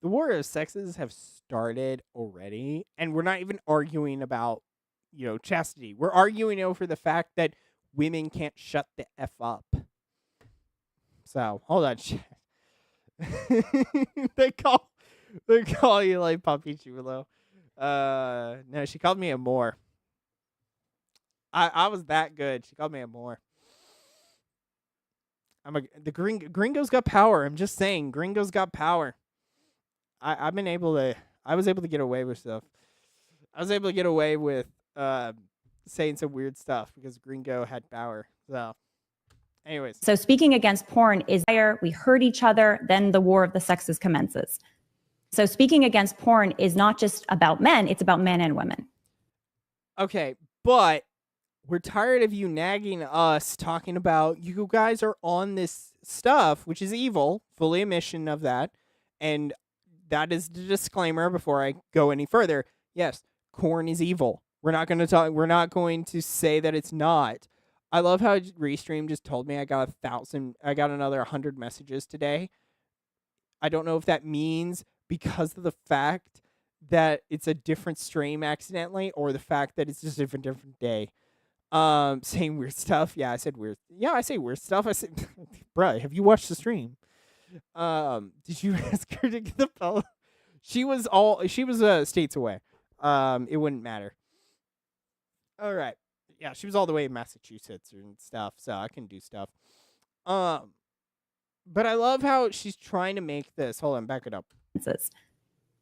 The war of sexes have started already, and we're not even arguing about, chastity. We're arguing over the fact that women can't shut the F up. So, hold on. They call you like Papi Chulo. No, she called me a Moor. I was that good. She called me a Moor. Gringo's got power. I'm just saying, Gringo's got power. I was able to get away with stuff. I was able to get away with saying some weird stuff because Gringo had power. So, anyways. So speaking against porn is we hurt each other, then the war of the sexes commences. So speaking against porn is not just about men, it's about men and women. Okay, but we're tired of you nagging us, talking about you guys are on this stuff, which is evil, fully admission of that. And that is the disclaimer before I go any further. Yes, corn is evil. We're not going to say that it's not. I love how Restream just told me I got another 100 messages today. I don't know if that means because of the fact that it's a different stream accidentally or the fact that it's just a different day. Saying weird stuff. Yeah, I said weird. Yeah, I say weird stuff. I said, bruh, have you watched the stream? Did you ask her to get the fellow? She was states away. It wouldn't matter. All right. yeah, she was all the way in Massachusetts and stuff, so I can do stuff. But I love how she's trying to make this. Hold on, back it up.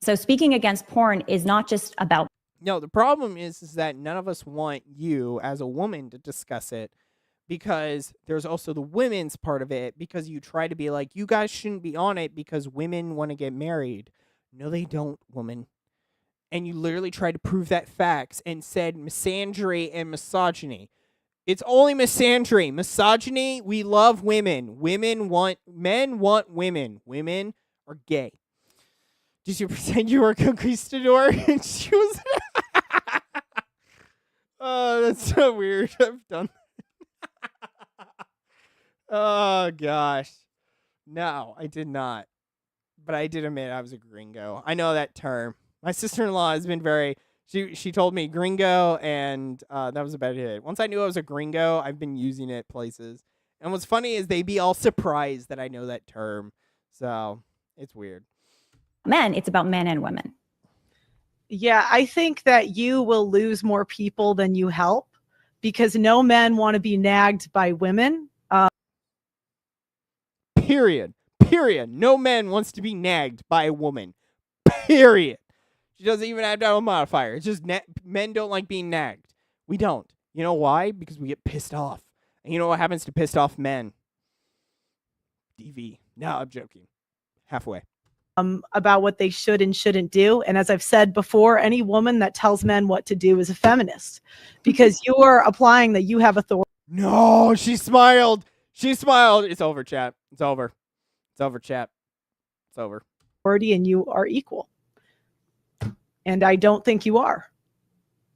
So speaking against porn is not just about. No, the problem is that none of us want you as a woman to discuss it, because there's also the women's part of it, because you try to be like, you guys shouldn't be on it because women want to get married. No, they don't, woman. And you literally tried to prove that facts and said misandry and misogyny. It's only misandry. Misogyny, we love women. Men want women. Women are gay. Did you pretend you were a conquistador? And she was... Oh, that's so weird. I've done that. Oh, gosh. No, I did not. But I did admit I was a gringo. I know that term. My sister-in-law has been very... She told me gringo, and that was about it. Once I knew I was a gringo, I've been using it places. And what's funny is they be all surprised that I know that term. So, it's weird. Men, it's about men and women. Yeah, I think that you will lose more people than you help, because no men want to be nagged by women. Period. No man wants to be nagged by a woman. Period. She doesn't even have to have a modifier. It's just men don't like being nagged. We don't. You know why? Because we get pissed off. And you know what happens to pissed off men? DV. No, I'm joking. Halfway. About what they should and shouldn't do. And as I've said before, any woman that tells men what to do is a feminist, because you are applying that you have authority. No, she smiled. She smiled. It's over, chat. It's over. It's over, chat. It's over. And you are equal. And I don't think you are.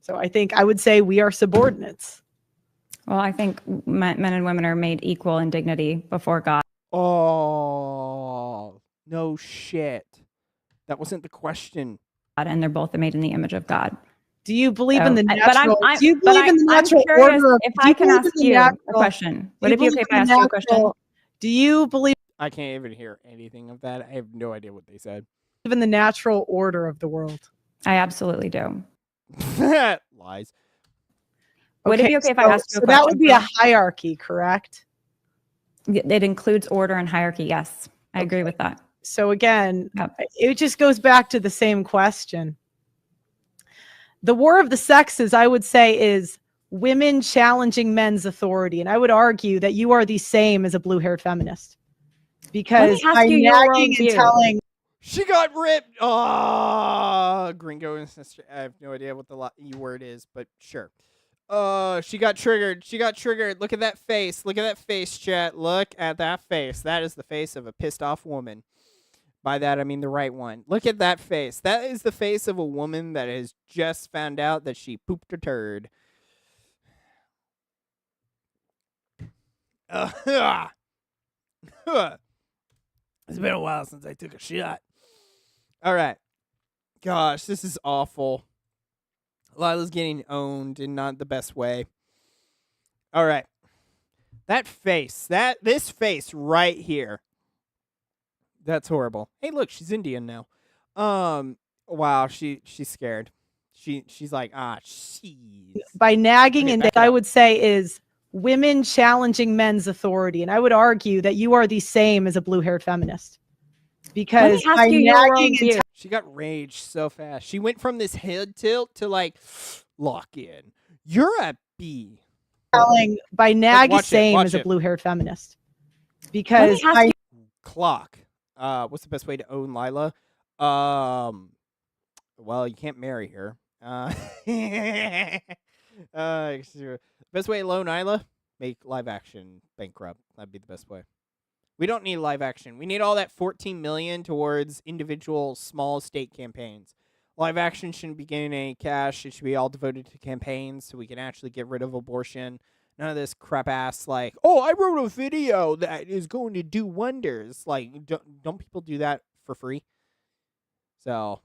So I would say we are subordinates. Well, I think men and women are made equal in dignity before God. Oh, no shit. That wasn't the question. And they're both made in the image of God. Do you believe in the natural? Do you believe in the natural order? If I can ask you a question, would it be okay if I ask you a question? Do you believe? I can't even hear anything of that. I have no idea what they said. In the natural order of the world. I absolutely do. Lies. Would it be okay if I asked you a question? That would be a hierarchy, correct? It includes order and hierarchy, yes. I agree with that. So again, it just goes back to the same question. The war of the sexes, I would say, is women challenging men's authority. And I would argue that you are the same as a blue-haired feminist. Because by nagging and telling... She got ripped. Oh, gringo and sister. I have no idea what the E word is, but sure. She got triggered. She got triggered. Look at that face. Look at that face, chat. Look at that face. That is the face of a pissed off woman. By that, I mean the right one. Look at that face. That is the face of a woman that has just found out that she pooped a turd. It's been a while since I took a shot. All right. Gosh, this is awful. Lila's getting owned in not the best way. All right. That face. This face right here. That's horrible. Hey, look, she's Indian now. Wow, she's scared. She's like, she's... By nagging, and that I would say is women challenging men's authority. And I would argue that you are the same as a blue-haired feminist. Because by nagging and she got rage so fast. She went from this head tilt to like lock in. You're a B. Telling by nagging same as a blue-haired feminist. Because clock. What's the best way to own Lila? Well, you can't marry her. Best way to loan Lila? Make live action bankrupt. That'd be the best way. We don't need live action. We need all that 14 million towards individual small state campaigns. Live action shouldn't be getting any cash. It should be all devoted to campaigns so we can actually get rid of abortion. None of this crap ass like, oh, I wrote a video that is going to do wonders. Like, don't people do that for free? So,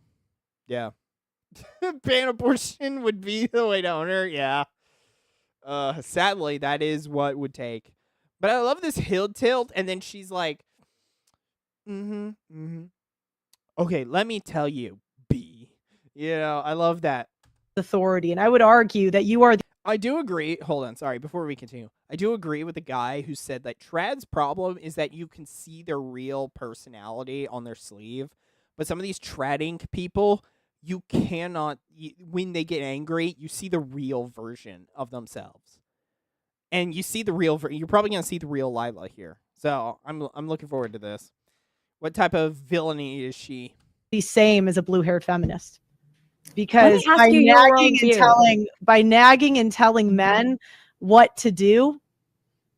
yeah. Ban abortion would be the way to own her. Yeah. Sadly, that is what would take. But I love this hill tilt, and then she's like, okay, let me tell you, B. You know, I love that. Authority, and I would argue that you are I do agree. Hold on, sorry. Before we continue, I do agree with the guy who said that trans problem is that you can see their real personality on their sleeve, but some of these trad people, you cannot. When they get angry, you see the real version of themselves, and you see the real. You're probably gonna see the real Lila here. So I'm looking forward to this. What type of villainy is she? The same as a blue-haired feminist. Because ask you your by nagging and telling men what to do,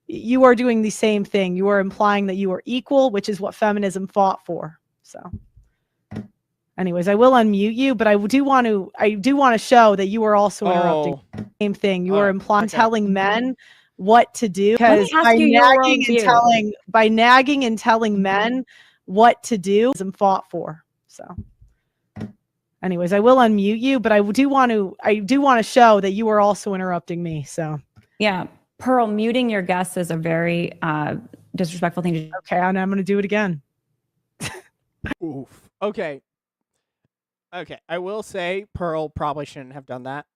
you are doing the same thing. You are implying that you are equal, which is what feminism fought for. So anyways, I will unmute you, but I do want to show that you are also interrupting. Same thing. You are implying telling men what to do, because by nagging and telling men what to do, feminism fought for. So anyways, I will unmute you, but I do want to show that you are also interrupting me. So Yeah, Pearl, muting your guests is a very disrespectful thing to do. Okay, and I'm going to do it again. Oof. Okay. I will say Pearl probably shouldn't have done that.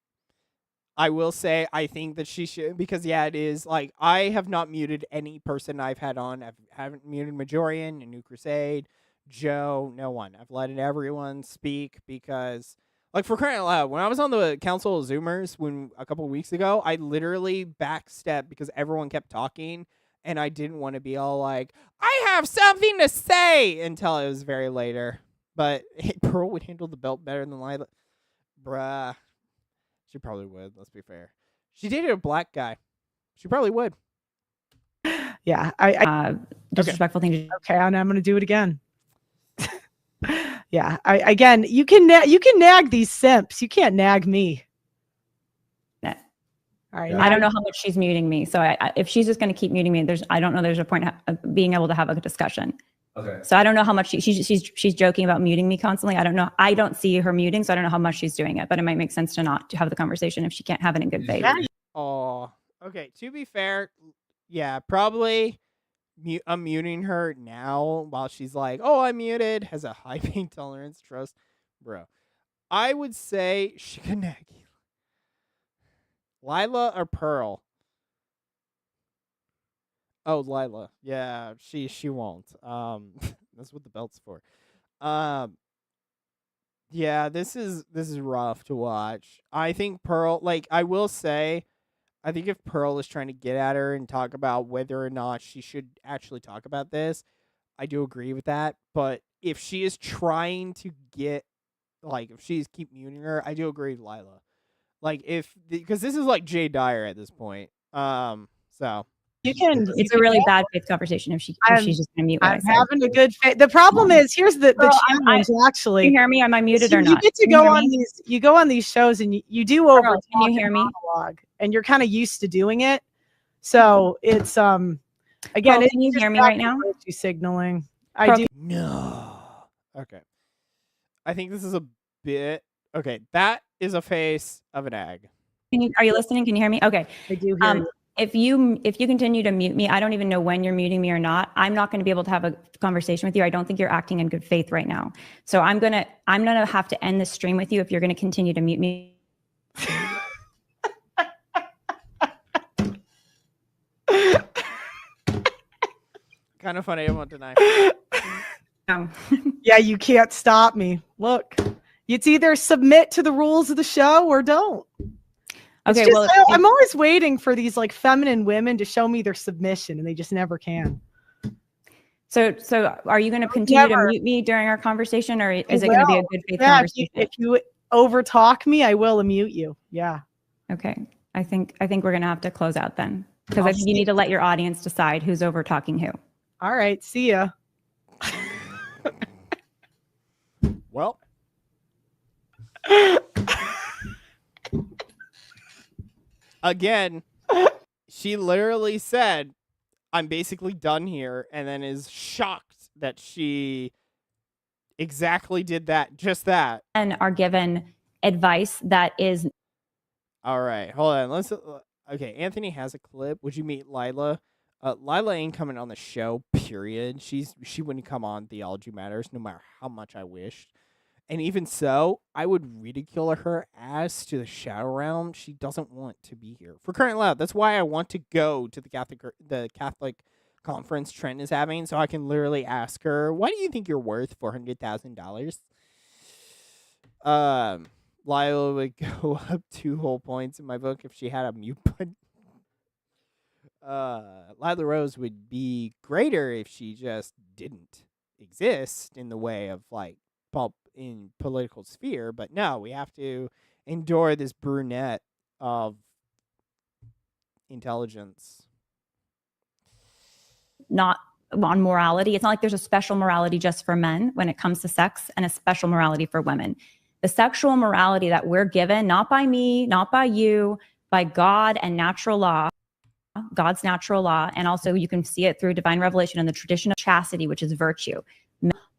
I will say I think that she should, because it is like I have not muted any person I've had on. I haven't muted Majorian, New Crusade, Joe, no one. I've let everyone speak because, like, for crying out loud, when I was on the Council of Zoomers a couple of weeks ago, I literally backstepped because everyone kept talking, and I didn't want to be all like, I have something to say, until it was very later. But hey, Pearl would handle the belt better than Lila. Bruh. She probably would, let's be fair. She dated a black guy. She probably would. Yeah. Disrespectful thing to do. Okay, and I'm going to do it again. Yeah. Again, you can nag these simps. You can't nag me. All right. I don't know how much she's muting me. So if she's just going to keep muting me, I don't know there's a point of being able to have a discussion. Okay. So I don't know how much she's joking about muting me constantly. I don't know. I don't see her muting, so I don't know how much she's doing it. But it might make sense to have the conversation if she can't have it in good faith. Oh, okay. To be fair, yeah, probably I'm muting her now while she's like, "Oh, I'm muted." Has a high pain tolerance, trust, bro. I would say she can nag you. Lila or Pearl? Oh, Lila. Yeah, she won't. That's what the belt's for. Yeah, this is rough to watch. I think Pearl, like, I will say, I think if Pearl is trying to get at her and talk about whether or not she should actually talk about this, I do agree with that. But if she is trying to get, like, if she's keep muting her, I do agree with Lila. Like, because this is like Jay Dyer at this point. So. It's a really bad faith conversation if she's just going to mute. I'm having a good faith. The problem is, here's the challenge. Actually, can you hear me? Am I muted or not? You get to go on these. You go on these shows and you do over. Can you hear me? Monologue, and you're kind of used to doing it. So it's again. Pearl, can you hear me right now? You signaling. Pearl, I do. No. Okay. I think this is a bit. Okay, that is a face of an egg. Are you listening? Can you hear me? Okay. I do hear you. If you continue to mute me, I don't even know when you're muting me or not. I'm not going to be able to have a conversation with you. I don't think you're acting in good faith right now. So I'm gonna have to end the stream with you if you're going to continue to mute me. Kind of funny. I won't deny. No. Yeah, you can't stop me. Look, it's either submit to the rules of the show or don't. Okay, I'm always waiting for these like feminine women to show me their submission, and they just never can. So are you going to continue to mute me during our conversation, or is it going to be a good faith conversation? If you overtalk me, I will unmute you. Yeah. Okay. I think we're going to have to close out then, because I think you need to let your audience decide who's over talking who. All right. See ya. Well. Again, she literally said, I'm basically done here, and then is shocked that she exactly did that, just that. And are given advice that is. All right, hold on. Okay, Anthony has a clip. Would you meet Lila? Lila ain't coming on the show, period. She wouldn't come on Theology Matters, no matter how much I wished. And even so, I would ridicule her as to the shadow realm. She doesn't want to be here for crying out loud. That's why I want to go to the Catholic conference Trent is having, so I can literally ask her, "Why do you think you're worth $400,000?" Lila would go up 2 whole points in my book if she had a mute button. Lila Rose would be greater if she just didn't exist in the way of like pulp in political sphere, but no, we have to endure this brunette of intelligence. Not on morality. It's not like there's a special morality just for men when it comes to sex and a special morality for women. The sexual morality that we're given, not by me, not by you, by God and natural law, God's natural law, and also you can see it through divine revelation and the tradition of chastity, which is virtue.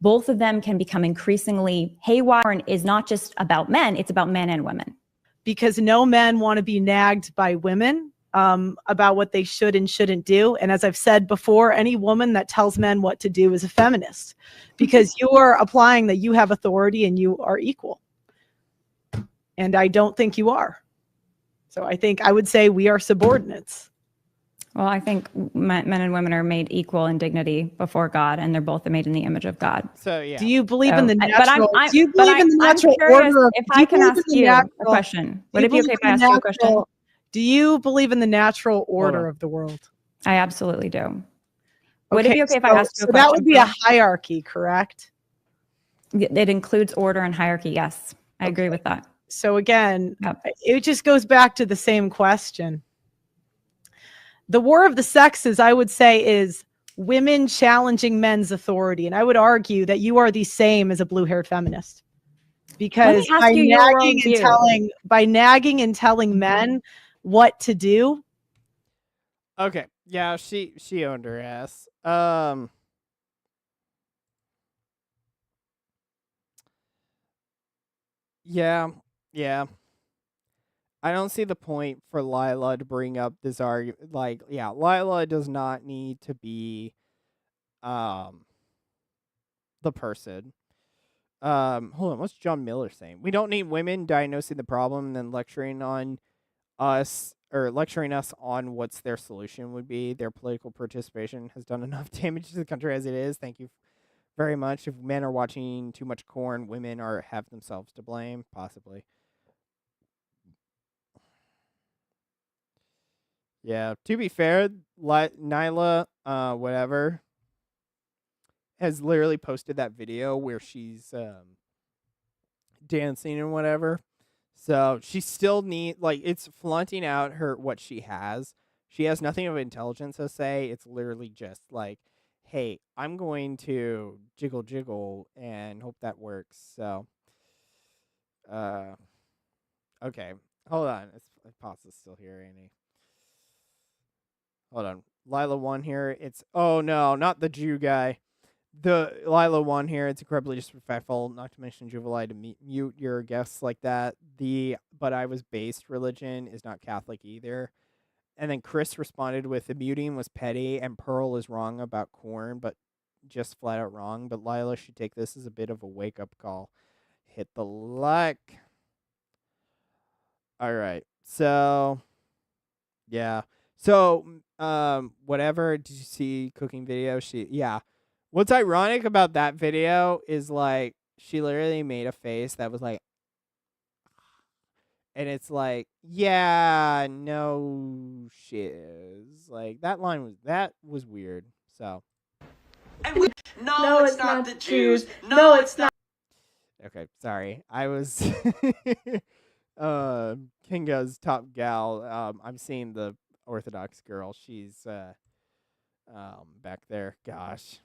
Both of them can become increasingly haywire, and is not just about men, it's about men and women. Because no men want to be nagged by women about what they should and shouldn't do. And as I've said before, any woman that tells men what to do is a feminist, because you are applying that you have authority and you are equal. And I don't think you are. So I would say we are subordinates. Well, I think men and women are made equal in dignity before God, and they're both made in the image of God. So yeah. Do you believe in the But natural? Do you believe in the natural order? If I can ask you a question, would it be okay if I ask you a question? Do you believe in the natural order of the world? I absolutely do. Would it be okay if I asked you a question? So that would be a hierarchy, correct? It includes order and hierarchy. Yes, I agree with that. So again, it just goes back to the same question. The war of the sexes, I would say, is women challenging men's authority. And I would argue that you are the same as a blue-haired feminist. Because by nagging and telling men what to do. Okay. Yeah, she owned her ass. Yeah. I don't see the point for Lila to bring up this argument. Like, yeah, Lila does not need to be the person. Hold on, what's John Miller saying? We don't need women diagnosing the problem and then lecturing us on what's their solution would be. Their political participation has done enough damage to the country as it is. Thank you very much. If men are watching too much corn, women have themselves to blame, possibly. Yeah, to be fair, Nyla, whatever, has literally posted that video where she's dancing and whatever. So she still it's flaunting out what she has. She has nothing of intelligence to say. It's literally just like, hey, I'm going to jiggle and hope that works. So, okay, hold on. Pops is still here, ain't he? Hold on. Lila 1 here. Oh no, not the Jew guy. The Lila 1 here. It's incredibly disrespectful, not to mention juvenile, to mute your guests like that. But I was based religion is not Catholic either. And then Chris responded with, the muting was petty and Pearl is wrong about corn, but just flat out wrong. But Lila should take this as a bit of a wake up call. Hit the like. All right. So, yeah. So, whatever, did you see cooking video? What's ironic about that video is like, she literally made a face that was like, and it's like, yeah, no shiz. Like, that was weird. So. No, it's not the Jews. No, it's not. Okay, sorry. I was, Kinga's top gal. I'm seeing the Orthodox girl. She's back there. Gosh.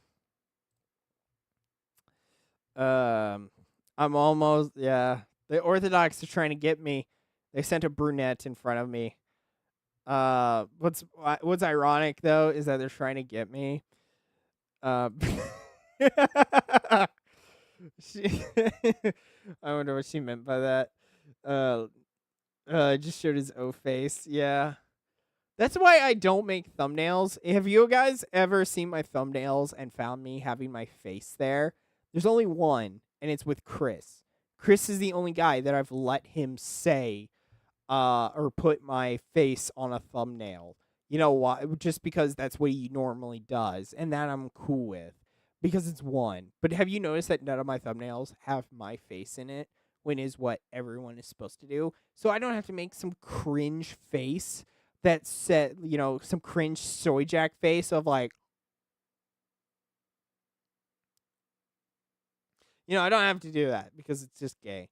I'm almost, yeah. The Orthodox are trying to get me. They sent a brunette in front of me. What's ironic though is that they're trying to get me. I wonder what she meant by that. Just showed his O face. Yeah. That's why I don't make thumbnails. Have you guys ever seen my thumbnails and found me having my face there? There's only one, and it's with Chris. Chris is the only guy that I've let him say or put my face on a thumbnail. You know why? Just because that's what he normally does, and that I'm cool with because it's one. But have you noticed that none of my thumbnails have my face in it when is what everyone is supposed to do? So I don't have to make some cringe face that said, some cringe soy jack face of like, I don't have to do that because it's just gay.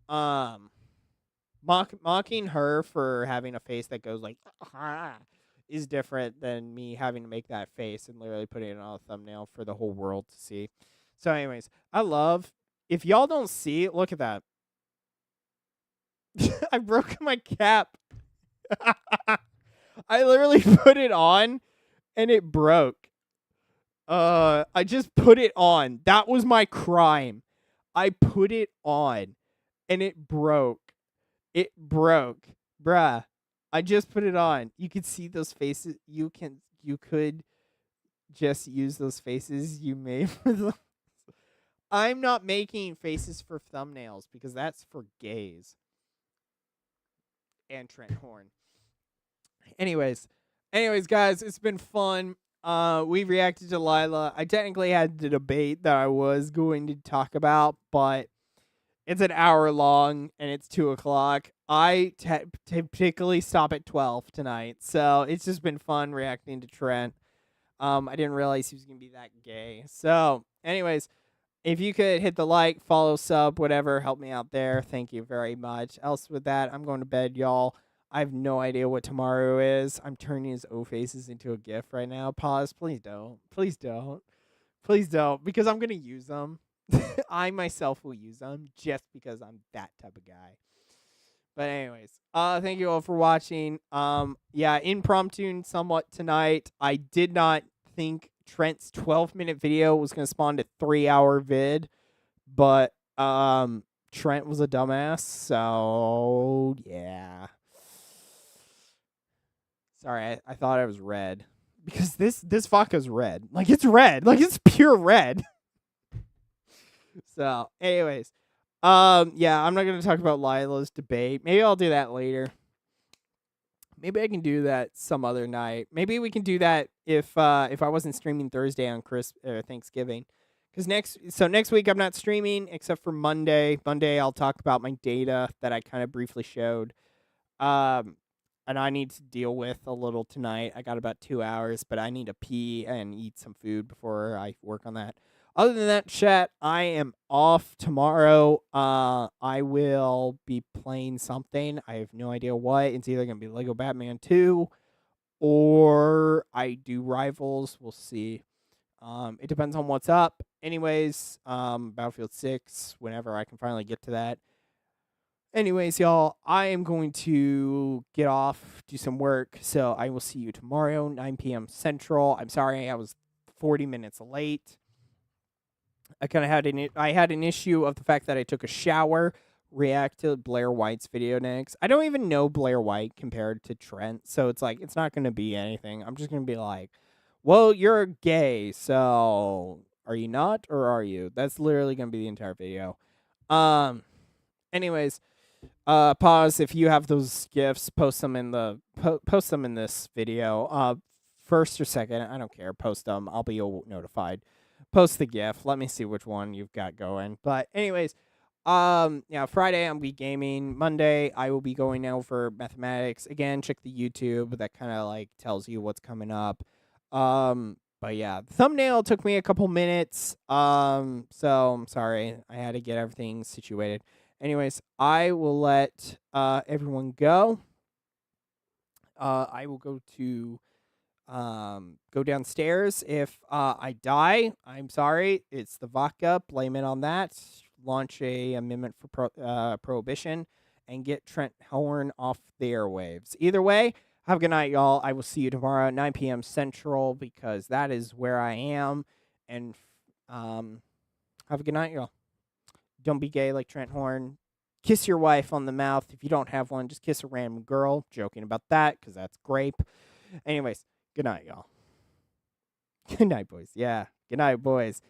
Mocking her for having a face that goes like is different than me having to make that face and literally putting it on a thumbnail for the whole world to see. So anyways, if y'all don't see it, look at that. I broke my cap. I literally put it on and it broke. I just put it on. That was my crime. I put it on and it broke. It broke. Bruh. I just put it on. You could see those faces. You could just use those faces you made for them. I'm not making faces for thumbnails because that's for gays. And Trent Horn. Anyways, guys, it's been fun. We reacted to Lila. I technically had the debate that I was going to talk about, but it's an hour long and it's 2:00. I typically stop at 12 tonight, so it's just been fun reacting to Trent. I didn't realize he was gonna be that gay. So, anyways, if you could hit the like, follow, sub, whatever, help me out there. Thank you very much. Else with that, I'm going to bed, y'all. I have no idea what tomorrow is. I'm turning his O faces into a GIF right now. Pause. Please don't. Please don't. Please don't. Because I'm going to use them. I myself will use them just because I'm that type of guy. But anyways, thank you all for watching. Impromptu somewhat tonight. I did not think Trent's 12-minute video was going to spawn to 3-hour vid. But Trent was a dumbass. So, yeah. Sorry, I thought I was red. Because this vodka's red. Like, it's red. Like, it's pure red. So, anyways. I'm not going to talk about Lila's debate. Maybe I'll do that later. Maybe I can do that some other night. Maybe we can do that if I wasn't streaming Thursday on Thanksgiving. Because next week I'm not streaming except for Monday. Monday I'll talk about my data that I kind of briefly showed. And I need to deal with a little tonight. I got about 2 hours, but I need to pee and eat some food before I work on that. Other than that, chat, I am off tomorrow. I will be playing something. I have no idea what. It's either going to be Lego Batman 2 or I do Rivals. We'll see. It depends on what's up. Anyways, Battlefield 6, whenever I can finally get to that. Anyways, y'all, I am going to get off, do some work, so I will see you tomorrow, 9 p.m. Central. I'm sorry I was 40 minutes late. I kind of had an issue of the fact that I took a shower, react to Blair White's video next. I don't even know Blair White compared to Trent, so it's like, it's not going to be anything. I'm just going to be like, well, you're gay, so are you not, or are you? That's literally going to be the entire video. Anyways, pause. If you have those GIFs, post them in this video. First or second, I don't care. Post them. I'll be notified. Post the GIF. Let me see which one you've got going. But anyways, Friday I'll be gaming. Monday I will be going over mathematics. Again, check the YouTube. That kind of like tells you what's coming up. But yeah, the thumbnail took me a couple minutes. So I'm sorry. I had to get everything situated. Anyways, I will let everyone go. I will go downstairs. If I die, I'm sorry. It's the vodka. Blame it on that. Launch a amendment for prohibition and get Trent Horn off the airwaves. Either way, have a good night, y'all. I will see you tomorrow at 9 p.m. Central because that is where I am. And have a good night, y'all. Don't be gay like Trent Horn. Kiss your wife on the mouth. If you don't have one, just kiss a random girl. Joking about that because that's grape. Anyways, good night, y'all. Good night, boys. Yeah, good night, boys.